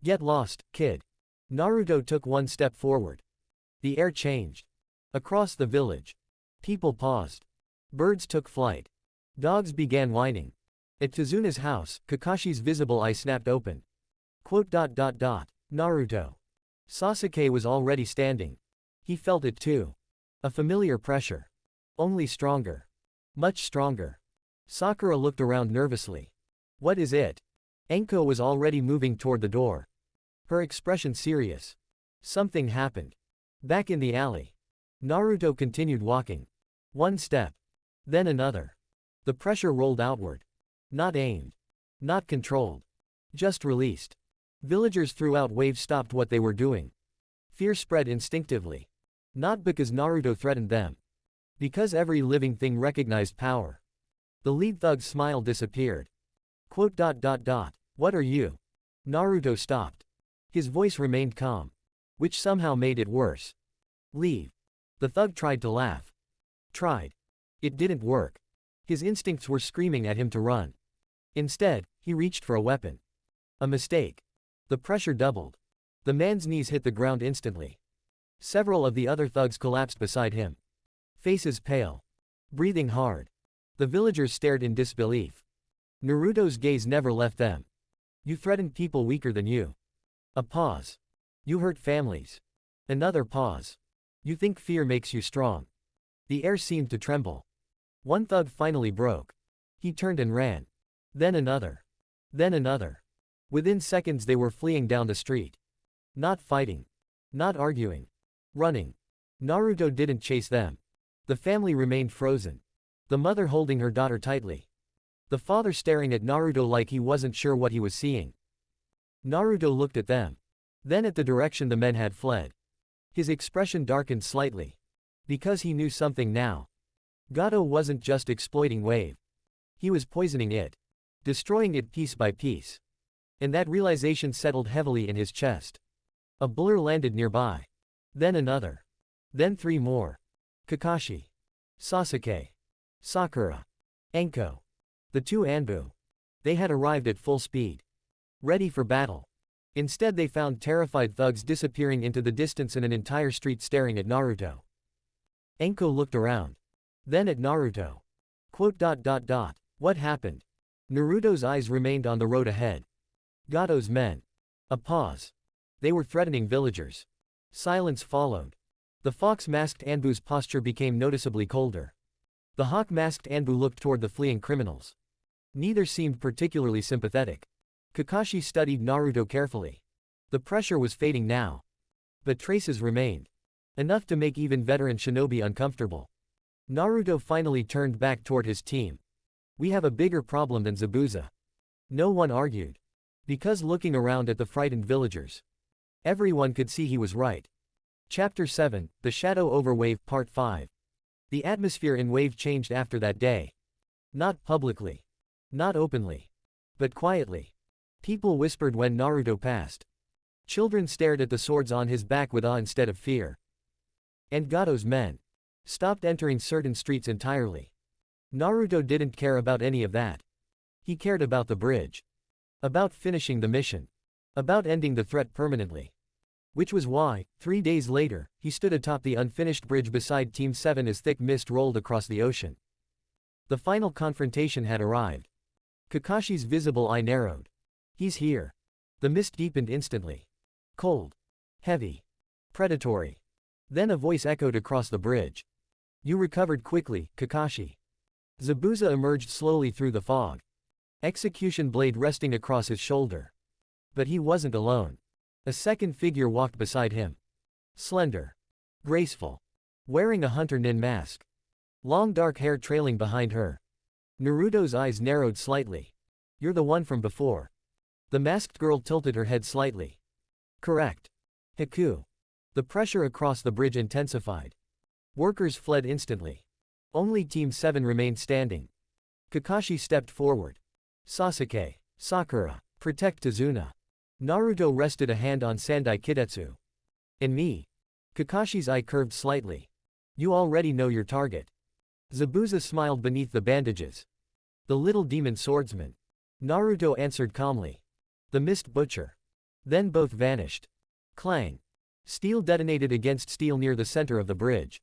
"Get lost, kid." Naruto took one step forward. The air changed. Across the village. People paused. Birds took flight. Dogs began whining. At Tazuna's house, Kakashi's visible eye snapped open. Naruto. Sasuke was already standing. He felt it too. A familiar pressure. Only stronger. Much stronger. Sakura looked around nervously. "What is it?" Anko was already moving toward the door. Her expression serious. Something happened. Back in the alley. Naruto continued walking. One step. Then another. The pressure rolled outward. Not aimed. Not controlled. Just released. Villagers throughout Wave stopped what they were doing. Fear spread instinctively. Not because Naruto threatened them. Because every living thing recognized power. The lead thug's smile disappeared. "What are you?" Naruto stopped. His voice remained calm. Which somehow made it worse. "Leave." The thug tried to laugh. Tried. It didn't work. His instincts were screaming at him to run. Instead, he reached for a weapon. A mistake. The pressure doubled. The man's knees hit the ground instantly. Several of the other thugs collapsed beside him. Faces pale. Breathing hard. The villagers stared in disbelief. Naruto's gaze never left them. "You threatened people weaker than you." A pause. "You hurt families." Another pause. "You think fear makes you strong." The air seemed to tremble. One thug finally broke. He turned and ran. Then another. Then another. Within seconds they were fleeing down the street. Not fighting. Not arguing. Running. Naruto didn't chase them. The family remained frozen. The mother holding her daughter tightly. The father staring at Naruto like he wasn't sure what he was seeing. Naruto looked at them. Then at the direction the men had fled. His expression darkened slightly. Because he knew something now. Gato wasn't just exploiting Wave. He was poisoning it. Destroying it piece by piece. And that realization settled heavily in his chest. A blur landed nearby. Then another. Then 3 more. Kakashi. Sasuke. Sakura. Anko. The 2 Anbu. They had arrived at full speed. Ready for battle. Instead they found terrified thugs disappearing into the distance and an entire street staring at Naruto. Anko looked around. Then at Naruto. What happened? Naruto's eyes remained on the road ahead. Gato's men. A pause. They were threatening villagers. Silence followed. The fox-masked Anbu's posture became noticeably colder. The hawk-masked Anbu looked toward the fleeing criminals. Neither seemed particularly sympathetic. Kakashi studied Naruto carefully. The pressure was fading now. But traces remained. Enough to make even veteran shinobi uncomfortable. Naruto finally turned back toward his team. We have a bigger problem than Zabuza. No one argued. Because looking around at the frightened villagers, everyone could see he was right. Chapter 7, The Shadow over Wave Part 5. The atmosphere in Wave changed after that day. Not publicly. Not openly. But quietly. People whispered when Naruto passed. Children stared at the swords on his back with awe instead of fear. And Gato's men stopped entering certain streets entirely. Naruto didn't care about any of that. He cared about the bridge. About finishing the mission. About ending the threat permanently. Which was why, 3 days later, he stood atop the unfinished bridge beside Team 7 as thick mist rolled across the ocean. The final confrontation had arrived. Kakashi's visible eye narrowed. He's here. The mist deepened instantly. Cold. Heavy. Predatory. Then a voice echoed across the bridge. You recovered quickly, Kakashi. Zabuza emerged slowly through the fog. Execution blade resting across his shoulder. But he wasn't alone. A second figure walked beside him. Slender. Graceful. Wearing a hunter nin mask. Long dark hair trailing behind her. Naruto's eyes narrowed slightly. You're the one from before. The masked girl tilted her head slightly. Correct. Hiku. The pressure across the bridge intensified. Workers fled instantly. Only Team 7 remained standing. Kakashi stepped forward. Sasuke. Sakura. Protect Tazuna. Naruto rested a hand on Sandai Kidetsu. And me. Kakashi's eye curved slightly. You already know your target. Zabuza smiled beneath the bandages. The little demon swordsman. Naruto answered calmly. The mist butcher. Then both vanished. Clang. Steel detonated against steel near the center of the bridge.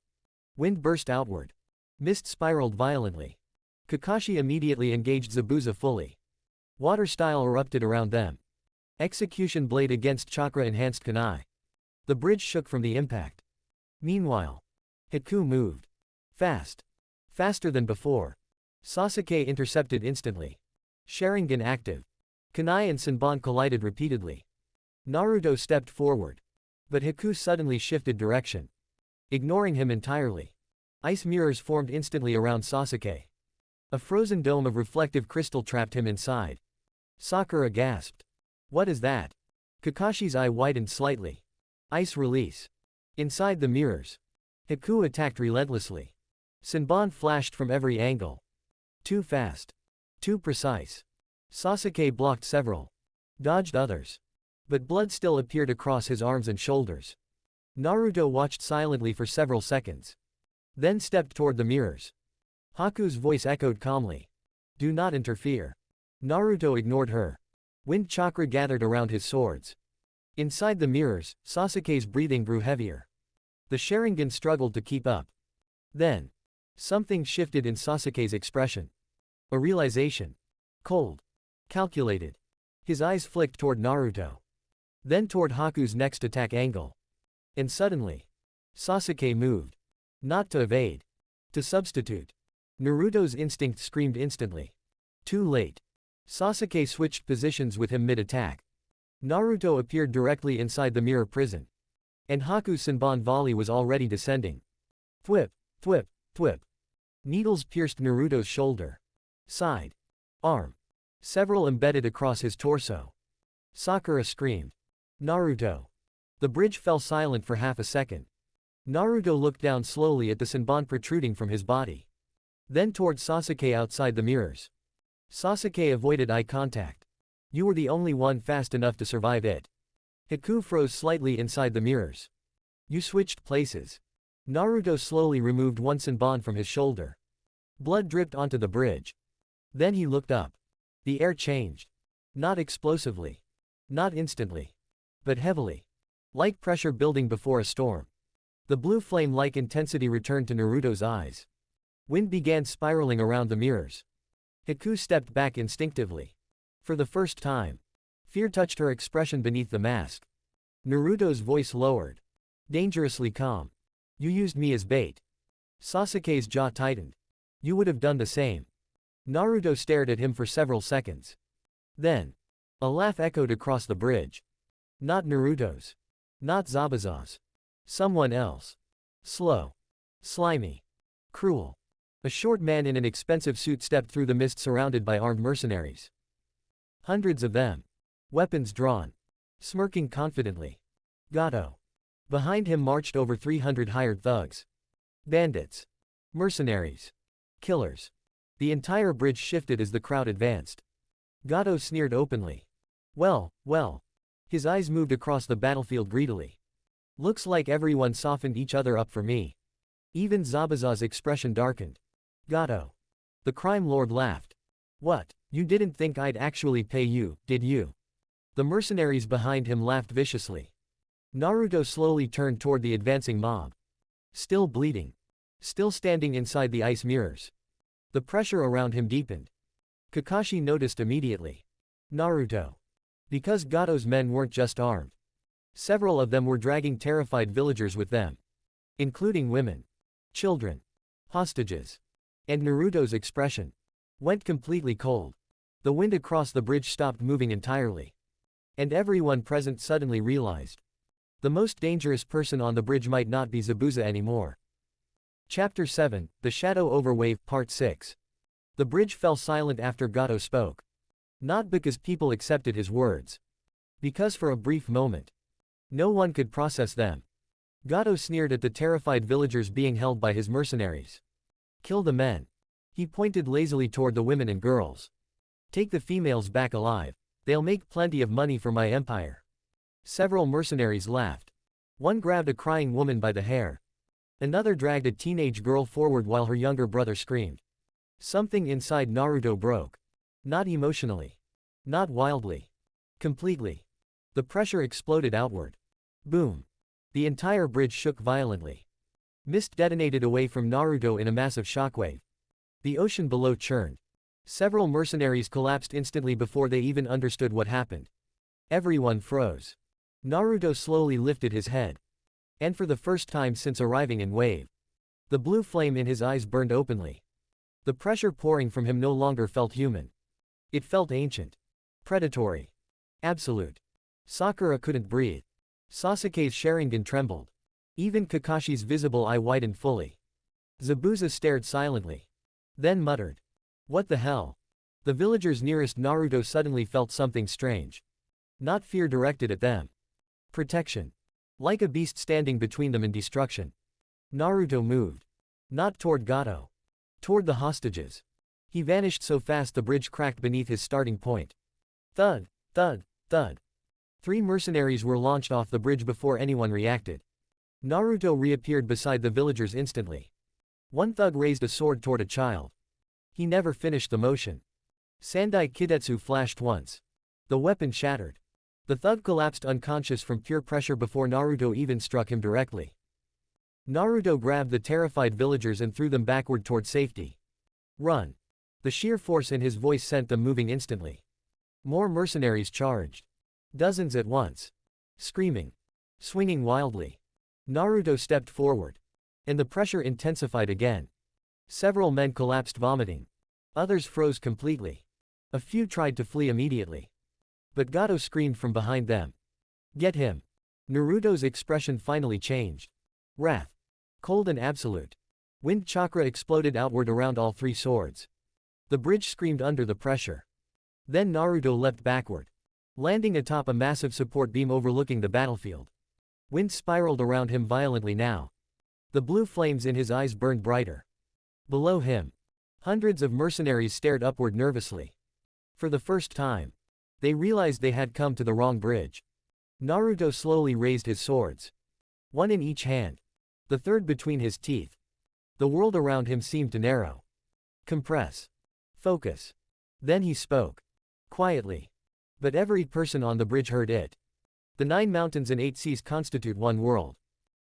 Wind burst outward. Mist spiraled violently. Kakashi immediately engaged Zabuza fully. Water style erupted around them. Execution blade against chakra enhanced kunai. The bridge shook from the impact. Meanwhile, Hiku moved. Fast. Faster than before. Sasuke intercepted instantly. Sharingan active. Kunai and Senbon collided repeatedly. Naruto stepped forward. But Hiku suddenly shifted direction. Ignoring him entirely. Ice mirrors formed instantly around Sasuke. A frozen dome of reflective crystal trapped him inside. Sakura gasped. What is that? Kakashi's eye widened slightly. Ice release. Inside the mirrors. Hiku attacked relentlessly. Senbon flashed from every angle. Too fast. Too precise. Sasuke blocked several. Dodged others. But blood still appeared across his arms and shoulders. Naruto watched silently for several seconds. Then stepped toward the mirrors. Haku's voice echoed calmly. Do not interfere. Naruto ignored her. Wind chakra gathered around his swords. Inside the mirrors, Sasuke's breathing grew heavier. The Sharingan struggled to keep up. Then, something shifted in Sasuke's expression. A realization. Cold. Calculated. His eyes flicked toward Naruto. Then toward Haku's next attack angle. And suddenly, Sasuke moved. Not to evade. To substitute. Naruto's instinct screamed instantly. Too late. Sasuke switched positions with him mid-attack. Naruto appeared directly inside the mirror prison. And Haku's Senbon volley was already descending. Thwip, thwip, thwip. Needles pierced Naruto's shoulder. Side. Arm. Several embedded across his torso. Sakura screamed. Naruto. The bridge fell silent for half a second. Naruto looked down slowly at the Senbon protruding from his body. Then toward Sasuke outside the mirrors. Sasuke avoided eye contact. You were the only one fast enough to survive it. Hiku froze slightly inside the mirrors. You switched places. Naruto slowly removed one Senbon from his shoulder. Blood dripped onto the bridge. Then he looked up. The air changed. Not explosively. Not instantly. But heavily. Like pressure building before a storm. The blue flame-like intensity returned to Naruto's eyes. Wind began spiraling around the mirrors. Hiku stepped back instinctively. For the first time. Fear touched her expression beneath the mask. Naruto's voice lowered. Dangerously calm. You used me as bait. Sasuke's jaw tightened. You would have done the same. Naruto stared at him for several seconds. Then, a laugh echoed across the bridge. Not Naruto's. Not Zabuza's. Someone else. Slow. Slimy. Cruel. A short man in an expensive suit stepped through the mist surrounded by armed mercenaries. Hundreds of them. Weapons drawn. Smirking confidently. Gato. Behind him marched over 300 hired thugs. Bandits. Mercenaries. Killers. The entire bridge shifted as the crowd advanced. Gato sneered openly. Well, well. His eyes moved across the battlefield greedily. Looks like everyone softened each other up for me. Even Zabuza's expression darkened. Gato. The crime lord laughed. What, you didn't think I'd actually pay you, did you? The mercenaries behind him laughed viciously. Naruto slowly turned toward the advancing mob. Still bleeding. Still standing inside the ice mirrors. The pressure around him deepened. Kakashi noticed immediately. Naruto. Because Gato's men weren't just armed. Several of them were dragging terrified villagers with them. Including women. Children. Hostages. And Naruto's expression went completely cold. The wind across the bridge stopped moving entirely. And everyone present suddenly realized. The most dangerous person on the bridge might not be Zabuza anymore. Chapter 7, The Shadow Over Wave, Part 6. The bridge fell silent after Gato spoke. Not because people accepted his words. Because for a brief moment. No one could process them. Gato sneered at the terrified villagers being held by his mercenaries. Kill the men. He pointed lazily toward the women and girls. Take the females back alive. They'll make plenty of money for my empire. Several mercenaries laughed. One grabbed a crying woman by the hair. Another dragged a teenage girl forward while her younger brother screamed. Something inside Naruto broke. Not emotionally. Not wildly. Completely. The pressure exploded outward. Boom. The entire bridge shook violently. Mist detonated away from Naruto in a massive shockwave. The ocean below churned. Several mercenaries collapsed instantly before they even understood what happened. Everyone froze. Naruto slowly lifted his head. And for the first time since arriving in Wave, the blue flame in his eyes burned openly. The pressure pouring from him no longer felt human. It felt ancient. Predatory. Absolute. Sakura couldn't breathe. Sasuke's Sharingan trembled. Even Kakashi's visible eye widened fully. Zabuza stared silently. Then muttered. What the hell? The villagers nearest Naruto suddenly felt something strange. Not fear directed at them. Protection. Like a beast standing between them and destruction. Naruto moved. Not toward Gato. Toward the hostages. He vanished so fast the bridge cracked beneath his starting point. Thud, thud, thud. 3 mercenaries were launched off the bridge before anyone reacted. Naruto reappeared beside the villagers instantly. One thug raised a sword toward a child. He never finished the motion. Sandai Kidetsu flashed once. The weapon shattered. The thug collapsed unconscious from pure pressure before Naruto even struck him directly. Naruto grabbed the terrified villagers and threw them backward toward safety. Run. The sheer force in his voice sent them moving instantly. More mercenaries charged. Dozens at once. Screaming. Swinging wildly. Naruto stepped forward. And the pressure intensified again. Several men collapsed vomiting. Others froze completely. A few tried to flee immediately. But Gato screamed from behind them. Get him. Naruto's expression finally changed. Wrath. Cold and absolute. Wind chakra exploded outward around all 3 swords. The bridge screamed under the pressure. Then Naruto leapt backward. Landing atop a massive support beam overlooking the battlefield. Wind spiraled around him violently now. The blue flames in his eyes burned brighter. Below him. Hundreds of mercenaries stared upward nervously. For the first time. They realized they had come to the wrong bridge. Naruto slowly raised his swords. One in each hand. The third between his teeth. The world around him seemed to narrow. Compress. Focus. Then he spoke. Quietly. But every person on the bridge heard it. The 9 mountains and 8 seas constitute one world.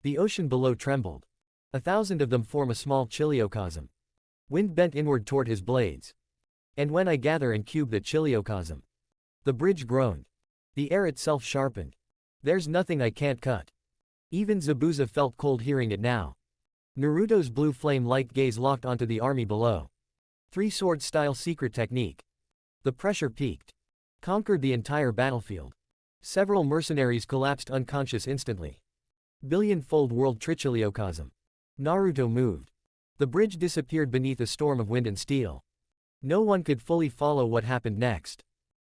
The ocean below trembled. 1,000 of them form a small chiliocosm. Wind bent inward toward his blades. And when I gather and cube the chiliocosm. The bridge groaned. The air itself sharpened. There's nothing I can't cut. Even Zabuza felt cold hearing it now. Naruto's blue flame-like gaze locked onto the army below. Three-sword-style secret technique. The pressure peaked. Conquered the entire battlefield. Several mercenaries collapsed unconscious instantly. Billion-fold world trichiliocosm. Naruto moved. The bridge disappeared beneath a storm of wind and steel. No one could fully follow what happened next.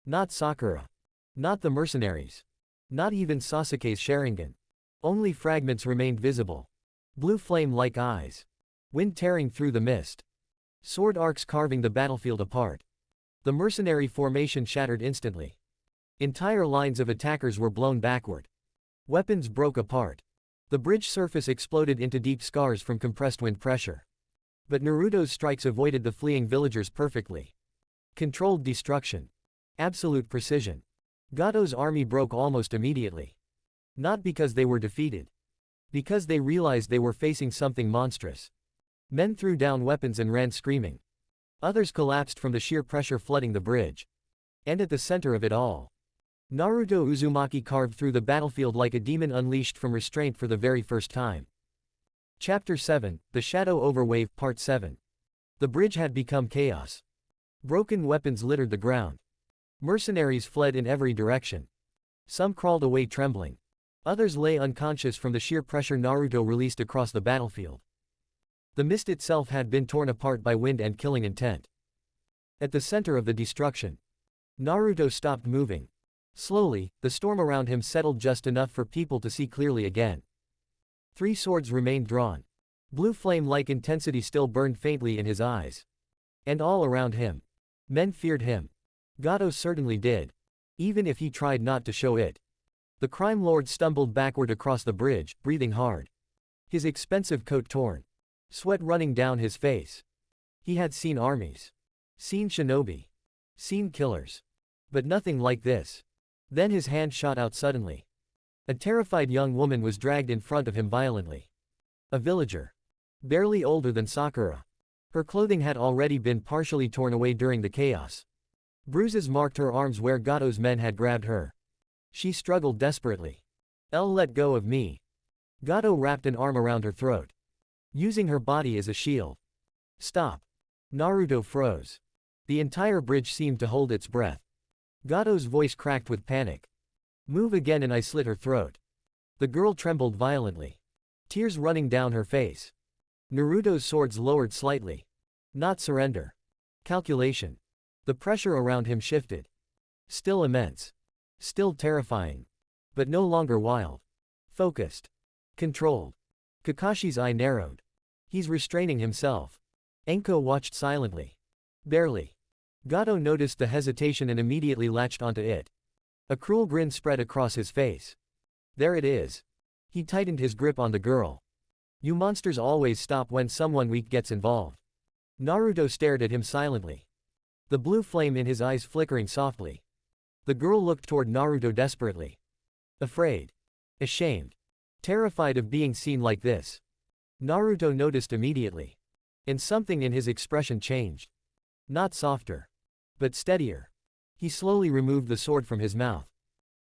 Not Sakura. Not the mercenaries. Not even Sasuke's Sharingan. Only fragments remained visible. Blue flame-like eyes. Wind tearing through the mist. Sword arcs carving the battlefield apart. The mercenary formation shattered instantly. Entire lines of attackers were blown backward. Weapons broke apart. The bridge surface exploded into deep scars from compressed wind pressure. But Naruto's strikes avoided the fleeing villagers perfectly. Controlled destruction. Absolute precision. Gato's army broke almost immediately. Not because they were defeated. Because they realized they were facing something monstrous. Men threw down weapons and ran screaming. Others collapsed from the sheer pressure flooding the bridge. And at the center of it all, Naruto Uzumaki carved through the battlefield like a demon unleashed from restraint for the very first time. Chapter 7, The Shadow Over Wave, Part 7. The bridge had become chaos. Broken weapons littered the ground. Mercenaries fled in every direction. Some crawled away trembling. Others lay unconscious from the sheer pressure Naruto released across the battlefield. The mist itself had been torn apart by wind and killing intent. At the center of the destruction, Naruto stopped moving. Slowly, the storm around him settled just enough for people to see clearly again. Three swords remained drawn. Blue flame-like intensity still burned faintly in his eyes. And all around him, men feared him. Gato certainly did. Even if he tried not to show it. The crime lord stumbled backward across the bridge, breathing hard. His expensive coat torn. Sweat running down his face. He had seen armies. Seen shinobi. Seen killers. But nothing like this. Then his hand shot out suddenly. A terrified young woman was dragged in front of him violently. A villager. Barely older than Sakura. Her clothing had already been partially torn away during the chaos. Bruises marked her arms where Gato's men had grabbed her. She struggled desperately. Let go of me. Gato wrapped an arm around her throat. Using her body as a shield. Stop. Naruto froze. The entire bridge seemed to hold its breath. Gato's voice cracked with panic. Move again and I slit her throat. The girl trembled violently. Tears running down her face. Naruto's swords lowered slightly. Not surrender. Calculation. The pressure around him shifted. Still immense. Still terrifying. But no longer wild. Focused. Controlled. Kakashi's eye narrowed. He's restraining himself. Anko watched silently. Barely. Gato noticed the hesitation and immediately latched onto it. A cruel grin spread across his face. There it is. He tightened his grip on the girl. You monsters always stop when someone weak gets involved. Naruto stared at him silently. The blue flame in his eyes flickering softly. The girl looked toward Naruto desperately. Afraid. Ashamed. Terrified of being seen like this. Naruto noticed immediately. And something in his expression changed. Not softer. But steadier. He slowly removed the sword from his mouth.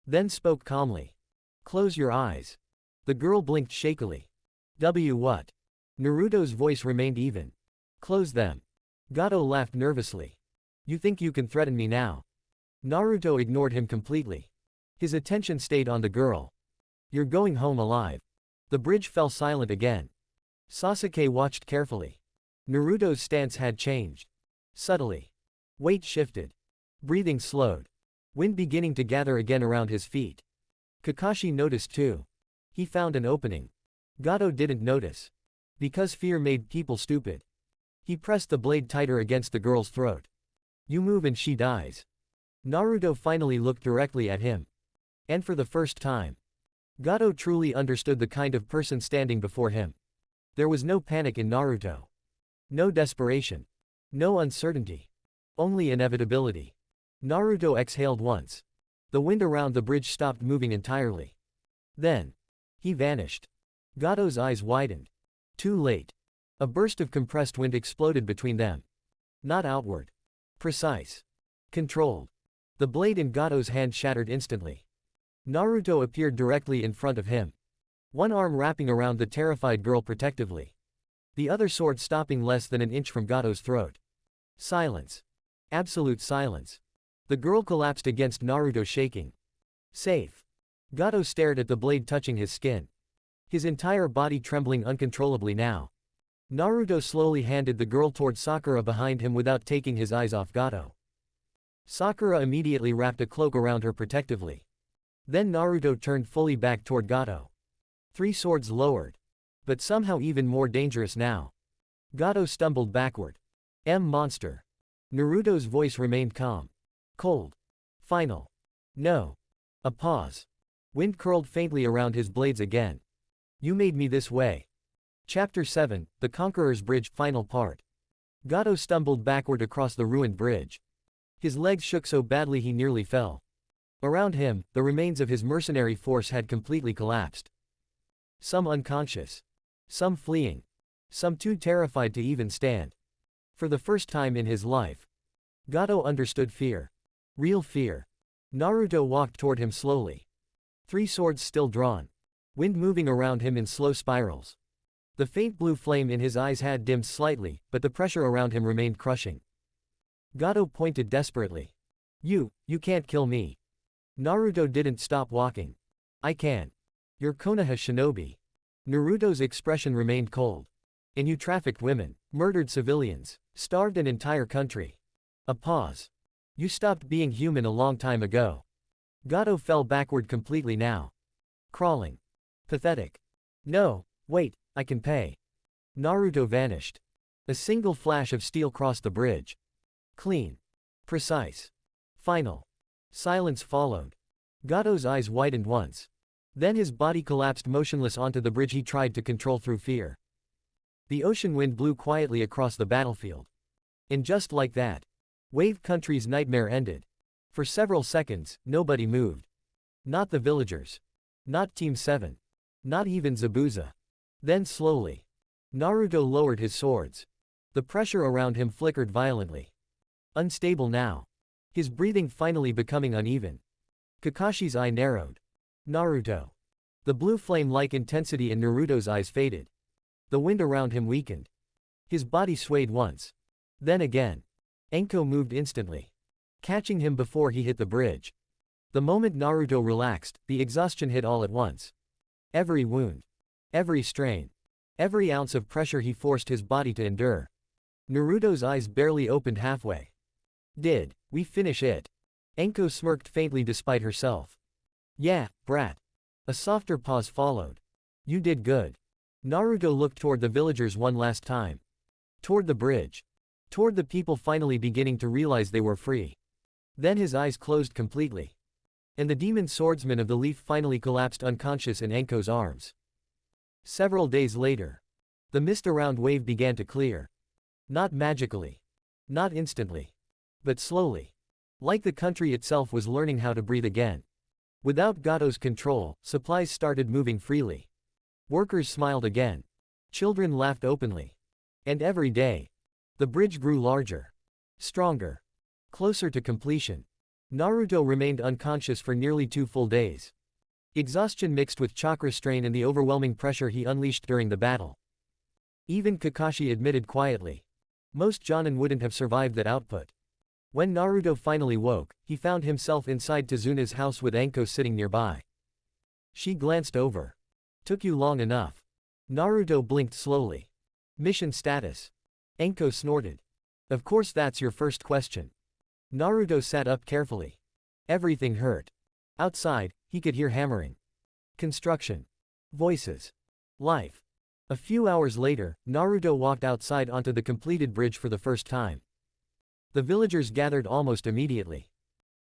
Then spoke calmly. Close your eyes. The girl blinked shakily. What? Naruto's voice remained even. Close them. Gato laughed nervously. You think you can threaten me now? Naruto ignored him completely. His attention stayed on the girl. You're going home alive. The bridge fell silent again. Sasuke watched carefully. Naruto's stance had changed. Subtly. Weight shifted. Breathing slowed. Wind beginning to gather again around his feet. Kakashi noticed too. He found an opening. Gato didn't notice. Because fear made people stupid. He pressed the blade tighter against the girl's throat. You move and she dies. Naruto finally looked directly at him. And for the first time, Gato truly understood the kind of person standing before him. There was no panic in Naruto. No desperation. No uncertainty. Only inevitability. Naruto exhaled once. The wind around the bridge stopped moving entirely. Then, he vanished. Gato's eyes widened. Too late. A burst of compressed wind exploded between them. Not outward. Precise. Controlled. The blade in Gato's hand shattered instantly. Naruto appeared directly in front of him. One arm wrapping around the terrified girl protectively. The other sword stopping less than an inch from Gato's throat. Silence. Absolute silence. The girl collapsed against Naruto, shaking. Safe. Gato stared at the blade touching his skin. His entire body trembling uncontrollably now. Naruto slowly handed the girl toward Sakura behind him without taking his eyes off Gato. Sakura immediately wrapped a cloak around her protectively. Then Naruto turned fully back toward Gato. 3 swords lowered. But somehow even more dangerous now. Gato stumbled backward. Monster. Naruto's voice remained calm. Cold. Final. No. A pause. Wind curled faintly around his blades again. You made me this way. Chapter 7, The Conqueror's Bridge, Final Part. Gato stumbled backward across the ruined bridge. His legs shook so badly he nearly fell. Around him, the remains of his mercenary force had completely collapsed. Some unconscious. Some fleeing. Some too terrified to even stand. For the first time in his life, Gato understood fear. Real fear. Naruto walked toward him slowly. 3 swords still drawn. Wind moving around him in slow spirals. The faint blue flame in his eyes had dimmed slightly, but the pressure around him remained crushing. Gato pointed desperately. You can't kill me. Naruto didn't stop walking. I can. You're Konoha shinobi. Naruto's expression remained cold. And you trafficked women, murdered civilians, starved an entire country. A pause. You stopped being human a long time ago. Gato fell backward completely now. Crawling. Pathetic. No, wait, I can pay. Naruto vanished. A single flash of steel crossed the bridge. Clean. Precise. Final. Silence followed. Gato's eyes widened once. Then his body collapsed motionless onto the bridge he tried to control through fear. The ocean wind blew quietly across the battlefield. And just like that, Wave Country's nightmare ended. For several seconds, nobody moved. Not the villagers. Not Team 7. Not even Zabuza. Then slowly, Naruto lowered his swords. The pressure around him flickered violently. Unstable now. His breathing finally becoming uneven. Kakashi's eye narrowed. Naruto. The blue flame-like intensity in Naruto's eyes faded. The wind around him weakened. His body swayed once. Then again. Anko moved instantly, catching him before he hit the bridge. The moment Naruto relaxed, the exhaustion hit all at once. Every wound. Every strain. Every ounce of pressure he forced his body to endure. Naruto's eyes barely opened halfway. Did we finish it? Anko smirked faintly despite herself. Yeah, brat. A softer pause followed. You did good. Naruto looked toward the villagers one last time. Toward the bridge. Toward the people finally beginning to realize they were free. Then his eyes closed completely. And the demon swordsman of the leaf finally collapsed unconscious in Anko's arms. Several days later, the mist around Wave began to clear. Not magically. Not instantly. But slowly. Like the country itself was learning how to breathe again. Without Gato's control, supplies started moving freely. Workers smiled again. Children laughed openly. And every day, the bridge grew larger. Stronger. Closer to completion. Naruto remained unconscious for nearly 2 full days. Exhaustion mixed with chakra strain and the overwhelming pressure he unleashed during the battle. Even Kakashi admitted quietly. Most Jonin wouldn't have survived that output. When Naruto finally woke, he found himself inside Tezuna's house with Anko sitting nearby. She glanced over. Took you long enough. Naruto blinked slowly. Mission status. Anko snorted. Of course that's your first question. Naruto sat up carefully. Everything hurt. Outside, he could hear hammering. Construction. Voices. Life. A few hours later, Naruto walked outside onto the completed bridge for the first time. The villagers gathered almost immediately.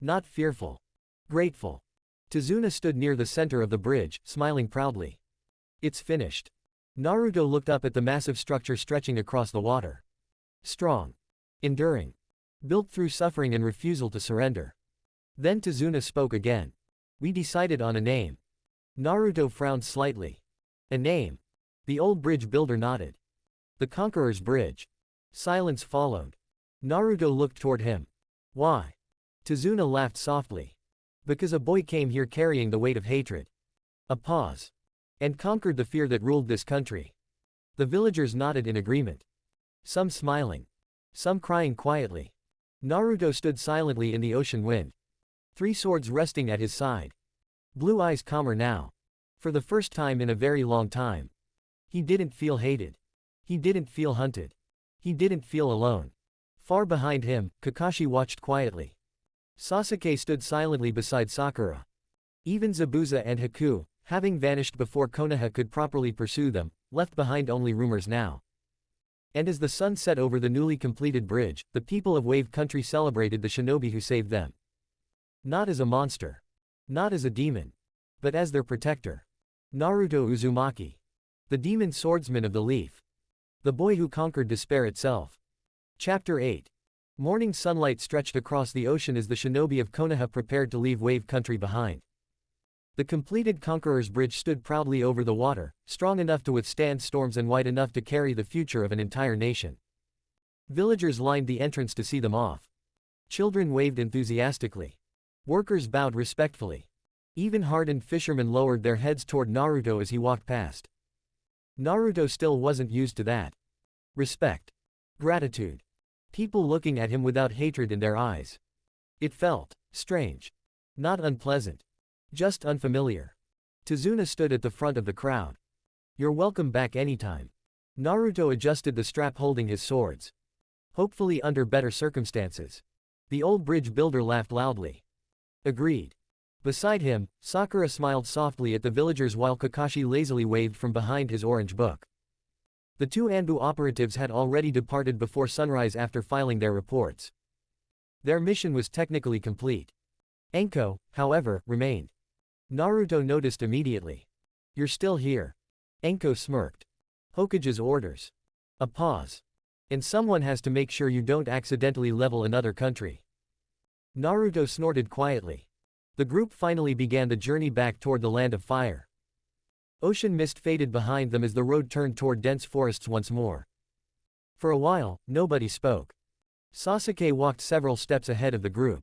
Not fearful. Grateful. Tezuna stood near the center of the bridge, smiling proudly. It's finished. Naruto looked up at the massive structure stretching across the water. Strong. Enduring. Built through suffering and refusal to surrender. Then Tezuna spoke again. We decided on a name. Naruto frowned slightly. A name. The old bridge builder nodded. The Conqueror's Bridge. Silence followed. Naruto looked toward him. Why? Tizuna laughed softly. Because a boy came here carrying the weight of hatred. A pause. And conquered the fear that ruled this country. The villagers nodded in agreement. Some smiling. Some crying quietly. Naruto stood silently in the ocean wind. 3 swords resting at his side. Blue eyes calmer now. For the first time in a very long time. He didn't feel hated. He didn't feel hunted. He didn't feel alone. Far behind him, Kakashi watched quietly. Sasuke stood silently beside Sakura. Even Zabuza and Haku, having vanished before Konoha could properly pursue them, left behind only rumors now. And as the sun set over the newly completed bridge, the people of Wave Country celebrated the shinobi who saved them. Not as a monster. Not as a demon. But as their protector. Naruto Uzumaki. The demon swordsman of the leaf. The boy who conquered despair itself. Chapter 8. Morning sunlight stretched across the ocean as the shinobi of Konoha prepared to leave Wave Country behind. The completed Conqueror's Bridge stood proudly over the water, strong enough to withstand storms and wide enough to carry the future of an entire nation. Villagers lined the entrance to see them off. Children waved enthusiastically. Workers bowed respectfully. Even hardened fishermen lowered their heads toward Naruto as he walked past. Naruto still wasn't used to that. Respect. Gratitude. People looking at him without hatred in their eyes. It felt strange. Not unpleasant. Just unfamiliar. Tizuna stood at the front of the crowd. You're welcome back anytime. Naruto adjusted the strap holding his swords. Hopefully under better circumstances. The old bridge builder laughed loudly. Agreed. Beside him, Sakura smiled softly at the villagers while Kakashi lazily waved from behind his orange book. The 2 Anbu operatives had already departed before sunrise after filing their reports. Their mission was technically complete. Anko, however, remained. Naruto noticed immediately. You're still here. Anko smirked. Hokage's orders. A pause. And someone has to make sure you don't accidentally level another country. Naruto snorted quietly. The group finally began the journey back toward the land of fire. Ocean mist faded behind them as the road turned toward dense forests once more. For a while, nobody spoke. Sasuke walked several steps ahead of the group.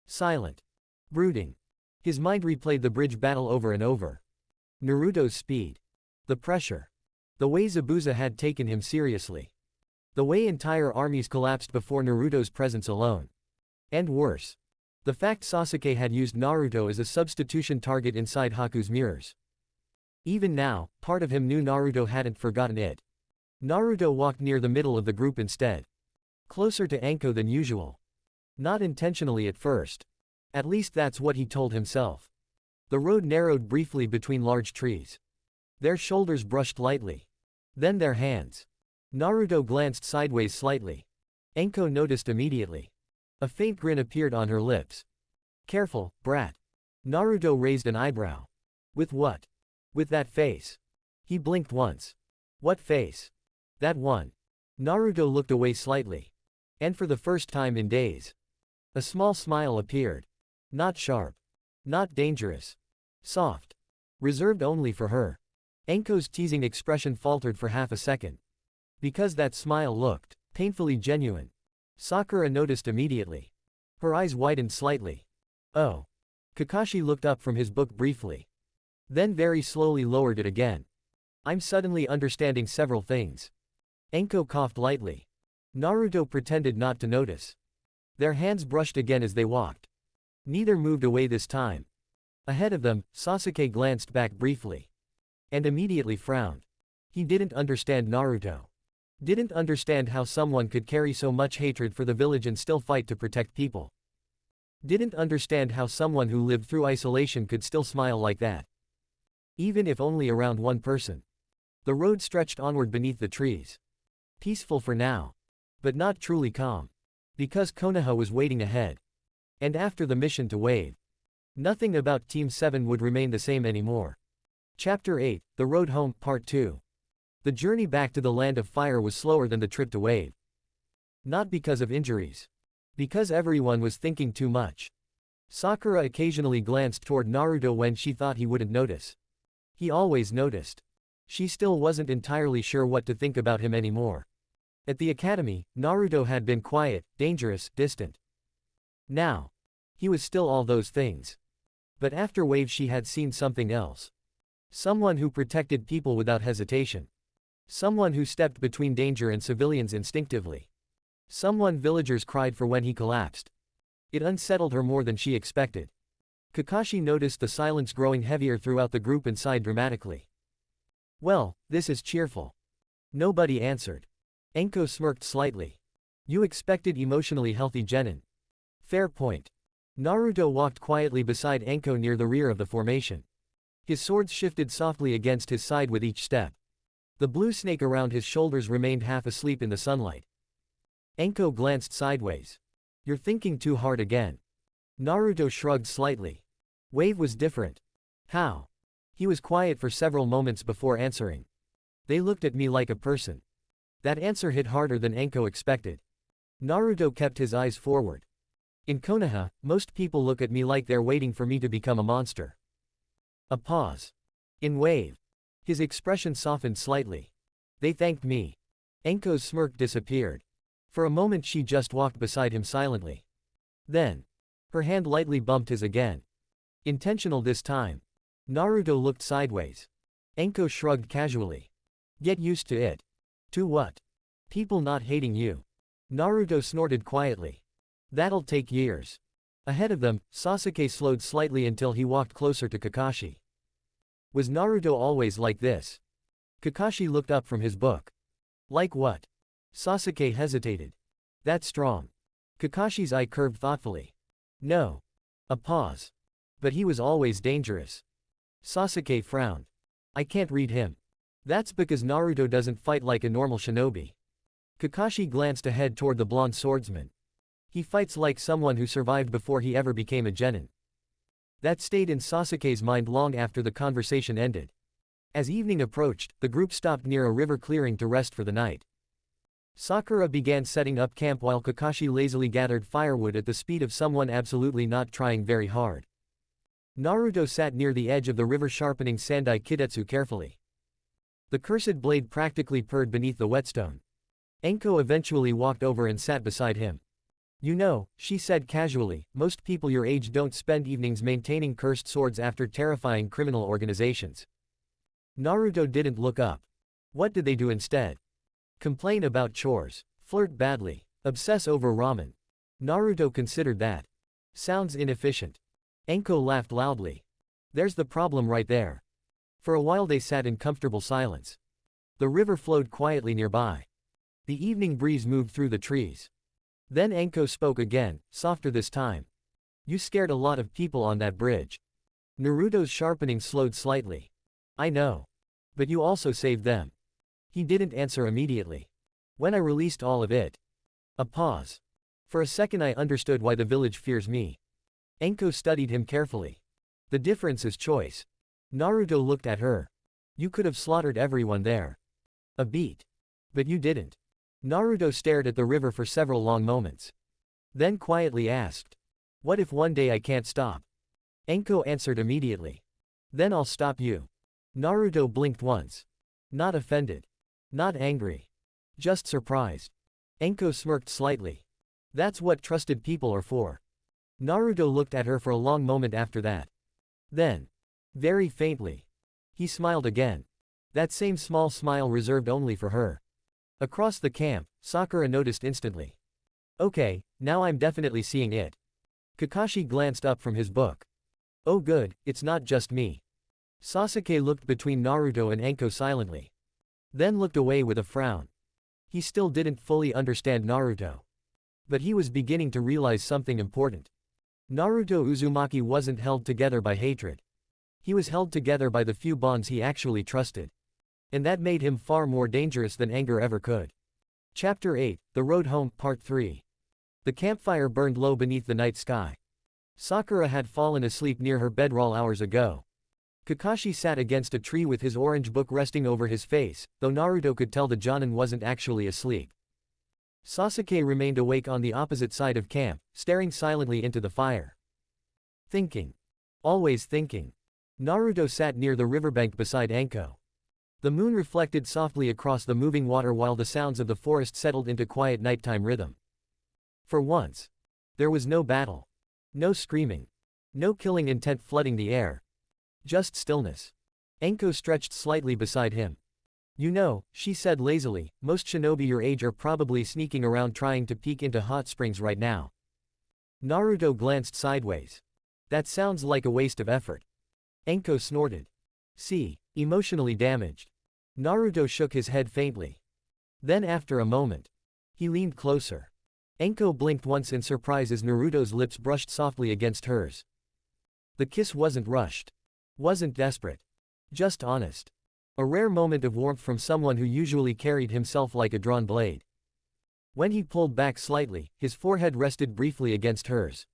Silent. Brooding. His mind replayed the bridge battle over and over. Naruto's speed. The pressure. The way Zabuza had taken him seriously. The way entire armies collapsed before Naruto's presence alone. And worse. The fact Sasuke had used Naruto as a substitution target inside Haku's mirrors. Even now, part of him knew Naruto hadn't forgotten it. Naruto walked near the middle of the group instead. Closer to Anko than usual. Not intentionally at first. At least that's what he told himself. The road narrowed briefly between large trees. Their shoulders brushed lightly. Then their hands. Naruto glanced sideways slightly. Anko noticed immediately. A faint grin appeared on her lips. Careful, brat. Naruto raised an eyebrow. With what? With that face. He blinked once. What face? That one. Naruto looked away slightly. And for the first time in days. A small smile appeared. Not sharp. Not dangerous. Soft. Reserved only for her. Anko's teasing expression faltered for half a second. Because that smile looked painfully genuine. Sakura noticed immediately. Her eyes widened slightly. Oh. Kakashi looked up from his book briefly. Then very slowly lowered it again. I'm suddenly understanding several things. Anko coughed lightly. Naruto pretended not to notice. Their hands brushed again as they walked. Neither moved away this time. Ahead of them, Sasuke glanced back briefly. And immediately frowned. He didn't understand Naruto. Didn't understand how someone could carry so much hatred for the village and still fight to protect people. Didn't understand how someone who lived through isolation could still smile like that. Even if only around one person. The road stretched onward beneath the trees. Peaceful for now. But not truly calm. Because Konoha was waiting ahead. And after the mission to Wave. Nothing about Team 7 would remain the same anymore. Chapter 8, The Road Home, Part 2. The journey back to the land of fire was slower than the trip to Wave. Not because of injuries. Because everyone was thinking too much. Sakura occasionally glanced toward Naruto when she thought he wouldn't notice. He always noticed. She still wasn't entirely sure what to think about him anymore. At the academy, Naruto had been quiet, dangerous, distant. Now. He was still all those things. But after Wave she had seen something else. Someone who protected people without hesitation. Someone who stepped between danger and civilians instinctively. Someone villagers cried for when he collapsed. It unsettled her more than she expected. Kakashi noticed the silence growing heavier throughout the group and sighed dramatically. Well, this is cheerful. Nobody answered. Anko smirked slightly. You expected emotionally healthy genin. Fair point. Naruto walked quietly beside Anko near the rear of the formation. His swords shifted softly against his side with each step. The blue snake around his shoulders remained half asleep in the sunlight. Anko glanced sideways. You're thinking too hard again. Naruto shrugged slightly. Wave was different. How? He was quiet for several moments before answering. They looked at me like a person. That answer hit harder than Anko expected. Naruto kept his eyes forward. In Konoha, most people look at me like they're waiting for me to become a monster. A pause. In Wave. His expression softened slightly. They thanked me. Anko's smirk disappeared. For a moment she just walked beside him silently. Then. Her hand lightly bumped his again. Intentional this time. Naruto looked sideways. Anko shrugged casually. Get used to it. To what? People not hating you. Naruto snorted quietly. That'll take years. Ahead of them, Sasuke slowed slightly until he walked closer to Kakashi. Was Naruto always like this? Kakashi looked up from his book. Like what? Sasuke hesitated. That's strong. Kakashi's eye curved thoughtfully. No. A pause. But he was always dangerous. Sasuke frowned. I can't read him. That's because Naruto doesn't fight like a normal shinobi. Kakashi glanced ahead toward the blonde swordsman. He fights like someone who survived before he ever became a genin. That stayed in Sasuke's mind long after the conversation ended. As evening approached, the group stopped near a river clearing to rest for the night. Sakura began setting up camp while Kakashi lazily gathered firewood at the speed of someone absolutely not trying very hard. Naruto sat near the edge of the river sharpening Sandai Kidetsu carefully. The cursed blade practically purred beneath the whetstone. Anko eventually walked over and sat beside him. You know, she said casually, most people your age don't spend evenings maintaining cursed swords after terrifying criminal organizations. Naruto didn't look up. What did they do instead? Complain about chores, flirt badly, obsess over ramen. Naruto considered that. Sounds inefficient. Anko laughed loudly. There's the problem right there. For a while they sat in comfortable silence. The river flowed quietly nearby. The evening breeze moved through the trees. Then Anko spoke again, softer this time. You scared a lot of people on that bridge. Naruto's sharpening slowed slightly. I know. But you also saved them. He didn't answer immediately. When I released all of it. A pause. For a second I understood why the village fears me. Anko studied him carefully. The difference is choice. Naruto looked at her. You could have slaughtered everyone there. A beat. But you didn't. Naruto stared at the river for several long moments. Then quietly asked. What if one day I can't stop? Anko answered immediately. Then I'll stop you. Naruto blinked once. Not offended. Not angry. Just surprised. Anko smirked slightly. That's what trusted people are for. Naruto looked at her for a long moment after that. Then. Very faintly. He smiled again. That same small smile reserved only for her. Across the camp, Sakura noticed instantly. Okay, now I'm definitely seeing it. Kakashi glanced up from his book. Oh good, it's not just me. Sasuke looked between Naruto and Anko silently. Then looked away with a frown. He still didn't fully understand Naruto. But he was beginning to realize something important. Naruto Uzumaki wasn't held together by hatred. He was held together by the few bonds he actually trusted. And that made him far more dangerous than anger ever could. Chapter 8, The Road Home, Part 3. The campfire burned low beneath the night sky. Sakura had fallen asleep near her bedroll hours ago. Kakashi sat against a tree with his orange book resting over his face, though Naruto could tell the Jonin wasn't actually asleep. Sasuke remained awake on the opposite side of camp, staring silently into the fire. Thinking. Always thinking. Naruto sat near the riverbank beside Anko. The moon reflected softly across the moving water while the sounds of the forest settled into quiet nighttime rhythm. For once. There was no battle. No screaming. No killing intent flooding the air. Just stillness. Anko stretched slightly beside him. You know, she said lazily, most shinobi your age are probably sneaking around trying to peek into hot springs right now. Naruto glanced sideways. That sounds like a waste of effort. Anko snorted. See, emotionally damaged. Naruto shook his head faintly. Then after a moment, he leaned closer. Anko blinked once in surprise as Naruto's lips brushed softly against hers. The kiss wasn't rushed. Wasn't desperate. Just honest. A rare moment of warmth from someone who usually carried himself like a drawn blade. When he pulled back slightly, his forehead rested briefly against hers.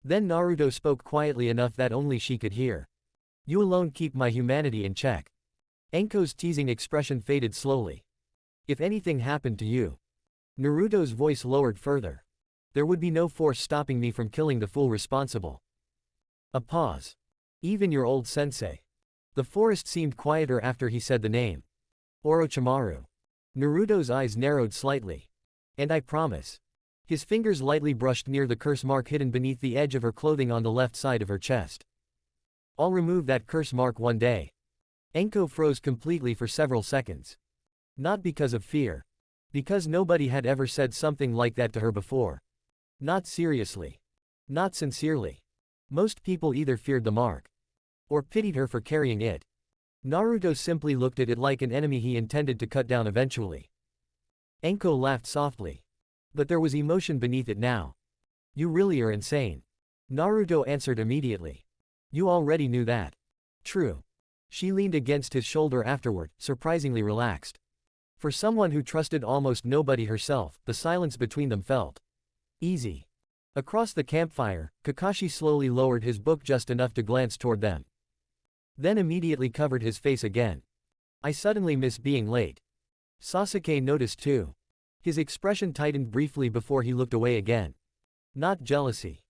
Then Naruto spoke quietly enough that only she could hear. You alone keep my humanity in check. Anko's teasing expression faded slowly. If anything happened to you. Naruto's voice lowered further. There would be no force stopping me from killing the fool responsible. A pause. Even your old sensei. The forest seemed quieter after he said the name. Orochimaru. Naruto's eyes narrowed slightly. And I promise. His fingers lightly brushed near the curse mark hidden beneath the edge of her clothing on the left side of her chest. I'll remove that curse mark one day. Anko froze completely for several seconds. Not because of fear. Because nobody had ever said something like that to her before. Not seriously. Not sincerely. Most people either feared the mark. Or pitied her for carrying it. Naruto simply looked at it like an enemy he intended to cut down eventually. Anko laughed softly. But there was emotion beneath it now. You really are insane. Naruto answered immediately. You already knew that. True. She leaned against his shoulder afterward, surprisingly relaxed. For someone who trusted almost nobody herself, the silence between them felt easy. Across the campfire, Kakashi slowly lowered his book just enough to glance toward them. Then immediately covered his face again. I suddenly miss being late. Sasuke noticed too. His expression tightened briefly before he looked away again. Not jealousy.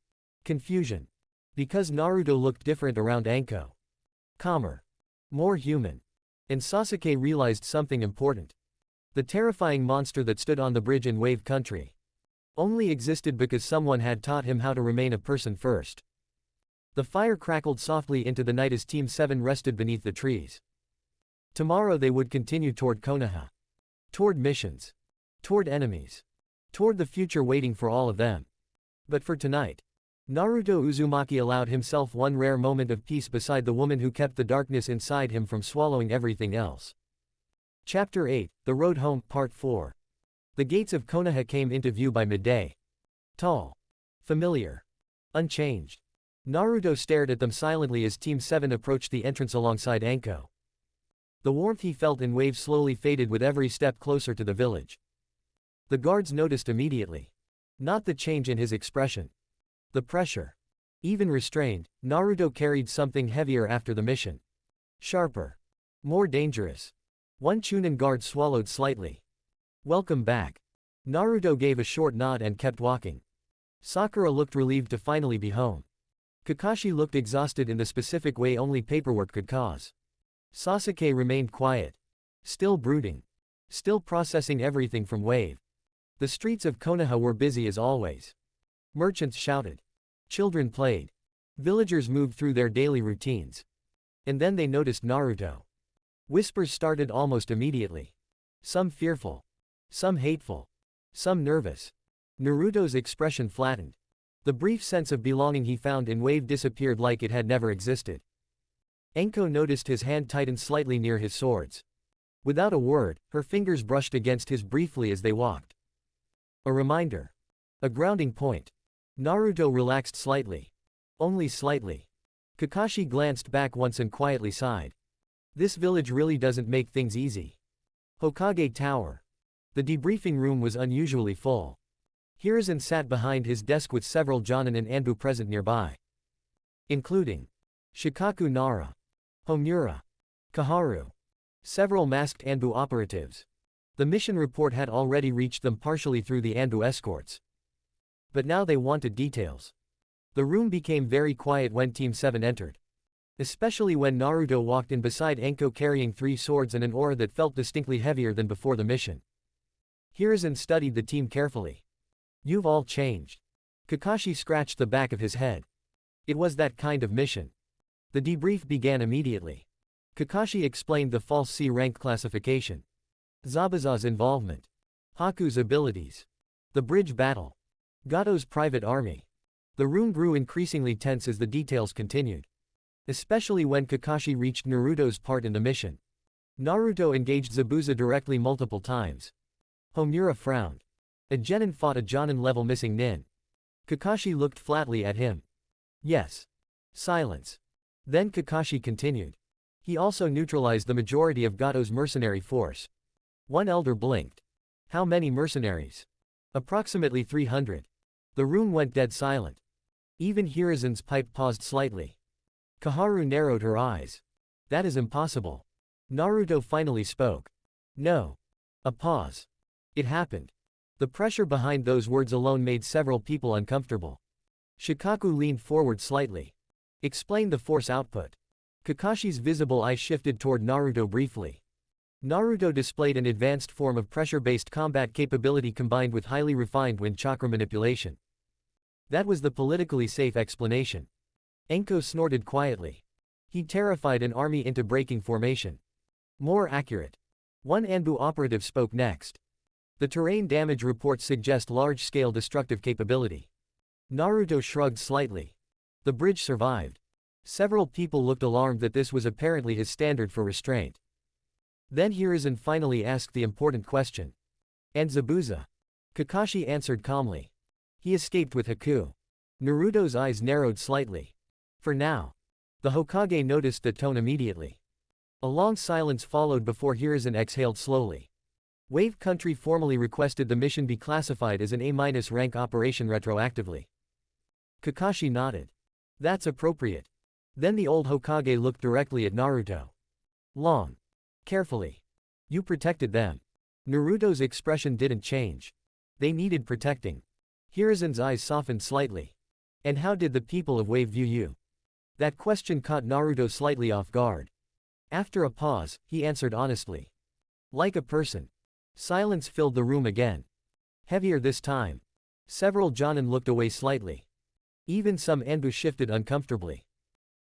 Confusion. Because Naruto looked different around Anko. Calmer. More human. And Sasuke realized something important. The terrifying monster that stood on the bridge in Wave Country only existed because someone had taught him how to remain a person first. The fire crackled softly into the night as Team 7 rested beneath the trees. Tomorrow they would continue toward Konoha. Toward missions. Toward enemies. Toward the future waiting for all of them. But for tonight, Naruto Uzumaki allowed himself one rare moment of peace beside the woman who kept the darkness inside him from swallowing everything else. Chapter 8, The Road Home, Part 4. The gates of Konoha came into view by midday. Tall. Familiar. Unchanged. Naruto stared at them silently as Team 7 approached the entrance alongside Anko. The warmth he felt in waves slowly faded with every step closer to the village. The guards noticed immediately. Not the change in his expression. The pressure. Even restrained, Naruto carried something heavier after the mission. Sharper. More dangerous. One Chunin guard swallowed slightly. Welcome back. Naruto gave a short nod and kept walking. Sakura looked relieved to finally be home. Kakashi looked exhausted in the specific way only paperwork could cause. Sasuke remained quiet. Still brooding. Still processing everything from Wave. The streets of Konoha were busy as always. Merchants shouted. Children played. Villagers moved through their daily routines. And then they noticed Naruto. Whispers started almost immediately. Some fearful. Some hateful. Some nervous. Naruto's expression flattened. The brief sense of belonging he found in Wave disappeared like it had never existed. Anko noticed his hand tighten slightly near his swords. Without a word, her fingers brushed against his briefly as they walked. A reminder. A grounding point. Naruto relaxed slightly. Only slightly. Kakashi glanced back once and quietly sighed. This village really doesn't make things easy. Hokage Tower. The debriefing room was unusually full. Hiruzen sat behind his desk with several Jonin and Anbu present nearby. Including Shikaku Nara, Homura, Kaharu. Several masked Anbu operatives. The mission report had already reached them partially through the Anbu escorts. But now they wanted details. The room became very quiet when Team 7 entered. Especially when Naruto walked in beside Anko carrying 3 swords and an aura that felt distinctly heavier than before the mission. Hiruzen studied the team carefully. You've all changed. Kakashi scratched the back of his head. It was that kind of mission. The debrief began immediately. Kakashi explained the false C rank classification, Zabuza's involvement, Haku's abilities, the bridge battle, Gato's private army. The room grew increasingly tense as the details continued, especially when Kakashi reached Naruto's part in the mission. Naruto engaged Zabuza directly multiple times. Homura frowned. A genin fought a jonin-level missing nin. Kakashi looked flatly at him. Yes. Silence. Then Kakashi continued. He also neutralized the majority of Gato's mercenary force. One elder blinked. How many mercenaries? Approximately 300. The room went dead silent. Even Hiruzen's pipe paused slightly. Kaharu narrowed her eyes. That is impossible. Naruto finally spoke. No. A pause. It happened. The pressure behind those words alone made several people uncomfortable. Shikaku leaned forward slightly. Explain the force output. Kakashi's visible eye shifted toward Naruto briefly. Naruto displayed an advanced form of pressure-based combat capability combined with highly refined wind chakra manipulation. That was the politically safe explanation. Anko snorted quietly. He terrified an army into breaking formation. More accurate. One Anbu operative spoke next. The terrain damage reports suggest large-scale destructive capability. Naruto shrugged slightly. The bridge survived. Several people looked alarmed that this was apparently his standard for restraint. Then Hiruzen finally asked the important question. And Zabuza? Kakashi answered calmly. He escaped with Haku. Naruto's eyes narrowed slightly. For now. The Hokage noticed that tone immediately. A long silence followed before Hiruzen exhaled slowly. Wave Country formally requested the mission be classified as an A- rank operation retroactively. Kakashi nodded. That's appropriate. Then the old Hokage looked directly at Naruto. Long. Carefully. You protected them. Naruto's expression didn't change. They needed protecting. Hiruzen's eyes softened slightly. And how did the people of Wave view you? That question caught Naruto slightly off guard. After a pause, he answered honestly. Like a person. Silence filled the room again. Heavier this time. Several Jonin looked away slightly. Even some Anbu shifted uncomfortably.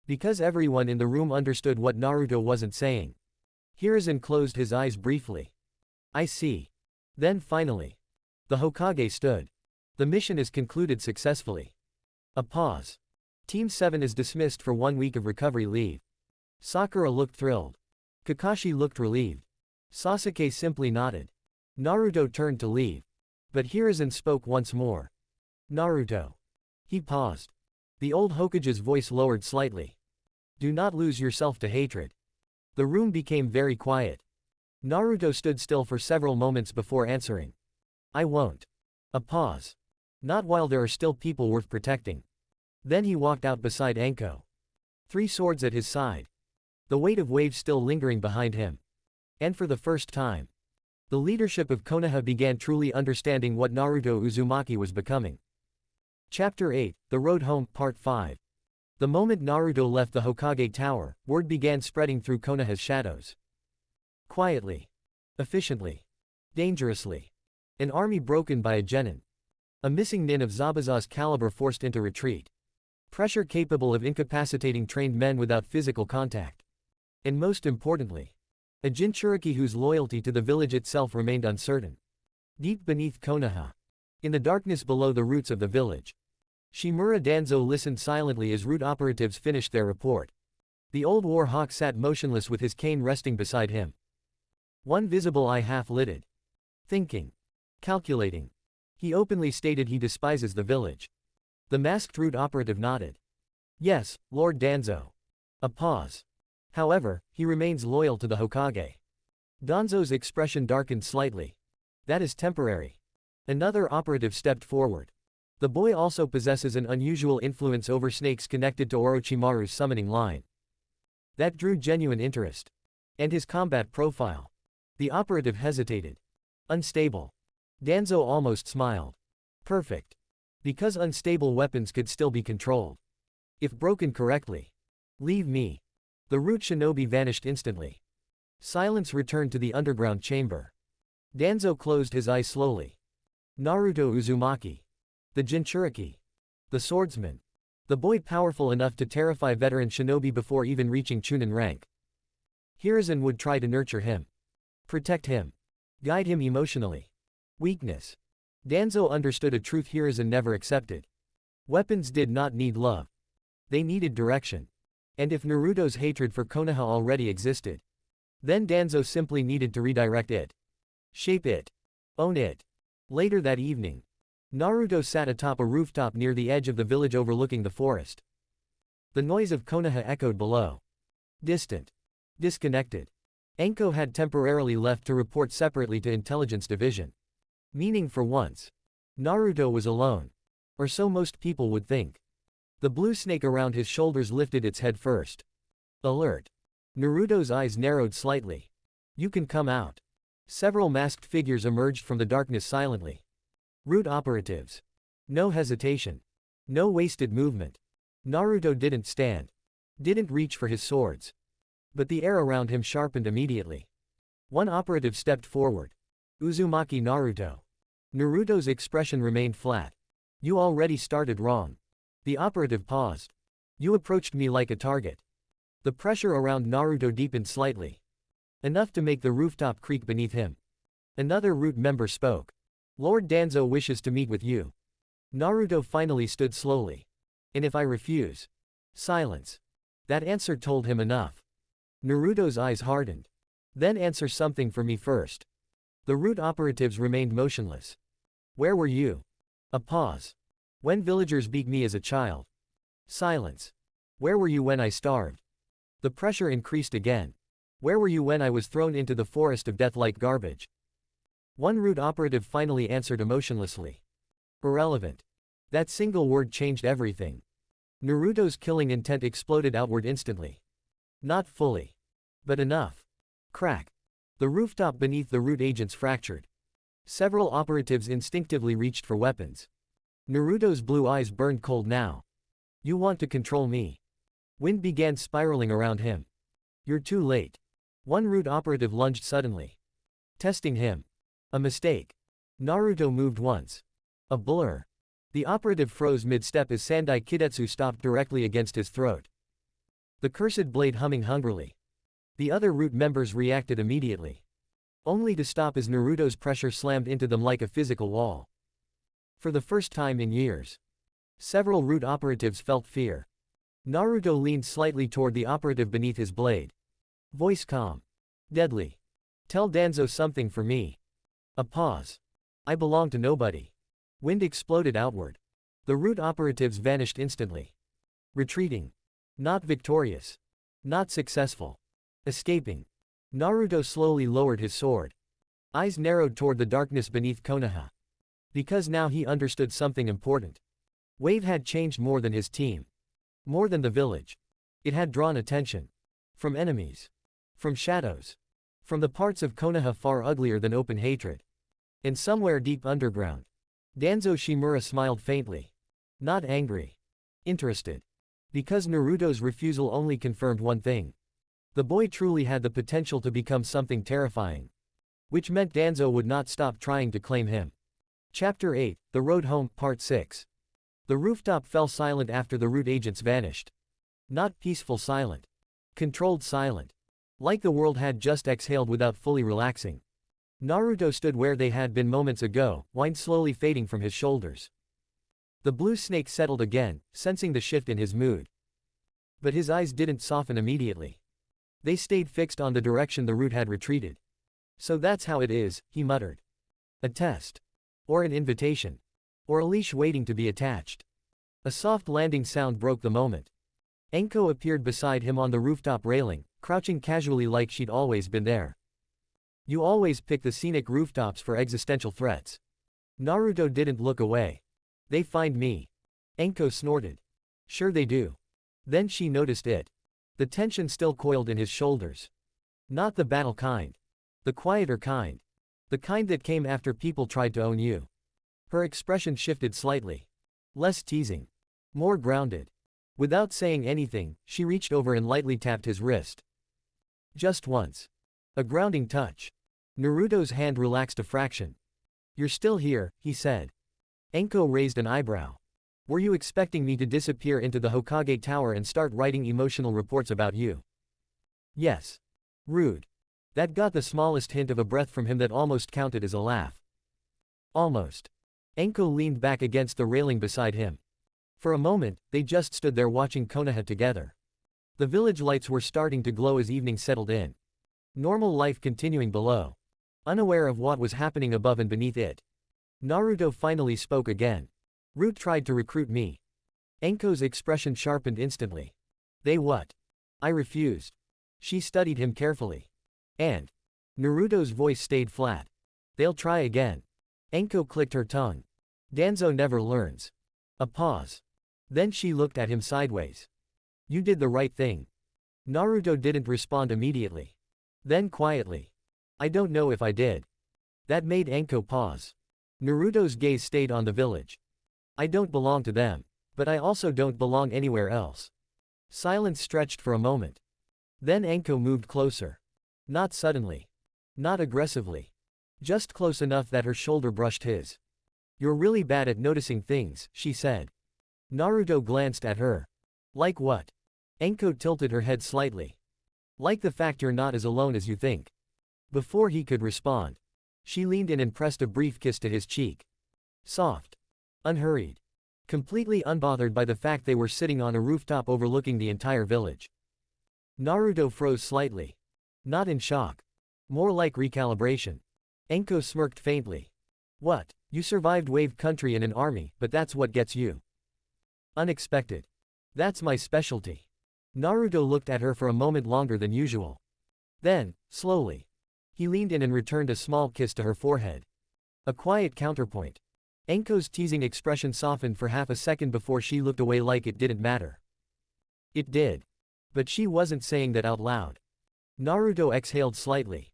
Because everyone in the room understood what Naruto wasn't saying. Hiruzen closed his eyes briefly. I see. Then finally. The Hokage stood. The mission is concluded successfully. A pause. Team 7 is dismissed for 1 week of recovery leave. Sakura looked thrilled. Kakashi looked relieved. Sasuke simply nodded. Naruto turned to leave. But Hiruzen spoke once more. Naruto. He paused. The old Hokage's voice lowered slightly. Do not lose yourself to hatred. The room became very quiet. Naruto stood still for several moments before answering. I won't. A pause. Not while there are still people worth protecting. Then he walked out beside Anko. 3 swords at his side. The weight of waves still lingering behind him. And for the first time, the leadership of Konoha began truly understanding what Naruto Uzumaki was becoming. Chapter 8, The Road Home, Part 5. The moment Naruto left the Hokage Tower, word began spreading through Konoha's shadows. Quietly. Efficiently. Dangerously. An army broken by a genin. A missing nin of Zabuza's caliber forced into retreat. Pressure capable of incapacitating trained men without physical contact. And most importantly, a Jinchuriki whose loyalty to the village itself remained uncertain. Deep beneath Konoha. In the darkness below the roots of the village. Shimura Danzo listened silently as route operatives finished their report. The old war hawk sat motionless with his cane resting beside him. One visible eye half-lidded. Thinking. Calculating. He openly stated he despises the village. The masked route operative nodded. Yes, Lord Danzo. A pause. However, he remains loyal to the Hokage. Danzo's expression darkened slightly. That is temporary. Another operative stepped forward. The boy also possesses an unusual influence over snakes connected to Orochimaru's summoning line. That drew genuine interest. And his combat profile. The operative hesitated. Unstable. Danzo almost smiled. Perfect. Because unstable weapons could still be controlled. If broken correctly. Leave me. The root shinobi vanished instantly. Silence returned to the underground chamber. Danzo closed his eyes slowly. Naruto Uzumaki. The Jinchuriki. The swordsman. The boy powerful enough to terrify veteran shinobi before even reaching Chunin rank. Hiruzen would try to nurture him. Protect him. Guide him emotionally. Weakness. Danzo understood a truth Hiruzen never accepted. Weapons did not need love. They needed direction. And if Naruto's hatred for Konoha already existed, then Danzo simply needed to redirect it. Shape it. Own it. Later that evening, Naruto sat atop a rooftop near the edge of the village overlooking the forest. The noise of Konoha echoed below. Distant. Disconnected. Anko had temporarily left to report separately to Intelligence Division. Meaning for once, Naruto was alone. Or so most people would think. The blue snake around his shoulders lifted its head first. Alert. Naruto's eyes narrowed slightly. You can come out. Several masked figures emerged from the darkness silently. Root operatives. No hesitation. No wasted movement. Naruto didn't stand. Didn't reach for his swords. But the air around him sharpened immediately. One operative stepped forward. Uzumaki Naruto. Naruto's expression remained flat. You already started wrong. The operative paused. You approached me like a target. The pressure around Naruto deepened slightly. Enough to make the rooftop creak beneath him. Another root member spoke. Lord Danzo wishes to meet with you. Naruto finally stood slowly. And if I refuse? Silence. That answer told him enough. Naruto's eyes hardened. Then answer something for me first. The root operatives remained motionless. Where were you? A pause. When villagers beat me as a child. Silence. Where were you when I starved? The pressure increased again. Where were you when I was thrown into the forest of death like garbage? One root operative finally answered emotionlessly. Irrelevant. That single word changed everything. Naruto's killing intent exploded outward instantly. Not fully. But enough. Crack. The rooftop beneath the root agents fractured. Several operatives instinctively reached for weapons. Naruto's blue eyes burned cold now. You want to control me? Wind began spiraling around him. You're too late. One root operative lunged suddenly. Testing him. A mistake. Naruto moved once. A blur. The operative froze mid-step as Sandai Kidetsu stopped directly against his throat. The cursed blade humming hungrily. The other root members reacted immediately. Only to stop as Naruto's pressure slammed into them like a physical wall. For the first time in years, several root operatives felt fear. Naruto leaned slightly toward the operative beneath his blade. Voice calm. Deadly. Tell Danzo something for me. A pause. I belong to nobody. Wind exploded outward. The root operatives vanished instantly. Retreating. Not victorious. Not successful. Escaping. Naruto slowly lowered his sword. Eyes narrowed toward the darkness beneath Konoha. Because now he understood something important. Wave had changed more than his team. More than the village. It had drawn attention. From enemies. From shadows. From the parts of Konoha far uglier than open hatred. And somewhere deep underground. Danzo Shimura smiled faintly. Not angry. Interested. Because Naruto's refusal only confirmed one thing. The boy truly had the potential to become something terrifying. Which meant Danzo would not stop trying to claim him. Chapter 8, The Road Home, Part 6. The rooftop fell silent after the root agents vanished. Not peaceful silent. Controlled silent. Like the world had just exhaled without fully relaxing. Naruto stood where they had been moments ago, wine slowly fading from his shoulders. The blue snake settled again, sensing the shift in his mood. But his eyes didn't soften immediately. They stayed fixed on the direction the root had retreated. So that's how it is, he muttered. A test. Or an invitation. Or a leash waiting to be attached. A soft landing sound broke the moment. Anko appeared beside him on the rooftop railing, crouching casually like she'd always been there. You always pick the scenic rooftops for existential threats. Naruto didn't look away. They find me. Anko snorted. Sure they do. Then she noticed it. The tension still coiled in his shoulders. Not the battle kind. The quieter kind. The kind that came after people tried to own you. Her expression shifted slightly. Less teasing. More grounded. Without saying anything, she reached over and lightly tapped his wrist. Just once. A grounding touch. Naruto's hand relaxed a fraction. You're still here, he said. Anko raised an eyebrow. Were you expecting me to disappear into the Hokage Tower and start writing emotional reports about you? Yes. Rude. That got the smallest hint of a breath from him that almost counted as a laugh. Almost. Anko leaned back against the railing beside him. For a moment, they just stood there watching Konoha together. The village lights were starting to glow as evening settled in. Normal life continuing below. Unaware of what was happening above and beneath it. Naruto finally spoke again. Root tried to recruit me. Anko's expression sharpened instantly. They what? I refused. She studied him carefully. And Naruto's voice stayed flat. They'll try again. Anko clicked her tongue. Danzo never learns. A pause. Then she looked at him sideways. You did the right thing. Naruto didn't respond immediately. Then quietly. I don't know if I did. That made Anko pause. Naruto's gaze stayed on the village. I don't belong to them. But I also don't belong anywhere else. Silence stretched for a moment. Then Anko moved closer. Not suddenly. Not aggressively. Just close enough that her shoulder brushed his. You're really bad at noticing things, she said. Naruto glanced at her. Like what? Anko tilted her head slightly. Like the fact you're not as alone as you think. Before he could respond, she leaned in and pressed a brief kiss to his cheek. Soft. Unhurried. Completely unbothered by the fact they were sitting on a rooftop overlooking the entire village. Naruto froze slightly. Not in shock. More like recalibration. Anko smirked faintly. What? You survived Wave Country in an army, but that's what gets you. Unexpected. That's my specialty. Naruto looked at her for a moment longer than usual. Then, slowly, he leaned in and returned a small kiss to her forehead. A quiet counterpoint. Anko's teasing expression softened for half a second before she looked away like it didn't matter. It did. But she wasn't saying that out loud. Naruto exhaled slightly.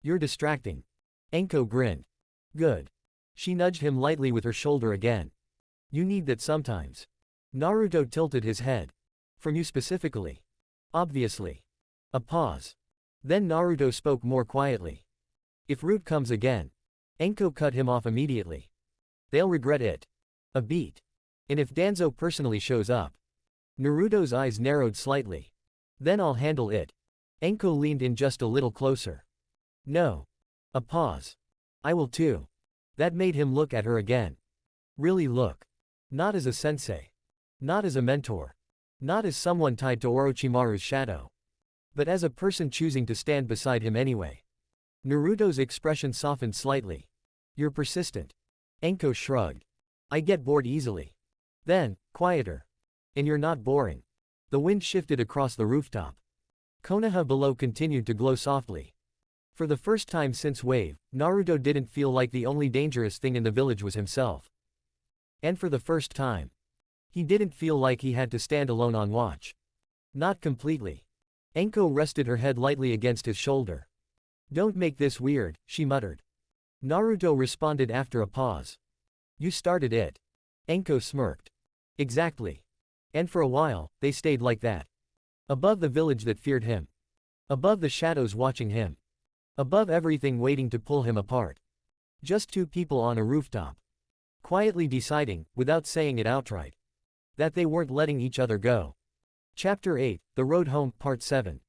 You're distracting. Anko grinned. Good. She nudged him lightly with her shoulder again. You need that sometimes. Naruto tilted his head. From you specifically. Obviously. A pause. Then Naruto spoke more quietly. If Root comes again. Anko cut him off immediately. They'll regret it. A beat. And if Danzo personally shows up. Naruto's eyes narrowed slightly. Then I'll handle it. Anko leaned in just a little closer. No. A pause. I will too. That made him look at her again. Really look. Not as a sensei. Not as a mentor. Not as someone tied to Orochimaru's shadow. But as a person choosing to stand beside him anyway. Naruto's expression softened slightly. You're persistent. Anko shrugged. I get bored easily. Then, quieter. And you're not boring. The wind shifted across the rooftop. Konoha below continued to glow softly. For the first time since Wave, Naruto didn't feel like the only dangerous thing in the village was himself. And for the first time, he didn't feel like he had to stand alone on watch. Not completely. Anko rested her head lightly against his shoulder. Don't make this weird, she muttered. Naruto responded after a pause. You started it. Anko smirked. Exactly. And for a while, they stayed like that. Above the village that feared him. Above the shadows watching him. Above everything waiting to pull him apart. Just two people on a rooftop. Quietly deciding, without saying it outright, that they weren't letting each other go. Chapter 8, The Road Home, Part 7.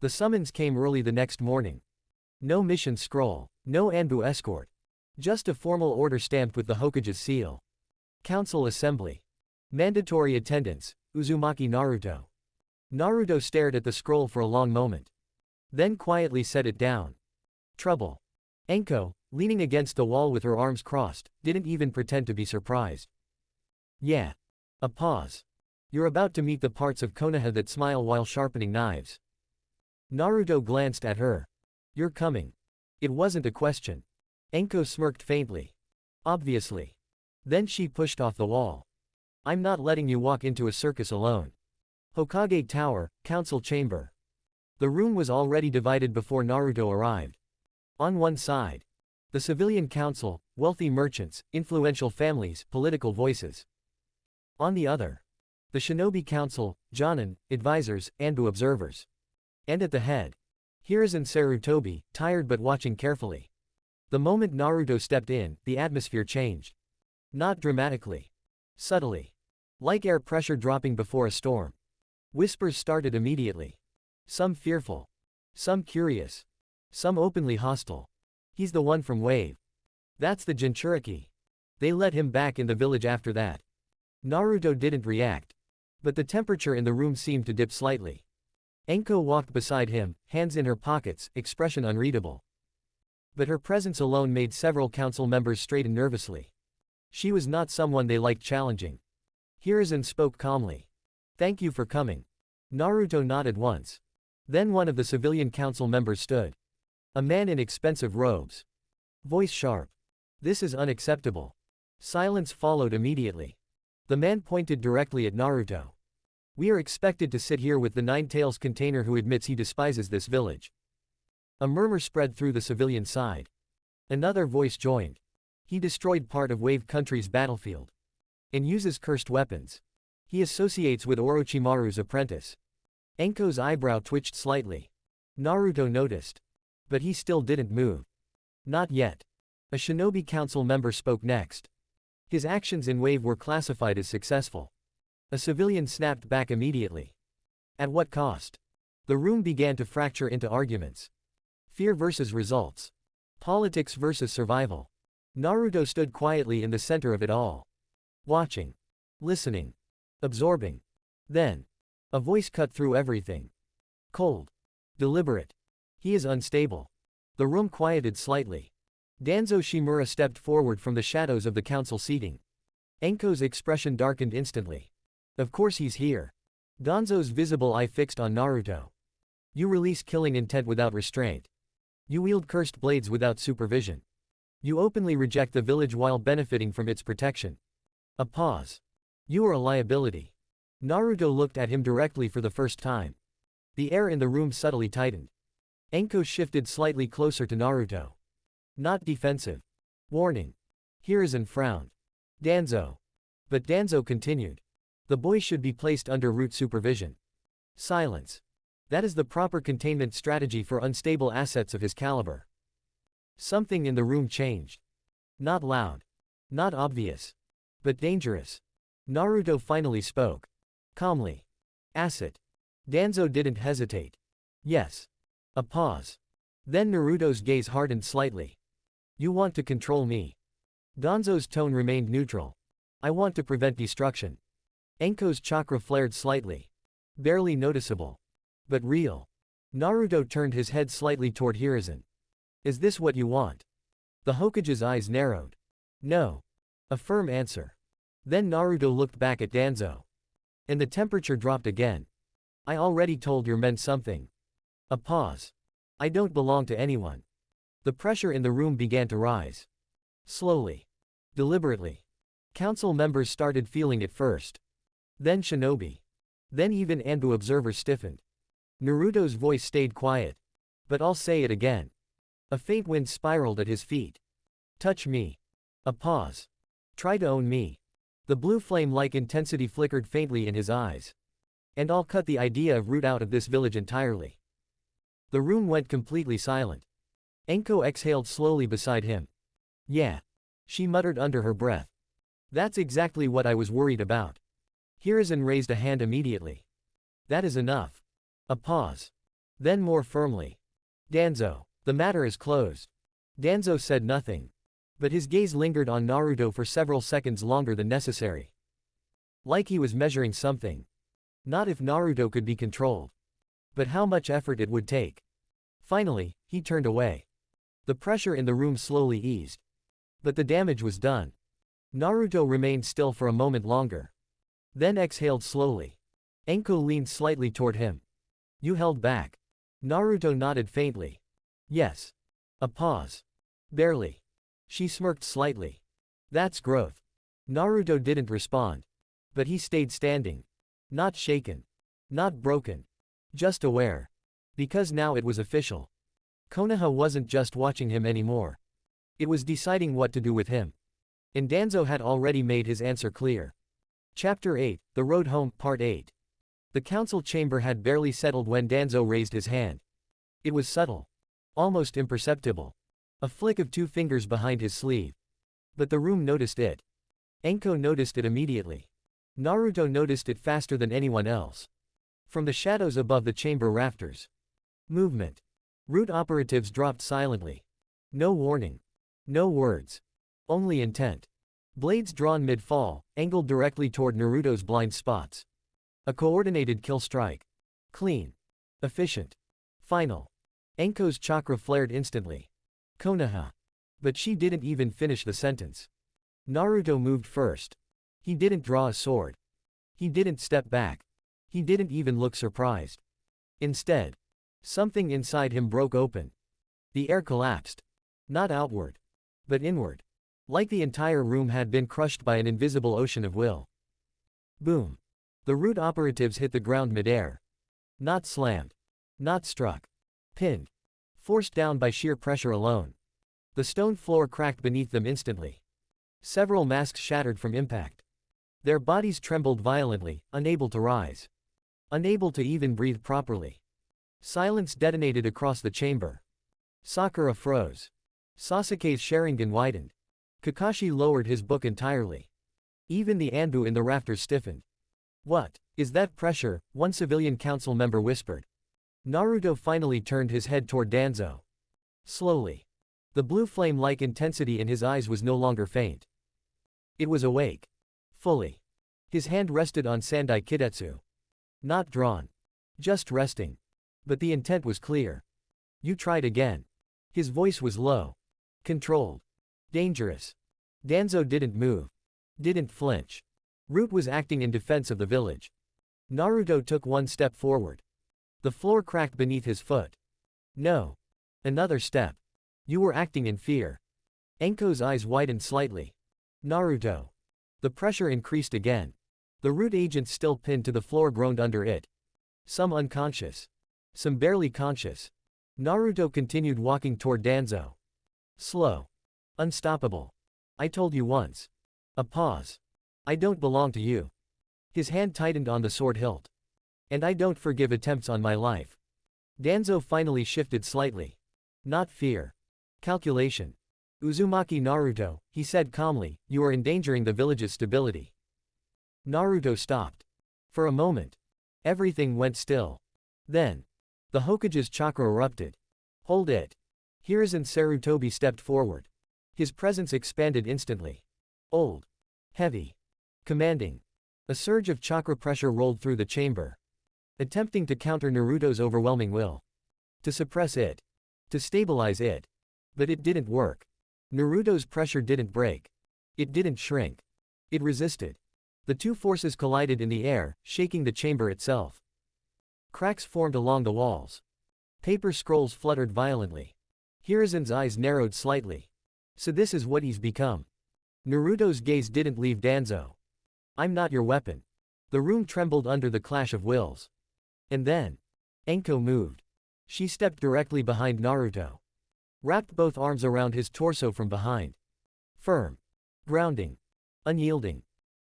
The summons came early the next morning. No mission scroll, no Anbu escort. Just a formal order stamped with the Hokage's seal. Council assembly. Mandatory attendance, Uzumaki Naruto. Naruto stared at the scroll for a long moment. Then quietly set it down. Trouble. Anko, leaning against the wall with her arms crossed, didn't even pretend to be surprised. Yeah. A pause. You're about to meet the parts of Konoha that smile while sharpening knives. Naruto glanced at her. You're coming. It wasn't a question. Anko smirked faintly. Obviously. Then she pushed off the wall. I'm not letting you walk into a circus alone. Hokage Tower, Council Chamber. The room was already divided before Naruto arrived. On one side, the civilian council, wealthy merchants, influential families, political voices. On the other, the shinobi council, jonin, advisors, Anbu observers. And at the head, Hiruzen Sarutobi, tired but watching carefully. The moment Naruto stepped in, the atmosphere changed. Not dramatically. Subtly. Like air pressure dropping before a storm. Whispers started immediately. Some fearful. Some curious. Some openly hostile. He's the one from Wave. That's the Jinchuriki. They let him back in the village after that. Naruto didn't react. But the temperature in the room seemed to dip slightly. Anko walked beside him, hands in her pockets, expression unreadable. But her presence alone made several council members straighten nervously. She was not someone they liked challenging. Hiruzen spoke calmly. "Thank you for coming." Naruto nodded once. Then one of the civilian council members stood. A man in expensive robes. Voice sharp. "This is unacceptable." Silence followed immediately. The man pointed directly at Naruto. "We are expected to sit here with the Nine-Tails container who admits he despises this village." A murmur spread through the civilian side. Another voice joined. "He destroyed part of Wave Country's battlefield. And uses cursed weapons. He associates with Orochimaru's apprentice." Anko's eyebrow twitched slightly. Naruto noticed. But he still didn't move. "Not yet." A shinobi council member spoke next. His actions in Wave were classified as successful. A civilian snapped back immediately. At what cost? The room began to fracture into arguments. Fear versus results. Politics versus survival. Naruto stood quietly in the center of it all. Watching. Listening. Absorbing. Then. A voice cut through everything. Cold. Deliberate. "He is unstable." The room quieted slightly. Danzo Shimura stepped forward from the shadows of the council seating. Anko's expression darkened instantly. "Of course he's here." Danzo's visible eye fixed on Naruto. "You release killing intent without restraint. You wield cursed blades without supervision. You openly reject the village while benefiting from its protection." A pause. "You are a liability." Naruto looked at him directly for the first time. The air in the room subtly tightened. Anko shifted slightly closer to Naruto. "Not defensive." Warning. Hiruzen frowned. "Danzo." But Danzo continued. "The boy should be placed under root supervision." Silence. "That is the proper containment strategy for unstable assets of his caliber." Something in the room changed. Not loud. Not obvious. But dangerous. Naruto finally spoke. Calmly. "Asset." Danzo didn't hesitate. "Yes." A pause. Then Naruto's gaze hardened slightly. "You want to control me." Danzo's tone remained neutral. "I want to prevent destruction." Anko's chakra flared slightly. Barely noticeable. But real. Naruto turned his head slightly toward Hiruzen. "Is this what you want?" The Hokage's eyes narrowed. "No." A firm answer. Then Naruto looked back at Danzo. And the temperature dropped again. "I already told your men something." A pause. "I don't belong to anyone." The pressure in the room began to rise. Slowly. Deliberately. Council members started feeling it first. Then shinobi. Then even Anbu observers stiffened. Naruto's voice stayed quiet. "But I'll say it again." A faint wind spiraled at his feet. "Touch me." A pause. "Try to own me." The blue flame-like intensity flickered faintly in his eyes. "And I'll cut the idea of root out of this village entirely." The room went completely silent. Anko exhaled slowly beside him. "Yeah." She muttered under her breath. "That's exactly what I was worried about." Hiruzen raised a hand immediately. "That is enough." A pause. Then more firmly. "Danzo, the matter is closed." Danzo said nothing. But his gaze lingered on Naruto for several seconds longer than necessary. Like he was measuring something. Not if Naruto could be controlled. But how much effort it would take. Finally, he turned away. The pressure in the room slowly eased. But the damage was done. Naruto remained still for a moment longer. Then exhaled slowly. Anko leaned slightly toward him. "You held back." Naruto nodded faintly. "Yes." A pause. "Barely." She smirked slightly. "That's growth." Naruto didn't respond. But he stayed standing. Not shaken. Not broken. Just aware. Because now it was official. Konoha wasn't just watching him anymore. It was deciding what to do with him. And Danzo had already made his answer clear. Chapter 8, The Road Home, Part 8. The council chamber had barely settled when Danzo raised his hand. It was subtle. Almost imperceptible. A flick of two fingers behind his sleeve. But the room noticed it. Anko noticed it immediately. Naruto noticed it faster than anyone else. From the shadows above the chamber rafters. Movement. Root operatives dropped silently. No warning. No words. Only intent. Blades drawn mid-fall, angled directly toward Naruto's blind spots. A coordinated kill strike. Clean. Efficient. Final. Anko's chakra flared instantly. Konoha. But she didn't even finish the sentence. Naruto moved first. He didn't draw a sword. He didn't step back. He didn't even look surprised. Instead, something inside him broke open. The air collapsed. Not outward, but inward. Like the entire room had been crushed by an invisible ocean of will. Boom. The root operatives hit the ground midair. Not slammed. Not struck. Pinned. Forced down by sheer pressure alone. The stone floor cracked beneath them instantly. Several masks shattered from impact. Their bodies trembled violently, unable to rise. Unable to even breathe properly. Silence detonated across the chamber. Sakura froze. Sasuke's Sharingan widened. Kakashi lowered his book entirely. Even the Anbu in the rafters stiffened. What is that pressure? One civilian council member whispered. Naruto finally turned his head toward Danzo. Slowly. The blue flame-like intensity in his eyes was no longer faint. It was awake. Fully. His hand rested on Sandai Kidetsu. Not drawn. Just resting. But the intent was clear. You tried again. His voice was low. Controlled. Dangerous. Danzo didn't move. Didn't flinch. Root was acting in defense of the village. Naruto took one step forward. The floor cracked beneath his foot. No. Another step. You were acting in fear. Anko's eyes widened slightly. Naruto. The pressure increased again. The root agents still pinned to the floor groaned under it. Some unconscious. Some barely conscious. Naruto continued walking toward Danzo. Slow. Unstoppable. I told you once. A pause. I don't belong to you. His hand tightened on the sword hilt. And I don't forgive attempts on my life. Danzo finally shifted slightly. Not fear. Calculation. Uzumaki Naruto, he said calmly, you are endangering the village's stability. Naruto stopped. For a moment. Everything went still. Then. The Hokage's chakra erupted. Hold it. Hiruzen Sarutobi stepped forward. His presence expanded instantly. Old. Heavy. Commanding. A surge of chakra pressure rolled through the chamber. Attempting to counter Naruto's overwhelming will. To suppress it. To stabilize it. But it didn't work. Naruto's pressure didn't break. It didn't shrink. It resisted. The two forces collided in the air, shaking the chamber itself. Cracks formed along the walls. Paper scrolls fluttered violently. Hiruzen's eyes narrowed slightly. So this is what he's become. Naruto's gaze didn't leave Danzo. I'm not your weapon. The room trembled under the clash of wills. And then. Anko moved. She stepped directly behind Naruto. Wrapped both arms around his torso from behind. Firm. Grounding. Unyielding.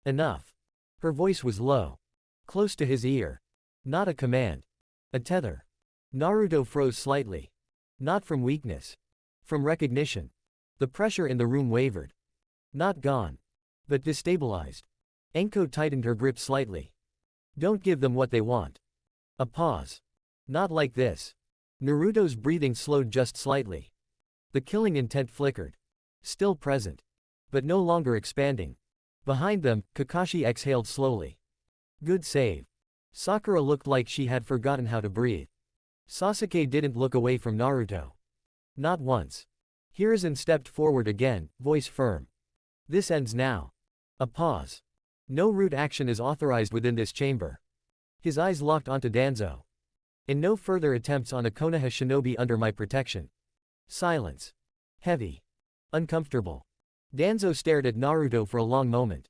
Enough. Her voice was low. Close to his ear. Not a command. A tether. Naruto froze slightly. Not from weakness. From recognition. The pressure in the room wavered. Not gone. But destabilized. Anko tightened her grip slightly. Don't give them what they want. A pause. Not like this. Naruto's breathing slowed just slightly. The killing intent flickered. Still present. But no longer expanding. Behind them, Kakashi exhaled slowly. Good save. Sakura looked like she had forgotten how to breathe. Sasuke didn't look away from Naruto. Not once. Hiruzen stepped forward again, voice firm. This ends now. A pause. No root action is authorized within this chamber. His eyes locked onto Danzo. And no further attempts on a Konoha shinobi under my protection. Silence. Heavy. Uncomfortable. Danzo stared at Naruto for a long moment.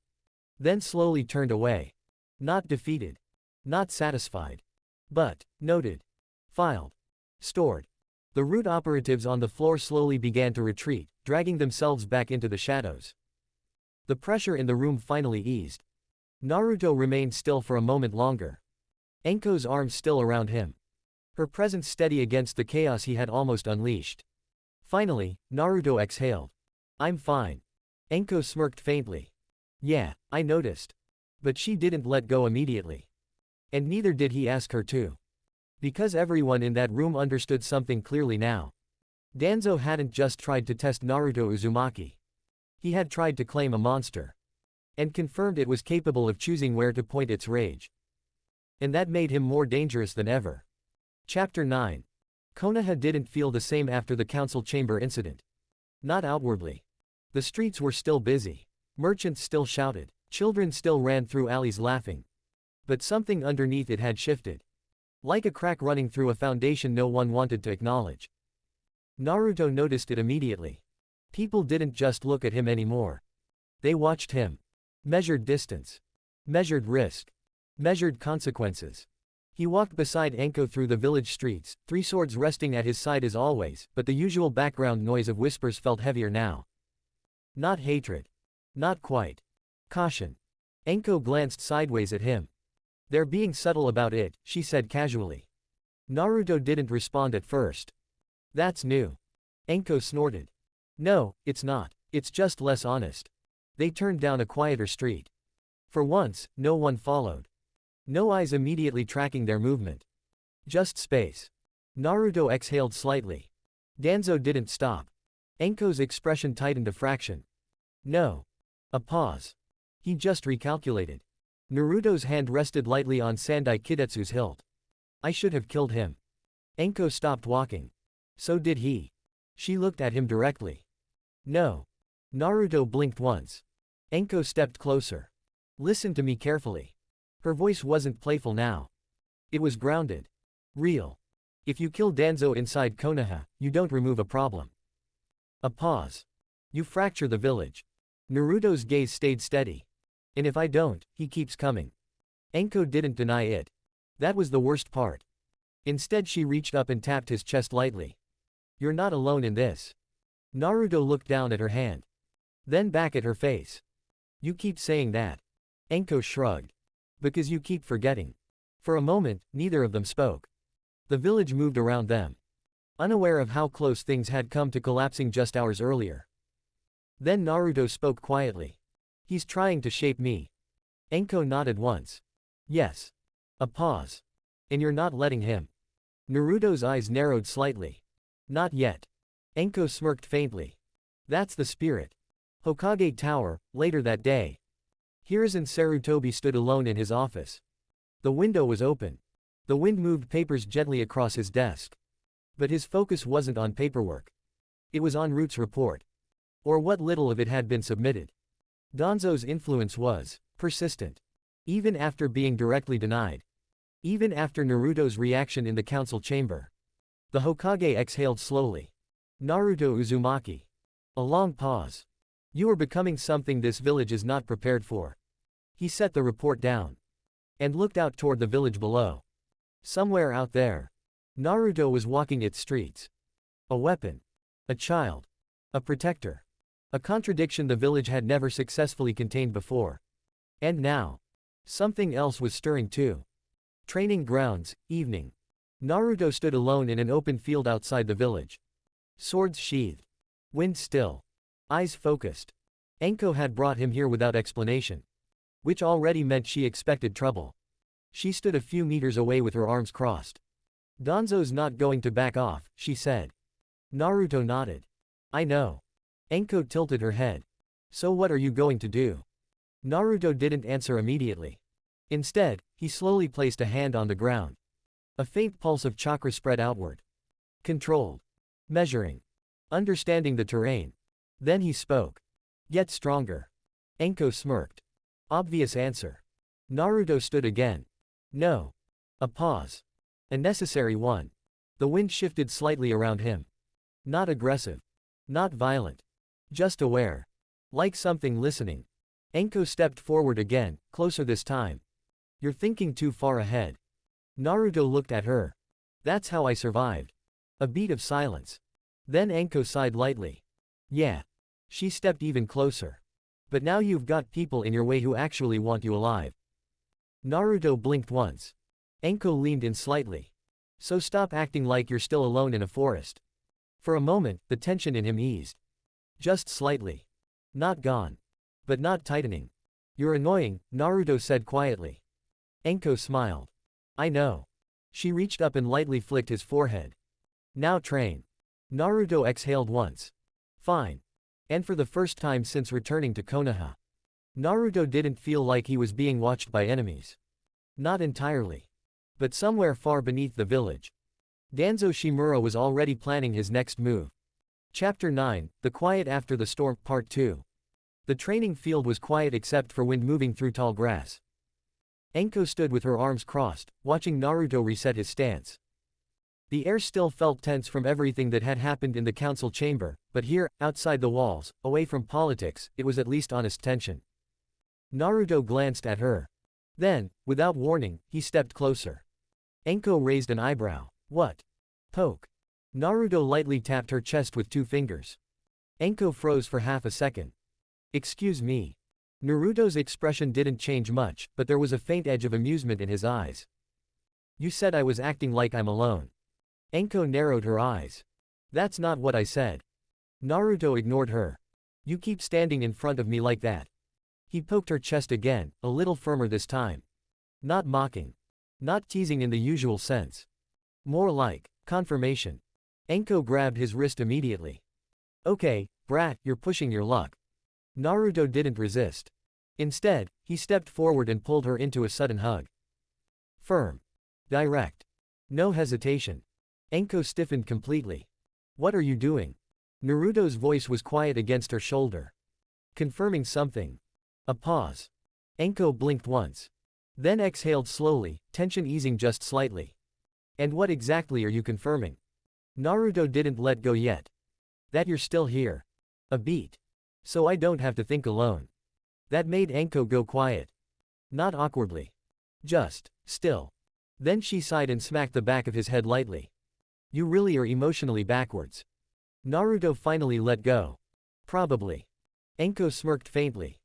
Then slowly turned away. Not defeated. Not satisfied. But, noted. Filed. Stored. The root operatives on the floor slowly began to retreat, dragging themselves back into the shadows. The pressure in the room finally eased. Naruto remained still for a moment longer. Anko's arms still around him. Her presence steady against the chaos he had almost unleashed. Finally, Naruto exhaled. I'm fine. Anko smirked faintly. Yeah, I noticed. But she didn't let go immediately. And neither did he ask her to. Because everyone in that room understood something clearly now. Danzo hadn't just tried to test Naruto Uzumaki. He had tried to claim a monster. And confirmed it was capable of choosing where to point its rage. And that made him more dangerous than ever. Chapter 9. Konoha didn't feel the same after the council chamber incident. Not outwardly. The streets were still busy. Merchants still shouted. Children still ran through alleys laughing. But something underneath it had shifted. Like a crack running through a foundation no one wanted to acknowledge. Naruto noticed it immediately. People didn't just look at him anymore. They watched him. Measured distance. Measured risk. Measured consequences. He walked beside Anko through the village streets, 3 swords resting at his side as always, but the usual background noise of whispers felt heavier now. Not hatred. Not quite. Caution. Anko glanced sideways at him. "They're being subtle about it," she said casually. Naruto didn't respond at first. "That's new." Anko snorted. "No, it's not. It's just less honest." They turned down a quieter street. For once, no one followed. No eyes immediately tracking their movement. Just space. Naruto exhaled slightly. Danzo didn't stop. Anko's expression tightened a fraction. No. A pause. He just recalculated. Naruto's hand rested lightly on Sandai Kidetsu's hilt. "I should have killed him." Anko stopped walking. "So did he." She looked at him directly. "No." Naruto blinked once. Anko stepped closer. "Listen to me carefully." Her voice wasn't playful now. It was grounded. Real. "If you kill Danzo inside Konoha, you don't remove a problem. A pause. You fracture the village." Naruto's gaze stayed steady. "And if I don't, he keeps coming." Anko didn't deny it. That was the worst part. Instead she reached up and tapped his chest lightly. "You're not alone in this." Naruto looked down at her hand. Then back at her face. "You keep saying that." Anko shrugged. "Because you keep forgetting." For a moment, neither of them spoke. The village moved around them. Unaware of how close things had come to collapsing just hours earlier. Then Naruto spoke quietly. "He's trying to shape me." Anko nodded once. "Yes." A pause. "And you're not letting him." Naruto's eyes narrowed slightly. "Not yet." Anko smirked faintly. "That's the spirit." Hokage Tower, later that day. Hiruzen Sarutobi stood alone in his office. The window was open. The wind moved papers gently across his desk. But his focus wasn't on paperwork. It was on Root's report. Or what little of it had been submitted. Danzo's influence was persistent. Even after being directly denied. Even after Naruto's reaction in the council chamber. The Hokage exhaled slowly. "Naruto Uzumaki." A long pause. "You are becoming something this village is not prepared for." He set the report down. And looked out toward the village below. Somewhere out there. Naruto was walking its streets. A weapon. A child. A protector. A contradiction the village had never successfully contained before. And now. Something else was stirring too. Training grounds, evening. Naruto stood alone in an open field outside the village. Swords sheathed. Wind still. Eyes focused. Anko had brought him here without explanation. Which already meant she expected trouble. She stood a few meters away with her arms crossed. "Danzo's not going to back off," she said. Naruto nodded. "I know." Anko tilted her head. "So what are you going to do?" Naruto didn't answer immediately. Instead, he slowly placed a hand on the ground. A faint pulse of chakra spread outward. Controlled. Measuring. Understanding the terrain. Then he spoke. "Get stronger." Anko smirked. Obvious answer. Naruto stood again. "No." A pause. A necessary one. The wind shifted slightly around him. Not aggressive. Not violent. Just aware. Like something listening. Anko stepped forward again, closer this time. "You're thinking too far ahead." Naruto looked at her. "That's how I survived." A beat of silence. Then Anko sighed lightly. "Yeah." She stepped even closer. "But now you've got people in your way who actually want you alive." Naruto blinked once. Anko leaned in slightly. "So stop acting like you're still alone in a forest." For a moment, the tension in him eased. Just slightly. Not gone. But not tightening. You're annoying, Naruto said quietly. Anko smiled. I know. She reached up and lightly flicked his forehead. Now train. Naruto exhaled once. Fine. And for the first time since returning to Konoha, Naruto didn't feel like he was being watched by enemies. Not entirely. But somewhere far beneath the village, Danzo Shimura was already planning his next move. Chapter 9, The Quiet After the Storm, Part 2. The training field was quiet except for wind moving through tall grass. Anko stood with her arms crossed, watching Naruto reset his stance. The air still felt tense from everything that had happened in the council chamber, but here, outside the walls, away from politics, it was at least honest tension. Naruto glanced at her. Then, without warning, he stepped closer. Anko raised an eyebrow. What? Poke. Naruto lightly tapped her chest with 2 fingers. Anko froze for half a second. Excuse me. Naruto's expression didn't change much, but there was a faint edge of amusement in his eyes. You said I was acting like I'm alone. Anko narrowed her eyes. That's not what I said. Naruto ignored her. You keep standing in front of me like that. He poked her chest again, a little firmer this time. Not mocking. Not teasing in the usual sense. More like confirmation. Anko grabbed his wrist immediately. Okay, brat, you're pushing your luck. Naruto didn't resist. Instead, he stepped forward and pulled her into a sudden hug. Firm. Direct. No hesitation. Anko stiffened completely. What are you doing? Naruto's voice was quiet against her shoulder. Confirming something. A pause. Anko blinked once. Then exhaled slowly, tension easing just slightly. And what exactly are you confirming? Naruto didn't let go yet. That you're still here. A beat. So I don't have to think alone. That made Anko go quiet. Not awkwardly. Just, still. Then she sighed and smacked the back of his head lightly. You really are emotionally backwards. Naruto finally let go. Probably. Anko smirked faintly.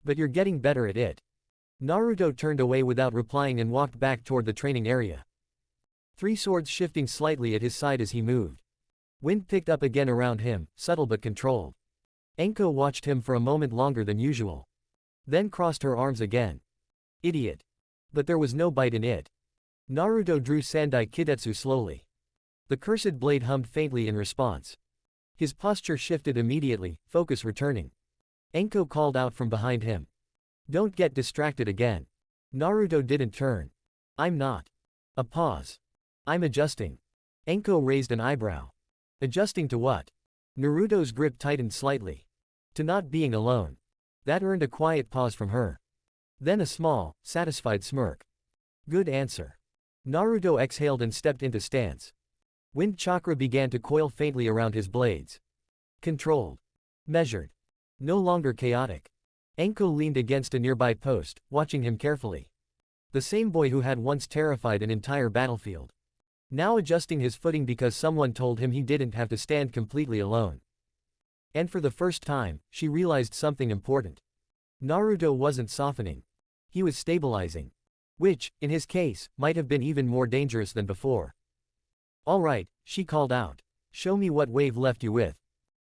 But you're getting better at it. Naruto turned away without replying and walked back toward the training area. 3 swords shifting slightly at his side as he moved. Wind picked up again around him, subtle but controlled. Anko watched him for a moment longer than usual. Then crossed her arms again. Idiot. But there was no bite in it. Naruto drew Sandai Kidetsu slowly. The cursed blade hummed faintly in response. His posture shifted immediately, focus returning. Anko called out from behind him. Don't get distracted again. Naruto didn't turn. I'm not. A pause. I'm adjusting. Anko raised an eyebrow. Adjusting to what? Naruto's grip tightened slightly. To not being alone. That earned a quiet pause from her. Then a small, satisfied smirk. Good answer. Naruto exhaled and stepped into stance. Wind chakra began to coil faintly around his blades. Controlled. Measured. No longer chaotic. Anko leaned against a nearby post, watching him carefully. The same boy who had once terrified an entire battlefield. Now adjusting his footing because someone told him he didn't have to stand completely alone. And for the first time, she realized something important. Naruto wasn't softening. He was stabilizing. Which, in his case, might have been even more dangerous than before. All right, she called out. Show me what wave left you with.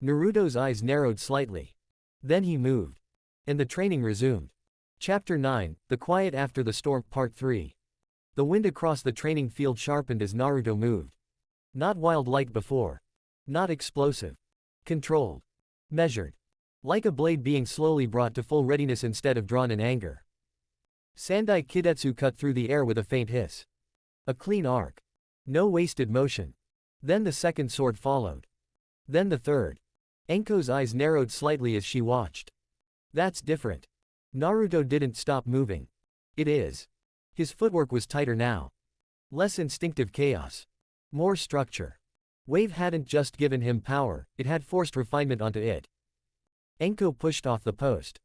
Naruto's eyes narrowed slightly. Then he moved. And the training resumed. Chapter 9, The Quiet After the Storm, Part 3. The wind across the training field sharpened as Naruto moved. Not wild like before. Not explosive. Controlled. Measured. Like a blade being slowly brought to full readiness instead of drawn in anger. Sandai Kidetsu cut through the air with a faint hiss. A clean arc. No wasted motion. Then the second sword followed. Then the third. Anko's eyes narrowed slightly as she watched. That's different. Naruto didn't stop moving. It is. His footwork was tighter now. Less instinctive chaos. More structure. Wave hadn't just given him power, it had forced refinement onto it. Anko pushed off the post.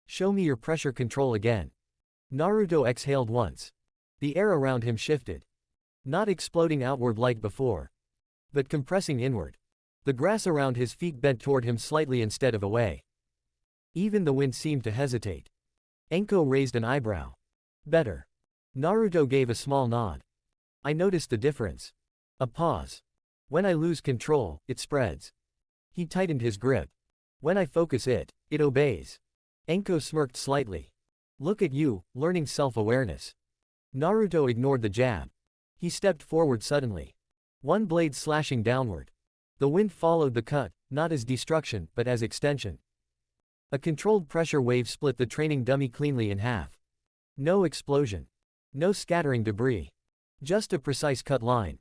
Show me your pressure control again. Naruto exhaled once. The air around him shifted. Not exploding outward like before, but compressing inward. The grass around his feet bent toward him slightly instead of away. Even the wind seemed to hesitate. Anko raised an eyebrow. Better. Naruto gave a small nod. I noticed the difference. A pause. When I lose control, it spreads. He tightened his grip. When I focus it obeys. Anko smirked slightly. Look at you, learning self-awareness. Naruto ignored the jab. He stepped forward suddenly. One blade slashing downward. The wind followed the cut, not as destruction, but as extension. A controlled pressure wave split the training dummy cleanly in half. No explosion. No scattering debris. Just a precise cut line.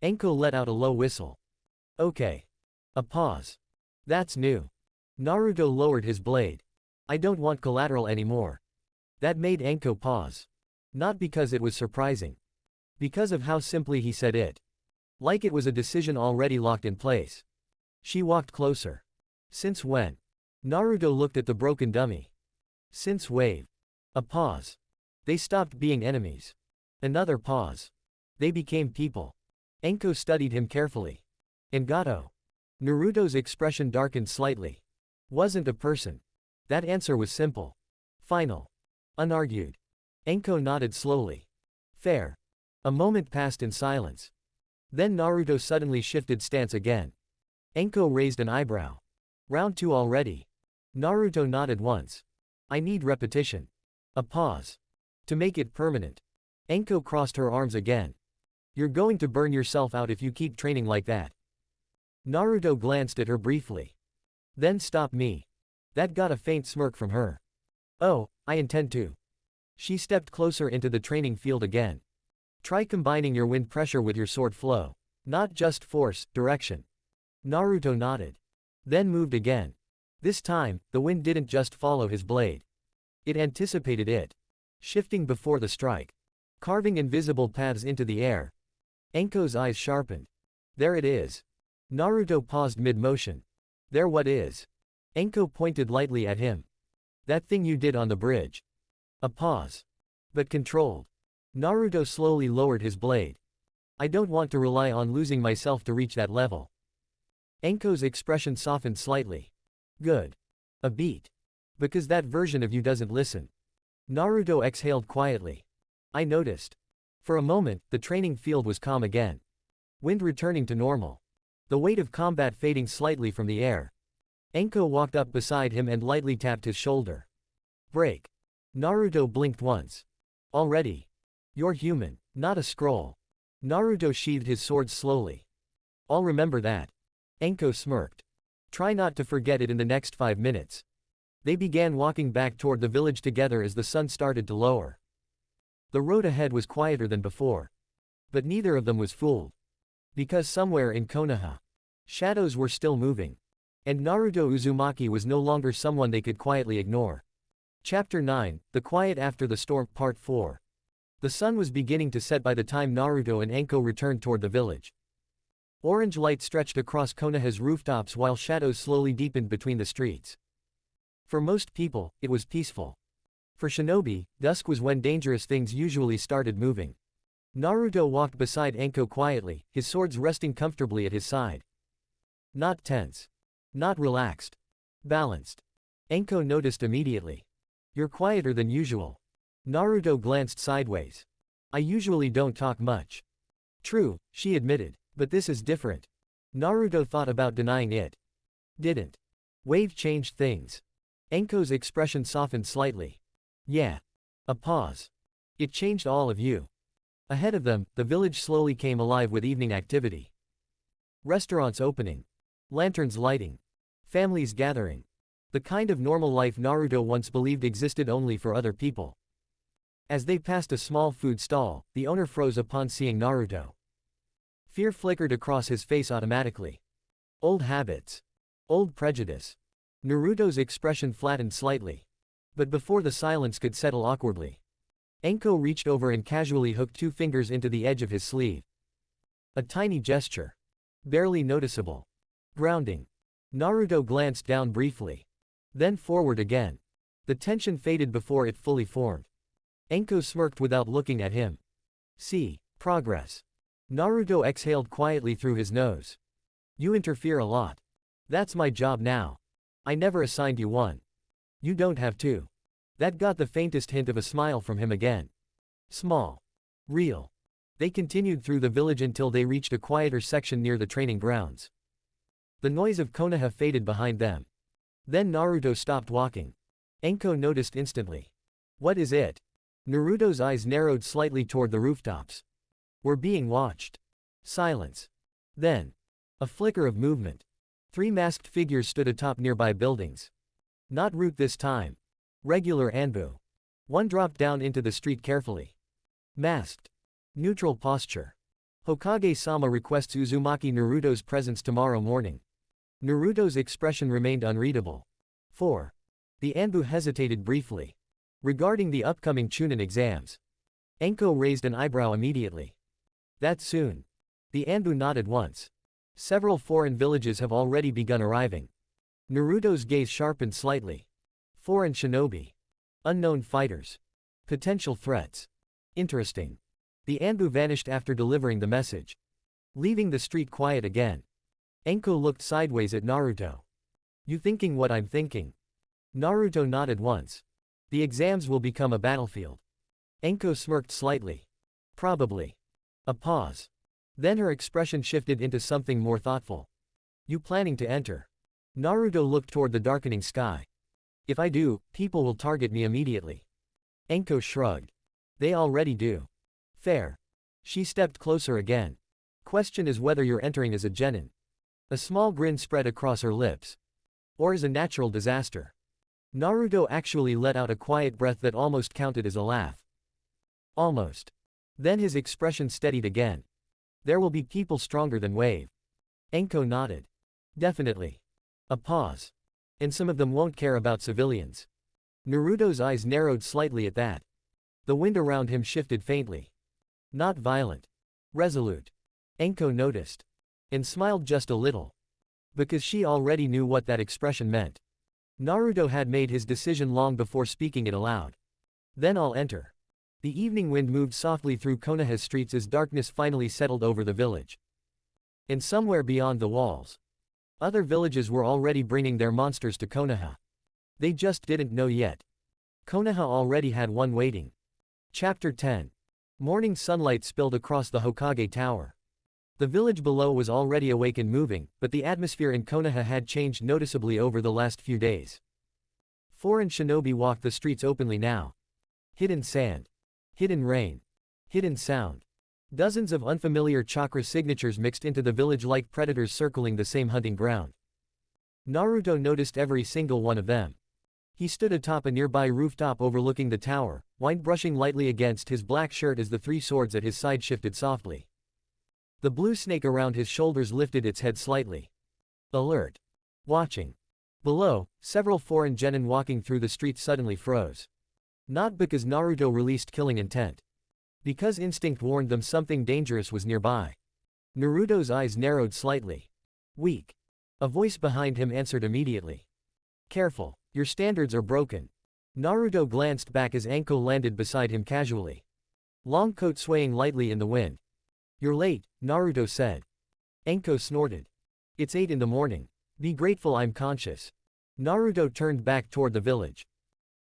Anko let out a low whistle. Okay. A pause. That's new. Naruto lowered his blade. I don't want collateral anymore. That made Anko pause. Not because it was surprising. Because of how simply he said it. Like it was a decision already locked in place. She walked closer. Since when? Naruto looked at the broken dummy. Since wave. A pause. They stopped being enemies. Another pause. They became people. Anko studied him carefully. Engato. Naruto's expression darkened slightly. Wasn't a person. That answer was simple. Final. Unargued. Anko nodded slowly. Fair. A moment passed in silence. Then Naruto suddenly shifted stance again. Anko raised an eyebrow. Round 2 already. Naruto nodded once. I need repetition. A pause. To make it permanent. Anko crossed her arms again. You're going to burn yourself out if you keep training like that. Naruto glanced at her briefly. Then stop me. That got a faint smirk from her. Oh, I intend to. She stepped closer into the training field again. Try combining your wind pressure with your sword flow. Not just force, direction. Naruto nodded. Then moved again. This time, the wind didn't just follow his blade. It anticipated it. Shifting before the strike. Carving invisible paths into the air. Anko's eyes sharpened. There it is. Naruto paused mid-motion. There what is? Anko pointed lightly at him. That thing you did on the bridge. A pause. But controlled. Naruto slowly lowered his blade. I don't want to rely on losing myself to reach that level. Anko's expression softened slightly. Good. A beat. Because that version of you doesn't listen. Naruto exhaled quietly. I noticed. For a moment, the training field was calm again. Wind returning to normal. The weight of combat fading slightly from the air. Anko walked up beside him and lightly tapped his shoulder. Break. Naruto blinked once. Already. You're human, not a scroll. Naruto sheathed his sword slowly. I'll remember that. Anko smirked. Try not to forget it in the next 5 minutes. They began walking back toward the village together as the sun started to lower. The road ahead was quieter than before. But neither of them was fooled. Because somewhere in Konoha, shadows were still moving. And Naruto Uzumaki was no longer someone they could quietly ignore. Chapter 9, The Quiet After the Storm, Part 4. The sun was beginning to set by the time Naruto and Anko returned toward the village. Orange light stretched across Konoha's rooftops while shadows slowly deepened between the streets. For most people, it was peaceful. For shinobi, dusk was when dangerous things usually started moving. Naruto walked beside Anko quietly, his swords resting comfortably at his side. Not tense. Not relaxed. Balanced. Anko noticed immediately. You're quieter than usual. Naruto glanced sideways. I usually don't talk much. True, she admitted, but this is different. Naruto thought about denying it. Didn't. Wave changed things. Anko's expression softened slightly. Yeah. A pause. It changed all of you. Ahead of them, the village slowly came alive with evening activity. Restaurants opening. Lanterns lighting. Families gathering. The kind of normal life Naruto once believed existed only for other people. As they passed a small food stall, the owner froze upon seeing Naruto. Fear flickered across his face automatically. Old habits. Old prejudice. Naruto's expression flattened slightly. But before the silence could settle awkwardly, Anko reached over and casually hooked 2 fingers into the edge of his sleeve. A tiny gesture. Barely noticeable. Grounding. Naruto glanced down briefly. Then forward again. The tension faded before it fully formed. Anko smirked without looking at him. See, progress. Naruto exhaled quietly through his nose. You interfere a lot. That's my job now. I never assigned you one. You don't have to. That got the faintest hint of a smile from him again. Small. Real. They continued through the village until they reached a quieter section near the training grounds. The noise of Konoha faded behind them. Then Naruto stopped walking. Anko noticed instantly. What is it? Naruto's eyes narrowed slightly toward the rooftops. We're being watched. Silence. Then, a flicker of movement. 3 masked figures stood atop nearby buildings. Not Root this time. Regular Anbu. One dropped down into the street carefully. Masked. Neutral posture. Hokage-sama requests Uzumaki Naruto's presence tomorrow morning. Naruto's expression remained unreadable. 4. The Anbu hesitated briefly. Regarding the upcoming Chunin exams. Anko raised an eyebrow immediately. That soon. The Anbu nodded once. Several foreign villages have already begun arriving. Naruto's gaze sharpened slightly. Foreign shinobi. Unknown fighters. Potential threats. Interesting. The Anbu vanished after delivering the message. Leaving the street quiet again. Anko looked sideways at Naruto. You thinking what I'm thinking? Naruto nodded once. The exams will become a battlefield. Anko smirked slightly. Probably. A pause. Then her expression shifted into something more thoughtful. You planning to enter? Naruto looked toward the darkening sky. If I do, people will target me immediately. Anko shrugged. They already do. Fair. She stepped closer again. Question is whether you're entering as a genin. A small grin spread across her lips. Or as a natural disaster. Naruto actually let out a quiet breath that almost counted as a laugh. Almost. Then his expression steadied again. There will be people stronger than Wave. Anko nodded. Definitely. A pause. And some of them won't care about civilians. Naruto's eyes narrowed slightly at that. The wind around him shifted faintly. Not violent. Resolute. Anko noticed. And smiled just a little. Because she already knew what that expression meant. Naruto had made his decision long before speaking it aloud. Then I'll enter. The evening wind moved softly through Konoha's streets as darkness finally settled over the village. And somewhere beyond the walls. Other villages were already bringing their monsters to Konoha. They just didn't know yet. Konoha already had one waiting. Chapter 10. Morning sunlight spilled across the Hokage Tower. The village below was already awake and moving, but the atmosphere in Konoha had changed noticeably over the last few days. Foreign shinobi walked the streets openly now. Hidden sand. Hidden rain. Hidden sound. Dozens of unfamiliar chakra signatures mixed into the village like predators circling the same hunting ground. Naruto noticed every single one of them. He stood atop a nearby rooftop overlooking the tower, wind brushing lightly against his black shirt as the 3 swords at his side shifted softly. The blue snake around his shoulders lifted its head slightly. Alert. Watching. Below, several foreign genin walking through the street suddenly froze. Not because Naruto released killing intent. Because instinct warned them something dangerous was nearby. Naruto's eyes narrowed slightly. Weak. A voice behind him answered immediately. Careful, your standards are broken. Naruto glanced back as Anko landed beside him casually. Long coat swaying lightly in the wind. You're late, Naruto said. Anko snorted. It's 8 in the morning. Be grateful I'm conscious. Naruto turned back toward the village.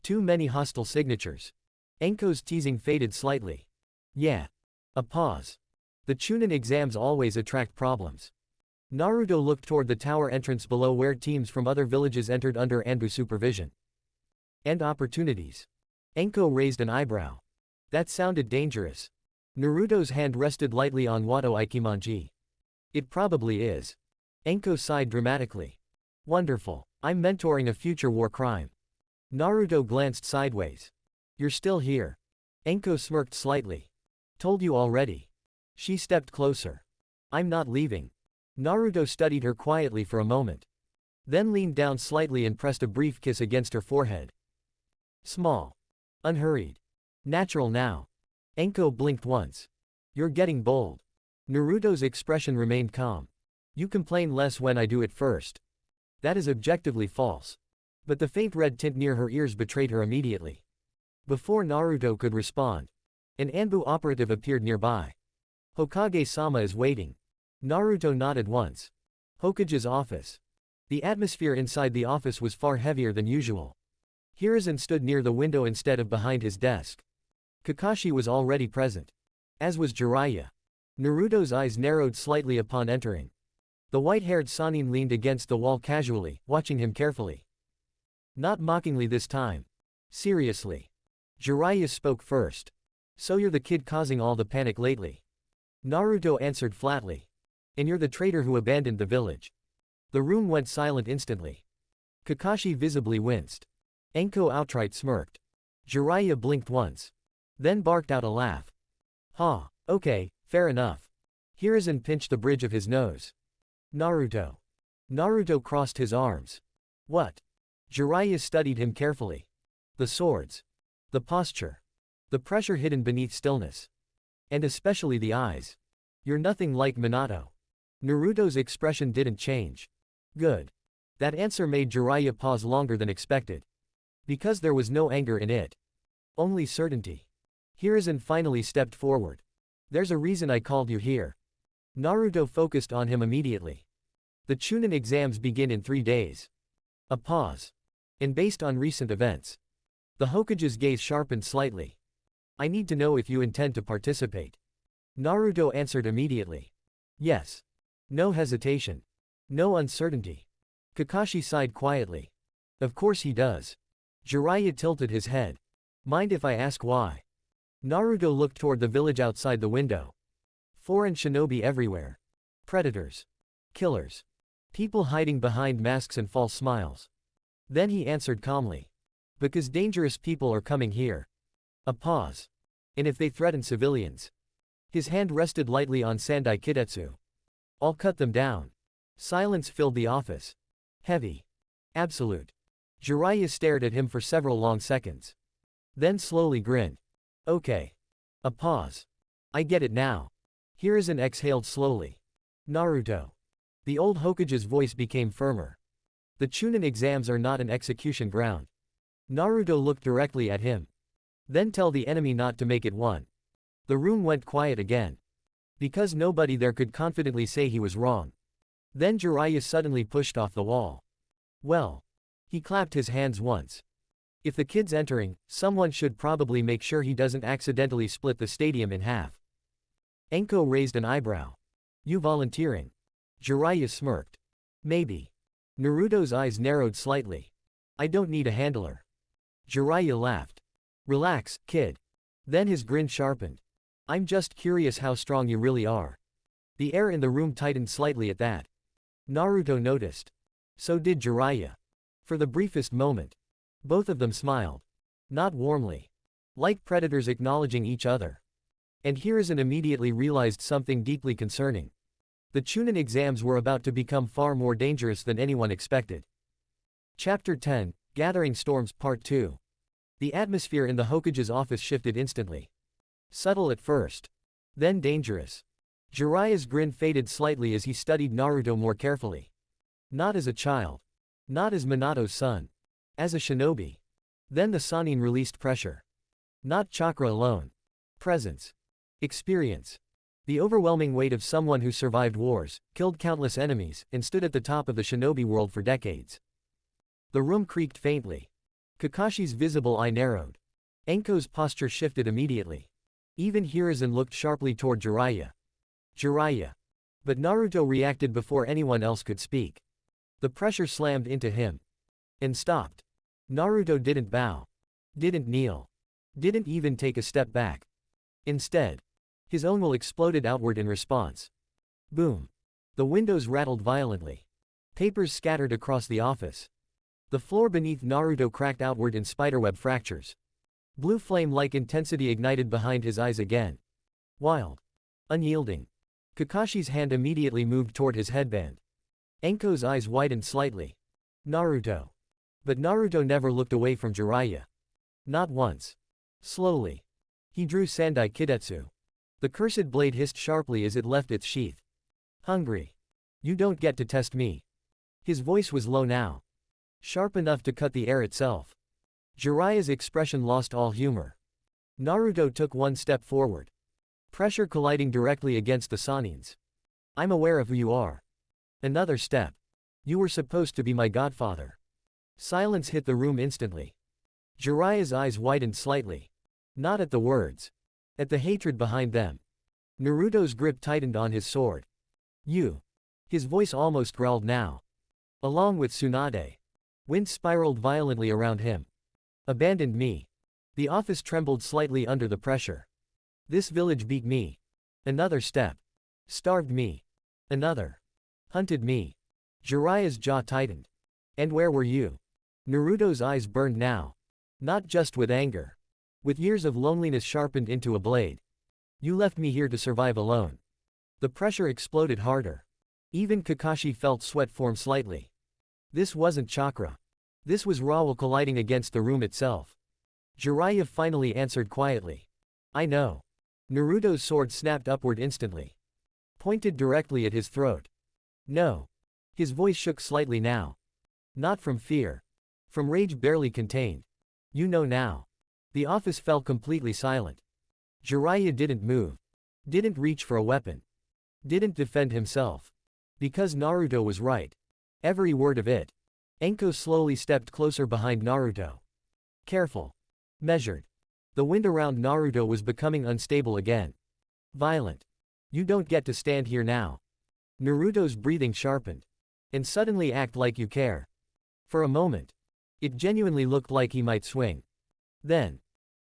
Too many hostile signatures. Anko's teasing faded slightly. Yeah. A pause. The Chunin exams always attract problems. Naruto looked toward the tower entrance below where teams from other villages entered under Anbu supervision. And opportunities. Anko raised an eyebrow. That sounded dangerous. Naruto's hand rested lightly on Wado Ikimonji. It probably is. Anko sighed dramatically. Wonderful. I'm mentoring a future war crime. Naruto glanced sideways. You're still here. Anko smirked slightly. Told you already. She stepped closer. I'm not leaving. Naruto studied her quietly for a moment. Then leaned down slightly and pressed a brief kiss against her forehead. Small. Unhurried. Natural now. Anko blinked once. You're getting bold. Naruto's expression remained calm. You complain less when I do it first. That is objectively false. But the faint red tint near her ears betrayed her immediately. Before Naruto could respond, an Anbu operative appeared nearby. Hokage-sama is waiting. Naruto nodded once. Hokage's office. The atmosphere inside the office was far heavier than usual. Hiruzen stood near the window instead of behind his desk. Kakashi was already present. As was Jiraiya. Naruto's eyes narrowed slightly upon entering. The white-haired Sannin leaned against the wall casually, watching him carefully. Not mockingly this time. Seriously. Jiraiya spoke first. So you're the kid causing all the panic lately. Naruto answered flatly. And you're the traitor who abandoned the village. The room went silent instantly. Kakashi visibly winced. Anko outright smirked. Jiraiya blinked once. Then barked out a laugh. Ha, okay, fair enough. Hiruzen pinched the bridge of his nose. Naruto. Naruto crossed his arms. What? Jiraiya studied him carefully. The swords. The posture. The pressure hidden beneath stillness. And especially the eyes. You're nothing like Minato. Naruto's expression didn't change. Good. That answer made Jiraiya pause longer than expected. Because there was no anger in it. Only certainty. Hiruzen finally stepped forward. There's a reason I called you here. Naruto focused on him immediately. The Chunin exams begin in 3 days. A pause. And based on recent events. The Hokage's gaze sharpened slightly. I need to know if you intend to participate. Naruto answered immediately. Yes. No hesitation. No uncertainty. Kakashi sighed quietly. Of course he does. Jiraiya tilted his head. Mind if I ask why? Naruto looked toward the village outside the window. Foreign shinobi everywhere. Predators. Killers. People hiding behind masks and false smiles. Then he answered calmly. Because dangerous people are coming here. A pause. And if they threaten civilians? His hand rested lightly on Sandai Kidetsu. I'll cut them down. Silence filled the office. Heavy. Absolute. Jiraiya stared at him for several long seconds. Then slowly grinned. Okay. A pause. I get it now. Hiruzen exhaled slowly. Naruto. The old Hokage's voice became firmer. The Chunin exams are not an execution ground. Naruto looked directly at him. Then tell the enemy not to make it one. The room went quiet again. Because nobody there could confidently say he was wrong. Then Jiraiya suddenly pushed off the wall. Well. He clapped his hands once. If the kid's entering, someone should probably make sure he doesn't accidentally split the stadium in half. Anko raised an eyebrow. You volunteering? Jiraiya smirked. Maybe. Naruto's eyes narrowed slightly. I don't need a handler. Jiraiya laughed. Relax, kid. Then his grin sharpened. I'm just curious how strong you really are. The air in the room tightened slightly at that. Naruto noticed. So did Jiraiya. For the briefest moment. Both of them smiled. Not warmly. Like predators acknowledging each other. And Hiruzen immediately realized something deeply concerning. The Chunin exams were about to become far more dangerous than anyone expected. Chapter 10, Gathering Storms Part 2. The atmosphere in the Hokage's office shifted instantly. Subtle at first. Then dangerous. Jiraiya's grin faded slightly as he studied Naruto more carefully. Not as a child. Not as Minato's son. As a shinobi. Then the Sannin released pressure. Not chakra alone. Presence. Experience. The overwhelming weight of someone who survived wars, killed countless enemies, and stood at the top of the shinobi world for decades. The room creaked faintly. Kakashi's visible eye narrowed. Anko's posture shifted immediately. Even Hiruzen looked sharply toward Jiraiya. Jiraiya. But Naruto reacted before anyone else could speak. The pressure slammed into him. And stopped. Naruto didn't bow. Didn't kneel. Didn't even take a step back. Instead. His own will exploded outward in response. Boom. The windows rattled violently. Papers scattered across the office. The floor beneath Naruto cracked outward in spiderweb fractures. Blue flame-like intensity ignited behind his eyes again. Wild. Unyielding. Kakashi's hand immediately moved toward his headband. Anko's eyes widened slightly. Naruto. But Naruto never looked away from Jiraiya. Not once. Slowly. He drew Sandai Kidetsu. The cursed blade hissed sharply as it left its sheath. Hungry. You don't get to test me. His voice was low now. Sharp enough to cut the air itself. Jiraiya's expression lost all humor. Naruto took one step forward. Pressure colliding directly against the Sannins. I'm aware of who you are. Another step. You were supposed to be my godfather. Silence hit the room instantly. Jiraiya's eyes widened slightly. Not at the words. At the hatred behind them. Naruto's grip tightened on his sword. You. His voice almost growled now. Along with Tsunade. Wind spiraled violently around him. Abandoned me. The office trembled slightly under the pressure. This village beat me. Another step. Starved me. Another. Hunted me. Jiraiya's jaw tightened. And where were you? Naruto's eyes burned now. Not just with anger. With years of loneliness sharpened into a blade. You left me here to survive alone. The pressure exploded harder. Even Kakashi felt sweat form slightly. This wasn't chakra. This was raw will colliding against the room itself. Jiraiya finally answered quietly. I know. Naruto's sword snapped upward instantly. Pointed directly at his throat. No. His voice shook slightly now. Not from fear. From rage barely contained. You know now. The office fell completely silent. Jiraiya didn't move. Didn't reach for a weapon. Didn't defend himself. Because Naruto was right. Every word of it. Anko slowly stepped closer behind Naruto. Careful. Measured. The wind around Naruto was becoming unstable again. Violent. You don't get to stand here now. Naruto's breathing sharpened. And suddenly act like you care. For a moment. It genuinely looked like he might swing. Then.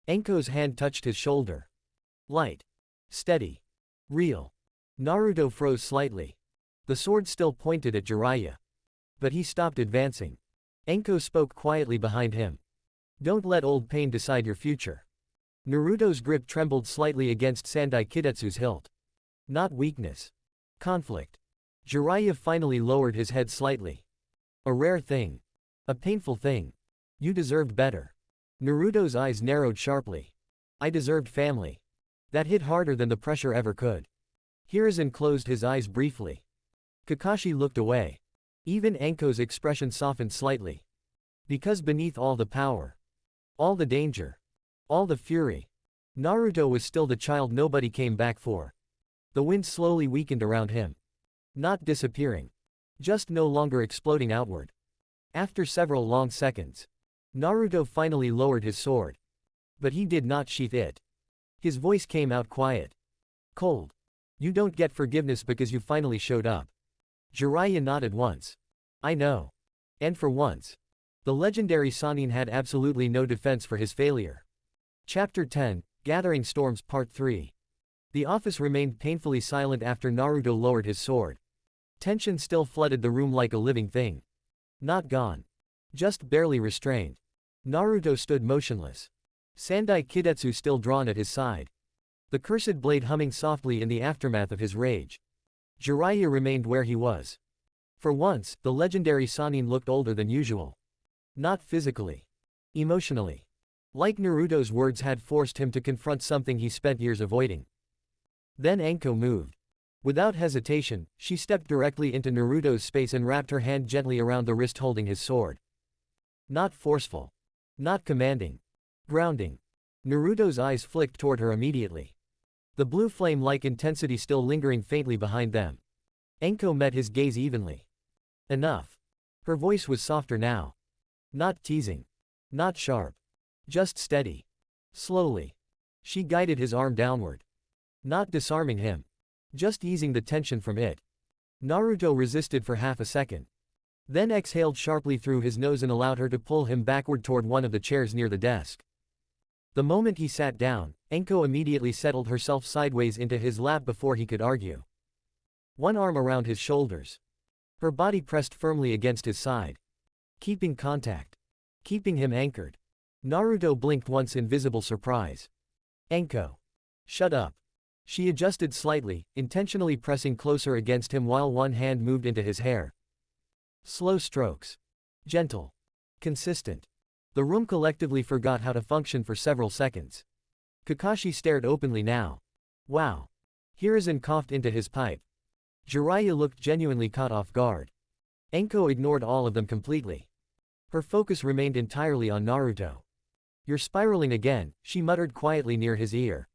Anko's hand touched his shoulder. Light. Steady. Real. Naruto froze slightly. The sword still pointed at Jiraiya. But he stopped advancing. Anko spoke quietly behind him. Don't let old pain decide your future. Naruto's grip trembled slightly against Sandai Kidetsu's hilt. Not weakness. Conflict. Jiraiya finally lowered his head slightly. A rare thing. A painful thing. You deserved better. Naruto's eyes narrowed sharply. I deserved family. That hit harder than the pressure ever could. Hiruzen closed his eyes briefly. Kakashi looked away. Even Anko's expression softened slightly. Because beneath all the power, all the danger, all the fury, Naruto was still the child nobody came back for. The wind slowly weakened around him. Not disappearing. Just no longer exploding outward. After several long seconds, Naruto finally lowered his sword. But he did not sheath it. His voice came out quiet. Cold. You don't get forgiveness because you finally showed up. Jiraiya nodded once. I know. And for once. The legendary Sannin had absolutely no defense for his failure. Chapter 10, Gathering Storms Part 3. The office remained painfully silent after Naruto lowered his sword. Tension still flooded the room like a living thing. Not gone. Just barely restrained. Naruto stood motionless. Sandai Kidetsu still drawn at his side. The cursed blade humming softly in the aftermath of his rage. Jiraiya remained where he was. For once, the legendary Sannin looked older than usual. Not physically. Emotionally. Like Naruto's words had forced him to confront something he spent years avoiding. Then Anko moved. Without hesitation, she stepped directly into Naruto's space and wrapped her hand gently around the wrist holding his sword. Not forceful. Not commanding. Grounding. Naruto's eyes flicked toward her immediately. The blue flame-like intensity still lingering faintly behind them. Anko met his gaze evenly. Enough. Her voice was softer now. Not teasing. Not sharp. Just steady. Slowly. She guided his arm downward. Not disarming him. Just easing the tension from it. Naruto resisted for half a second. Then exhaled sharply through his nose and allowed her to pull him backward toward one of the chairs near the desk. The moment he sat down, Anko immediately settled herself sideways into his lap before he could argue. One arm around his shoulders. Her body pressed firmly against his side. Keeping contact. Keeping him anchored. Naruto blinked once in visible surprise. Anko. Shut up. She adjusted slightly, intentionally pressing closer against him while one hand moved into his hair. Slow strokes. Gentle. Consistent. The room collectively forgot how to function for several seconds. Kakashi stared openly now. Wow. Hiruzen coughed into his pipe. Jiraiya looked genuinely caught off guard. Anko ignored all of them completely. Her focus remained entirely on Naruto. You're spiraling again, she muttered quietly near his ear.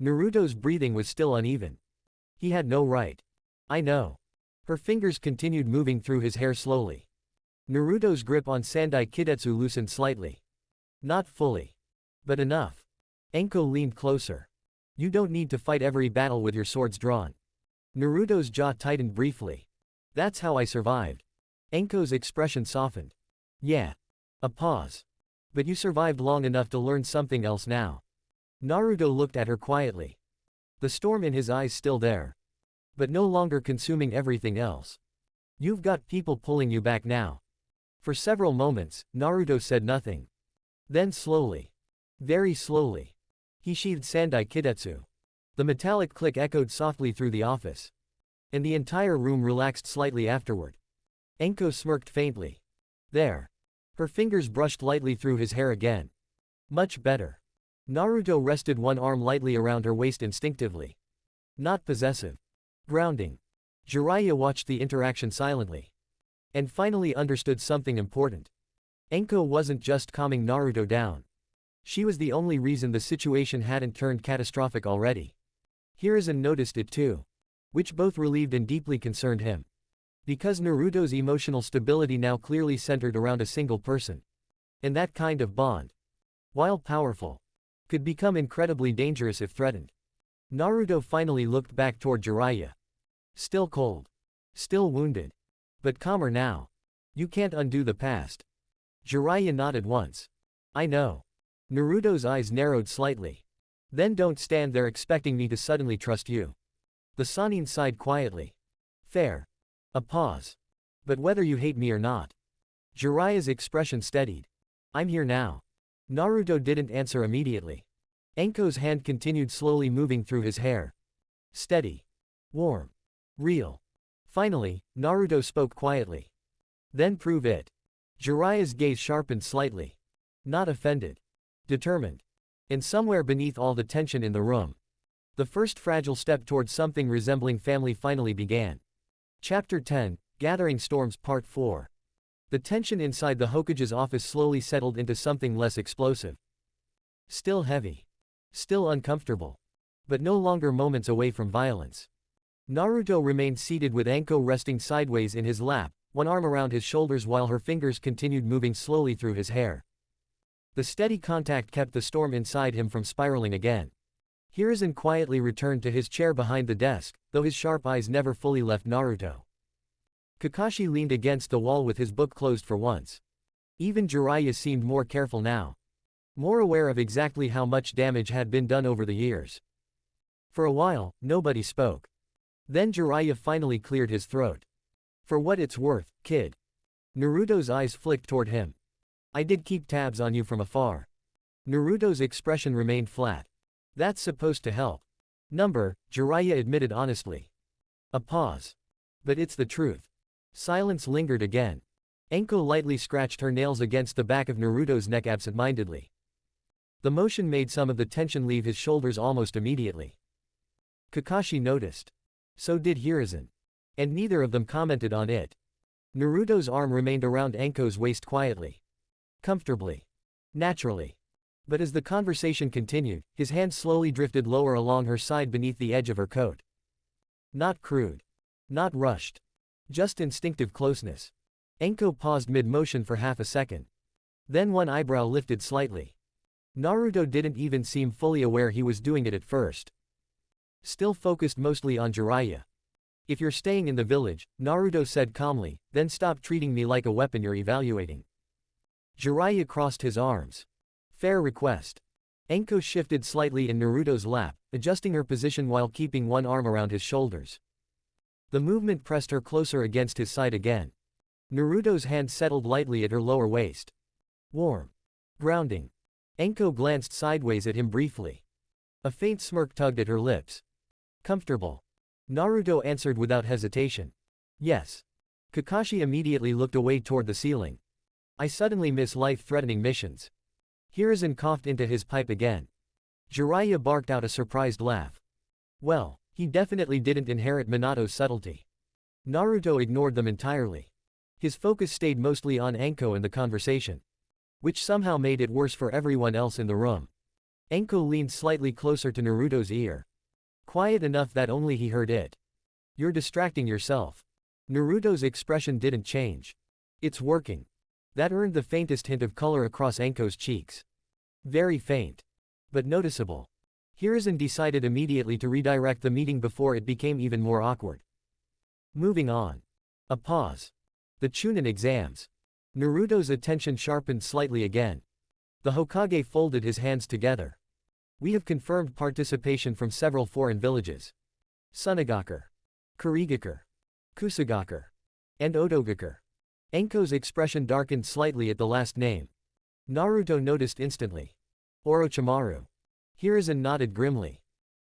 Naruto's breathing was still uneven. He had no right. I know. Her fingers continued moving through his hair slowly. Naruto's grip on Sandai Kidetsu loosened slightly. Not fully. But enough. Anko leaned closer. You don't need to fight every battle with your swords drawn. Naruto's jaw tightened briefly. That's how I survived. Anko's expression softened. Yeah. A pause. But you survived long enough to learn something else now. Naruto looked at her quietly. The storm in his eyes still there. But no longer consuming everything else. You've got people pulling you back now. For several moments, Naruto said nothing. Then slowly. Very slowly. He sheathed Sandai Kidetsu. The metallic click echoed softly through the office. And the entire room relaxed slightly afterward. Anko smirked faintly. There. Her fingers brushed lightly through his hair again. Much better. Naruto rested one arm lightly around her waist instinctively. Not possessive. Grounding. Jiraiya watched the interaction silently. And finally understood something important. Anko wasn't just calming Naruto down. She was the only reason the situation hadn't turned catastrophic already. Hiruzen noticed it too. Which both relieved and deeply concerned him. Because Naruto's emotional stability now clearly centered around a single person. And that kind of bond, while powerful, could become incredibly dangerous if threatened. Naruto finally looked back toward Jiraiya. Still cold. Still wounded. But calmer now. You can't undo the past. Jiraiya nodded once. I know. Naruto's eyes narrowed slightly. Then don't stand there expecting me to suddenly trust you. The Sannin sighed quietly. Fair. A pause. But whether you hate me or not. Jiraiya's expression steadied. I'm here now. Naruto didn't answer immediately. Anko's hand continued slowly moving through his hair. Steady. Warm. Real. Finally, Naruto spoke quietly. Then prove it. Jiraiya's gaze sharpened slightly. Not offended. Determined. And somewhere beneath all the tension in the room, the first fragile step towards something resembling family finally began. Chapter 10, Gathering Storms Part 4. The tension inside the Hokage's office slowly settled into something less explosive. Still heavy. Still uncomfortable. But no longer moments away from violence. Naruto remained seated with Anko resting sideways in his lap, one arm around his shoulders while her fingers continued moving slowly through his hair. The steady contact kept the storm inside him from spiraling again. Hiruzen quietly returned to his chair behind the desk, though his sharp eyes never fully left Naruto. Kakashi leaned against the wall with his book closed for once. Even Jiraiya seemed more careful now. More aware of exactly how much damage had been done over the years. For a while, nobody spoke. Then Jiraiya finally cleared his throat. For what it's worth, kid. Naruto's eyes flicked toward him. I did keep tabs on you from afar. Naruto's expression remained flat. That's supposed to help. Jiraiya admitted honestly. A pause. But it's the truth. Silence lingered again. Anko lightly scratched her nails against the back of Naruto's neck absent-mindedly. The motion made some of the tension leave his shoulders almost immediately. Kakashi noticed. So did Hiruzen. And neither of them commented on it. Naruto's arm remained around Anko's waist quietly. Comfortably. Naturally. But as the conversation continued, his hand slowly drifted lower along her side beneath the edge of her coat. Not crude. Not rushed. Just instinctive closeness. Anko paused mid-motion for half a second. Then one eyebrow lifted slightly. Naruto didn't even seem fully aware he was doing it at first. Still focused mostly on Jiraiya. If you're staying in the village, Naruto said calmly, then stop treating me like a weapon you're evaluating. Jiraiya crossed his arms. Fair request. Anko shifted slightly in Naruto's lap, adjusting her position while keeping one arm around his shoulders. The movement pressed her closer against his side again. Naruto's hand settled lightly at her lower waist. Warm. Grounding. Anko glanced sideways at him briefly. A faint smirk tugged at her lips. Comfortable. Naruto answered without hesitation. Yes. Kakashi immediately looked away toward the ceiling. I suddenly miss life-threatening missions. Hiruzen coughed into his pipe again. Jiraiya barked out a surprised laugh. Well, he definitely didn't inherit Minato's subtlety. Naruto ignored them entirely. His focus stayed mostly on Anko and the conversation. Which somehow made it worse for everyone else in the room. Anko leaned slightly closer to Naruto's ear. Quiet enough that only he heard it. You're distracting yourself. Naruto's expression didn't change. It's working. That earned the faintest hint of color across Anko's cheeks. Very faint. But noticeable. Hiruzen decided immediately to redirect the meeting before it became even more awkward. Moving on. A pause. The Chunin exams. Naruto's attention sharpened slightly again. The Hokage folded his hands together. We have confirmed participation from several foreign villages. Sunagakur, Kurigakure, Kusagakur, and Otogakur. Anko's expression darkened slightly at the last name. Naruto noticed instantly. Orochimaru. Hiruzen nodded grimly.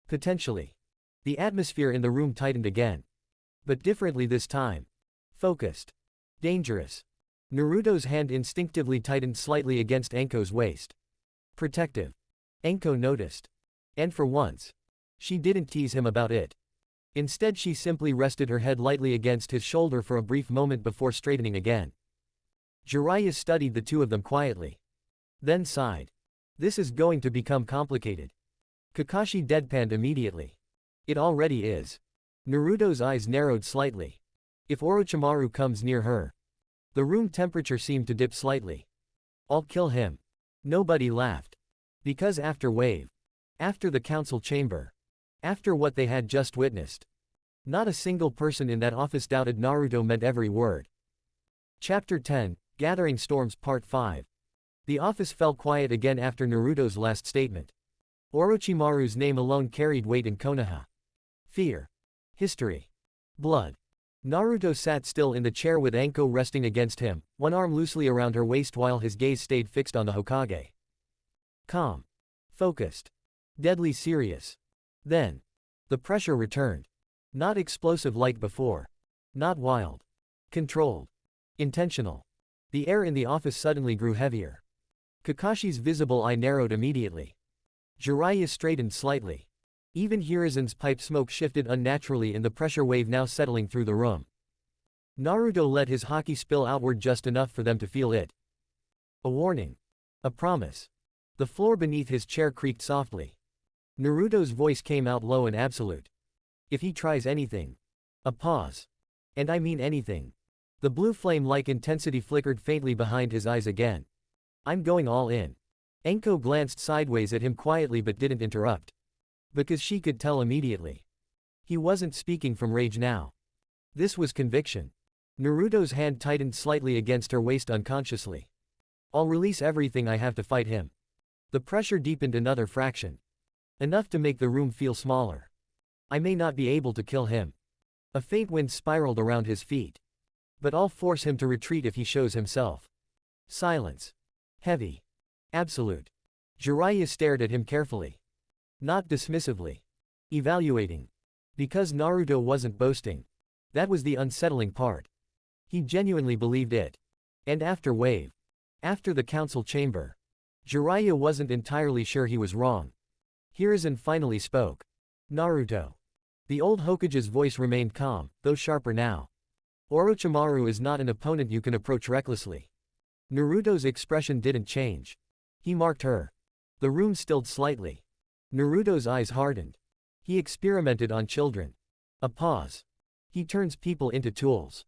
Potentially. The atmosphere in the room tightened again. But differently this time. Focused. Dangerous. Naruto's hand instinctively tightened slightly against Anko's waist. Protective. Anko noticed. And for once, she didn't tease him about it. Instead she simply rested her head lightly against his shoulder for a brief moment before straightening again. Jiraiya studied the two of them quietly. Then sighed. This is going to become complicated. Kakashi deadpanned immediately. It already is. Naruto's eyes narrowed slightly. If Orochimaru comes near her. The room temperature seemed to dip slightly. I'll kill him. Nobody laughed. Because after Wave. After the council chamber. After what they had just witnessed. Not a single person in that office doubted Naruto meant every word. Chapter 10, Gathering Storms Part 5. The office fell quiet again after Naruto's last statement. Orochimaru's name alone carried weight in Konoha. Fear. History. Blood. Naruto sat still in the chair with Anko resting against him, one arm loosely around her waist while his gaze stayed fixed on the Hokage. Calm. Focused. Deadly serious. Then. The pressure returned. Not explosive like before. Not wild. Controlled. Intentional. The air in the office suddenly grew heavier. Kakashi's visible eye narrowed immediately. Jiraiya straightened slightly. Even Hiruzen's pipe smoke shifted unnaturally in the pressure wave now settling through the room. Naruto let his haki spill outward just enough for them to feel it. A warning. A promise. The floor beneath his chair creaked softly. Naruto's voice came out low and absolute. If he tries anything. A pause. And I mean anything. The blue flame-like intensity flickered faintly behind his eyes again. I'm going all in. Anko glanced sideways at him quietly but didn't interrupt. Because she could tell immediately. He wasn't speaking from rage now. This was conviction. Naruto's hand tightened slightly against her waist unconsciously. I'll release everything I have to fight him. The pressure deepened another fraction. Enough to make the room feel smaller. I may not be able to kill him. A faint wind spiraled around his feet. But I'll force him to retreat if he shows himself. Silence. Heavy. Absolute. Jiraiya stared at him carefully. Not dismissively. Evaluating. Because Naruto wasn't boasting. That was the unsettling part. He genuinely believed it. And after Wave. After the council chamber. Jiraiya wasn't entirely sure he was wrong. Hiruzen finally spoke. Naruto. The old Hokage's voice remained calm, though sharper now. Orochimaru is not an opponent you can approach recklessly. Naruto's expression didn't change. He marked her. The room stilled slightly. Naruto's eyes hardened. He experimented on children. A pause. He turns people into tools.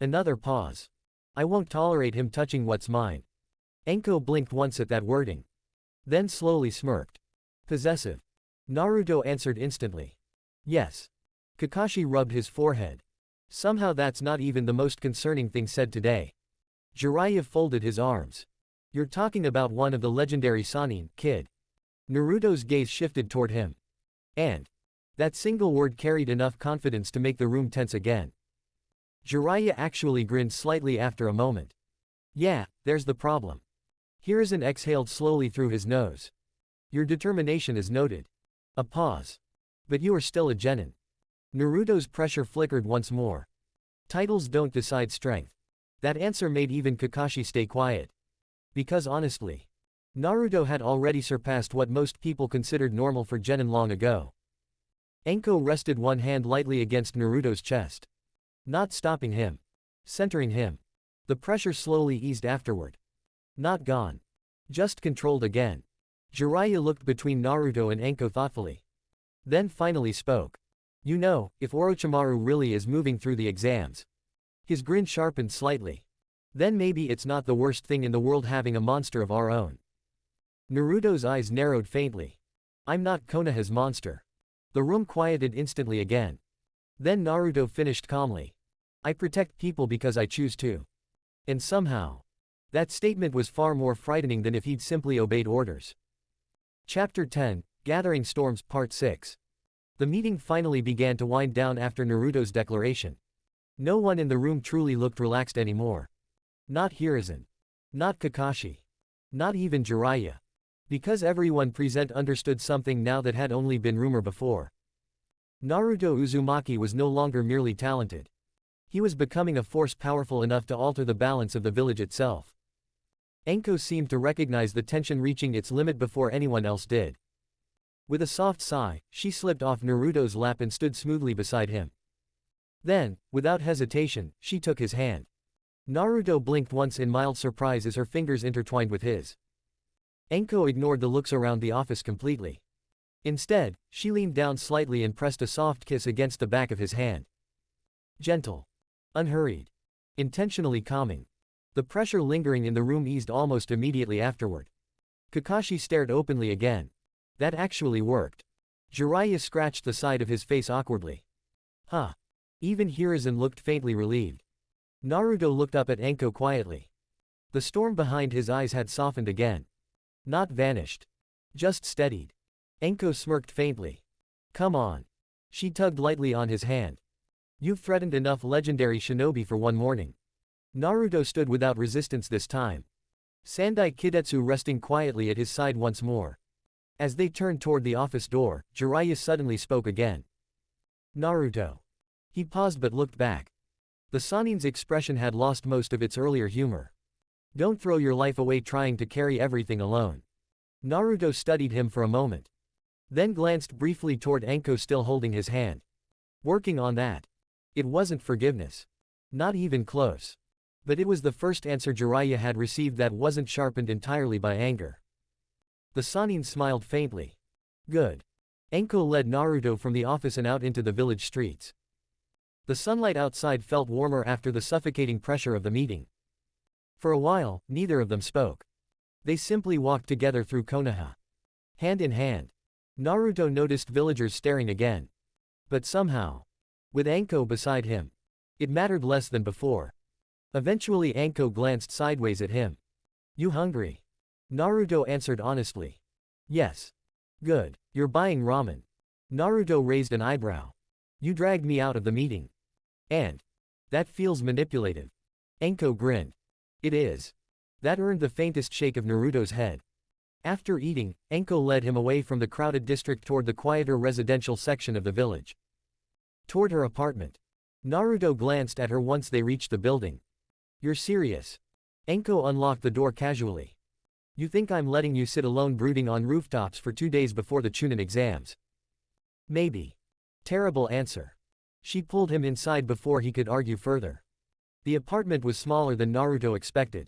Another pause. I won't tolerate him touching what's mine. Anko blinked once at that wording. Then slowly smirked. Possessive. Naruto answered instantly. Yes. Kakashi rubbed his forehead. Somehow that's not even the most concerning thing said today. Jiraiya folded his arms. You're talking about one of the legendary Sannin, kid. Naruto's gaze shifted toward him. And. That single word carried enough confidence to make the room tense again. Jiraiya actually grinned slightly after a moment. Yeah, there's the problem. Hiruzen exhaled slowly through his nose. Your determination is noted. A pause. But you are still a genin. Naruto's pressure flickered once more. Titles don't decide strength. That answer made even Kakashi stay quiet. Because honestly, Naruto had already surpassed what most people considered normal for genin long ago. Anko rested one hand lightly against Naruto's chest. Not stopping him. Centering him. The pressure slowly eased afterward. Not gone. Just controlled again. Jiraiya looked between Naruto and Anko thoughtfully. Then finally spoke. You know, if Orochimaru really is moving through the exams. His grin sharpened slightly. Then maybe it's not the worst thing in the world having a monster of our own. Naruto's eyes narrowed faintly. I'm not Konoha's monster. The room quieted instantly again. Then Naruto finished calmly. I protect people because I choose to. And somehow. That statement was far more frightening than if he'd simply obeyed orders. Chapter 10, Gathering Storms Part 6. The meeting finally began to wind down after Naruto's declaration. No one in the room truly looked relaxed anymore. Not Hiruzen. Not Kakashi. Not even Jiraiya. Because everyone present understood something now that had only been rumor before. Naruto Uzumaki was no longer merely talented. He was becoming a force powerful enough to alter the balance of the village itself. Anko seemed to recognize the tension reaching its limit before anyone else did. With a soft sigh, she slipped off Naruto's lap and stood smoothly beside him. Then, without hesitation, she took his hand. Naruto blinked once in mild surprise as her fingers intertwined with his. Anko ignored the looks around the office completely. Instead, she leaned down slightly and pressed a soft kiss against the back of his hand. Gentle. Unhurried. Intentionally calming. The pressure lingering in the room eased almost immediately afterward. Kakashi stared openly again. That actually worked. Jiraiya scratched the side of his face awkwardly. Huh. Even Hiruzen looked faintly relieved. Naruto looked up at Anko quietly. The storm behind his eyes had softened again. Not vanished. Just steadied. Anko smirked faintly. Come on. She tugged lightly on his hand. You've threatened enough legendary shinobi for one morning. Naruto stood without resistance this time. Sandai Kidetsu resting quietly at his side once more. As they turned toward the office door, Jiraiya suddenly spoke again. Naruto. He paused but looked back. The Sannin's expression had lost most of its earlier humor. Don't throw your life away trying to carry everything alone. Naruto studied him for a moment. Then glanced briefly toward Anko still holding his hand. Working on that. It wasn't forgiveness. Not even close. But it was the first answer Jiraiya had received that wasn't sharpened entirely by anger. The Sannin smiled faintly. Good. Anko led Naruto from the office and out into the village streets. The sunlight outside felt warmer after the suffocating pressure of the meeting. For a while, neither of them spoke. They simply walked together through Konoha. Hand in hand. Naruto noticed villagers staring again. But somehow, with Anko beside him, it mattered less than before. Eventually Anko glanced sideways at him. You hungry? Naruto answered honestly. Yes. Good. You're buying ramen. Naruto raised an eyebrow. You dragged me out of the meeting. And that feels manipulative. Anko grinned. It is. That earned the faintest shake of Naruto's head. After eating, Anko led him away from the crowded district toward the quieter residential section of the village. Toward her apartment. Naruto glanced at her once they reached the building. You're serious? Anko unlocked the door casually. You think I'm letting you sit alone brooding on rooftops for 2 days before the Chunin exams? Maybe. Terrible answer. She pulled him inside before he could argue further. The apartment was smaller than Naruto expected.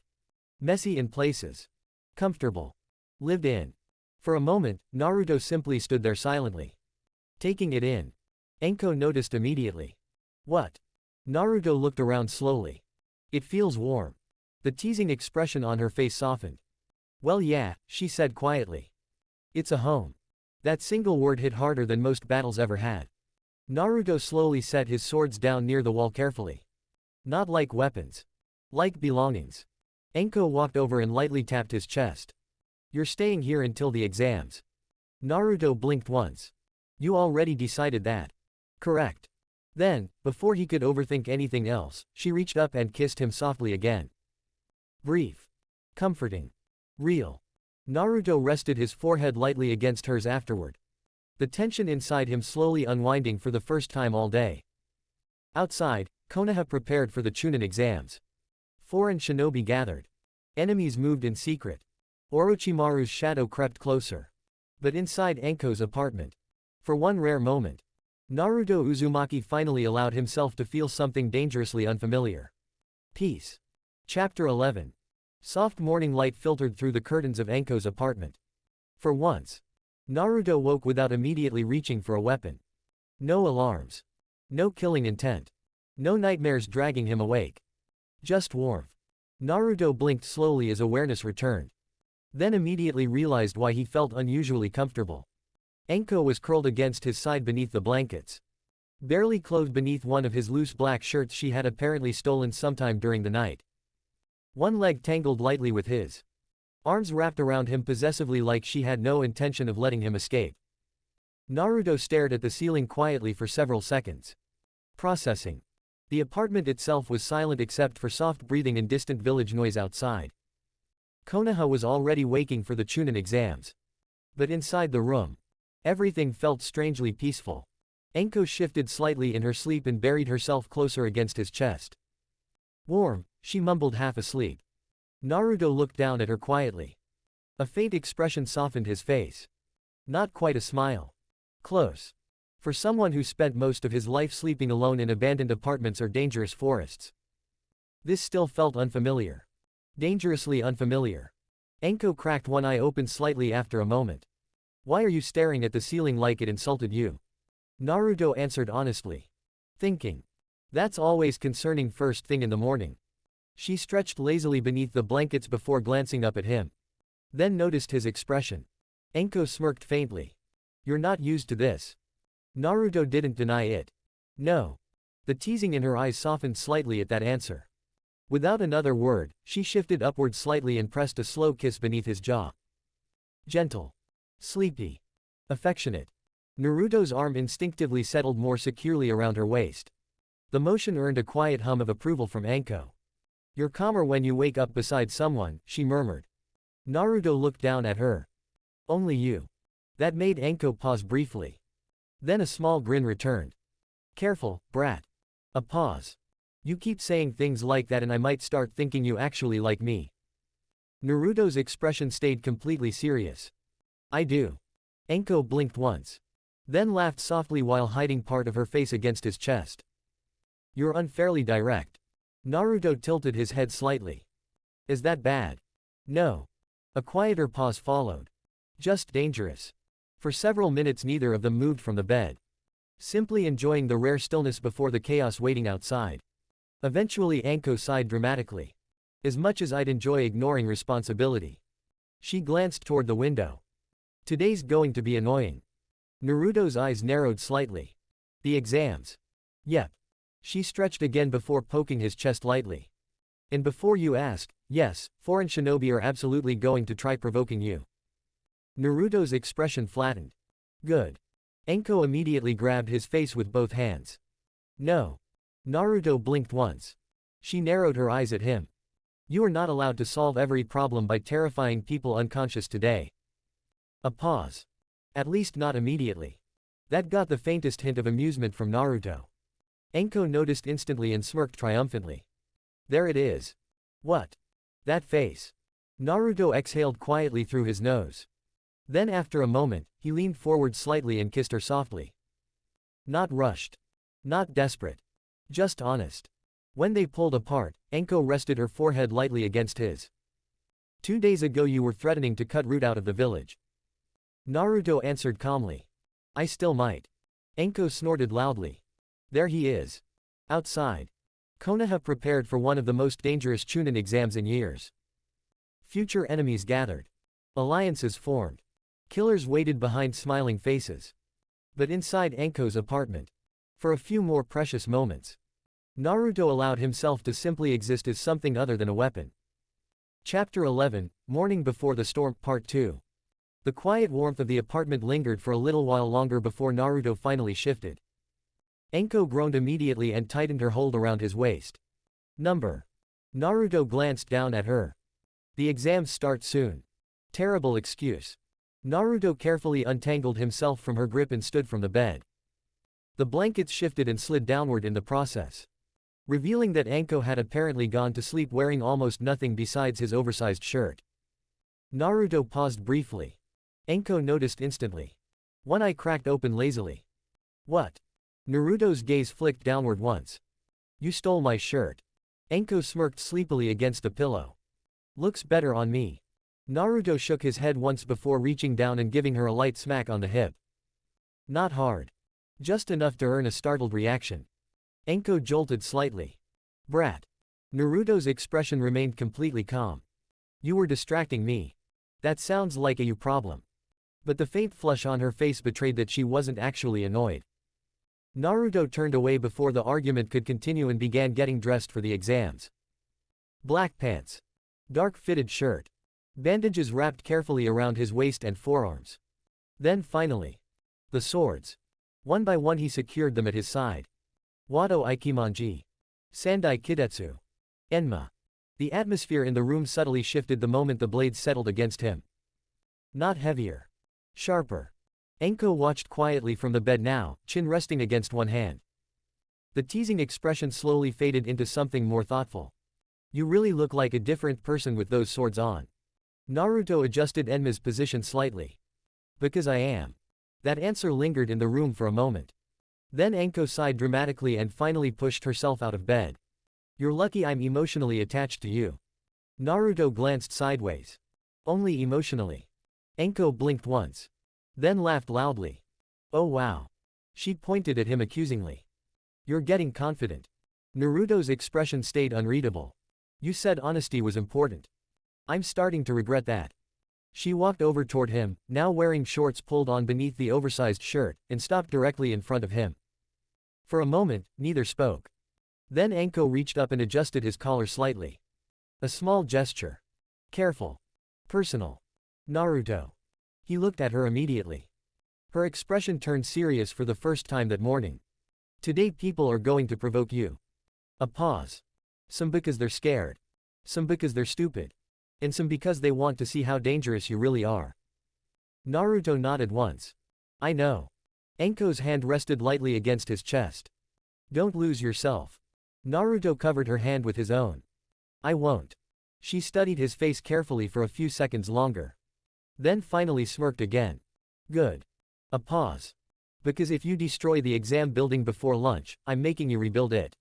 Messy in places. Comfortable. Lived in. For a moment, Naruto simply stood there silently. Taking it in. Anko noticed immediately. What? Naruto looked around slowly. It feels warm. The teasing expression on her face softened. Well yeah, she said quietly. It's a home. That single word hit harder than most battles ever had. Naruto slowly set his swords down near the wall carefully. Not like weapons. Like belongings. Anko walked over and lightly tapped his chest. You're staying here until the exams. Naruto blinked once. You already decided that. Correct. Then, before he could overthink anything else, she reached up and kissed him softly again. Brief. Comforting. Real. Naruto rested his forehead lightly against hers afterward. The tension inside him slowly unwinding for the first time all day. Outside, Konoha prepared for the Chunin exams. Foreign shinobi gathered. Enemies moved in secret. Orochimaru's shadow crept closer. But inside Anko's apartment, for one rare moment, Naruto Uzumaki finally allowed himself to feel something dangerously unfamiliar. Peace. Chapter 11. Soft morning light filtered through the curtains of Anko's apartment. For once, Naruto woke without immediately reaching for a weapon. No alarms. No killing intent. No nightmares dragging him awake. Just warmth. Naruto blinked slowly as awareness returned. Then immediately realized why he felt unusually comfortable. Anko was curled against his side beneath the blankets. Barely clothed beneath one of his loose black shirts she had apparently stolen sometime during the night. One leg tangled lightly with his. Arms wrapped around him possessively like she had no intention of letting him escape. Naruto stared at the ceiling quietly for several seconds. Processing. The apartment itself was silent except for soft breathing and distant village noise outside. Konoha was already waking for the Chunin exams. But inside the room, everything felt strangely peaceful. Anko shifted slightly in her sleep and buried herself closer against his chest. Warm, she mumbled half asleep. Naruto looked down at her quietly. A faint expression softened his face. Not quite a smile. Close. For someone who spent most of his life sleeping alone in abandoned apartments or dangerous forests. This still felt unfamiliar. Dangerously unfamiliar. Anko cracked one eye open slightly after a moment. Why are you staring at the ceiling like it insulted you? Naruto answered honestly. Thinking. That's always concerning first thing in the morning. She stretched lazily beneath the blankets before glancing up at him. Then noticed his expression. Anko smirked faintly. You're not used to this. Naruto didn't deny it. No. The teasing in her eyes softened slightly at that answer. Without another word, she shifted upward slightly and pressed a slow kiss beneath his jaw. Gentle. Sleepy. Affectionate. Naruto's arm instinctively settled more securely around her waist. The motion earned a quiet hum of approval from Anko. You're calmer when you wake up beside someone, she murmured. Naruto looked down at her. Only you. That made Anko pause briefly. Then a small grin returned. Careful, brat. A pause. You keep saying things like that and I might start thinking you actually like me. Naruto's expression stayed completely serious. I do. Anko blinked once. Then laughed softly while hiding part of her face against his chest. You're unfairly direct. Naruto tilted his head slightly. Is that bad? No. A quieter pause followed. Just dangerous. For several minutes neither of them moved from the bed. Simply enjoying the rare stillness before the chaos waiting outside. Eventually Anko sighed dramatically. As much as I'd enjoy ignoring responsibility. She glanced toward the window. Today's going to be annoying. Naruto's eyes narrowed slightly. The exams. Yep. She stretched again before poking his chest lightly. And before you ask, yes, foreign shinobi are absolutely going to try provoking you. Naruto's expression flattened. Good. Anko immediately grabbed his face with both hands. No. Naruto blinked once. She narrowed her eyes at him. You are not allowed to solve every problem by terrifying people unconscious today. A pause. At least not immediately. That got the faintest hint of amusement from Naruto. Anko noticed instantly and smirked triumphantly. There it is. What? That face. Naruto exhaled quietly through his nose. Then after a moment, he leaned forward slightly and kissed her softly. Not rushed. Not desperate. Just honest. When they pulled apart, Anko rested her forehead lightly against his. 2 days ago you were threatening to cut root out of the village. Naruto answered calmly. I still might. Anko snorted loudly. There he is. Outside. Konoha prepared for one of the most dangerous Chunin exams in years. Future enemies gathered. Alliances formed. Killers waited behind smiling faces. But inside Anko's apartment. For a few more precious moments. Naruto allowed himself to simply exist as something other than a weapon. Chapter 11, Morning Before the Storm, Part 2. The quiet warmth of the apartment lingered for a little while longer before Naruto finally shifted. Anko groaned immediately and tightened her hold around his waist. Number. Naruto glanced down at her. The exams start soon. Terrible excuse. Naruto carefully untangled himself from her grip and stood from the bed. The blankets shifted and slid downward in the process. Revealing that Anko had apparently gone to sleep wearing almost nothing besides his oversized shirt. Naruto paused briefly. Anko noticed instantly. One eye cracked open lazily. What? Naruto's gaze flicked downward once. You stole my shirt. Anko smirked sleepily against the pillow. Looks better on me. Naruto shook his head once before reaching down and giving her a light smack on the hip. Not hard. Just enough to earn a startled reaction. Anko jolted slightly. Brat. Naruto's expression remained completely calm. You were distracting me. That sounds like a you problem. But the faint flush on her face betrayed that she wasn't actually annoyed. Naruto turned away before the argument could continue and began getting dressed for the exams. Black pants. Dark fitted shirt. Bandages wrapped carefully around his waist and forearms. Then finally. The swords. One by one he secured them at his side. Wado Ikimanji. Sandai Kidetsu. Enma. The atmosphere in the room subtly shifted the moment the blades settled against him. Not heavier. Sharper. Anko watched quietly from the bed now, chin resting against one hand. The teasing expression slowly faded into something more thoughtful. You really look like a different person with those swords on. Naruto adjusted Enma's position slightly. Because I am. That answer lingered in the room for a moment. Then Anko sighed dramatically and finally pushed herself out of bed. You're lucky I'm emotionally attached to you. Naruto glanced sideways. Only emotionally. Anko blinked once. Then laughed loudly. Oh wow. She pointed at him accusingly. You're getting confident. Naruto's expression stayed unreadable. You said honesty was important. I'm starting to regret that. She walked over toward him, now wearing shorts pulled on beneath the oversized shirt, and stopped directly in front of him. For a moment, neither spoke. Then Anko reached up and adjusted his collar slightly. A small gesture. Careful. Personal. Naruto. He looked at her immediately. Her expression turned serious for the first time that morning. Today people are going to provoke you. A pause. Some because they're scared. Some because they're stupid. And some because they want to see how dangerous you really are. Naruto nodded once. I know. Anko's hand rested lightly against his chest. Don't lose yourself. Naruto covered her hand with his own. I won't. She studied his face carefully for a few seconds longer. Then finally smirked again. Good. A pause. Because if you destroy the exam building before lunch, I'm making you rebuild it.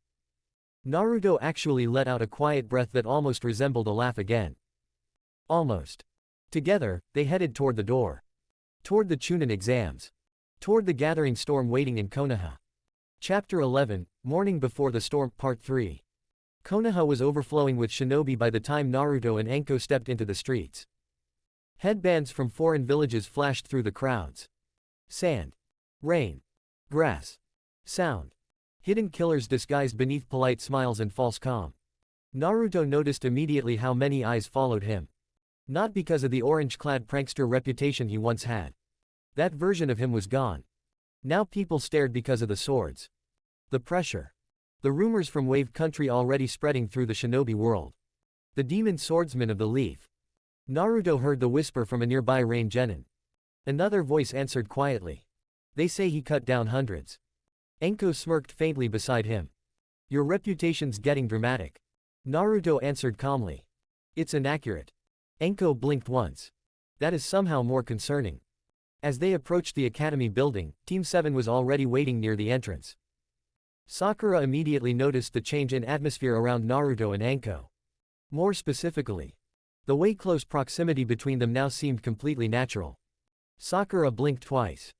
Naruto actually let out a quiet breath that almost resembled a laugh again. Almost. Together, they headed toward the door. Toward the Chunin exams. Toward the gathering storm waiting in Konoha. Chapter 11, Morning Before the Storm, Part 3. Konoha was overflowing with shinobi by the time Naruto and Anko stepped into the streets. Headbands from foreign villages flashed through the crowds. Sand. Rain. Grass. Sound. Hidden killers disguised beneath polite smiles and false calm. Naruto noticed immediately how many eyes followed him. Not because of the orange-clad prankster reputation he once had. That version of him was gone. Now people stared because of the swords. The pressure. The rumors from Wave Country already spreading through the shinobi world. The demon swordsman of the leaf. Naruto heard the whisper from a nearby rain genin. Another voice answered quietly. They say he cut down hundreds. Anko smirked faintly beside him. Your reputation's getting dramatic. Naruto answered calmly. It's inaccurate. Anko blinked once. That is somehow more concerning. As they approached the academy building, Team 7 was already waiting near the entrance. Sakura immediately noticed the change in atmosphere around Naruto and Anko. More specifically, the way close proximity between them now seemed completely natural. Sakura blinked twice.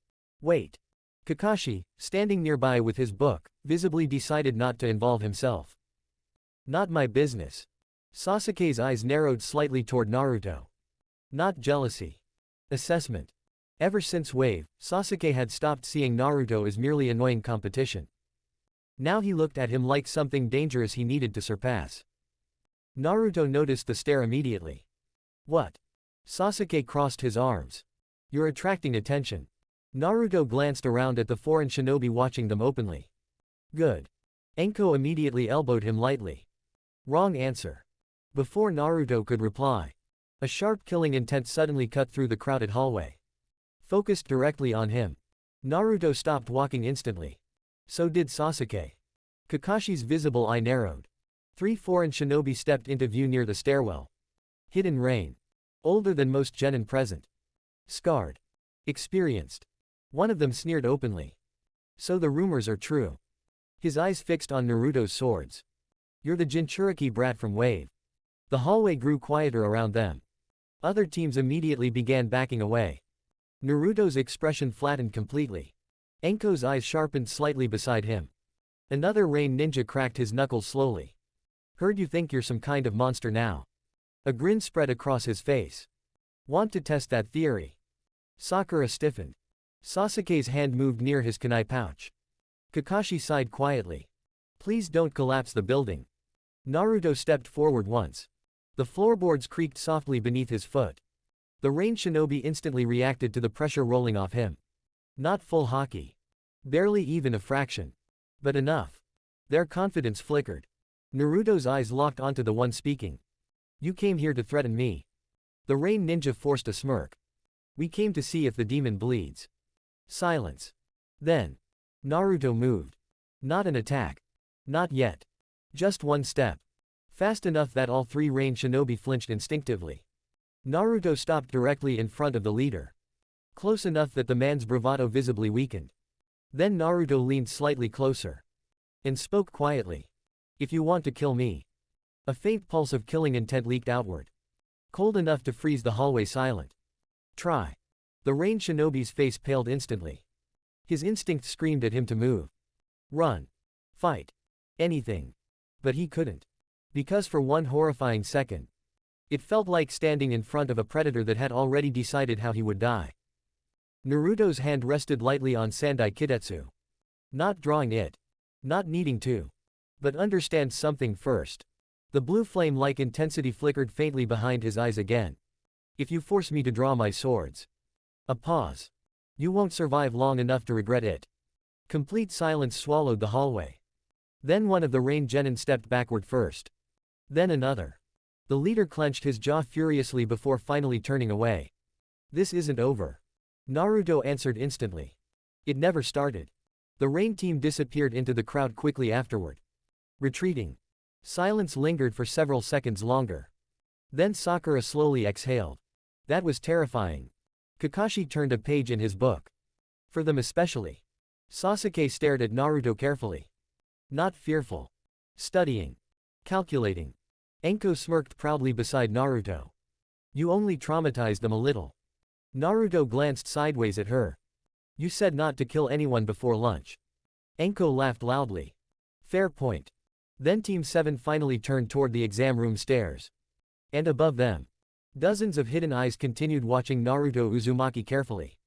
Wait. Kakashi, standing nearby with his book, visibly decided not to involve himself. Not my business. Sasuke's eyes narrowed slightly toward Naruto. Not jealousy. Assessment. Ever since Wave, Sasuke had stopped seeing Naruto as merely annoying competition. Now he looked at him like something dangerous he needed to surpass. Naruto noticed the stare immediately. What? Sasuke crossed his arms. You're attracting attention. Naruto glanced around at the foreign shinobi watching them openly. Good. Anko immediately elbowed him lightly. Wrong answer. Before Naruto could reply, a sharp killing intent suddenly cut through the crowded hallway. Focused directly on him. Naruto stopped walking instantly. So did Sasuke. Kakashi's visible eye narrowed. 3 foreign shinobi stepped into view near the stairwell. Hidden Rain. Older than most genin present. Scarred. Experienced. One of them sneered openly. So the rumors are true. His eyes fixed on Naruto's swords. You're the Jinchuriki brat from Wave. The hallway grew quieter around them. Other teams immediately began backing away. Naruto's expression flattened completely. Anko's eyes sharpened slightly beside him. Another rain ninja cracked his knuckles slowly. Heard you think you're some kind of monster now. A grin spread across his face. Want to test that theory? Sakura stiffened. Sasuke's hand moved near his kunai pouch. Kakashi sighed quietly. Please don't collapse the building. Naruto stepped forward once. The floorboards creaked softly beneath his foot. The rain shinobi instantly reacted to the pressure rolling off him. Not full hockey. Barely even a fraction. But enough. Their confidence flickered. Naruto's eyes locked onto the one speaking. You came here to threaten me. The rain ninja forced a smirk. We came to see if the demon bleeds. Silence. Then. Naruto moved. Not an attack. Not yet. Just one step. Fast enough that all three rain shinobi flinched instinctively. Naruto stopped directly in front of the leader. Close enough that the man's bravado visibly weakened. Then Naruto leaned slightly closer. And spoke quietly. If you want to kill me. A faint pulse of killing intent leaked outward. Cold enough to freeze the hallway silent. Try. The rain shinobi's face paled instantly. His instinct screamed at him to move. Run. Fight. Anything. But he couldn't. Because for one horrifying second, it felt like standing in front of a predator that had already decided how he would die. Naruto's hand rested lightly on Sandai Kidetsu. Not drawing it. Not needing to. But understand something first. The blue flame-like intensity flickered faintly behind his eyes again. If you force me to draw my swords. A pause. You won't survive long enough to regret it. Complete silence swallowed the hallway. Then one of the rain genin stepped backward first. Then another. The leader clenched his jaw furiously before finally turning away. This isn't over. Naruto answered instantly. It never started. The rain team disappeared into the crowd quickly afterward. Retreating. Silence lingered for several seconds longer. Then Sakura slowly exhaled. That was terrifying. Kakashi turned a page in his book. For them especially. Sasuke stared at Naruto carefully. Not fearful. Studying. Calculating. Anko smirked proudly beside Naruto. You only traumatized them a little. Naruto glanced sideways at her. You said not to kill anyone before lunch. Anko laughed loudly. Fair point. Then Team 7 finally turned toward the exam room stairs. And above them, dozens of hidden eyes continued watching Naruto Uzumaki carefully.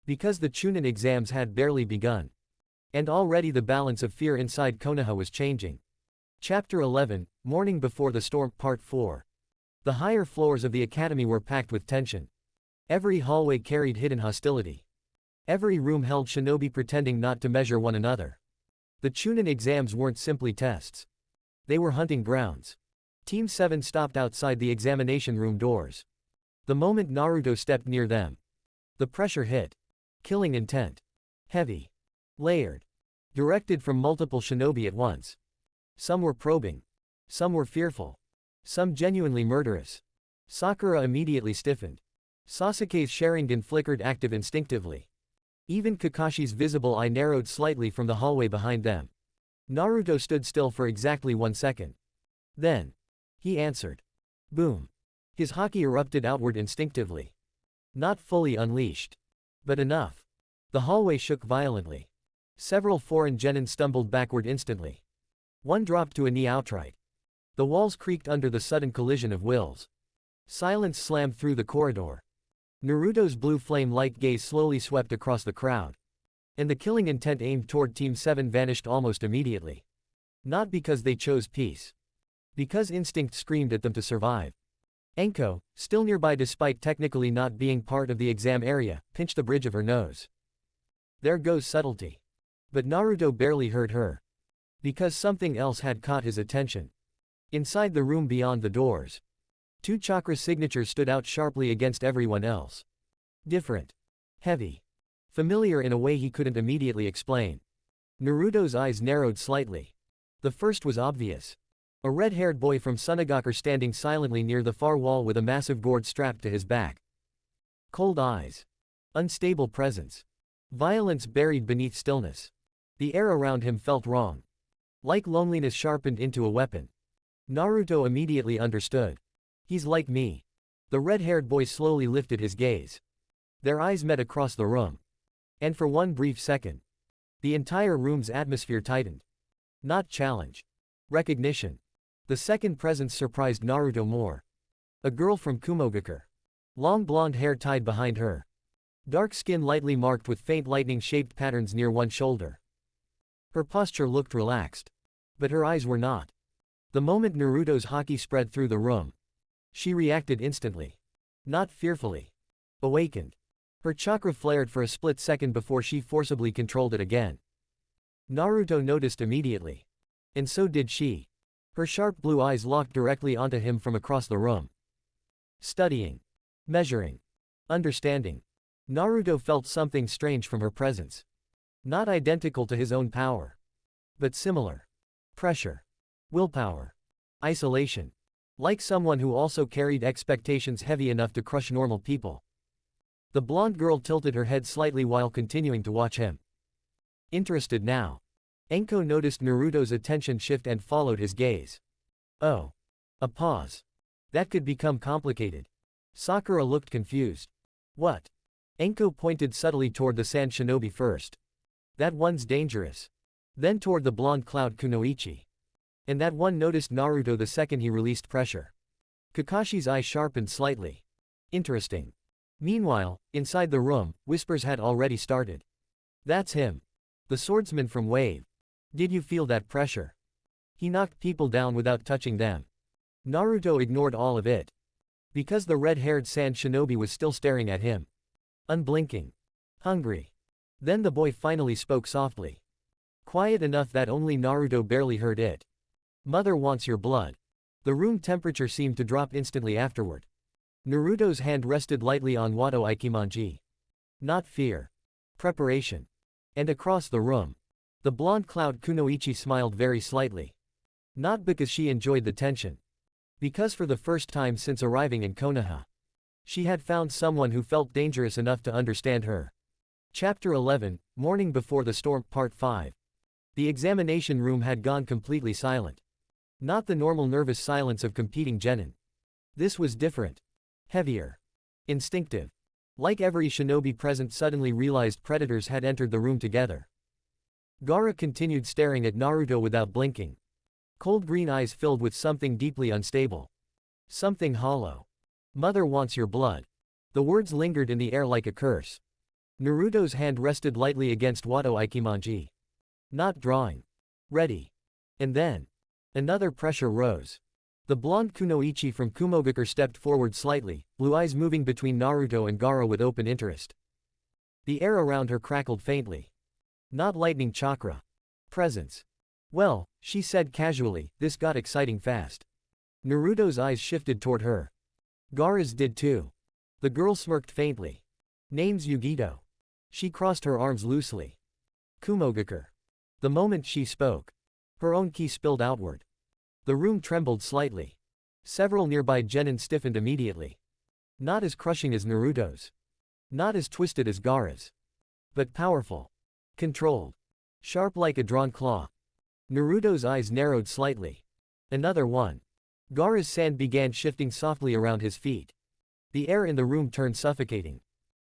Because the Chunin exams had barely begun. And already the balance of fear inside Konoha was changing. Chapter 11, Morning Before the Storm, Part 4. The higher floors of the academy were packed with tension. Every hallway carried hidden hostility. Every room held shinobi pretending not to measure one another. The Chunin exams weren't simply tests. They were hunting grounds. Team 7 stopped outside the examination room doors. The moment Naruto stepped near them, the pressure hit. Killing intent. Heavy. Layered. Directed from multiple shinobi at once. Some were probing. Some were fearful. Some genuinely murderous. Sakura immediately stiffened. Sasuke's Sharingan flickered active instinctively. Even Kakashi's visible eye narrowed slightly from the hallway behind them. Naruto stood still for exactly 1 second. Then. He answered. Boom. His haki erupted outward instinctively. Not fully unleashed. But enough. The hallway shook violently. Several foreign genin stumbled backward instantly. One dropped to a knee outright. The walls creaked under the sudden collision of wills. Silence slammed through the corridor. Naruto's blue flame-like gaze slowly swept across the crowd. And the killing intent aimed toward Team 7 vanished almost immediately. Not because they chose peace. Because instinct screamed at them to survive. Anko, still nearby despite technically not being part of the exam area, pinched the bridge of her nose. There goes subtlety. But Naruto barely heard her. Because something else had caught his attention. Inside the room beyond the doors. 2 chakra signatures stood out sharply against everyone else. Different. Heavy. Familiar in a way he couldn't immediately explain. Naruto's eyes narrowed slightly. The first was obvious. A red-haired boy from Sunagaku standing silently near the far wall with a massive gourd strapped to his back. Cold eyes. Unstable presence. Violence buried beneath stillness. The air around him felt wrong. Like loneliness sharpened into a weapon. Naruto immediately understood. He's like me. The red-haired boy slowly lifted his gaze. Their eyes met across the room. And for one brief second, the entire room's atmosphere tightened. Not challenge. Recognition. The second presence surprised Naruto more. A girl from Kumogaku. Long blonde hair tied behind her. Dark skin lightly marked with faint lightning-shaped patterns near one shoulder. Her posture looked relaxed. But her eyes were not. The moment Naruto's haki spread through the room, she reacted instantly. Not fearfully. Awakened. Her chakra flared for a split second before she forcibly controlled it again. Naruto noticed immediately. And so did she. Her sharp blue eyes locked directly onto him from across the room. Studying. Measuring. Understanding. Naruto felt something strange from her presence. Not identical to his own power. But similar. Pressure. Willpower. Isolation. Like someone who also carried expectations heavy enough to crush normal people. The blonde girl tilted her head slightly while continuing to watch him. Interested now. Anko noticed Naruto's attention shift and followed his gaze. Oh. A pause. That could become complicated. Sakura looked confused. What? Anko pointed subtly toward the sand shinobi first. That one's dangerous. Then toward the blonde cloud kunoichi. And that one noticed Naruto the second he released pressure. Kakashi's eye sharpened slightly. Interesting. Meanwhile, inside the room, whispers had already started. That's him. The swordsman from Wave. Did you feel that pressure? He knocked people down without touching them. Naruto ignored all of it. Because the red-haired sand shinobi was still staring at him. Unblinking. Hungry. Then the boy finally spoke softly. Quiet enough that only Naruto barely heard it. Mother wants your blood. The room temperature seemed to drop instantly afterward. Naruto's hand rested lightly on Wado Ikimonji. Not fear. Preparation. And across the room. The blonde cloud kunoichi smiled very slightly. Not because she enjoyed the tension. Because for the first time since arriving in Konoha, she had found someone who felt dangerous enough to understand her. Chapter 11, Morning Before the Storm, Part 5. The examination room had gone completely silent. Not the normal nervous silence of competing genin. This was different. Heavier. Instinctive. Like every shinobi present suddenly realized predators had entered the room together. Gaara continued staring at Naruto without blinking. Cold green eyes filled with something deeply unstable. Something hollow. Mother wants your blood. The words lingered in the air like a curse. Naruto's hand rested lightly against Wado Ikimonji. Not drawing. Ready. And then. Another pressure rose. The blonde kunoichi from Kumogakure stepped forward slightly, blue eyes moving between Naruto and Gaara with open interest. The air around her crackled faintly. Not lightning chakra. Presence. Well, she said casually, this got exciting fast. Naruto's eyes shifted toward her. Gaara's did too. The girl smirked faintly. Name's Yugito. She crossed her arms loosely. Kumogakure. The moment she spoke, her own ki spilled outward. The room trembled slightly. Several nearby genin stiffened immediately. Not as crushing as Naruto's. Not as twisted as Gaara's. But powerful. Controlled. Sharp like a drawn claw. Naruto's eyes narrowed slightly. Another one. Gaara's sand began shifting softly around his feet. The air in the room turned suffocating.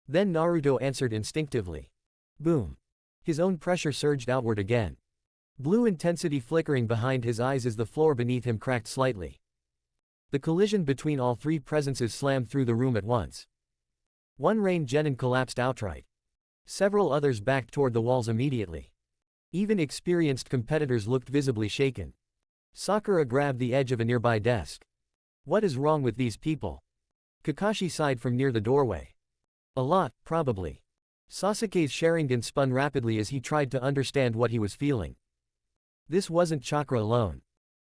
Then Naruto answered instinctively. Boom. His own pressure surged outward again. Blue intensity flickering behind his eyes as the floor beneath him cracked slightly. The collision between all three presences slammed through the room at once. One rain genin collapsed outright. Several others backed toward the walls immediately. Even experienced competitors looked visibly shaken. Sakura grabbed the edge of a nearby desk. What is wrong with these people? Kakashi sighed from near the doorway. A lot, probably. Sasuke's Sharingan spun rapidly as he tried to understand what he was feeling. This wasn't chakra alone.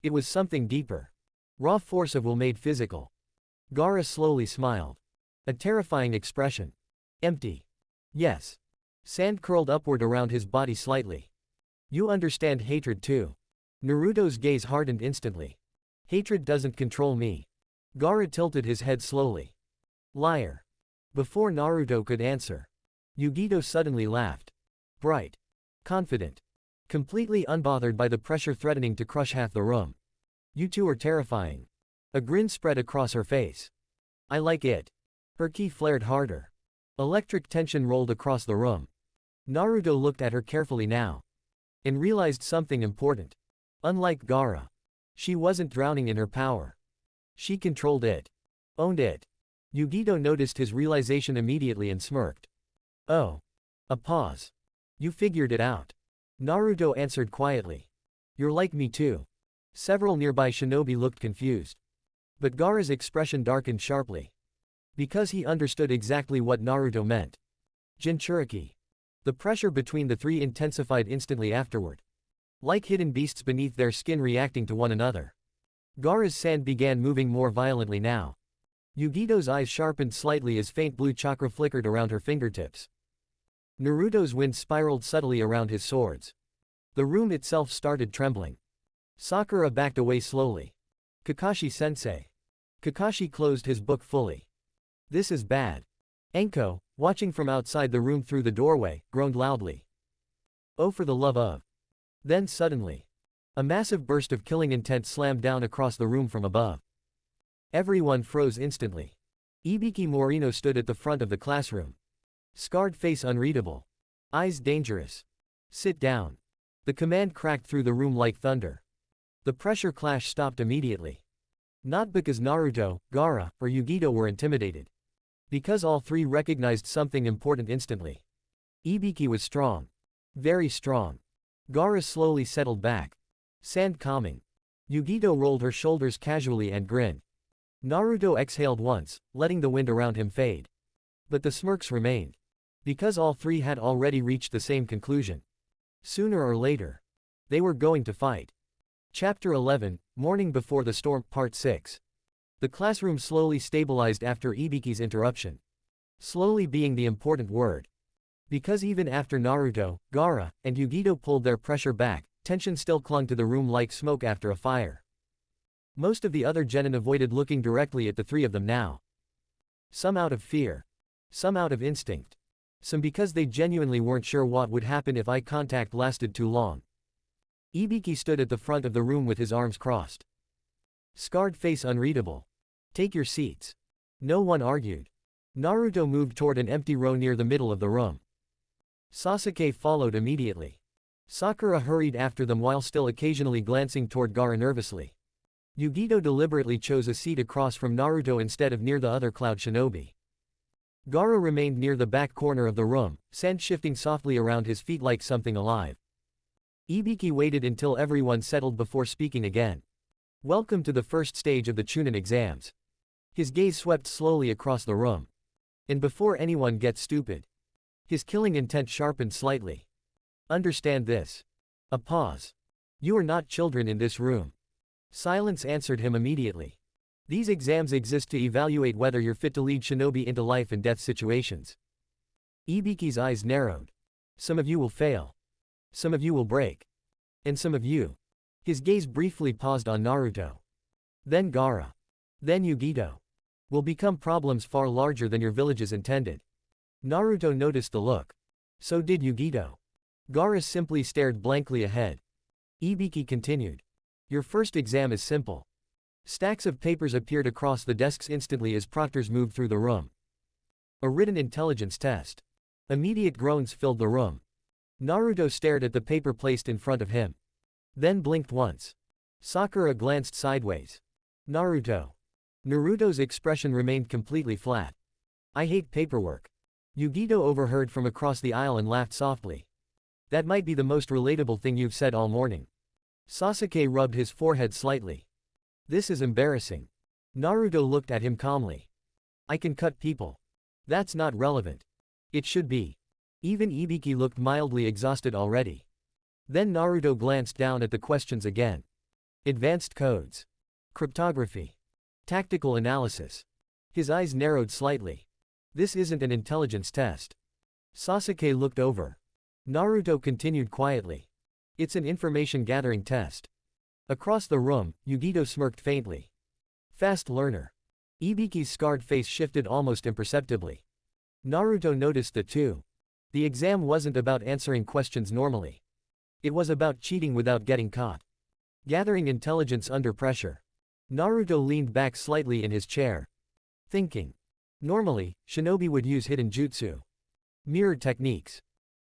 It was something deeper. Raw force of will made physical. Gaara slowly smiled. A terrifying expression. Empty. Yes. Sand curled upward around his body slightly. You understand hatred too. Naruto's gaze hardened instantly. Hatred doesn't control me. Gaara tilted his head slowly. Liar. Before Naruto could answer, Yugito suddenly laughed. Bright. Confident. Completely unbothered by the pressure threatening to crush half the room. You two are terrifying. A grin spread across her face. I like it. Her ki flared harder. Electric tension rolled across the room. Naruto looked at her carefully now. And realized something important. Unlike Gaara, she wasn't drowning in her power. She controlled it. Owned it. Yugito noticed his realization immediately and smirked. Oh. A pause. You figured it out. Naruto answered quietly. You're like me too. Several nearby shinobi looked confused. But Gaara's expression darkened sharply. Because he understood exactly what Naruto meant. Jinchuriki. The pressure between the three intensified instantly afterward. Like hidden beasts beneath their skin reacting to one another. Gaara's sand began moving more violently now. Yugito's eyes sharpened slightly as faint blue chakra flickered around her fingertips. Naruto's wind spiraled subtly around his swords. The room itself started trembling. Sakura backed away slowly. Kakashi-sensei. Kakashi closed his book fully. This is bad. Anko, watching from outside the room through the doorway, groaned loudly. Oh, for the love of. Then suddenly. A massive burst of killing intent slammed down across the room from above. Everyone froze instantly. Ibiki Morino stood at the front of the classroom. Scarred face unreadable. Eyes dangerous. Sit down. The command cracked through the room like thunder. The pressure clash stopped immediately. Not because Naruto, Gaara, or Yugito were intimidated. Because all three recognized something important instantly. Ibiki was strong. Very strong. Gaara slowly settled back. Sand calming. Yugito rolled her shoulders casually and grinned. Naruto exhaled once, letting the wind around him fade. But the smirks remained. Because all three had already reached the same conclusion. Sooner or later. They were going to fight. Chapter 11, Morning Before the Storm, Part 6. The classroom slowly stabilized after Ibiki's interruption. Slowly being the important word. Because even after Naruto, Gaara, and Yugito pulled their pressure back, tension still clung to the room like smoke after a fire. Most of the other genin avoided looking directly at the three of them now. Some out of fear. Some out of instinct. Some because they genuinely weren't sure what would happen if eye contact lasted too long. Ibiki stood at the front of the room with his arms crossed. Scarred face unreadable. Take your seats. No one argued. Naruto moved toward an empty row near the middle of the room. Sasuke followed immediately. Sakura hurried after them while still occasionally glancing toward Gaara nervously. Yugito deliberately chose a seat across from Naruto instead of near the other cloud shinobi. Gaara remained near the back corner of the room, sand shifting softly around his feet like something alive. Ibiki waited until everyone settled before speaking again. Welcome to the first stage of the Chunin exams. His gaze swept slowly across the room. And before anyone gets stupid. His killing intent sharpened slightly. Understand this. A pause. You are not children in this room. Silence answered him immediately. These exams exist to evaluate whether you're fit to lead shinobi into life and death situations. Ibiki's eyes narrowed. Some of you will fail. Some of you will break. And some of you. His gaze briefly paused on Naruto. Then Gaara. Then Yugito. Will become problems far larger than your villages intended. Naruto noticed the look. So did Yugito. Gaara simply stared blankly ahead. Ibiki continued. Your first exam is simple. Stacks of papers appeared across the desks instantly as proctors moved through the room. A written intelligence test. Immediate groans filled the room. Naruto stared at the paper placed in front of him. Then blinked once. Sakura glanced sideways. Naruto. Naruto's expression remained completely flat. I hate paperwork. Yugito overheard from across the aisle and laughed softly. That might be the most relatable thing you've said all morning. Sasuke rubbed his forehead slightly. This is embarrassing. Naruto looked at him calmly. I can cut people. That's not relevant. It should be. Even Ibiki looked mildly exhausted already. Then Naruto glanced down at the questions again. Advanced codes. Cryptography. Tactical analysis. His eyes narrowed slightly. This isn't an intelligence test. Sasuke looked over. Naruto continued quietly. It's an information gathering test. Across the room, Yugito smirked faintly. Fast learner. Ibiki's scarred face shifted almost imperceptibly. Naruto noticed that too. The exam wasn't about answering questions normally. It was about cheating without getting caught. Gathering intelligence under pressure. Naruto leaned back slightly in his chair. Thinking. Normally, shinobi would use hidden jutsu. Mirror techniques.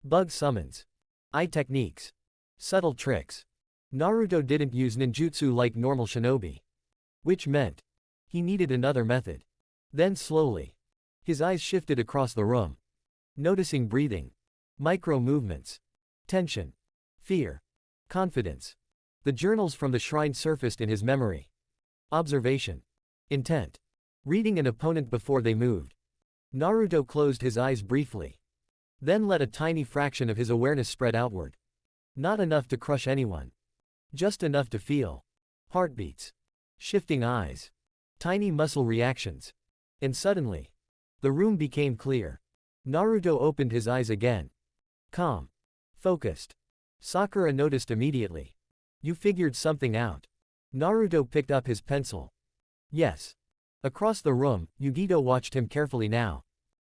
Bug summons. Eye techniques. Subtle tricks. Naruto didn't use ninjutsu like normal shinobi. Which meant. He needed another method. Then slowly. His eyes shifted across the room. Noticing breathing. Micro movements. Tension. Fear. Confidence. The journals from the shrine surfaced in his memory. Observation. Intent. Reading an opponent before they moved. Naruto closed his eyes briefly. Then let a tiny fraction of his awareness spread outward. Not enough to crush anyone. Just enough to feel. Heartbeats. Shifting eyes. Tiny muscle reactions. And suddenly, the room became clear. Naruto opened his eyes again. Calm. Focused. Sakura noticed immediately. You figured something out. Naruto picked up his pencil. Yes. Across the room, Yugito watched him carefully now.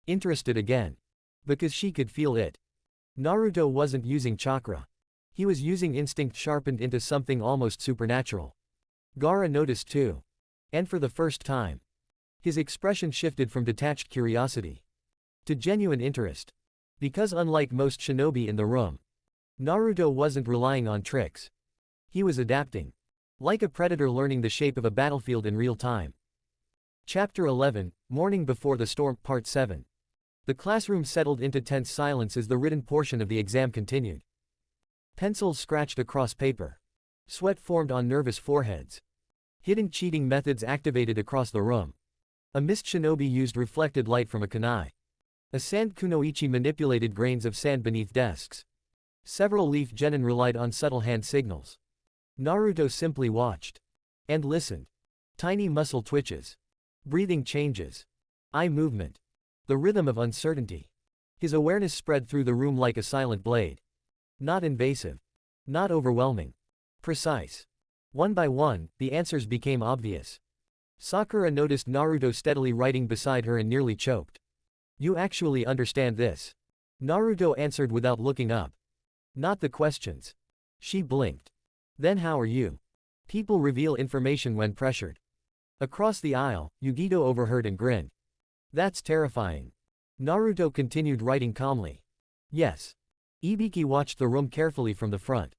Interested again. Because she could feel it. Naruto wasn't using chakra. He was using instinct sharpened into something almost supernatural. Gaara noticed too. And for the first time, his expression shifted from detached curiosity to genuine interest. Because unlike most shinobi in the room, Naruto wasn't relying on tricks. He was adapting. Like a predator learning the shape of a battlefield in real time. Chapter 11, Morning Before the Storm, Part 7. The classroom settled into tense silence as the written portion of the exam continued. Pencils scratched across paper. Sweat formed on nervous foreheads. Hidden cheating methods activated across the room. A mist shinobi used reflected light from a kunai. A sand kunoichi manipulated grains of sand beneath desks. Several leaf genin relied on subtle hand signals. Naruto simply watched. And listened. Tiny muscle twitches. Breathing changes. Eye movement. The rhythm of uncertainty. His awareness spread through the room like a silent blade. Not invasive. Not overwhelming. Precise. One by one, the answers became obvious. Sakura noticed Naruto steadily writing beside her and nearly choked. You actually understand this? Naruto answered without looking up. Not the questions. She blinked. Then how are you? People reveal information when pressured. Across the aisle, Yugito overheard and grinned. That's terrifying. Naruto continued writing calmly. Yes. Ibiki watched the room carefully from the front.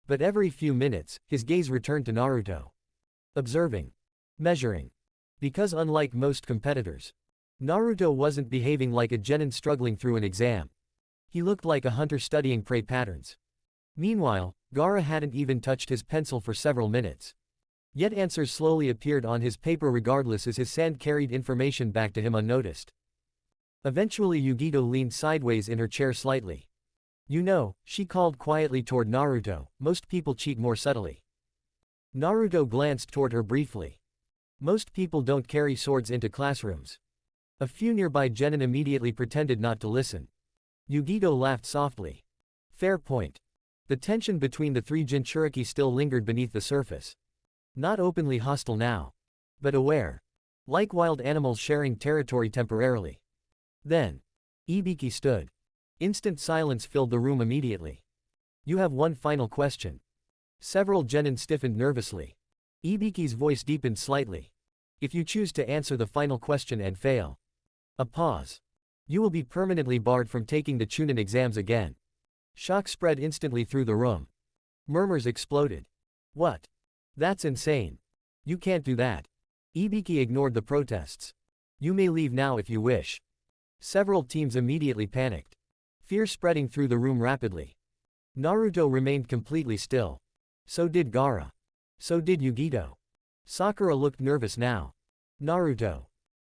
But every few minutes, his gaze returned to Naruto. Observing. Measuring. Because unlike most competitors, Naruto wasn't behaving like a genin struggling through an exam. He looked like a hunter studying prey patterns. Meanwhile, Gaara hadn't even touched his pencil for several minutes. Yet answers slowly appeared on his paper regardless as his sand carried information back to him unnoticed. Eventually Yugito leaned sideways in her chair slightly. You know, she called quietly toward Naruto, most people cheat more subtly. Naruto glanced toward her briefly. Most people don't carry swords into classrooms. A few nearby genin immediately pretended not to listen. Yugito laughed softly. Fair point. The tension between the three Jinchuriki still lingered beneath the surface. Not openly hostile now. But aware. Like wild animals sharing territory temporarily. Then. Ibiki stood. Instant silence filled the room immediately. You have one final question. Several genin stiffened nervously. Ibiki's voice deepened slightly. If you choose to answer the final question and fail. A pause. You will be permanently barred from taking the Chunin exams again. Shock spread instantly through the room. Murmurs exploded. What? That's insane. You can't do that. Ibiki ignored the protests. You may leave now if you wish. Several teams immediately panicked. Fear spreading through the room rapidly. Naruto remained completely still. So did Gaara. So did Yugito. Sakura looked nervous now. Naruto.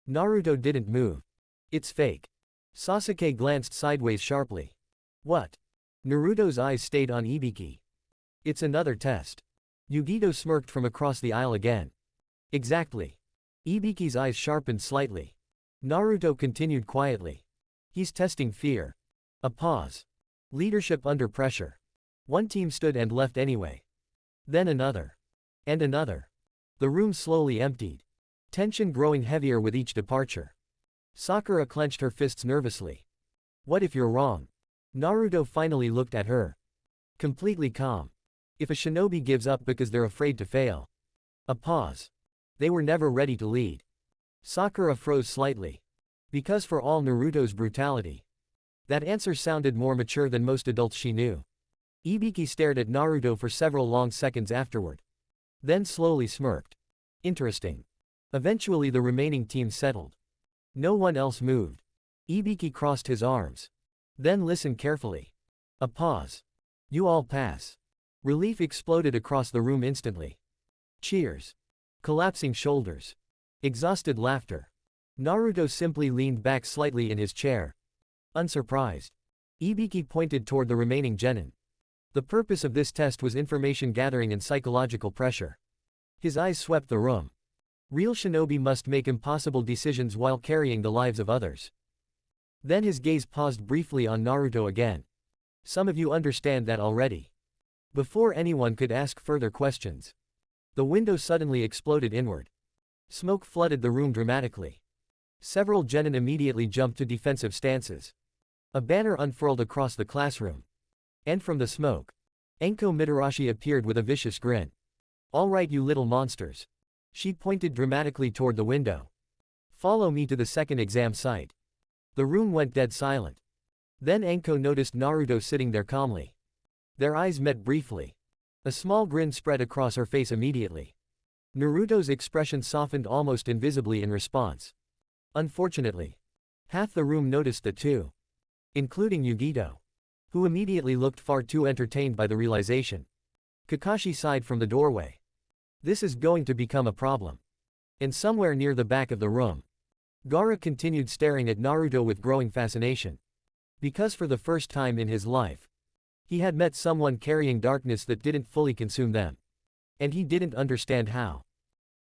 Naruto didn't move. It's fake. Sasuke glanced sideways sharply. What? Naruto's eyes stayed on Ibiki. It's another test. Yugito smirked from across the aisle again. Exactly. Ibiki's eyes sharpened slightly. Naruto continued quietly. He's testing fear. A pause. Leadership under pressure. One team stood and left anyway. Then another. And another. The room slowly emptied. Tension growing heavier with each departure. Sakura clenched her fists nervously. What if you're wrong? Naruto finally looked at her. Completely calm. If a shinobi gives up because they're afraid to fail. A pause. They were never ready to lead. Sakura froze slightly. Because for all Naruto's brutality. That answer sounded more mature than most adults she knew. Ibiki stared at Naruto for several long seconds afterward. Then slowly smirked. Interesting. Eventually the remaining team settled. No one else moved. Ibiki crossed his arms. Then listened carefully. A pause. You all pass. Relief exploded across the room instantly. Cheers. Collapsing shoulders. Exhausted laughter. Naruto simply leaned back slightly in his chair. Unsurprised. Ibiki pointed toward the remaining genin. The purpose of this test was information gathering and psychological pressure. His eyes swept the room. Real shinobi must make impossible decisions while carrying the lives of others. Then his gaze paused briefly on Naruto again. Some of you understand that already. Before anyone could ask further questions, the window suddenly exploded inward. Smoke flooded the room dramatically. Several genin immediately jumped to defensive stances. A banner unfurled across the classroom. And from the smoke, Anko Mitarashi appeared with a vicious grin. All right, you little monsters. She pointed dramatically toward the window. Follow me to the second exam site. The room went dead silent. Then Anko noticed Naruto sitting there calmly. Their eyes met briefly. A small grin spread across her face immediately. Naruto's expression softened almost invisibly in response. Unfortunately, half the room noticed that too. Including Yugito, who immediately looked far too entertained by the realization. Kakashi sighed from the doorway. This is going to become a problem. And somewhere near the back of the room, Gaara continued staring at Naruto with growing fascination. Because for the first time in his life, he had met someone carrying darkness that didn't fully consume them. And he didn't understand how.